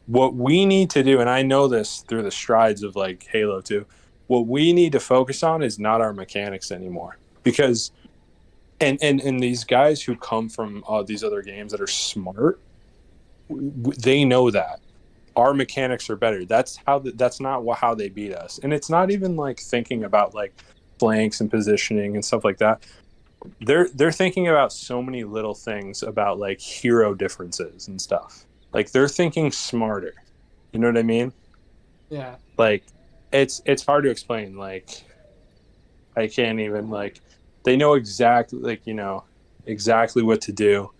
What we need to do, and I know this through the strides of like Halo 2, what we need to focus on is not our mechanics anymore. Because and these guys who come from these other games that are smart, they know that our mechanics are better. That's not how they beat us. And it's not even like thinking about like flanks and positioning and stuff like that. They're thinking about so many little things about like hero differences and stuff. Like they're thinking smarter. You know what I mean? Yeah. Like it's hard to explain. Like I can't even like they know exactly what to do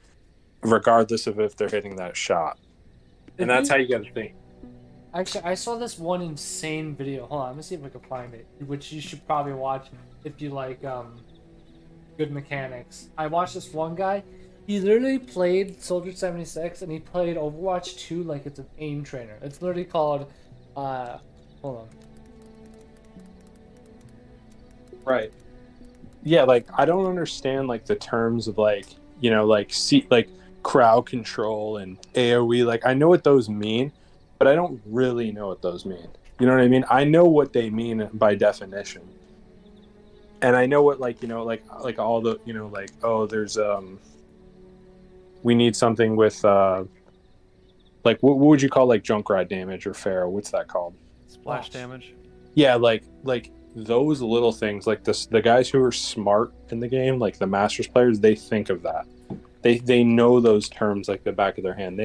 regardless of if they're hitting that shot. And that's how you got to think. Actually, I saw this one insane video. Hold on, let me see if I can find it, which you should probably watch if you like good mechanics. I watched this one guy. He literally played Soldier 76 and he played Overwatch 2 like it's an aim trainer. It's literally called hold on. Right. Yeah, like I don't understand like the terms of like, like crowd control and AoE. Like I know what those mean, but I don't really know what those mean. You know what I mean? I know what they mean by definition. And I know what like all the, like, oh, there's we need something with like what would you call like Junkrat damage or Pharaoh? What's that called? Splash damage. Yeah, like those little things, like the guys who are smart in the game, like the Masters players, they think of that. They know those terms like the back of their hand.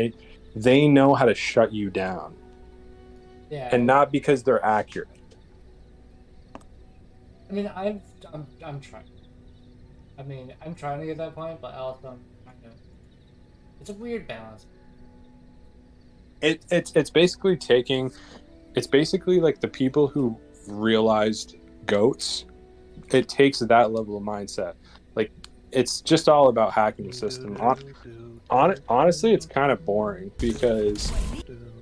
They know how to shut you down. Yeah. And not because they're accurate. I mean, I'm trying. I mean, I'm trying to get that point, but also I'm trying to. It's a weird balance. It's basically taking. It's basically like the people who realized goats. It takes that level of mindset. Like it's just all about hacking the system. Honestly, it's kind of boring because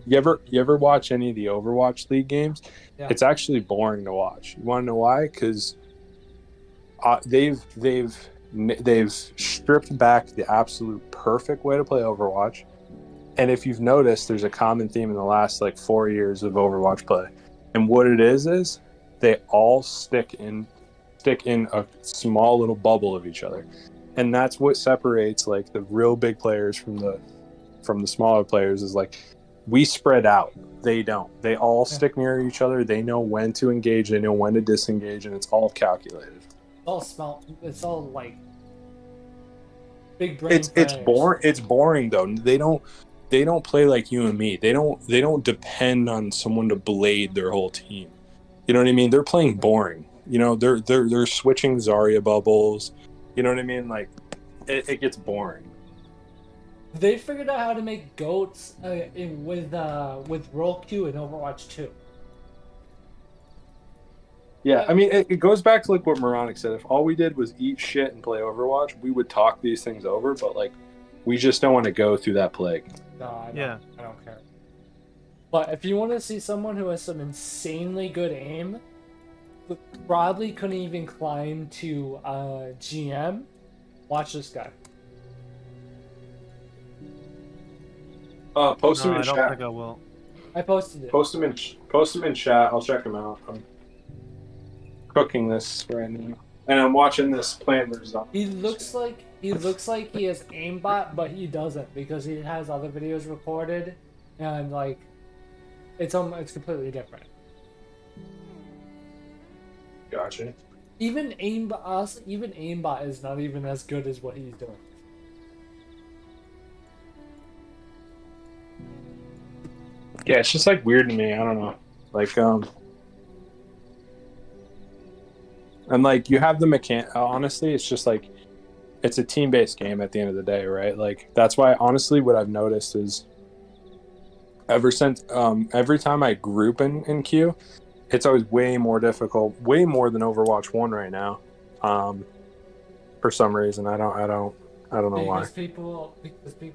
you ever watch any of the Overwatch League games? Yeah. It's actually boring to watch. You want to know why? Because they've stripped back the absolute perfect way to play Overwatch. And if you've noticed, there's a common theme in the last like 4 years of Overwatch play. And what it is they all stick in a small little bubble of each other. And that's what separates like the real big players from the smaller players, is like we spread out. They don't. They all stick near each other. They know when to engage, they know when to disengage, and it's all calculated. It's all like big brain. It's boring. It's boring though. They don't play like you and me. They don't depend on someone to blade their whole team. You know what I mean? They're playing boring. You know, they're switching Zarya bubbles. You know what I mean? Like it gets boring. They figured out how to make goats with roll Q in Overwatch 2. Yeah, I mean, it goes back to like what Moronic said. If all we did was eat shit and play Overwatch, we would talk these things over. But like, we just don't want to go through that plague. No, I don't care. But if you want to see someone who has some insanely good aim, but probably couldn't even climb to GM, watch this guy. Post him in I chat. don't think I will. I posted it. Post him in chat. I'll check him out. I'm cooking this right now, and I'm watching this Plant vs. Zombies. He looks like he has aimbot, but he doesn't, because he has other videos recorded, and like it's completely different. Gotcha. Even aimbot is not even as good as what he's doing. Yeah, it's just like weird to me. I don't know. Like and like you have the honestly, it's just like it's a team-based game at the end of the day, right? Like that's why honestly what I've noticed is ever since every time I group in Q, it's always way more difficult, way more than Overwatch 1 right now. For some reason, I don't know why. Because people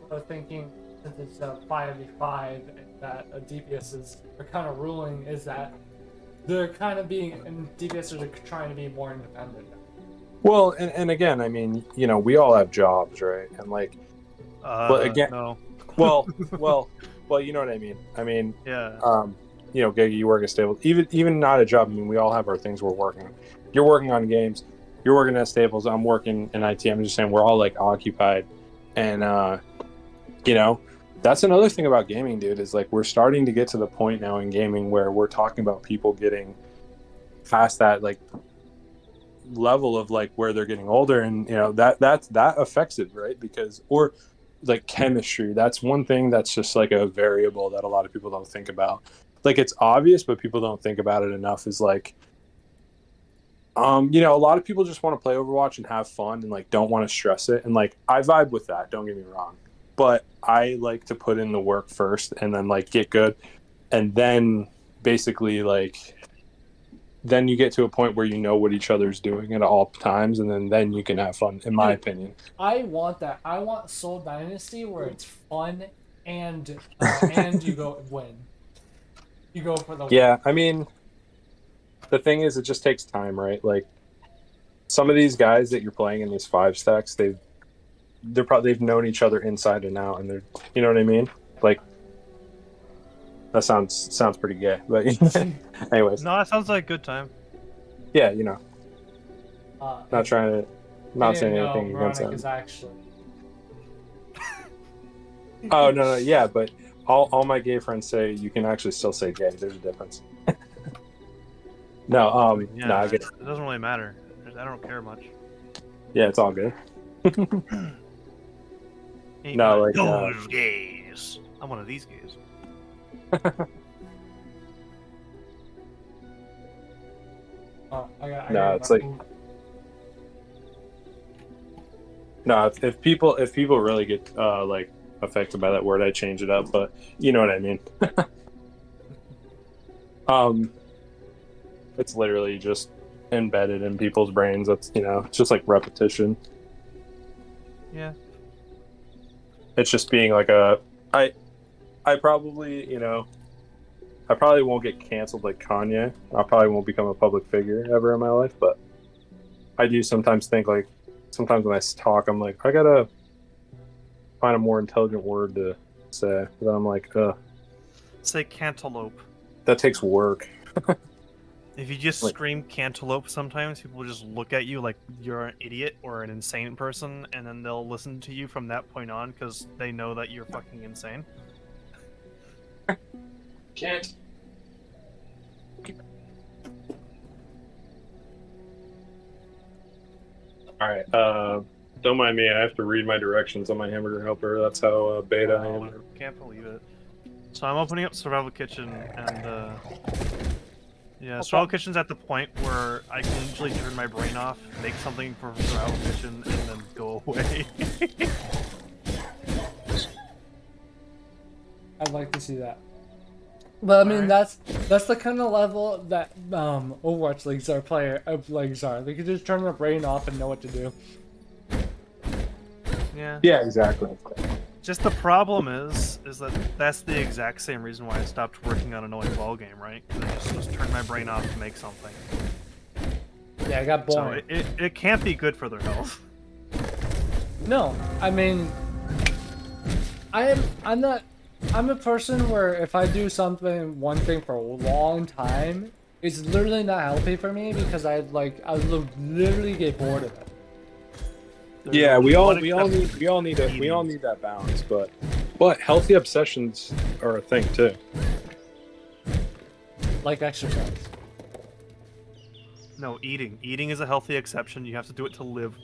are thinking, since it's a 5v5 and that DPSs are kind of ruling, is that they're kind of and DPSs are trying to be more independent. Well, and again, I mean, you know, we all have jobs, right? And like, but again, no. well, you know what I mean. I mean, yeah. You know, Gigi, you work at Staples. Even not a job. I mean, we all have our things we're working on. You're working on games. You're working at Staples. I'm working in IT. I'm just saying we're all like occupied, and you know, that's another thing about gaming, dude. Is like we're starting to get to the point now in gaming where we're talking about people getting past that like level of like where they're getting older, and you know that affects it, right? Because or like chemistry, that's one thing that's just like a variable that a lot of people don't think about. Like it's obvious, but people don't think about it enough. Is like, you know, a lot of people just want to play Overwatch and have fun and like don't want to stress it. And like I vibe with that. Don't get me wrong, but I like to put in the work first and then like get good, and then basically like then you get to a point where you know what each other's doing at all times, and then you can have fun. In my opinion, I want that. I want Soul Dynasty where it's fun and you go win. You go for the win. Yeah, I mean, the thing is, it just takes time, right? Like, some of these guys that you're playing in these 5 stacks, they've known each other inside and out, and they're, you know what I mean? Like, that sounds pretty gay, but anyways. No, that sounds like a good time. Yeah, you know, not trying to, not saying anything against them. them. Is actually. Oh no, yeah, but. All my gay friends say you can actually still say gay. There's a difference. No, yeah, no, I get it. It doesn't really matter. I don't care much. Yeah, it's all good. No, like those gays. I'm one of these gays. It's like no. If people really get like affected by that word, I change it up, but you know what I mean. It's literally just embedded in people's brains. That's, you know, it's just like repetition. Yeah. It's just being like I probably, you know, I probably won't get canceled like Kanye. I probably won't become a public figure ever in my life, but I do sometimes think like, sometimes when I talk, I'm like, I gotta find a more intelligent word to say. But I'm like, say cantaloupe. That takes work. If you just scream cantaloupe, sometimes people just look at you like you're an idiot or an insane person, and then they'll listen to you from that point on because they know that you're fucking insane. Can't. Alright, don't mind me, I have to read my directions on my hamburger helper. That's how beta I am. Can't believe it. So I'm opening up Survival Kitchen, and yeah, Survival Kitchen's at the point where I can usually turn my brain off, make something for Survival Kitchen, and then go away. I'd like to see that. But I mean, that's the kind of level that Overwatch leagues are. They can just turn their brain off and know what to do. Yeah. Yeah, exactly. Just the problem is that's the exact same reason why I stopped working on an annoying ball game, right? 'Cause I just turned my brain off to make something. Yeah, I got boring. So it can't be good for their health. No, I mean, I'm a person where if I do one thing for a long time, it's literally not healthy for me because I literally get bored of it. Yeah, we all need that balance, but healthy obsessions are a thing too. Like exercise. No, eating. Eating is a healthy exception. You have to do it to live.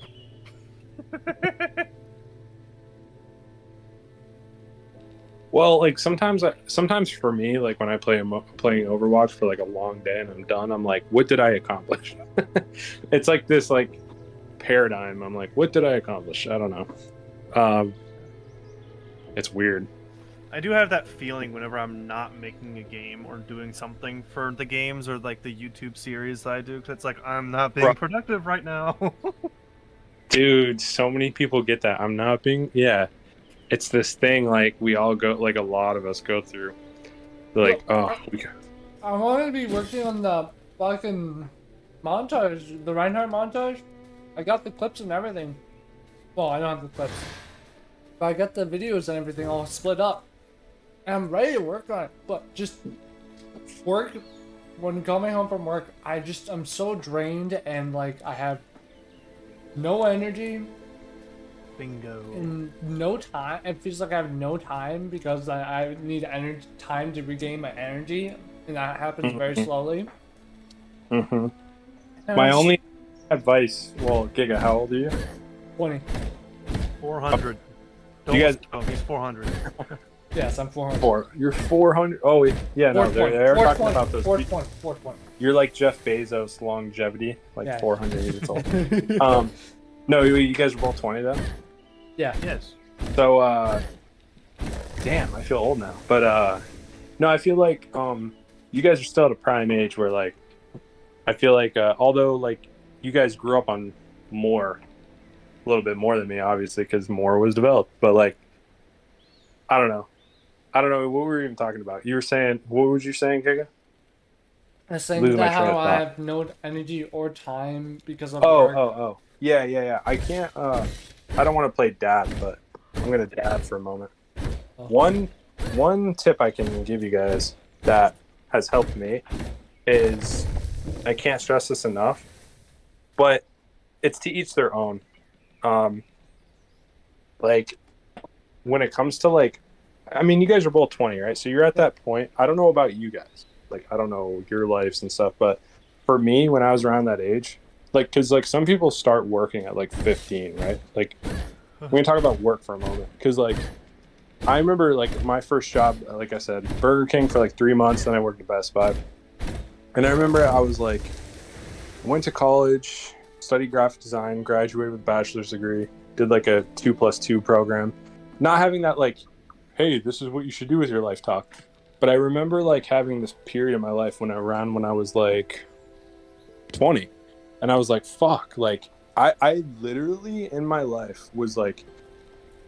Well, like sometimes for me, like when I playing Overwatch for like a long day and I'm done, I'm like, what did I accomplish? It's like this like paradigm. I'm like, what did I accomplish? I don't know. It's weird. I do have that feeling whenever I'm not making a game or doing something for the games or like the YouTube series that I do, because it's like I'm not being productive right now. Dude, so many people get that. I'm not being. Yeah, it's this thing like we all go, like a lot of us go through. Like, I want to be working on the fucking montage, the Reinhardt montage. I got the clips and everything. Well, I don't have the clips, but I got the videos and everything all split up. And I'm ready to work on it, but just work. When coming home from work, I'm so drained and like I have no energy. Bingo. And no time. It feels like I have no time because I need time to regain my energy, and that happens very slowly. Mm-hmm. My only advice, well, Giga, how old are you? 20. 400. You guys? Oh, he's 400. Yes, I'm 400. You're 400. Oh, yeah, no, they're talking about those. 420. You're like Jeff Bezos longevity, like Yeah. 400 years old. No, you guys are both 20 then? Yeah. Yes. So, damn, I feel old now. But, no, I feel like, you guys are still at a prime age where, like, I feel like, although, like, you guys grew up on more, a little bit more than me, obviously, because more was developed. But, like, I don't know. What were we even talking about? You were saying, what was you saying, Giga? I was saying that how I have no energy or time because of work. Oh. Yeah. I can't, I don't want to play dad, but I'm going to dad for a moment. One tip I can give you guys that has helped me is, I can't stress this enough, but it's to each their own. Like, when it comes to, like, I mean, you guys are both 20, right? So you're at that point. I don't know about you guys. Like, I don't know your lives and stuff, but for me, when I was around that age, like, because, like, some people start working at, like, 15, right? Like, we can talk about work for a moment. Because, like, I remember, like, my first job, like I said, Burger King for, like, 3 months, then I worked at Best Buy. And I remember I was, like, went to college, studied graphic design, graduated with a bachelor's degree, did, like, a 2+2 program. Not having that, like, hey, this is what you should do with your life talk. But I remember, like, having this period in my life when I was, like, 20. And I was like, fuck, like, I literally in my life was like,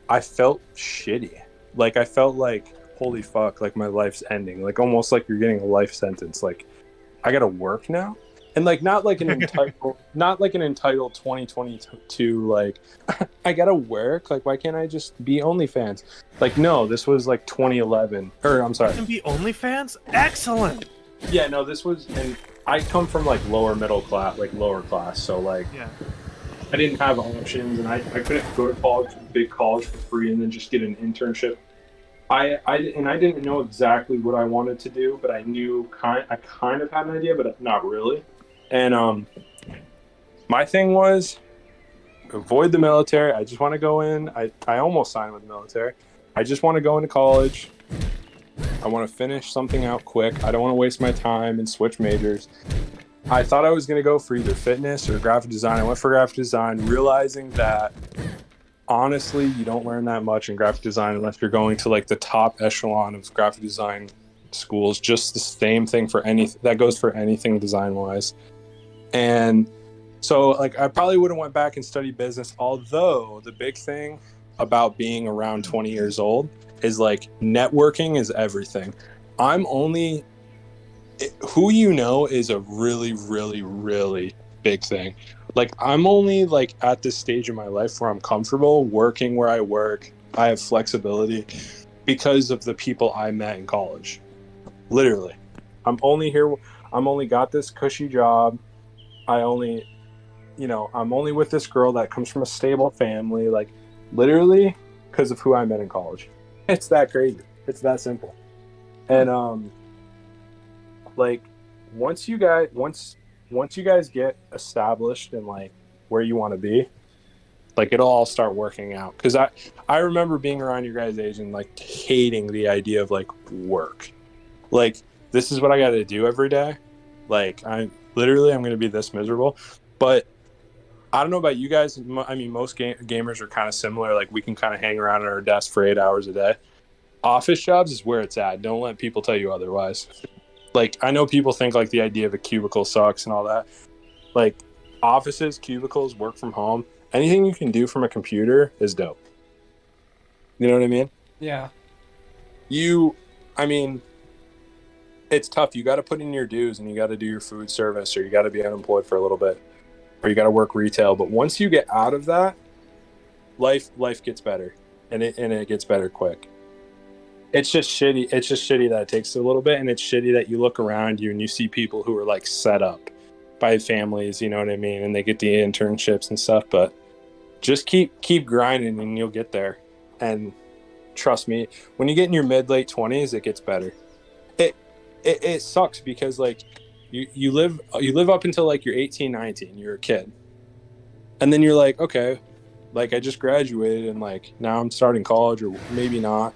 I felt shitty. Like, I felt like, holy fuck, like, my life's ending. Like, almost like you're getting a life sentence. Like, I gotta work now? And, like, not like an entitled 2022, like, I gotta work? Like, why can't I just be OnlyFans? Like, no, this was, like, 2011. Or, I'm sorry. You can be OnlyFans? Excellent! Yeah, no, this was, and I come from like lower class, so like I didn't have options, and I couldn't go to college, big college for free, and then just get an internship. I didn't know exactly what I wanted to do, but I knew I kind of had an idea, but not really. And my thing was avoid the military. I just want to go in. I almost signed with the military. I just want to go into college. I want to finish something out quick. I don't want to waste my time and switch majors. I thought I was going to go for either fitness or graphic design. I went for graphic design, realizing that honestly, you don't learn that much in graphic design unless you're going to like the top echelon of graphic design schools. Just the same thing for anything that goes for anything design wise. And so like I probably would have went back and studied business, although the big thing about being around 20 years old is like networking is everything. Who you know is a really, really, really big thing. Like I'm only like at this stage in my life where I'm comfortable working where I work. I have flexibility because of the people I met in college. Literally. I'm only got this cushy job. I'm only with this girl that comes from a stable family, like literally because of who I met in college. It's that crazy. It's that simple. And like once you guys get established in like where you want to be, like it'll all start working out. Because I remember being around your guys' age and like hating the idea of like work. Like this is what I got to do every day. Like I'm going to be this miserable. But I don't know about you guys. I mean, most gamers are kind of similar. Like we can kind of hang around at our desk for 8 hours a day. Office jobs is where it's at. Don't let people tell you otherwise. Like I know people think like the idea of a cubicle sucks and all that. Like offices, cubicles, work from home, anything you can do from a computer is dope. You know what I mean? Yeah. I mean, it's tough. You got to put in your dues and you got to do your food service, or you got to be unemployed for a little bit, or you got to work retail. But once you get out of that, life gets better, and it gets better quick. It's just shitty. It's just shitty that it takes a little bit, and it's shitty that you look around you and you see people who are like set up by families, you know what I mean, and they get the internships and stuff. But just keep grinding, and you'll get there. And trust me, when you get in your late 20s, it gets better. It sucks because like you live up until like you're 18, 19, you're a kid, and then you're like, okay, like I just graduated, and like now I'm starting college, or maybe not.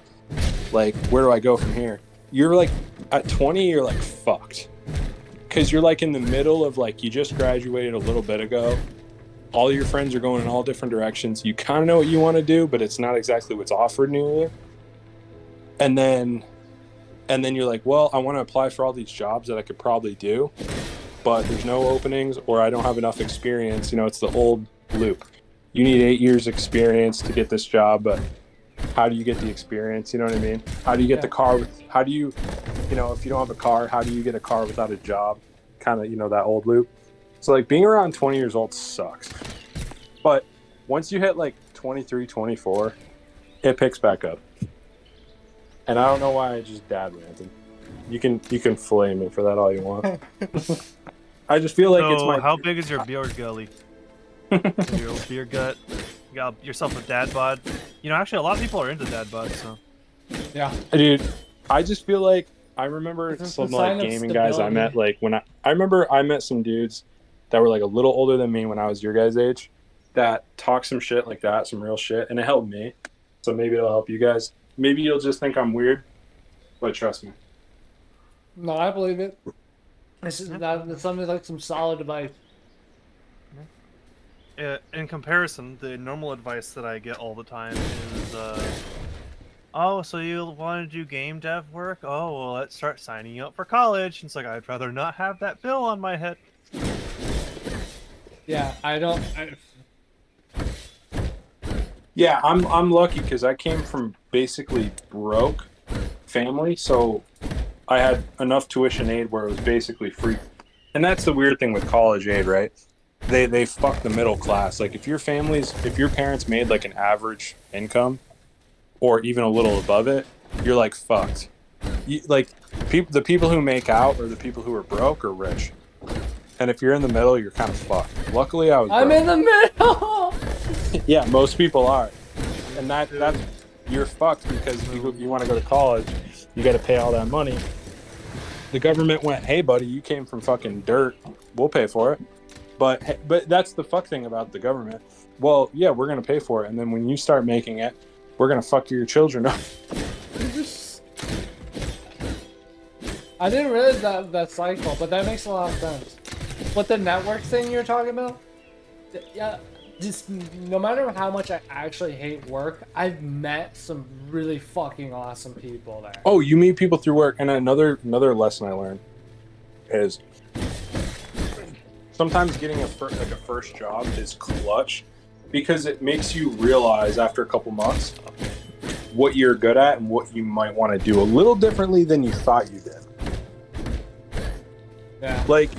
Like, where do I go from here? You're like, at 20, you're like fucked. Because you're like in the middle of like, you just graduated a little bit ago. All your friends are going in all different directions. You kind of know what you want to do, but it's not exactly what's offered near you. And then you're like, well, I want to apply for all these jobs that I could probably do, but there's no openings, or I don't have enough experience. You know, it's the old loop. You need 8 years experience to get this job, but how do you get the experience? You know what I mean? How do you get the car? How do you if you don't have a car, how do you get a car without a job? Kind of, that old loop. So like being around 20 years old sucks. But once you hit like 23, 24, it picks back up. And I don't know why I just dad ranted. You can flame me for that all you want. I just feel like it's my... How big is your beer gully? Your old beer gut? You got yourself a dad bod. Actually, a lot of people are into dad bods, so. Yeah. Dude, I just feel like I remember some like gaming guys I met. Like when I remember I met some dudes that were like a little older than me when I was your guys' age, that talk some shit like that, some real shit, and it helped me. So maybe it'll help you guys. Maybe you'll just think I'm weird, but trust me. No, I believe it. That's something like some solid advice. In comparison, the normal advice that I get all the time is, oh, so you want to do game dev work? Oh, well, let's start signing you up for college. And it's like, I'd rather not have that bill on my head. Yeah, Yeah, I'm lucky because I came from basically broke family, so I had enough tuition aid where it was basically free. And that's the weird thing with college aid, right? They fuck the middle class. Like if your parents made like an average income or even a little above it, you're like fucked. the people who make out are the people who are broke or rich. And if you're in the middle, you're kind of fucked. Luckily, I was I'm broke. in the middle. Yeah, most people are. And that's you're fucked because you want to go to college, you got to pay all that money. The government went, "Hey, buddy, you came from fucking dirt. We'll pay for it." But that's the fuck thing about the government. Well, yeah, we're gonna pay for it, and then when you start making it, we're gonna fuck your children up. I didn't realize that cycle, but that makes a lot of sense. What the network thing you're talking about? Yeah, just no matter how much I actually hate work, I've met some really fucking awesome people there. Oh, you meet people through work, and another lesson I learned is sometimes getting a first job is clutch because it makes you realize after a couple months what you're good at and what you might want to do a little differently than you thought you did. Yeah. Like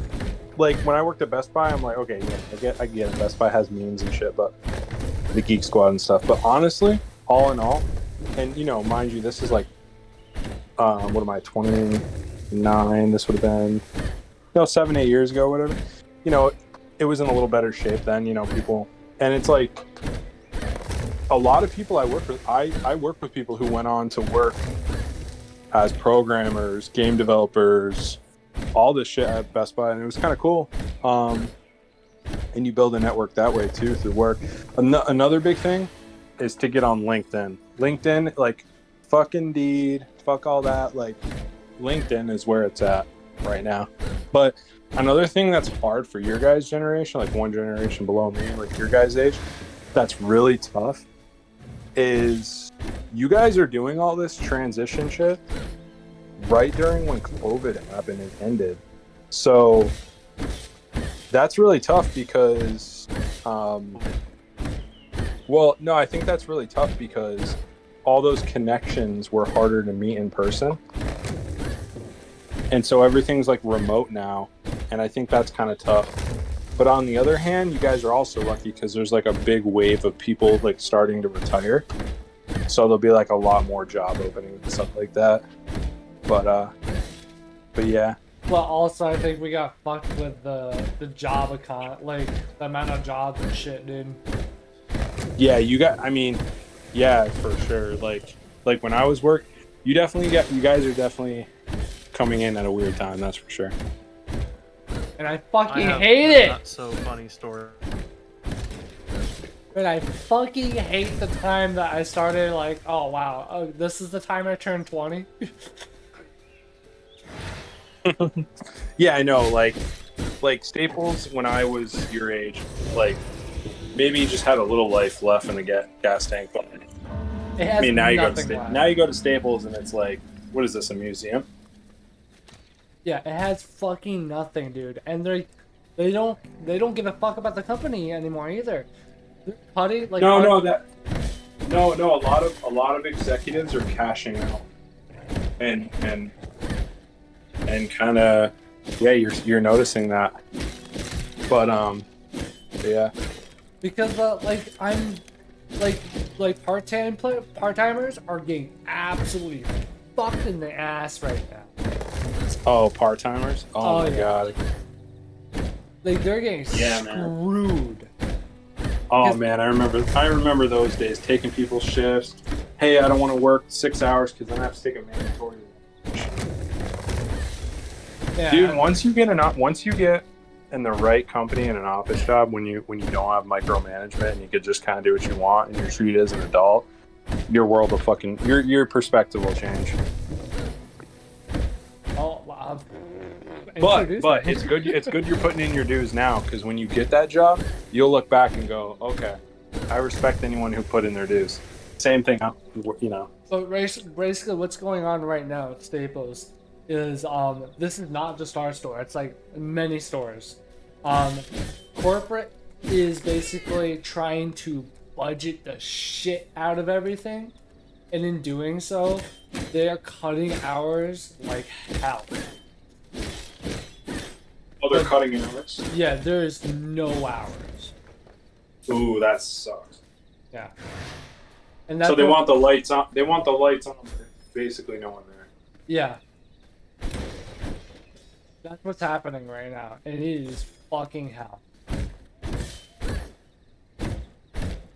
when I worked at Best Buy, I'm like, okay, yeah, I get it. Best Buy has memes and shit, but the Geek Squad and stuff. But honestly, all in all, and mind you, this is like, what am I, 29? This would have been, 7-8 years ago, whatever. It was in a little better shape then. People, and it's like a lot of people I work with. I work with people who went on to work as programmers, game developers, all this shit at Best Buy, and it was kind of cool. And you build a network that way too through work. Another big thing is to get on LinkedIn. LinkedIn, like, fuck Indeed, fuck all that. Like, LinkedIn is where it's at right now. But another thing that's hard for your guys' generation, like one generation below me, like your guys' age, that's really tough, is you guys are doing all this transition shit right during when COVID happened and ended. So that's really tough because, I think that's really tough because all those connections were harder to meet in person. And so everything's like remote now. And I think that's kind of tough. But on the other hand, you guys are also lucky because there's like a big wave of people like starting to retire. So there'll be like a lot more job openings and stuff like that. But yeah. Well, also I think we got fucked with the job like the amount of jobs and shit, dude. Yeah, yeah, for sure. Like when I was you guys are definitely coming in at a weird time, that's for sure. And I fucking hate it. Not so funny story. But I fucking hate the time that I started like, oh wow, this is the time I turned 20. Yeah, I know. Like Staples, when I was your age, like maybe you just had a little life left in the gas tank. But now you go to Staples and it's like, what is this, a museum? Yeah, it has fucking nothing, dude. And they don't give a fuck about the company anymore either. They're cutting like a lot of executives are cashing out, and kind of, yeah, you're noticing that. But yeah. Because part-timers are getting absolutely fucked in the ass right now. Oh, part-timers? Oh my god. Like they're getting screwed. Oh man, I remember those days, taking people's shifts. Hey, I don't want to work 6 hours because then I have to take a mandatory. Yeah. Dude, once you get in the right company in an office job, when you don't have micromanagement and you could just kind of do what you want and you're treated as an adult, your world will your perspective will change. Oh wow. But it's good you're putting in your dues now, because when you get that job, you'll look back and go, okay, I respect anyone who put in their dues. Same thing, So basically, what's going on right now at Staples is this is not just our store. It's like many stores. Corporate is basically trying to budget the shit out of everything, and in doing so, they are cutting hours like hell. Oh, they're cutting hours? Yeah, there's no hours. Ooh, that sucks. Yeah. And that's so they want the lights on. They want the lights on, but basically no one there. Yeah. That's what's happening right now. It is fucking hell.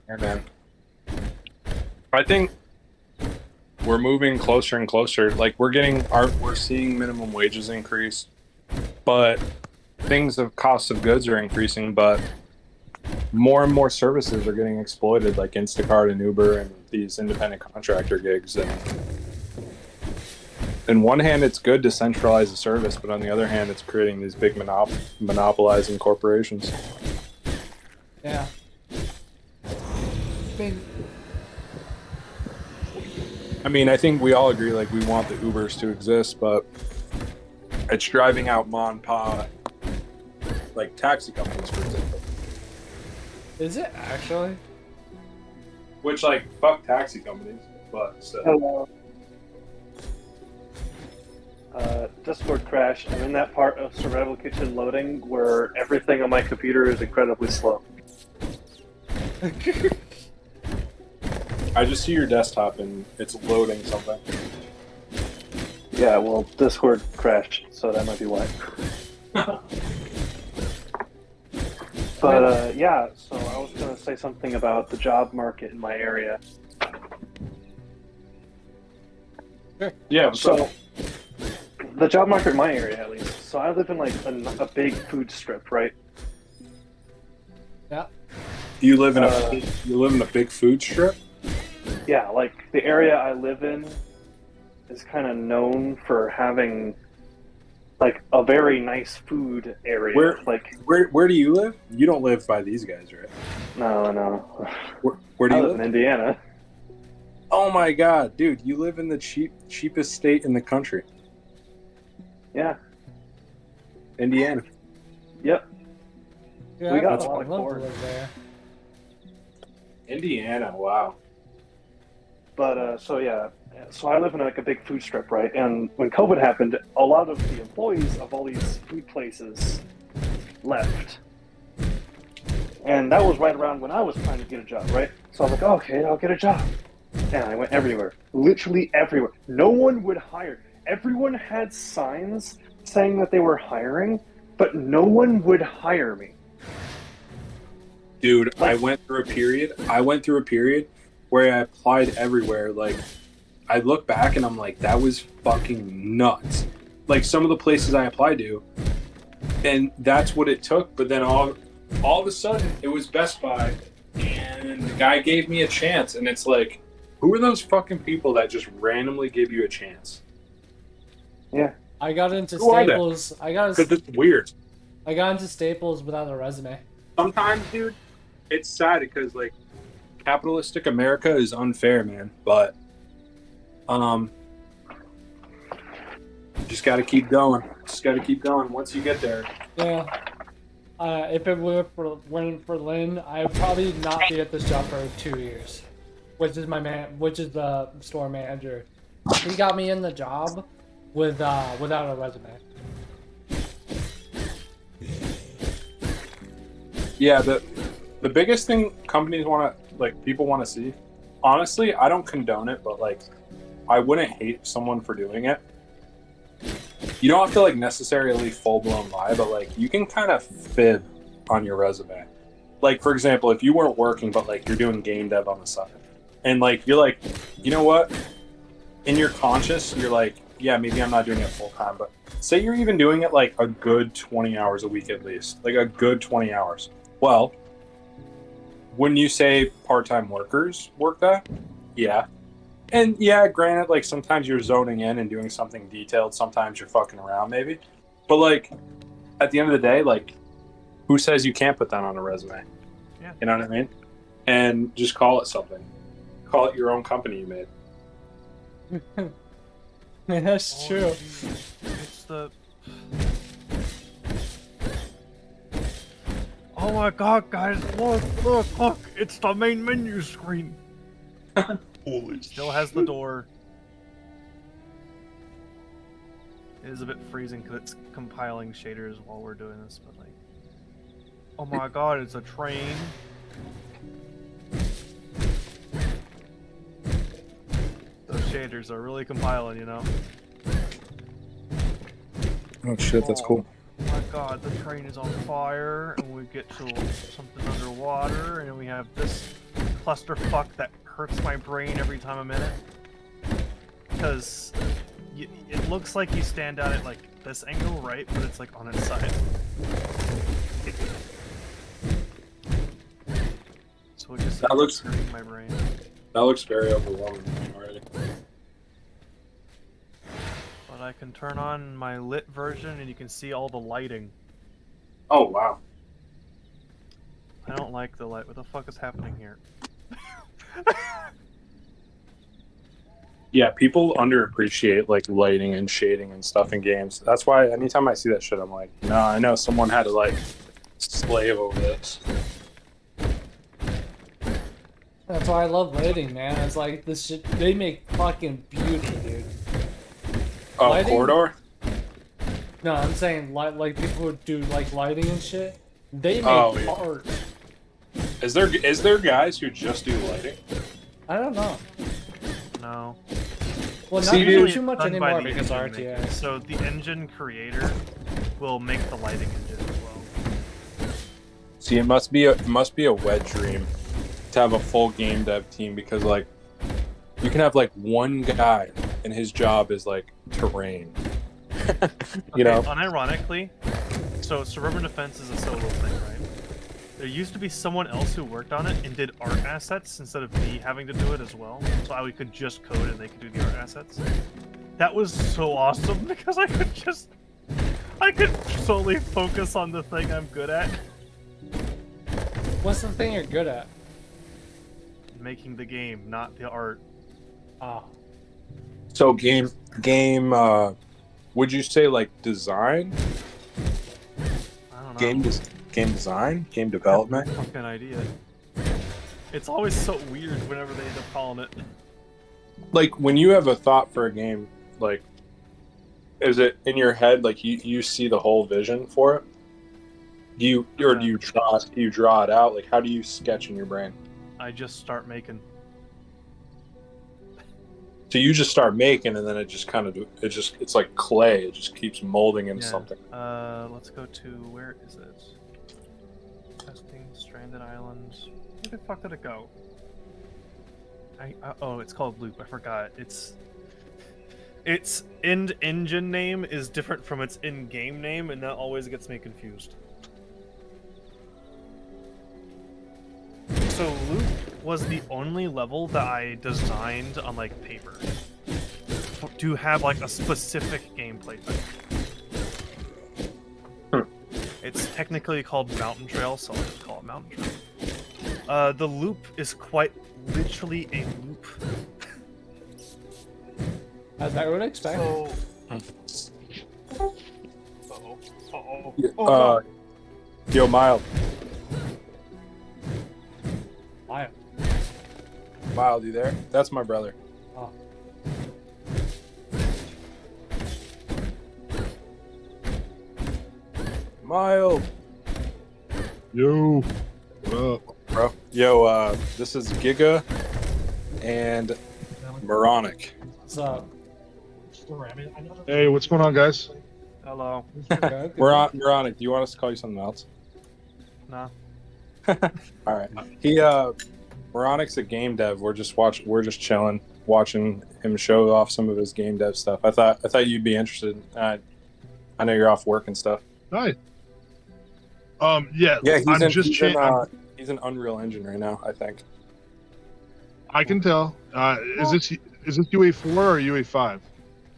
Yeah, man. I think we're moving closer and closer. Like we're seeing minimum wages increase, but cost of goods are increasing, but more and more services are getting exploited, like Instacart and Uber and these independent contractor gigs. And on one hand, it's good to centralize the service, but on the other hand, it's creating these big monopolizing corporations. Yeah. I mean, I think we all agree, like, we want the Ubers to exist, but it's driving out ma and pa, like, taxi companies, for example. Is it actually? Which, like, fuck taxi companies, but still. Hello. Discord crash. I'm in that part of Survival Kitchen loading where everything on my computer is incredibly slow. I just see your desktop and it's loading something. Yeah, well, Discord crashed, so that might be why. But yeah, so I was going to say something about the job market in my area. Sure. Yeah, so the job market in my area, at least. So I live in like a big food strip, right? Yeah. You live in a big food strip? Yeah, like the area I live in is kind of known for having like a very nice food area. Where do you live? You don't live by these guys, right? No. Where do you live? In Indiana. Oh my god, dude, you live in the cheapest state in the country. Yeah. Indiana. Yep. Yeah, we got a a lot of love to corn. live there. Indiana, wow. But so yeah, so I live in like a big food strip, right? And when COVID happened, a lot of the employees of all these food places left. And that was right around when I was trying to get a job, right? So I was like, okay, I'll get a job. And I went everywhere, literally everywhere. No one would hire. Everyone had signs saying that they were hiring, but no one would hire me. Dude, I went through a period where I applied everywhere. Like, I look back and I'm like, that was fucking nuts. Like, some of the places I applied to, and that's what it took. But then all of a sudden, it was Best Buy, and the guy gave me a chance. And it's like, who are those fucking people that just randomly give you a chance? Yeah. I got into Who are they? Staples. Because it's weird. I got into Staples without a resume. Sometimes, dude, it's sad because, like, capitalistic America is unfair, man. But, just got to keep going. Just got to keep going. Once you get there. Yeah. If it weren't for Lynn, I would probably not be at this job for 2 years. Which is the store manager. He got me in the job without a resume. Yeah, the biggest thing companies want to, like, people want to see, honestly, I don't condone it, but, like, I wouldn't hate someone for doing it. You don't have to, like, necessarily full-blown lie, but, like, you can kind of fib on your resume. Like, for example, if you weren't working, but, like, you're doing game dev on the side, and, like, you're like, you know what? In your conscious, you're like, yeah, maybe I'm not doing it full-time, but say you're even doing it, like, a good 20 hours a week at least. Like, a good 20 hours. Well, wouldn't you say part-time workers work that? Yeah. And yeah, granted, like, sometimes you're zoning in and doing something detailed. Sometimes you're fucking around, maybe. But, like, at the end of the day, like, who says you can't put that on a resume? Yeah. You know what I mean? And just call it something. Call it your own company you made. That's true. It's the... Oh my god, guys, look, it's the main menu screen. Holy Still has the door. It is a bit freezing because it's compiling shaders while we're doing this, but like... Oh my god, it's a train. Those shaders are really compiling, you know? Oh shit, that's cool. Oh my god, the train is on fire, and we get to something underwater, and then we have this clusterfuck that hurts my brain every time I'm in it. Because it looks like you stand at it like this angle, right? But it's like on its side. So it just hurting my brain. That looks very overwhelming already. But I can turn on my lit version and you can see all the lighting. Oh wow. I don't like the light. What the fuck is happening here? Yeah, people underappreciate like lighting and shading and stuff in games. That's why anytime I see that shit, I'm like, no, I know someone had to like slave over this. That's why I love lighting, man. It's like this shit. They make fucking beauty, dude. Oh, lighting? Corridor? No, I'm saying like people who do like lighting and shit. They make art. Is there guys who just do lighting? I don't know. No. Well, not See, really too much done by anymore the because engine RTX. maker. So the engine creator will make the lighting engine as well. See, it must be a wet dream to have a full game dev team because like you can have like one guy and his job is like terrain. You know? Unironically, so Suburban Defense is a solo thing, right? There used to be someone else who worked on it and did art assets instead of me having to do it as well. So I could just code and they could do the art assets. That was so awesome because I could solely focus on the thing I'm good at. What's the thing you're good at? Making the game, not the art. Ah. So game would you say like design? I don't know. Game design? Game development? Fucking idea. It's always so weird whenever they end up calling it. Like when you have a thought for a game, like is it in your head like you see the whole vision for it? Do you draw it out? Like how do you sketch in your brain? I just start making. So you just start making and then it's like clay, it just keeps molding into something. Let's go to where is it? Testing Stranded Islands. Where the fuck did it go? Oh, it's called Loop. I forgot. Its end engine name is different from its in-game name, and that always gets me confused. So Loop was the only level that I designed on like paper to have like a specific gameplay type. It's technically called Mountain Trail, so I'll just call it Mountain Trail. The loop is quite literally a loop. As I would expect. Yo, Mild. Mild, you there? That's my brother. Oh. Mild. Yo. What up? Bro. Yo, this is Giga and Moronic. What's up? Hey, what's going on, guys? Hello. Moronic, do you want us to call you something else? Nah. All right. Moronic's a game dev. We're just chilling, watching him show off some of his game dev stuff. I thought you'd be interested. I know you're off work and stuff. Nice. Yeah. He's in Unreal Engine right now, I think. I can tell. Is this UA4 or UA5?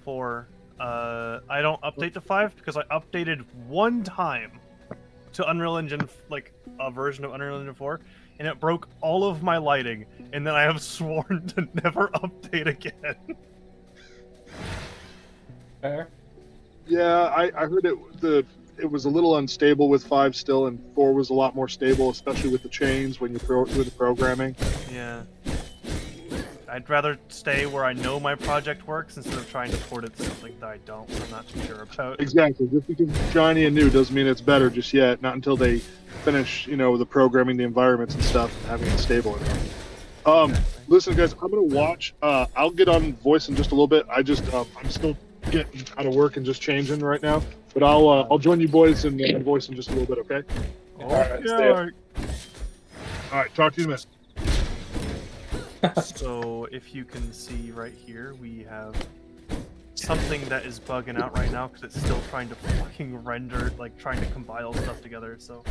4. I don't update to 5 because I updated one time to Unreal Engine, like a version of Unreal Engine 4, and it broke all of my lighting, and then I have sworn to never update again. Fair. Yeah, I heard it was a little unstable with 5 still, and 4 was a lot more stable, especially with the chains when you do the programming. Yeah. I'd rather stay where I know my project works instead of trying to port it to something that I don't. I'm not too sure about. Exactly. Just because it's shiny and new doesn't mean it's better just yet. Not until they finish, the programming, the environments and stuff, and having it stable enough. Listen, guys, I'm gonna watch. I'll get on voice in just a little bit. I'm still getting out of work and just changing right now. But I'll join you boys in voice in just a little bit, okay? Alright, Yeah, stay up. all right, talk to you in a minute. So if you can see right here, we have something that is bugging out right now because it's still trying to fucking render, like trying to compile stuff together. So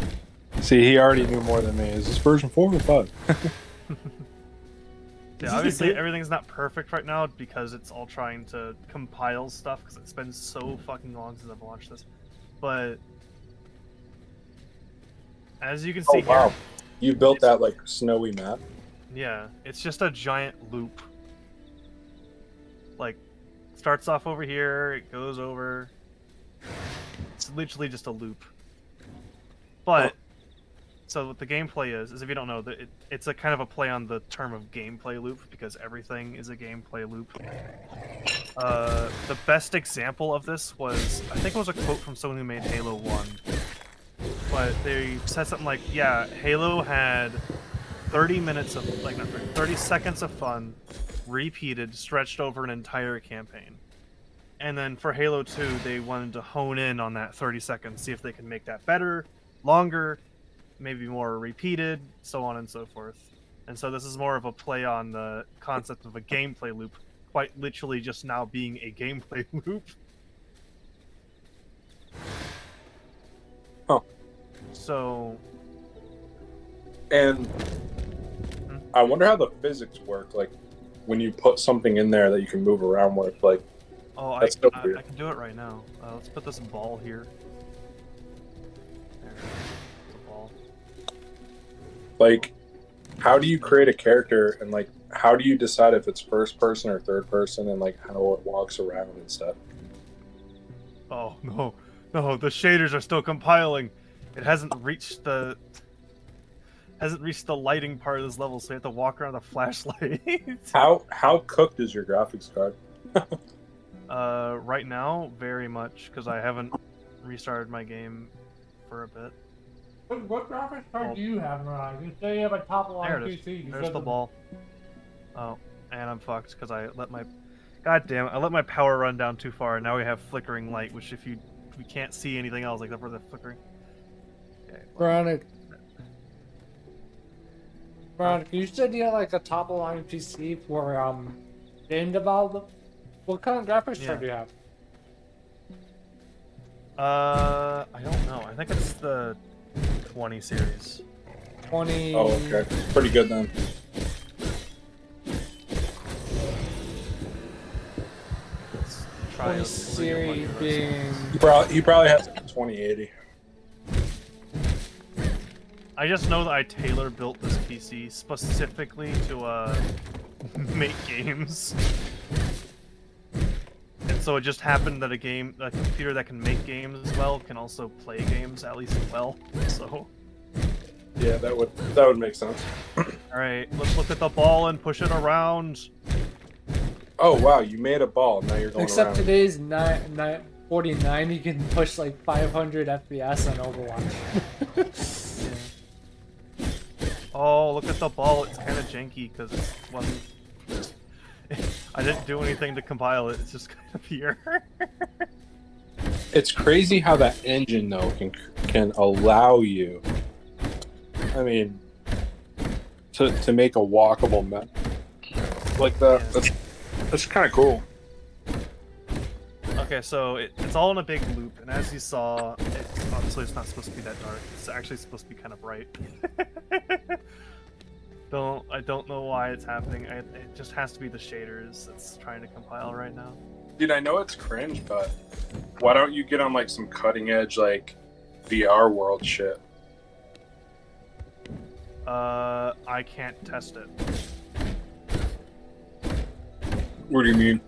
See, he already knew more than me. Is this version 4 or 5? yeah, obviously everything's not perfect right now because it's all trying to compile stuff because it's been so fucking long since I've watched this. But as you can see wow. here, You built that like snowy map. yeah, it's just a giant loop. Like, starts off over here, it goes over. It's literally just a loop. But, so what the gameplay is if you don't know, it's a kind of a play on the term of gameplay loop, because everything is a gameplay loop. The best example of this was, I think it was a quote from someone who made Halo 1. But they said something like, yeah, Halo had 30 minutes of, like, not 30 seconds of fun, repeated, stretched over an entire campaign. And then for Halo 2, they wanted to hone in on that 30 seconds, see if they can make that better, longer, maybe more repeated, so on and so forth. And so this is more of a play on the concept of a gameplay loop, quite literally just now being a gameplay loop. Oh. So... And I wonder how the physics work, like when you put something in there that you can move around with, like. Oh, I that's so can do it right now. Let's put this ball here. There. It's a ball. Like, how do you create a character, and like, how do you decide if it's first person or third person, and like how it walks around and stuff? Oh no, the shaders are still compiling. It hasn't reached the lighting part of this level, so you have to walk around with a flashlight. How cooked is your graphics card? Right now, very much, because I haven't restarted my game for a bit. What graphics card do you have, Ron? You say you have a top line There it is. PC. There's the ball. Oh, and I'm fucked because I let my... God damn it, I let my power run down too far, and now we have flickering light, which we can't see anything else except for the flickering. Okay, Veronica, you said you had like a top line PC for game development. What kind of graphics card do you have? I don't know. I think it's the 20 series. 20. Oh, okay. Pretty good then. Let's try 20 series being. He probably has a 2080. I just know that I tailor-built this PC specifically to make games. And so it just happened that a computer that can make games well can also play games at least well. So yeah, that would make sense. All right, let's look at the ball and push it around. Oh wow, you made a ball. Now you're going Except around. today's 49, you can push like 500 FPS on Overwatch. Oh, look at the ball. It's kind of janky because it wasn't. I didn't do anything to compile it. It's just kind of here. It's crazy how that engine though can allow you. I mean, to make a walkable map like that. Yeah. That's kind of cool. Okay, so it's all in a big loop, and as you saw, obviously it's not supposed to be that dark. It's actually supposed to be kind of bright. I don't know why it's happening. It just has to be the shaders that's trying to compile right now. Dude, I know it's cringe, but why don't you get on like some cutting edge like VR world shit? I can't test it. What do you mean?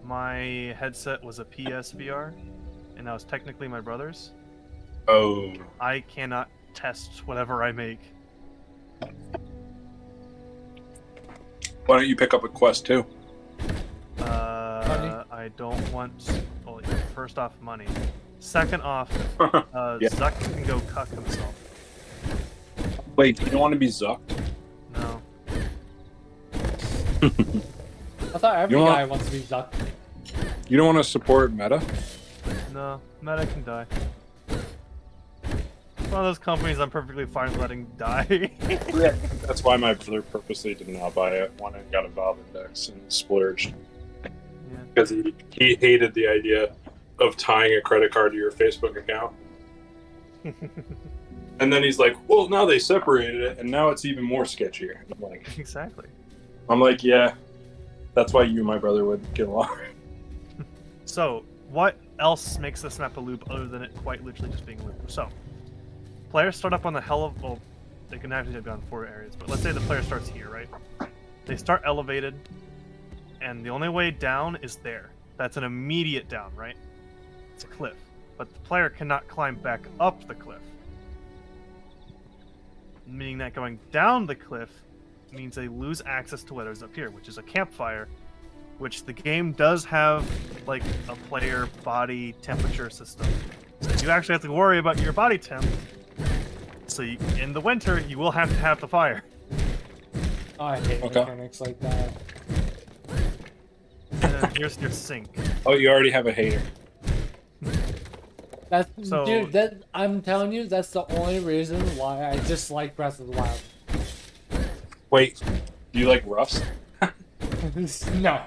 My headset was a PSVR, and that was technically my brother's. Oh. I cannot test whatever I make. Why don't you pick up a Quest 2? I don't want. Well, first off, money. Second off, Yeah. Zuck can go cuck himself. Wait, you don't want to be Zucked? No. I thought every You know guy what? wants to be Zuck. You don't want to support Meta? No, Meta can die. It's one of those companies I'm perfectly fine letting die. Yeah. That's why my brother purposely did not buy it when it got a Valve Index and splurged. Because he hated the idea of tying a credit card to your Facebook account. And then he's like, well, now they separated it, and now it's even more sketchier. I'm like, Exactly. I'm like, yeah, that's why you and my brother would get along. So, what else makes this map a loop other than it quite literally just being a loop? So, players start up on the well, they can actually be on 4 areas, but let's say the player starts here, right? They start elevated, and the only way down is there. That's an immediate down, right? It's a cliff. But the player cannot climb back up the cliff. Meaning that going down the cliff means they lose access to what is up here, which is a campfire, which the game does have like a player body temperature system. So you actually have to worry about your body temp. So in the winter, you will have to have the fire. Oh, I hate mechanics like that. And then here's your sink. Oh, you already have a hater. Dude, I'm telling you, that's the only reason why I dislike Breath of the Wild. Wait, do you like Rust? No.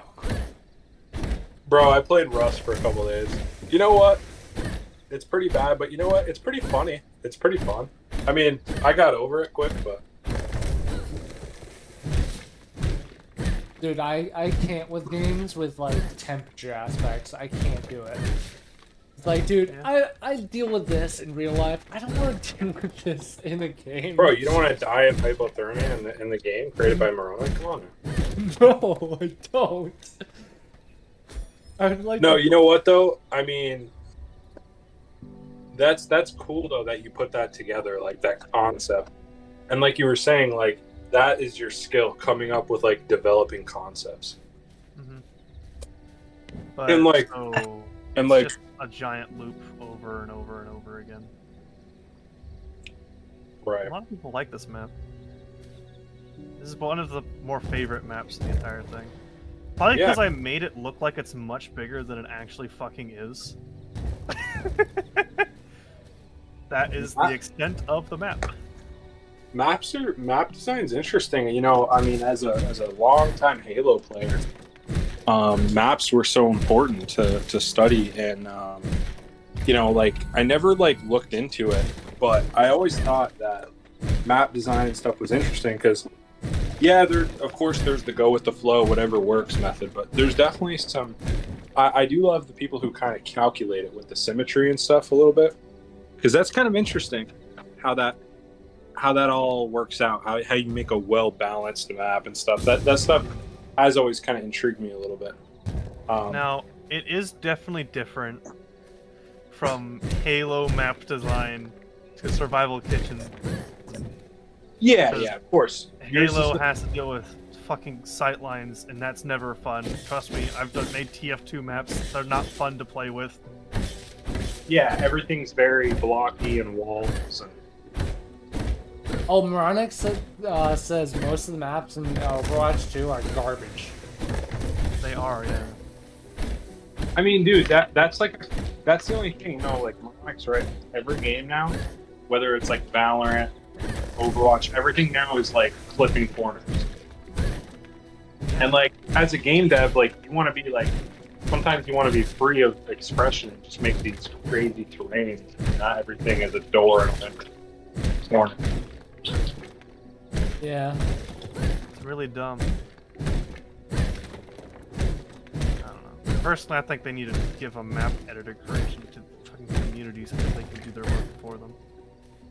Bro, I played Rust for a couple days. You know what? It's pretty bad, but you know what? It's pretty funny. It's pretty fun. I mean, I got over it quick, but... Dude, I can't with games with, like, temperature aspects. I can't do it. It's like, dude, I deal with this in real life. I don't want to deal with this in a game. Bro, you don't want to die of hypothermia in the game created by Moroni? Come on now. No, I don't. I would like no, you know what, though? I mean... That's cool, though, that you put that together, like, that concept. And like you were saying, like, that is your skill, coming up with, like, developing concepts. Mm-hmm. But, and, like... So... And like just a giant loop over and over and over again. Right. A lot of people like this map. This is one of the more favorite maps in the entire thing. Probably because I made it look like it's much bigger than it actually fucking is. That is the extent of the map. Map design's interesting. You know, I mean, as a long-time Halo player, maps were so important to study, and you know, like, I never like looked into it, but I always thought that map design and stuff was interesting because, yeah, of course there's the go with the flow, whatever works method, but there's definitely some. I do love the people who kind of calculate it with the symmetry and stuff a little bit, because that's kind of interesting how that all works out, how you make a well-balanced map and stuff. That stuff has always kind of intrigued me a little bit. Now, it is definitely different from Halo map design to Survival Kitchen. Yeah, of course. Halo has to deal with fucking sightlines, and that's never fun. Trust me, I've made TF2 maps. They're not fun to play with. Yeah, everything's very blocky and walls and... Oh, Moronic says most of the maps in Overwatch 2 are garbage. They are, yeah. I mean, dude, that's the only thing, you know, like, Moronic's right. Every game now, whether it's like Valorant, Overwatch, everything now is like clipping corners. And like, as a game dev, like, you want to be like, sometimes you want to be free of expression and just make these crazy terrains. Not everything is a door and a corner. Yeah. It's really dumb. I don't know. Personally, I think they need to give a map editor creation to fucking communities so that they can do their work for them.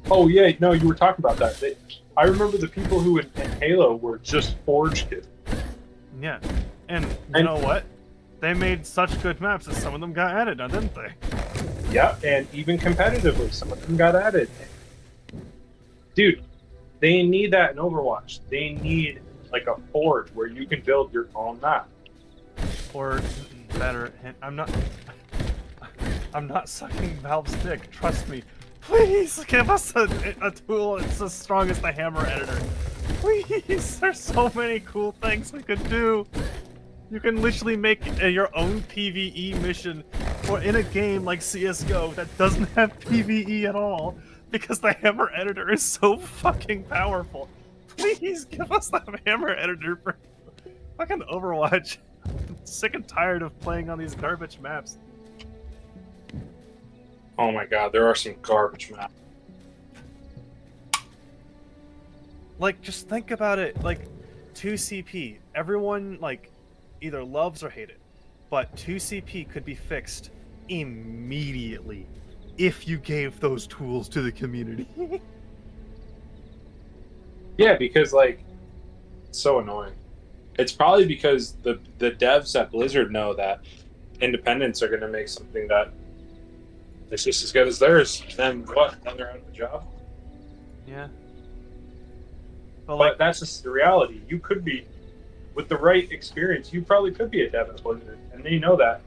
Oh yeah, no, you were talking about that. I remember the people who in Halo were just Forge kids. Yeah, and you know what? They made such good maps that some of them got added, now didn't they? Yeah, and even competitively, some of them got added. Dude, they need that in Overwatch. They need like a Forge where you can build your own map. Or better, I'm not sucking Valve's dick. Trust me. Please give us a tool that's as strong as the Hammer editor. Please, there's so many cool things we could do. You can literally make your own PvE mission for in a game like CS:GO that doesn't have PvE at all because the hammer editor is so fucking powerful. Please give us that hammer editor for fucking Overwatch. I'm sick and tired of playing on these garbage maps. Oh my god, there are some garbage maps. Like, just think about it. Like, 2CP. Everyone, like, either loves or hate it. But 2CP could be fixed immediately if you gave those tools to the community. Yeah, because, like, it's so annoying. It's probably because the devs at Blizzard know that independents are going to make something that is just as good as theirs. Then what? Then they're out of a job? Yeah. But that's just the reality. You could be, with the right experience, you probably could be a dev at Blizzard, and they know that.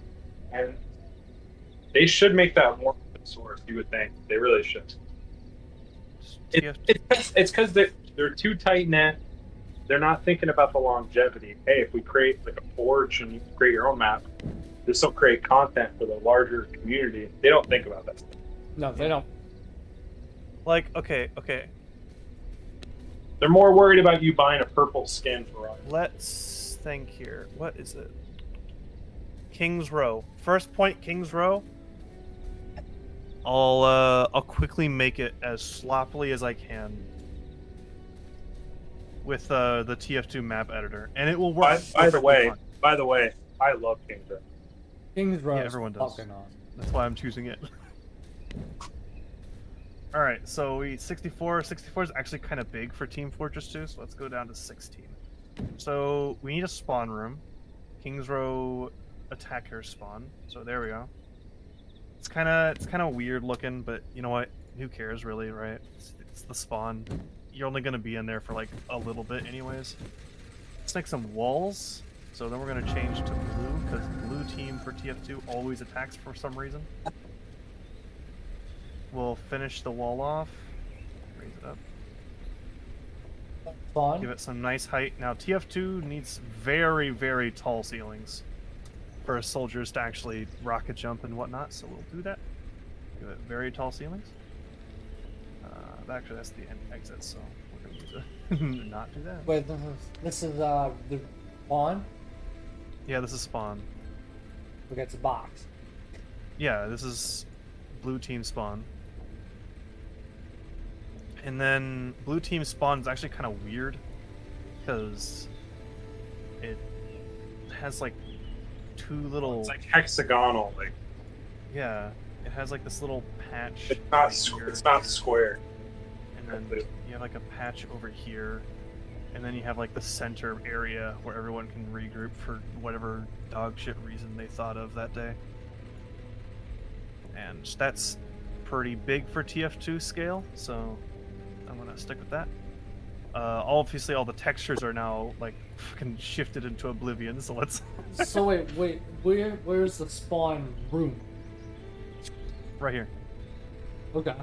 And they should make that more open source, you would think. They really should. It's because they're too tight-knit. They're not thinking about the longevity. Hey, if we create like a forge and you create your own map, this will create content for the larger community. They don't think about that. No, they don't. Like, okay. They're more worried about you buying a purple skin for Ryan. Let's think here. What is it? King's Row. First point, King's Row. I'll quickly make it as sloppily as I can with the TF2 map editor, and it will work. By the way, I love King's Row. King's Row. Yeah, everyone does. That's why I'm choosing it. All right, so we 64. 64 is actually kind of big for Team Fortress 2, so let's go down to 16. So we need a spawn room. King's Row attacker spawn. So there we go. It's kind of weird looking, but you know what? Who cares really, right? It's the spawn. You're only gonna be in there for like a little bit, anyways. Let's make some walls. So then we're gonna change to blue because blue team for TF2 always attacks for some reason. We'll finish the wall off. Raise it up. Spawn. Give it some nice height. Now TF2 needs very, very tall ceilings for soldiers to actually rocket jump and whatnot, so we'll do that. Give it very tall ceilings. Actually, that's the end exit, so we're going to not do that. Wait, this is the spawn? Yeah, this is spawn. Okay, it's a box. Yeah, this is blue team spawn. And then blue team spawn is actually kind of weird because it has like two little. It's like hexagonal, like. Yeah, it has like this little patch. It's not square. And then you have like a patch over here, and then you have like the center area where everyone can regroup for whatever dog shit reason they thought of that day. And that's pretty big for TF2 scale, so I'm gonna stick with that. Obviously all the textures are now like fucking shifted into oblivion, so let's So wait, where's the spawn room? right here. Okay.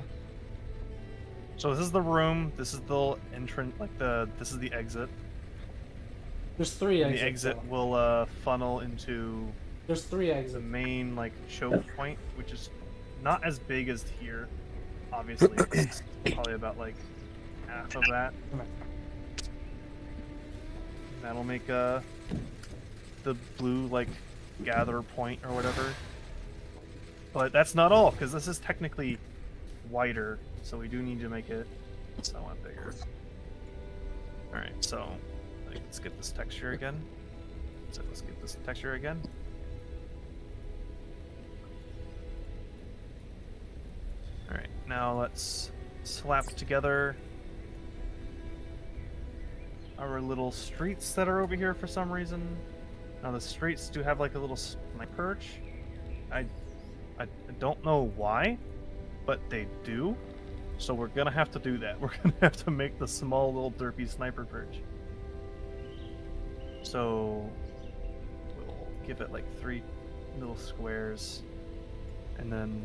So this is the room, this is the entrance, like this is the exit. There's three and exits. the exit will funnel into There's three exits. the main like choke point, which is not as big as here, obviously. It's probably about like half of that. That'll make the blue like gather point or whatever. But that's not all, because this is technically wider, so we do need to make it somewhat bigger. Alright, so let's get this texture again. So let's get this texture again. Alright, now let's slap together our little streets that are over here for some reason. Now the streets do have like a little sniper perch. I don't know why, but they do. So we're gonna have to do that. We're gonna have to make the small little derpy sniper perch. So we'll give it like 3 little squares, and then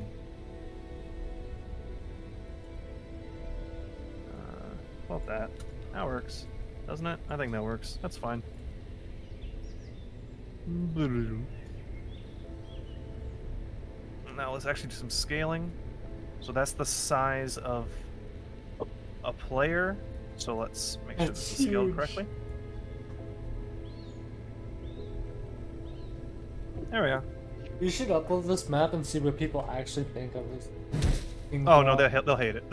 well, that works, doesn't it? I think that works. That's fine. Now let's actually do some scaling. So that's the size of a player. So let's make sure this is scaled correctly. There we go. You should upload this map and see what people actually think of this. Oh no, they'll hate it.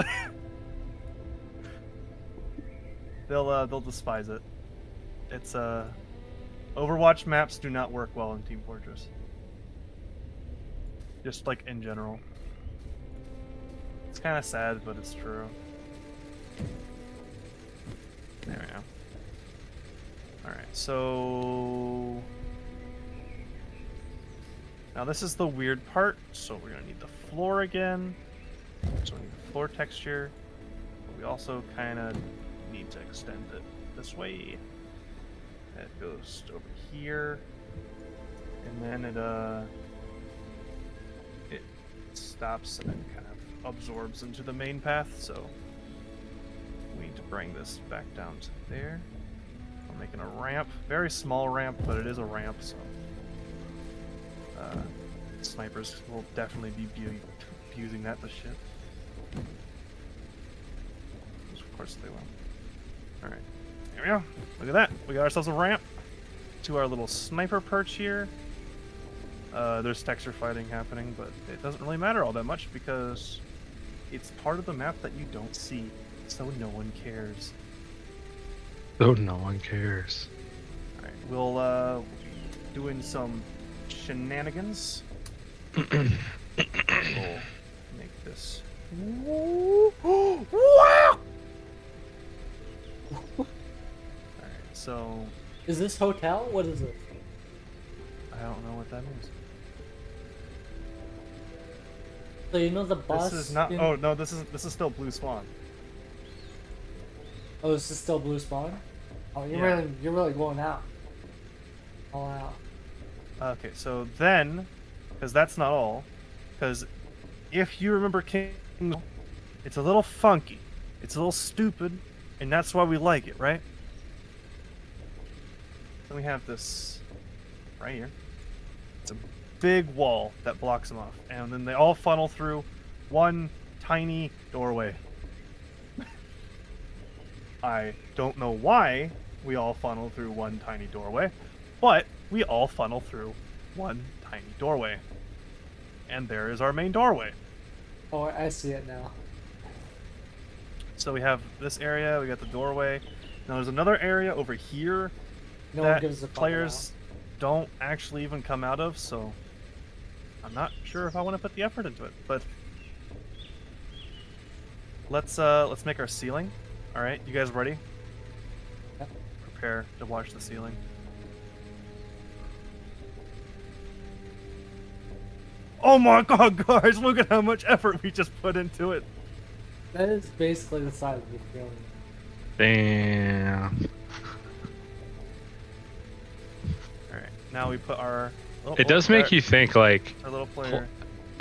They'll despise it. It's Overwatch maps do not work well in Team Fortress. Just like in general. It's kind of sad, but it's true. There we go. Alright, so... Now this is the weird part, so we're going to need the floor again. So we need the floor texture. But we also kind of need to extend it this way. It goes over here. And then it stops and then kind of absorbs into the main path, so we need to bring this back down to there. I'm making a ramp, very small ramp, but it is a ramp, so snipers will definitely be abusing that to shit. Of course they will. Alright, there we go. Look at that. We got ourselves a ramp to our little sniper perch here. There's texture fighting happening, but it doesn't really matter all that much because it's part of the map that you don't see, so no one cares. Oh, no one cares. Alright, we'll doing some shenanigans. We'll make this. Wow! Alright, so. Is this hotel? What is it? I don't know what that means. So you know the bus. This is not. Oh no, this is still Blue Spawn. Oh, this is still Blue Spawn. Oh, you're really going out. All out. Okay, so then, because that's not all, because if you remember King, it's a little funky, it's a little stupid, and that's why we like it, right? Then we have this right here. It's a big wall that blocks them off, and then they all funnel through one tiny doorway. I don't know why we all funnel through one tiny doorway, but we all funnel through one tiny doorway. And there is our main doorway. Oh, I see it now. So we have this area, we got the doorway. Now there's another area over here No one that gives a fuck players don't actually even come out of, so I'm not sure if I want to put the effort into it, but let's make our ceiling. All right, you guys ready? Yep. Prepare to watch the ceiling. Oh my god, guys, look at how much effort we just put into it. That is basically the size of the ceiling. Damn. Alright, now we put our... It does make you think, like... Our little player.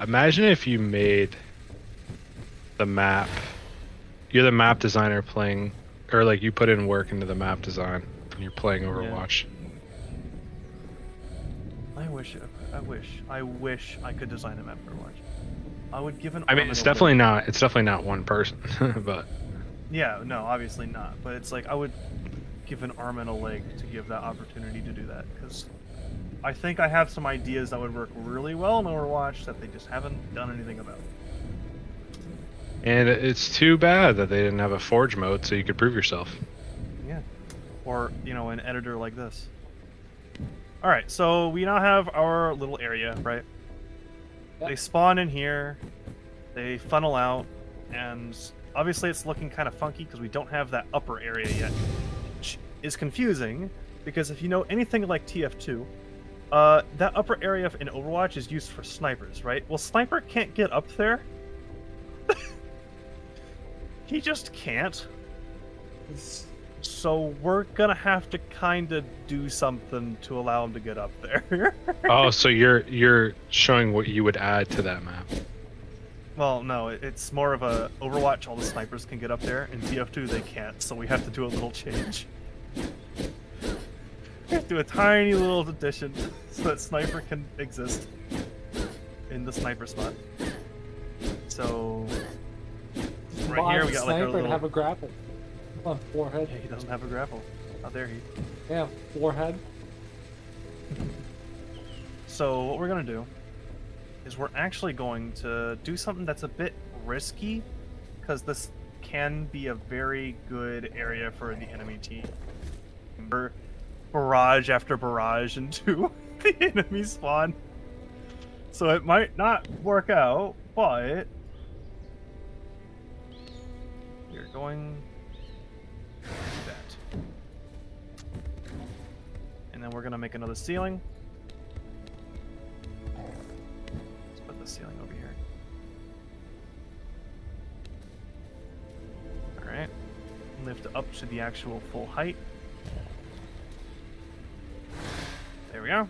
Imagine if you made the map... You're the map designer playing... Or, like, you put in work into the map design and you're playing Overwatch. Yeah. I wish I could design a map for Overwatch. I would give an... I mean, it's definitely not one person, but... Yeah, no, obviously not. But it's like, I would give an arm and a leg to give that opportunity to do that, because I think I have some ideas that would work really well in Overwatch that they just haven't done anything about. And it's too bad that they didn't have a Forge mode so you could prove yourself. Yeah. Or, you know, an editor like this. Alright, so we now have our little area, right? Yep. They spawn in here, they funnel out, and obviously it's looking kind of funky because we don't have that upper area yet, which is confusing, because if you know anything like TF2, that upper area in Overwatch is used for snipers, right? Well, Sniper can't get up there. He just can't. So we're gonna have to kind of do something to allow him to get up there. Oh, so you're showing what you would add to that map. Well, no, it's more of a Overwatch, all the snipers can get up there, and TF2 they can't, so we have to do a little change. Do a tiny little addition so that sniper can exist in the sniper spot. So right here we got like our sniper little. to have a grapple. On forehead. Yeah, he doesn't have a grapple. How dare he? Yeah, forehead. So what we're gonna do is we're actually going to do something that's a bit risky, because this can be a very good area for the enemy team. Barrage after barrage into the enemy spawn. So it might not work out, but you're going to do that. And then we're gonna make another ceiling. Let's put the ceiling over here. Alright. Lift up to the actual full height. There we go.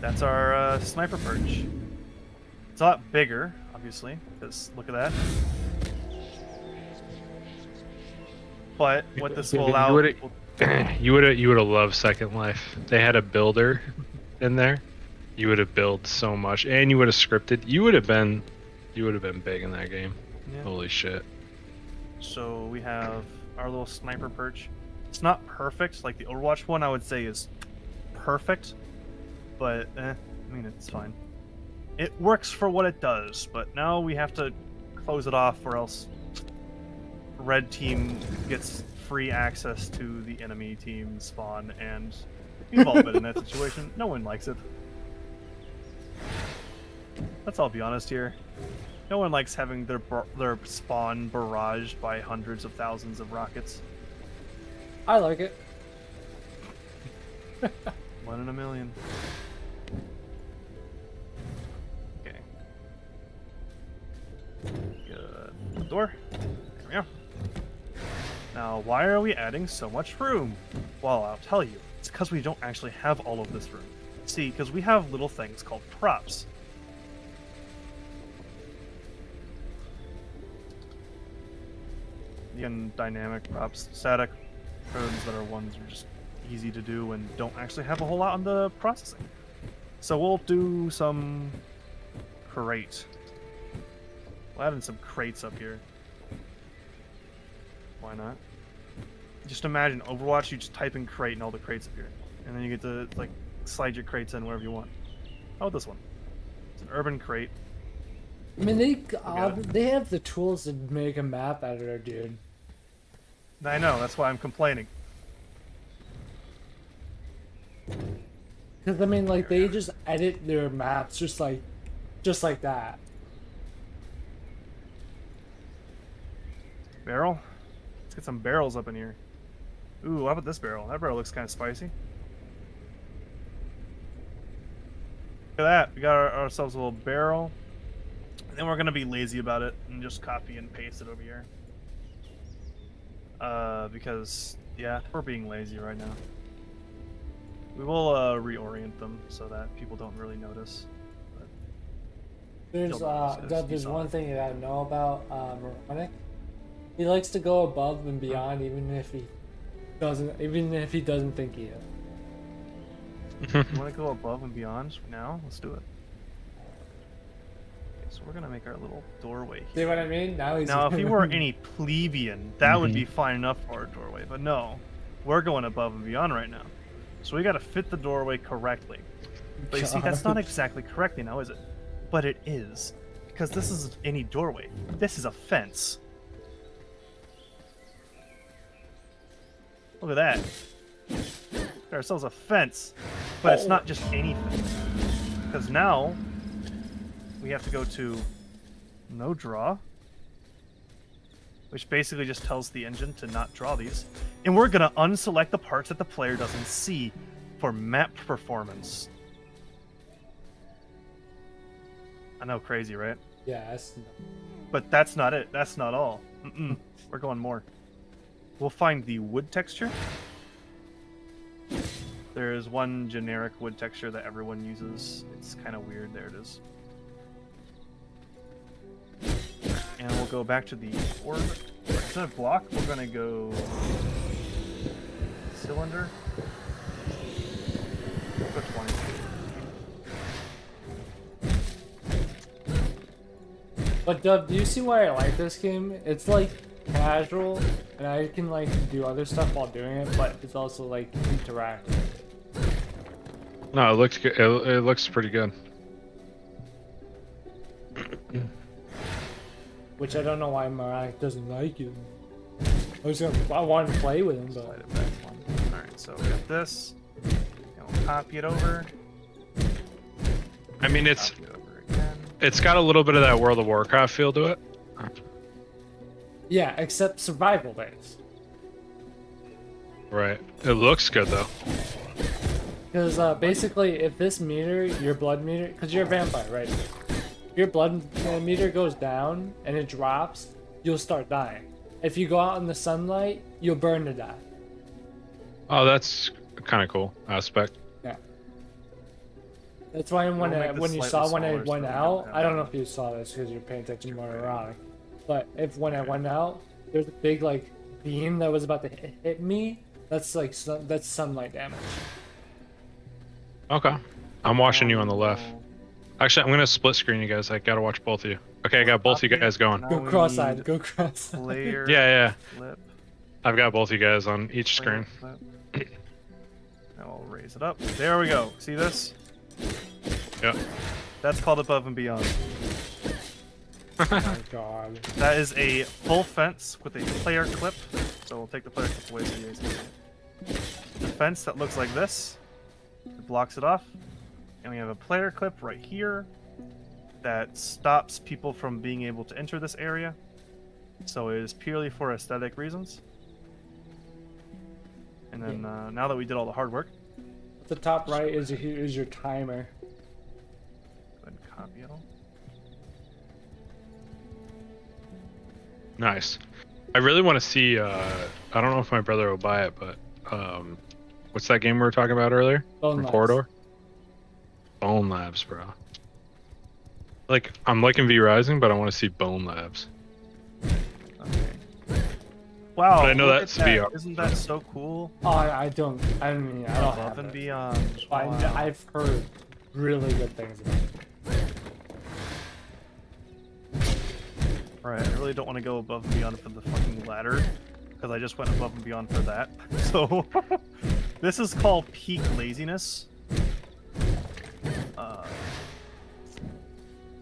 That's our sniper perch. It's a lot bigger, obviously, because look at that. But what this will allow... You would have loved Second Life. They had a builder in there. You would have built so much, and you would have scripted. You would have been big in that game. Yeah. Holy shit. So we have our little sniper perch. It's not perfect, like the Overwatch one I would say is perfect, but I mean, it's fine. It works for what it does, but now we have to close it off or else red team gets free access to the enemy team spawn, and we've all been in that situation. No one likes it. Let's all be honest here. No one likes having their spawn barraged by hundreds of thousands of rockets. I like it. 1 in a million. Okay. Good. Door. There we go. Now, why are we adding so much room? Well, I'll tell you. It's because we don't actually have all of this room. See, because we have little things called props. Again, dynamic props, static probes that are ones that are just easy to do and don't actually have a whole lot on the processing. So we'll do some crate. We'll add in some crates up here. Why not? Just imagine Overwatch, you just type in crate and all the crates appear. And then you get to like slide your crates in wherever you want. How about this one? It's an urban crate. I mean, they have the tools to make a map editor, dude. I know, that's why I'm complaining. Because I mean, like they just edit their maps just like that. Barrel? Let's get some barrels up in here. Ooh, how about this barrel? That barrel looks kind of spicy. Look at that. We got ourselves a little barrel. And then we're going to be lazy about it and just copy and paste it over here. Because, yeah, we're being lazy right now. We will reorient them so that people don't really notice. There's one thing you gotta know about Moronic. He likes to go above and beyond, even if he doesn't think he is. You want to go above and beyond now? Let's do it. Okay, so we're gonna make our little doorway here. See what I mean? Now if he were any plebeian, that would be fine enough for our doorway. But no, we're going above and beyond right now. So we got to fit the doorway correctly. But you see, that's not exactly correctly now, is it? But it is. Because this isn't any doorway. This is a fence. Look at that. Got ourselves a fence. But it's not just any fence. Because now, we have to go to no draw. Which basically just tells the engine to not draw these. And we're going to unselect the parts that the player doesn't see for map performance. I know, crazy, right? Yeah, but that's not it. That's not all. We're going more. We'll find the wood texture. There is one generic wood texture that everyone uses. It's kind of weird. There it is. And we'll go back to the orb. Instead of block, we're going to go cylinder. Go 20. But Dub, do you see why I like this game? It's like casual, and I can like do other stuff while doing it, but it's also like interactive. No, it looks good. It looks pretty good. Which I don't know why Marak doesn't like it. I want to play with him, but. Alright, so we got this. And we'll copy it over. I mean, it's got a little bit of that World of Warcraft feel to it. Yeah, except survival based. Right. It looks good though. Because basically, if this meter, your blood meter, because you're a vampire, right? If your blood meter goes down and it drops, you'll start dying. If you go out in the sunlight, you'll burn to death. Oh, that's kind of cool aspect. Yeah. That's why when you saw when I went out, I don't know if you saw this because you're paying attention to more ironic, but if when I went out, there's a big like beam that was about to hit me. That's like that's sunlight damage. Okay. I'm watching you on the left. Actually, I'm gonna split screen you guys. I gotta watch both of you. Okay, I got both of you guys going. Go cross-eyed. Go cross-eyed. Yeah. Flip. I've got both you guys on each screen. Now we'll raise it up. There we go. See this? Yep. That's called Above and Beyond. Oh my god. That is a full fence with a player clip. So we'll take the player clip away so you guys can see. The fence that looks like this. It blocks it off. And we have a player clip right here that stops people from being able to enter this area. So it is purely for aesthetic reasons. And then now that we did all the hard work, At the top right is your timer. go ahead and copy it all. Nice. I really want to see. I don't know if my brother will buy it, but what's that game we were talking about earlier? Bone From Labs. Corridor. Bone Labs, bro. Like, I'm liking V Rising, but I want to see Bone Labs. Wow, But I know look that's at that. VR. Isn't that so cool? Oh, I don't Above have and it. Beyond. Wow. I've heard really good things about it. Right, I really don't want to go above and beyond for the fucking ladder, because I just went above and beyond for that. So, this is called peak laziness.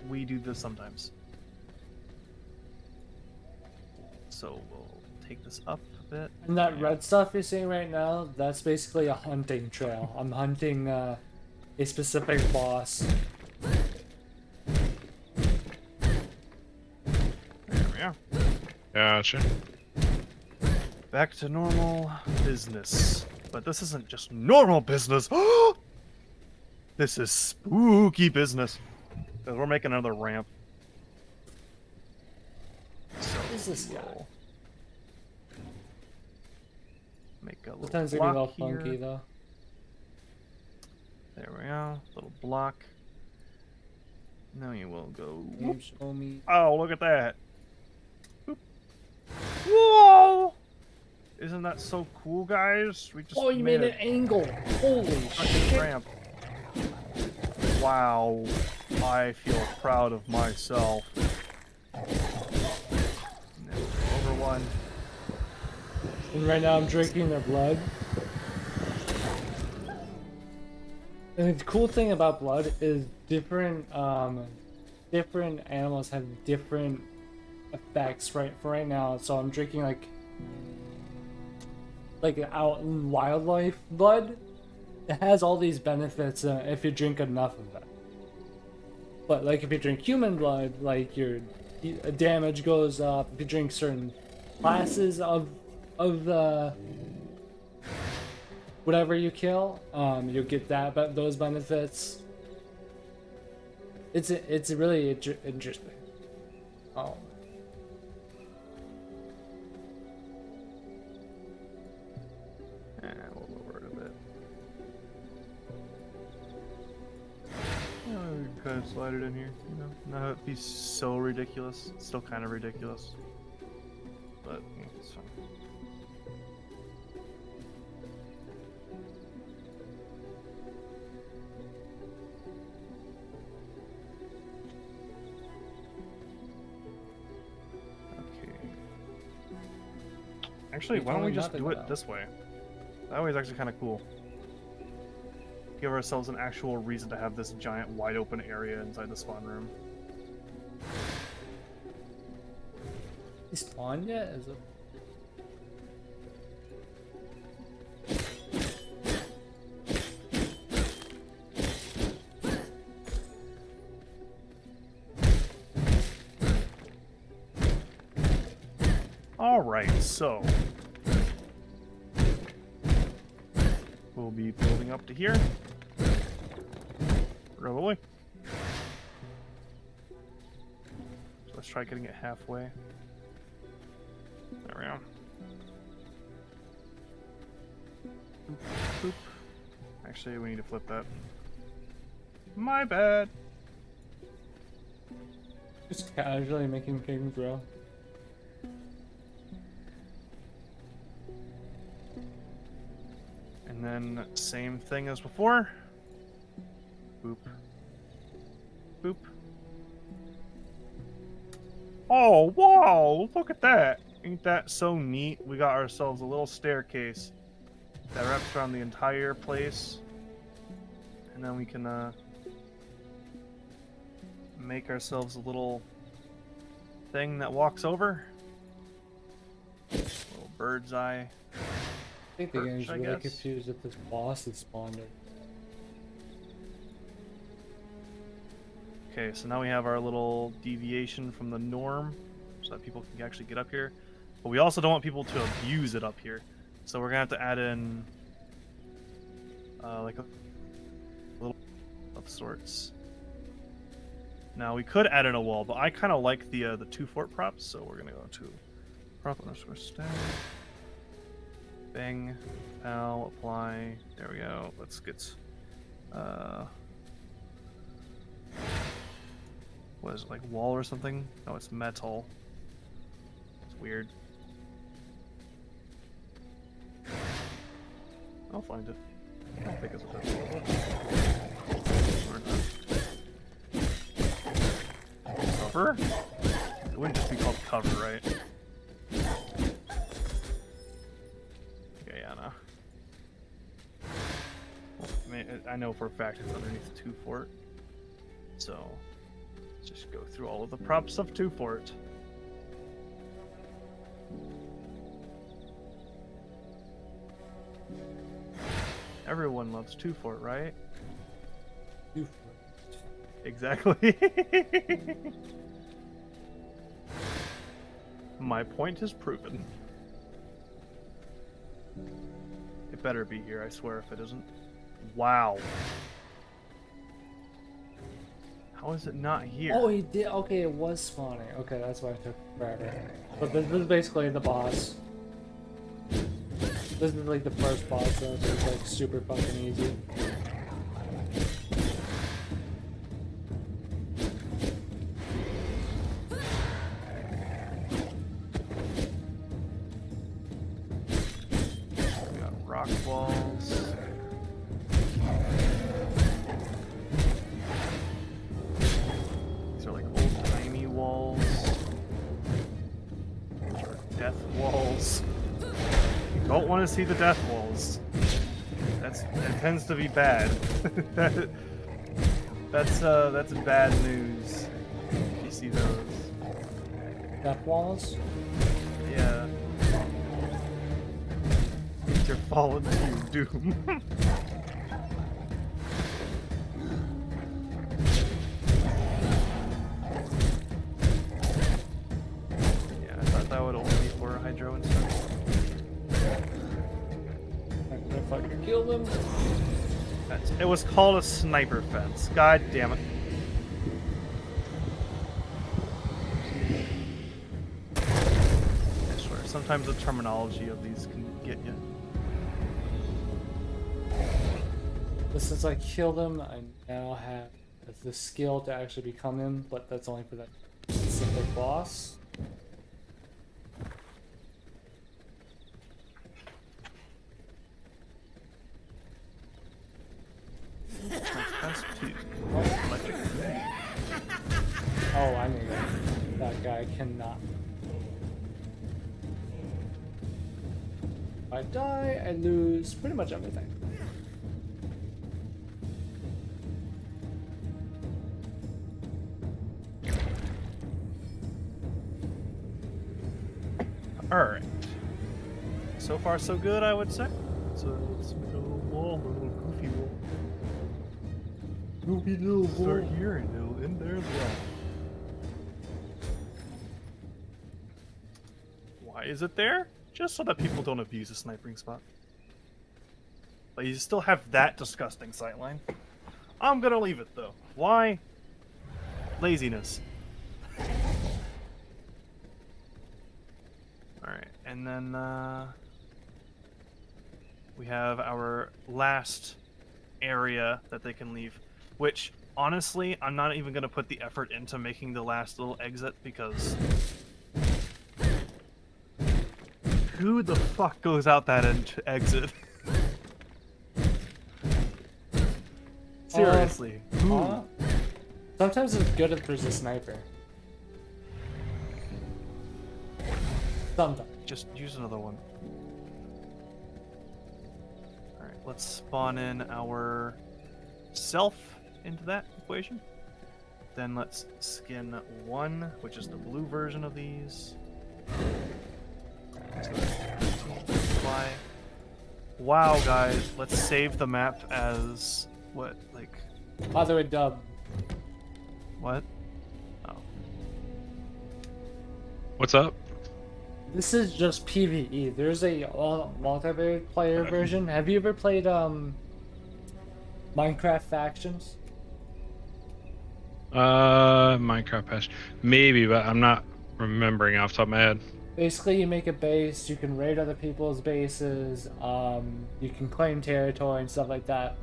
We do this sometimes. So we'll take this up a bit. And that red stuff you're seeing right now, that's basically a hunting trail. I'm hunting a specific boss. There we are. Gotcha. Back to normal business. But this isn't just normal business. This is spooky business. Because we're making another ramp. So What is this guy? Make a little Sometimes they're gonna be all block here. funky though. There we go. Little block. Now you will go. Game show me. Oh, look at that. Boop. Whoa! Isn't that so cool, guys? We just Oh, you made an angle. Holy fucking shit. ramp. Wow. I feel proud of myself. And then over one. And right now I'm drinking their blood. And the cool thing about blood is different animals have different effects for right now. So I'm drinking like out wildlife blood. It has all these benefits if you drink enough of it. But like if you drink human blood, like your damage goes up. If you drink certain classes of whatever you kill, you'll get those benefits. It's really interesting. Oh. And we'll lower it a bit. Yeah, we can kind of slide it in here, you know. Not have it be so ridiculous. It's still kind of ridiculous. But yeah, it's fine. Actually, You why don't told we me just not to do go it out. this way? That way is actually kind of cool. Give ourselves an actual reason to have this giant wide open area inside the spawn room. He spawned yet? Is it? Alright, so we'll be building up to here. Probably. So let's try getting it halfway. There we go. Boop, boop. Actually, we need to flip that. My bad. Just casually making things grow. And then same thing as before. Boop. Boop. Oh, wow! Look at that! Ain't that so neat? We got ourselves a little staircase that wraps around the entire place. And then we can, make ourselves a little thing that walks over. Little bird's eye. I think the Perch, game's I really guess. confused if this boss is spawned. Okay, so now we have our little deviation from the norm so that people can actually get up here. But we also don't want people to abuse it up here. So we're going to have to add in like a little of sorts. Now we could add in a wall, but I kind of like the 2 fort props, so we're going to go to prop underscore stack. Bang, pow, apply. There we go. Let's get what is it, like wall or something? No, it's metal. It's weird. I'll find it. I don't think it's a cover. It wouldn't just be called cover, right? Okay, yeah, no. Well, I know for a fact it's underneath 2 fort. So let's just go through all of the props of 2 fort. Everyone loves 2 fort, right? 2 fort. Exactly. My point is proven. It better be here, I swear if it isn't. Wow. How is it not here? Oh, he did. Okay, it was spawning. Okay, that's why it took forever. But this is basically the boss. This is like the first boss, so it's like super fucking easy. We got rock walls. These are like old timey walls. These are death walls. You don't want to see the death walls. That tends to be bad. That's bad news. If you see those. Death walls? Yeah. You're falling to your doom. Yeah, I thought that would only be for hydro and stuff. If I could kill them. It was called a sniper fence. God damn it. I swear, sometimes the terminology of these can get you. Since I killed him, I now have the skill to actually become him, but that's only for that specific boss. Oh, I knew that. That guy cannot. If I die, I lose pretty much everything. Alright. So far, so good, I would say. So let's make a little wall, a little goofy wall. Goofy little wall. Start here and it'll end there as well. Why is it there? Just so that people don't abuse a sniping spot. But you still have that disgusting sightline. I'm gonna leave it though. Why? Laziness. Alright, and then we have our last area that they can leave, which honestly, I'm not even going to put the effort into making the last little exit because who the fuck goes out that exit? Seriously. Who? Sometimes it's good if there's a sniper. Sometimes. Just use another one. Alright, let's spawn in our self into that equation. Then let's skin 1, which is the blue version of these. So fly. Wow, guys, let's save the map as what, like? By the way, dub. What? Oh. What's up? This is just PvE. There's a multiplayer version. Have you ever played Minecraft Factions? Minecraft Patch. Maybe, but I'm not remembering off the top of my head. Basically, you make a base, you can raid other people's bases, you can claim territory and stuff like that.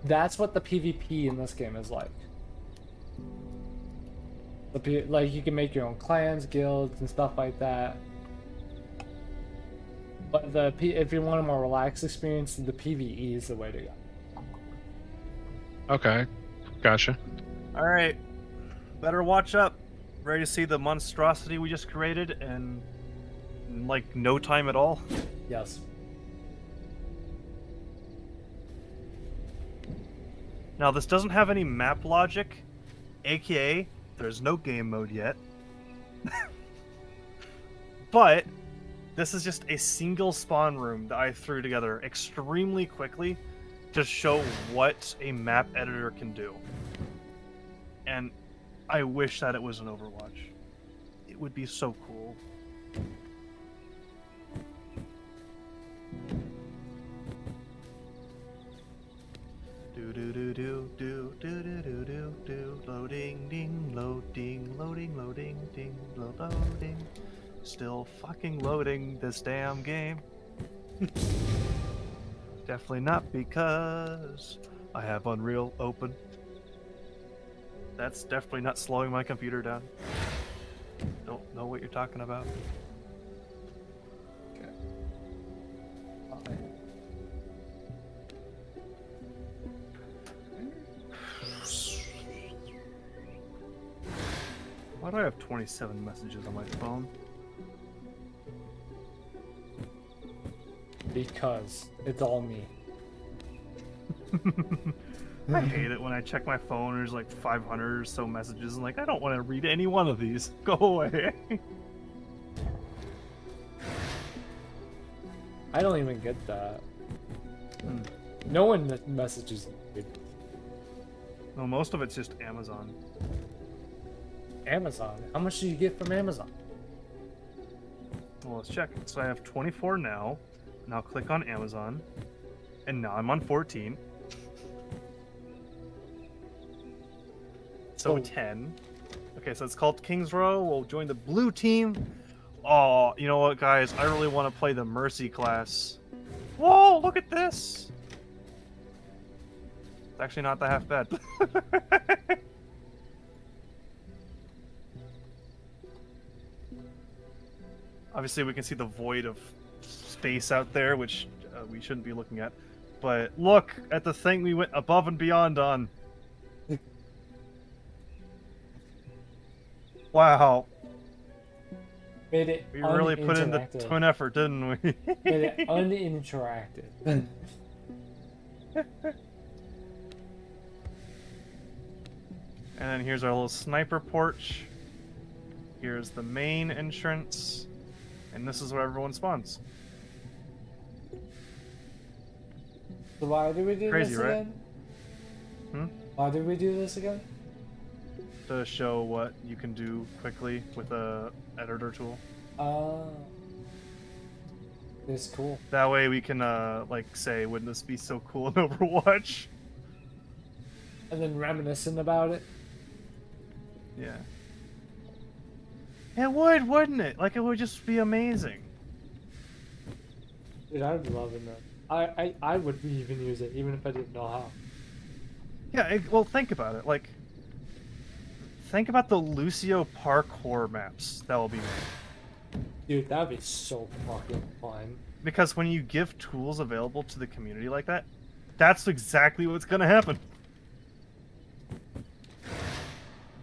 That's what the PvP in this game is like. Like, you can make your own clans, guilds, and stuff like that. But if you want a more relaxed experience, the PvE is the way to go. Okay, gotcha. Alright, better watch up. Ready to see the monstrosity we just created in like no time at all? Yes. Now this doesn't have any map logic, aka there's no game mode yet. But this is just a single spawn room that I threw together extremely quickly to show what a map editor can do. And I wish that it was an Overwatch. It would be so cool. Do do do do do do do do do do loading ding loading loading loading ding loading. Still fucking loading this damn game. Definitely not because I have Unreal open. That's definitely not slowing my computer down. Don't know what you're talking about. Okay. Why do I have 27 messages on my phone? Because it's all me. I hate it when I check my phone and there's like 500 or so messages and like, I don't want to read any one of these. Go away. I don't even get that. No one messages me. No, most of it's just Amazon. Amazon? How much do you get from Amazon? Well, let's check. So I have 24 now. Now click on Amazon. And now I'm on 14. So 10. Okay, so it's called King's Row. We'll join the blue team. Oh, you know what, guys? I really want to play the Mercy class. Whoa, look at this! It's actually not that half bad. Obviously, we can see the void of space out there, which we shouldn't be looking at. But look at the thing we went above and beyond on. Wow. Made it We really put in the uninteractive. twin effort, didn't we? Made it uninteractive. And then here's our little sniper porch. Here's the main entrance. And this is where everyone spawns. So why did we do Crazy, this right? again? Hmm? Why did we do this again? To show what you can do quickly with a editor tool. It's cool. That way we can like say, wouldn't this be so cool in Overwatch? And then reminiscent about it. Yeah. It would, wouldn't it? Like, it would just be amazing. Dude, I'd be loving that. I would even use it, even if I didn't know how. Yeah, well, think about it. Like, think about the Lucio parkour maps that will be made. Dude, that'd be so fucking fun. Because when you give tools available to the community like that, that's exactly what's gonna happen.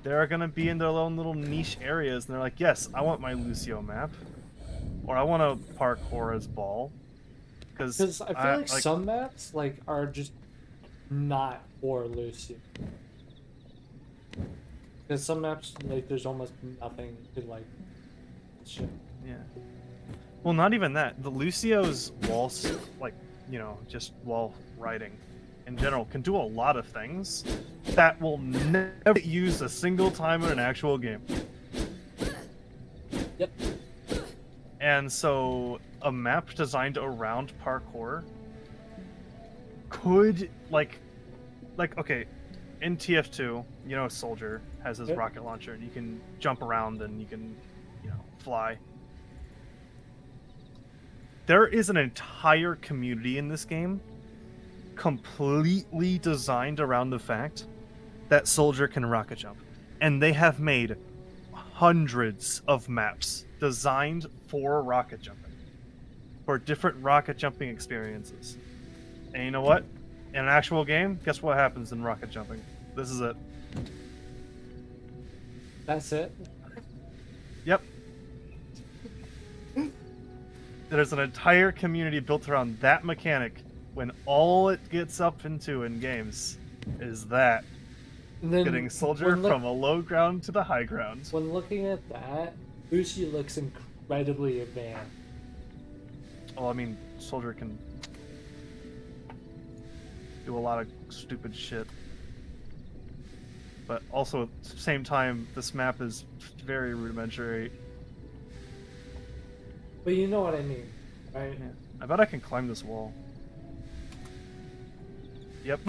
They're gonna be in their own little niche areas, and they're like, yes, I want my Lucio map. Or I want a parkour as ball. Because I feel like some maps are just not for Lucio. Because some maps, there's almost nothing to, shit. Yeah. Well, not even that. The Lucio's walls, just wall riding in general, can do a lot of things that will never get used a single time in an actual game. Yep. And so, a map designed around parkour could, okay, in TF2, Soldier has his rocket launcher, and you can jump around and you can, fly. There is an entire community in this game completely designed around the fact that Soldier can rocket jump. And they have made hundreds of maps designed for rocket jumping. For different rocket jumping experiences. And you know what? In an actual game, guess what happens in rocket jumping? This is it. That's it? Yep. There's an entire community built around that mechanic when all it gets up into in games is that. Then getting Soldier from a low ground to the high ground. When looking at that, Lucy looks incredibly advanced. Well, I mean, Soldier can do a lot of stupid shit. But also, at the same time, this map is very rudimentary. But you know what I mean, right? Yeah. I bet I can climb this wall. Yep.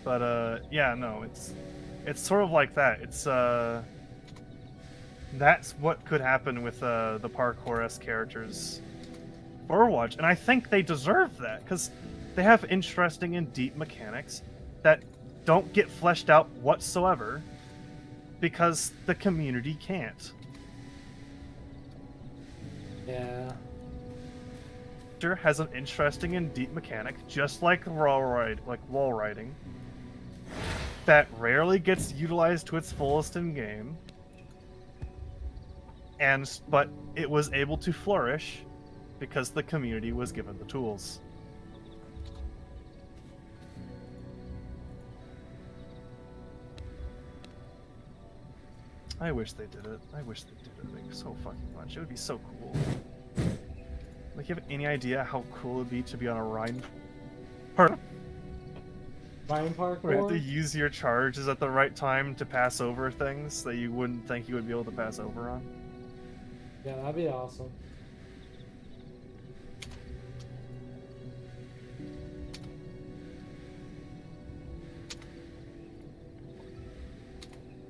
But yeah, no, it's sort of like that. It's that's what could happen with the parkour-esque characters for Overwatch, and I think they deserve that because they have interesting and deep mechanics that don't get fleshed out whatsoever because the community can't. Yeah. Has an interesting and deep mechanic, just like wall riding, that rarely gets utilized to its fullest in game. But it was able to flourish because the community was given the tools. I wish they did it. I wish they did it like so fucking much. It would be so cool. Like, you have any idea how cool it would be to be on a Rhine park? Rhine park? Where you have to use your charges at the right time to pass over things that you wouldn't think you would be able to pass over on. Yeah, that'd be awesome.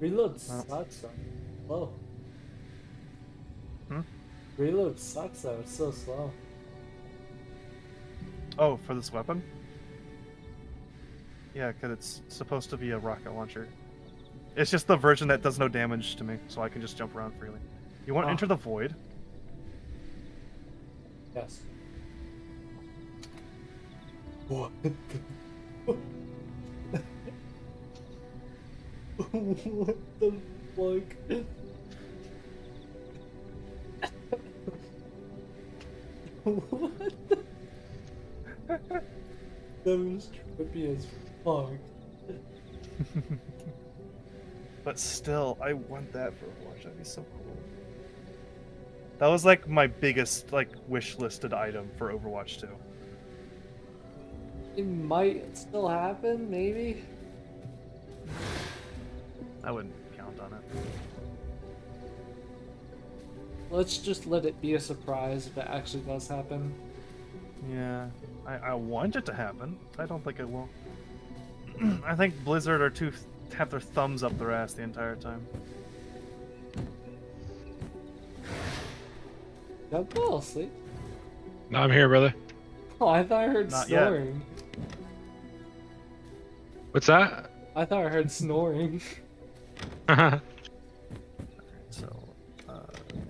Reload sucks though. Slow. Reload sucks though, it's so slow. Oh, for this weapon? Yeah, because it's supposed to be a rocket launcher. It's just the version that does no damage to me, so I can just jump around freely. You want to enter the void? Yes. What the fuck? What the? That was trippy as fuck. But still, I want that for Overwatch. That'd be so cool. That was like my biggest like wish listed item for Overwatch 2. It might still happen, maybe. I wouldn't count on it. Let's just let it be a surprise if it actually does happen. Yeah, I want it to happen. I don't think it will. I think Blizzard are have their thumbs up their ass the entire time. Don't fall asleep. No, I'm here, brother. Oh, I thought I heard Not yet. snoring. What's that? I thought I heard snoring. So,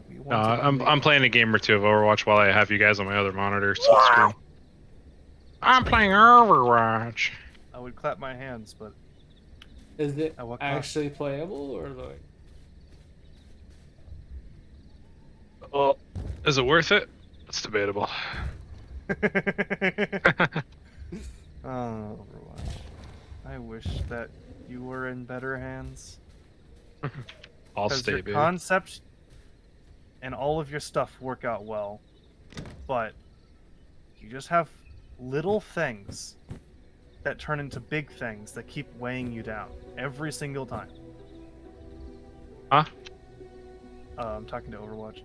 we No, want to I'm playing a game or two of Overwatch while I have you guys on my other monitor split screen. I'm playing Overwatch. I would clap my hands, but Is it At what actually playable or like? Well, is it worth it? It's debatable. Oh, Overwatch. I wish that you were in better hands. I'll 'Cause stay, your baby. concept and all of your stuff work out well, but you just have little things that turn into big things that keep weighing you down every single time. Huh? I'm talking to Overwatch.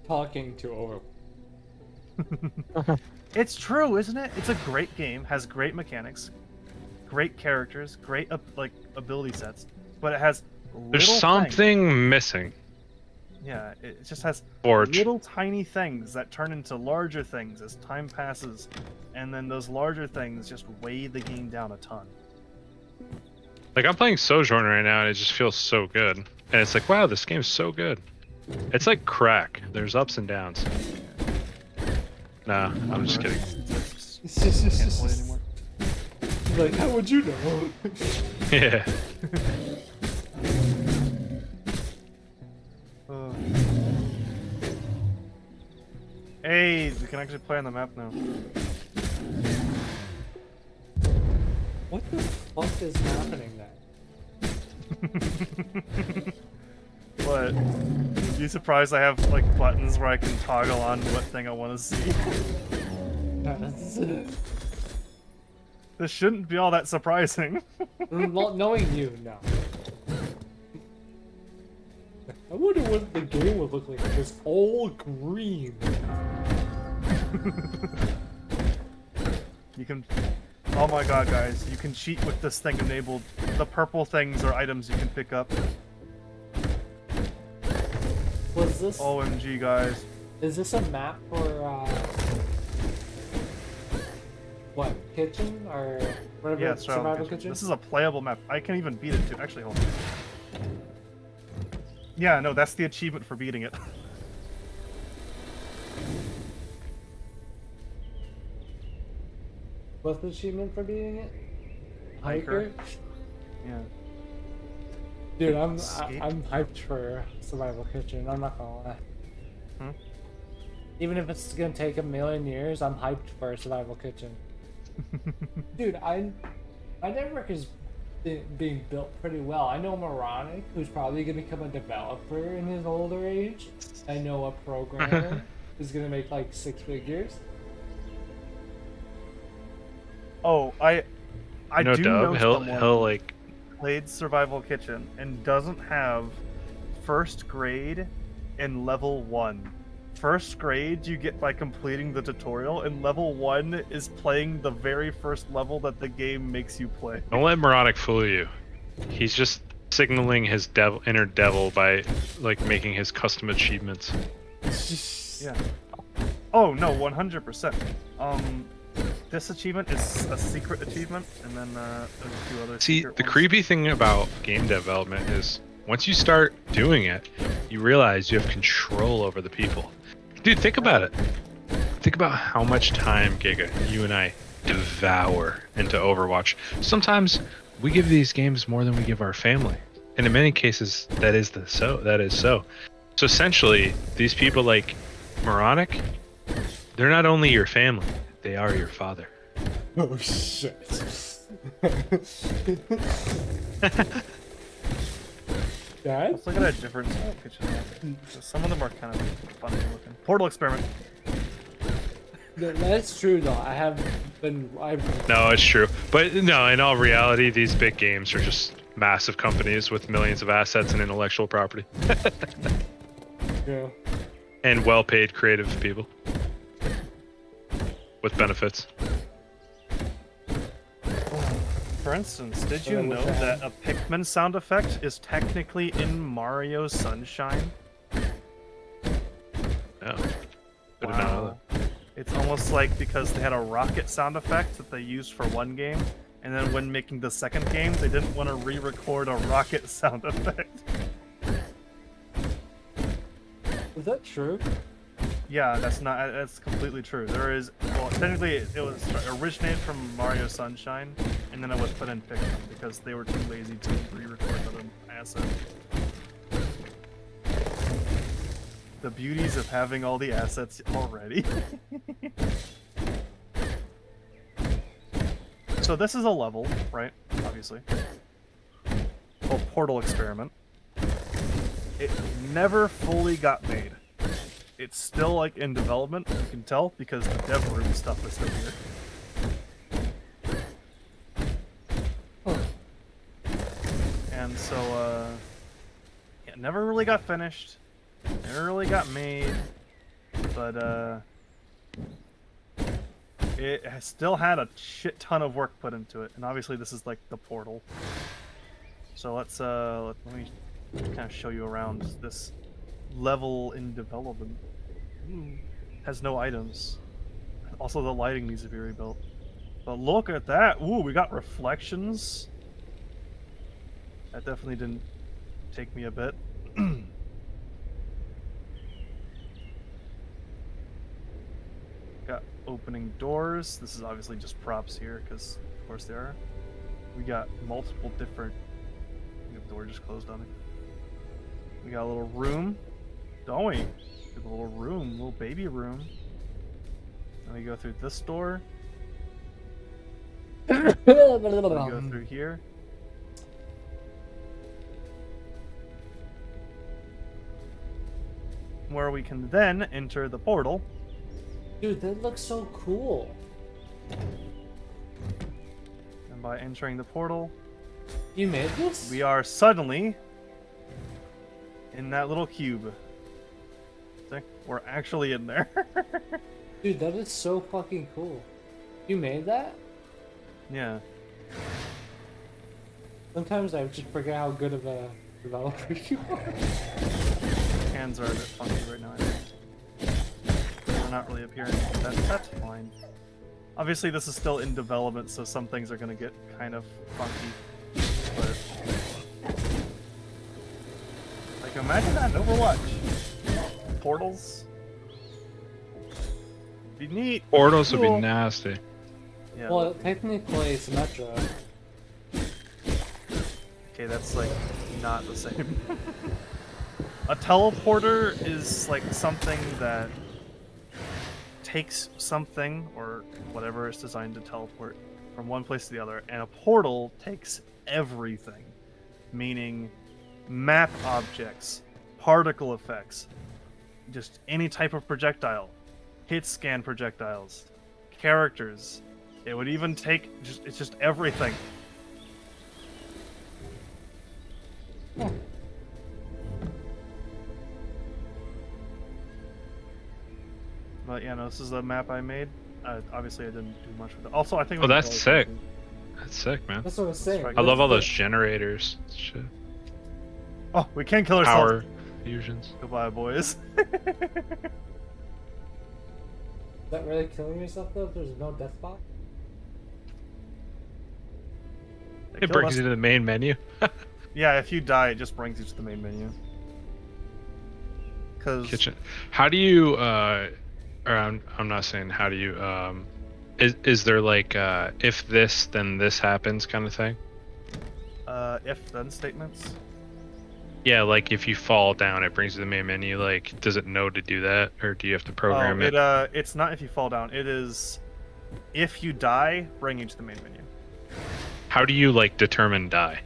Talking to over. It's true, isn't it? It's a great game, has great mechanics, great characters, great ability sets, but it has There's little something things. missing. Yeah, it just has Forge. little tiny things that turn into larger things as time passes, and then those larger things just weigh the game down a ton. Like, I'm playing Sojourn right now, and it just feels so good. And it's like, wow, this game's so good. It's like crack. There's ups and downs. Nah, I'm just kidding. Can't play anymore. Like, how would you know? Yeah. Hey, we can actually play on the map now. What the fuck is happening there? But be surprised I have like buttons where I can toggle on what thing I want to see. This shouldn't be all that surprising. Well, knowing you, no. I wonder what the game would look like. It's all green. You can... Oh my god, guys. You can cheat with this thing enabled. The purple things are items you can pick up. Was this... OMG, guys. Is this a map for, what, kitchen? Or whatever? Yeah, Survival kitchen? This is a playable map. I can even beat it too. Actually, hold on. Yeah, no, that's the achievement for beating it. What's the achievement for beating it? Hiker? Yeah. Dude, I'm Escape? I'm hyped for Survival Kitchen. I'm not gonna lie. Hmm? Even if it's gonna take a million years, I'm hyped for Survival Kitchen. Dude, my network is being built pretty well. I know Moronic, who's probably gonna become a developer in his older age. I know a programmer who's gonna make like 6 figures. Oh, I No, do Dub, know he'll someone like played Survival Kitchen and doesn't have first grade and level 1. First grade you get by completing the tutorial, and level 1 is playing the very first level that the game makes you play. don't let Moronic fool you. He's just signaling his inner devil by like making his custom achievements. Yeah. Oh no, 100%. This achievement is a secret achievement, and then there's a few other See, secret the ones. creepy thing about game development is once you start doing it, you realize you have control over the people. Dude, think about it. Think about how much time, Giga, you and I devour into Overwatch. Sometimes we give these games more than we give our family, and in many cases, that is so. So essentially, these people like Moronic, they're not only your family, they are your father. Oh shit. Dad? Let's look at a different kitchen. Some of them are kind of funny looking. Portal experiment. That's true though. I've No, it's true. But no, in all reality, these big games are just massive companies with millions of assets and intellectual property. Yeah. And well-paid creative people. With benefits. For instance, did you know that a Pikmin sound effect is technically in Mario Sunshine? No. I did not know that. It's almost like because they had a rocket sound effect that they used for one game, and then when making the second game, they didn't want to re-record a rocket sound effect. Is that true? Yeah, that's completely true. There is, well, technically it was originated from Mario Sunshine, and then it was put in Pikmin because they were too lazy to re-record other assets. The beauties of having all the assets already. So this is a level, right? Obviously. Called Portal Experiment. It never fully got made. It's still like in development, you can tell, because the dev room stuff is still here. And so, it never really got finished. Never really got made, but it has still had a shit ton of work put into it, and obviously this is like the portal. So let me kind of show you around this level in development. Has no items. Also, the lighting needs to be rebuilt. But look at that! Ooh, we got reflections. That definitely didn't take me a bit. Got opening doors. This is obviously just props here, because of course there are. We got multiple different... I think the door just closed on me. We got a little room. Don't we? A little room, little baby room. Then we go through this door. We go through here. Where we can then enter the portal. Dude, that looks so cool. And by entering the portal, you made this? We are suddenly in that little cube. We're actually in there. Dude, that is so fucking cool. You made that? Yeah. Sometimes I just forget how good of a developer you are. Hands are a bit funky right now, I think. We're not really appearing. That's fine. Obviously, this is still in development, so some things are going to get kind of funky. But... like, imagine that in Overwatch. Portals. Be neat. Portals would be nasty. Yeah. Well, technically it's Metro. Okay, that's like not the same. A teleporter is like something that takes something or whatever it's designed to teleport from one place to the other, and a portal takes everything, meaning map objects, particle effects, just any type of projectile, hit scan projectiles, characters. It would even take it's just everything. But yeah, no, this is the map I made. Obviously, I didn't do much with it. Also, I think. Oh, that's sick. That's sick, man. That's what I'm saying. I love all those generators. Shit. Oh, we can't kill ourselves. Power fusions. Goodbye, boys. Is that really killing yourself though? If there's no death box? It brings you to the main menu. Yeah, if you die, it just brings you to the main menu. Kitchen. How do you are or I'm not saying how do you is there like if this then this happens kind of thing? If then statements. Yeah, like if you fall down, it brings you to the main menu. Like, does it know to do that, or do you have to program it? It's not if you fall down. It is if you die, bring you to the main menu. How do you like determine die?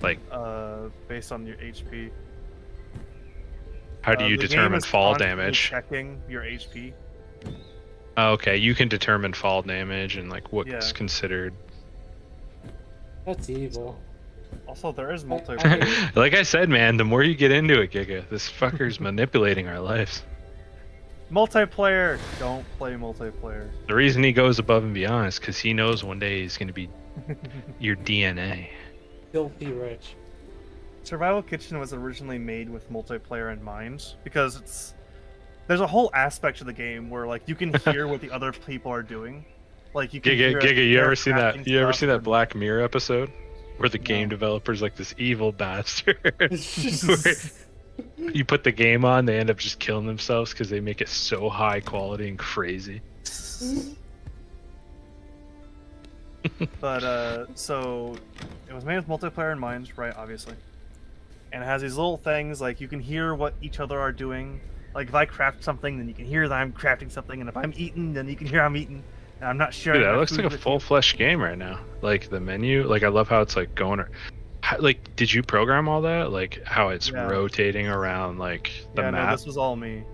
Like, based on your HP. How do you The game determine is fall constantly damage? Checking your HP. Oh, okay, you can determine fall damage and like what's Yeah. considered. That's evil. Also, there is multiplayer. Like I said, man, the more you get into it, Giga, this fucker's manipulating our lives. Multiplayer. Don't play multiplayer. The reason he goes above and beyond is because he knows one day he's going to be your DNA. Filthy rich. Survival Kitchen was originally made with multiplayer in mind because there's a whole aspect to the game where like you can hear what the other people are doing. Like you can hear Giga, you they're ever seen that? crafting You ever stuff seen that and- Black Mirror episode where the game developer's like this evil bastard? Where you put the game on, they end up just killing themselves because they make it so high quality and crazy. But so it was made with multiplayer in mind, right? Obviously, and it has these little things like you can hear what each other are doing. Like if I craft something, then you can hear that I'm crafting something, and if I'm eating, then you can hear I'm eating. And I'm not sharing. Dude, that my looks food like a with you. full-fledged game right now. Like the menu, like I love how it's like going. Like, did you program all that? Like how it's Yeah. rotating around like the Yeah, no, map? this was all me.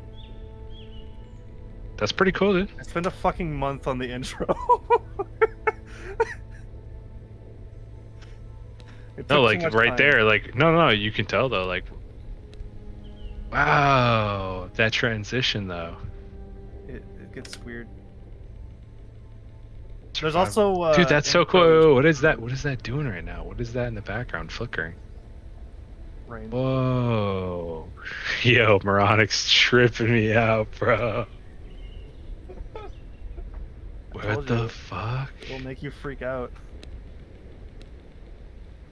That's pretty cool, dude. I spent a fucking month on the intro. It No, took like too much right time. there, like no, you can tell though. Like, wow, that transition though. It gets weird. There's also Dude, that's so intros. cool. What is that? What is that doing right now? What is that in the background flickering? Rain. Whoa. Yo, Moronics tripping me out, bro. What Told the you. fuck? It'll make you freak out.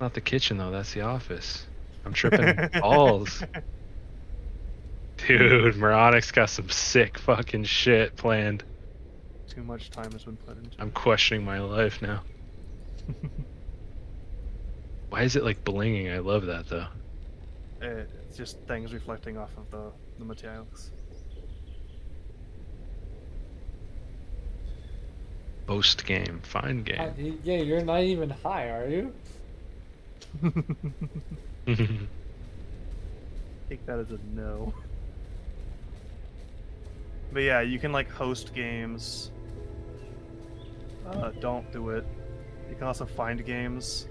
Not the kitchen though, that's the office. I'm tripping balls. Dude, Moronics got some sick fucking shit planned. Too much time has been put into it. I'm questioning my life now. Why is it like blinging? I love that though. It's just things reflecting off of the materials. Post game, fine game. Yeah, you're not even high, are you? Take that as a no. But yeah, you can like host games. Don't do it. You can also find games.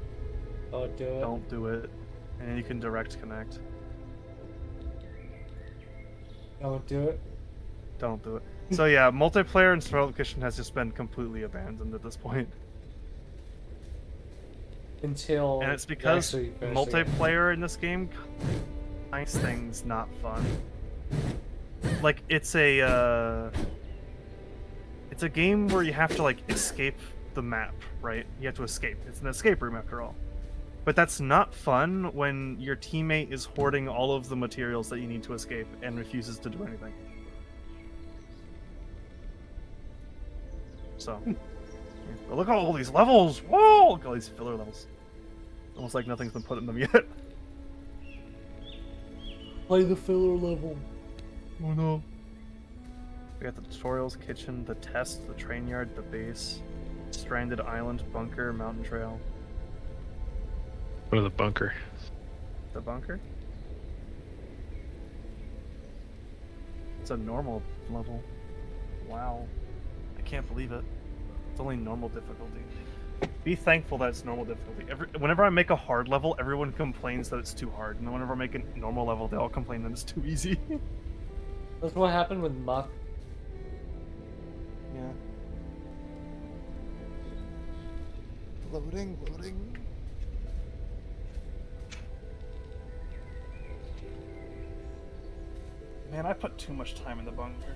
Don't do it. Don't do it. And you can direct connect. Don't do it. Don't do it. So yeah, multiplayer in Survival Kitchen has just been completely abandoned at this point. Until And it's you because actually finish the game. multiplayer in this game makes things not fun. Like it's a game where you have to like escape the map, right? You have to escape. It's an escape room after all. But that's not fun when your teammate is hoarding all of the materials that you need to escape and refuses to do anything. So, but look at all these levels! Whoa! Look at all these filler levels. Almost like nothing's been put in them yet. Play the filler level. Oh no. We got the tutorials, kitchen, the test, the train yard, the base, stranded island, bunker, mountain trail. What of the bunker? The bunker? It's a normal level. Wow. I can't believe it. It's only normal difficulty. Be thankful that it's normal difficulty. Whenever I make a hard level, everyone complains that it's too hard. And then whenever I make a normal level, they all complain that it's too easy. That's what happened with Muck. Yeah. Loading, loading. Man, I put too much time in the bunker.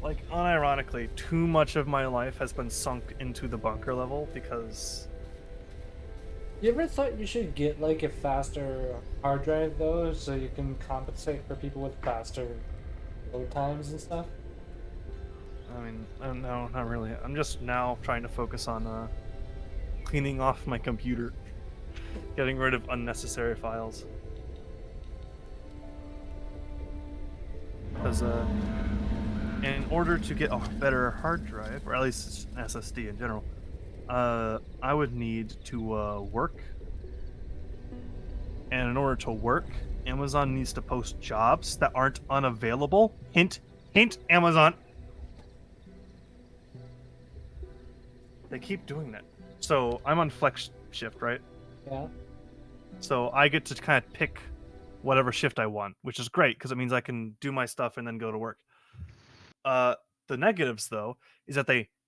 Like, unironically, too much of my life has been sunk into the bunker level because... You ever thought you should get like a faster hard drive though, so you can compensate for people with faster load times and stuff? I mean, no, not really. I'm just now trying to focus on cleaning off my computer, getting rid of unnecessary files. Because in order to get a better hard drive, or at least an SSD in general, I would need to work. And in order to work, Amazon needs to post jobs that aren't unavailable. Hint, hint, Amazon. They keep doing that. So I'm on flex shift, right? Yeah. So I get to kind of pick whatever shift I want, which is great because it means I can do my stuff and then go to work. The negatives, though, is that they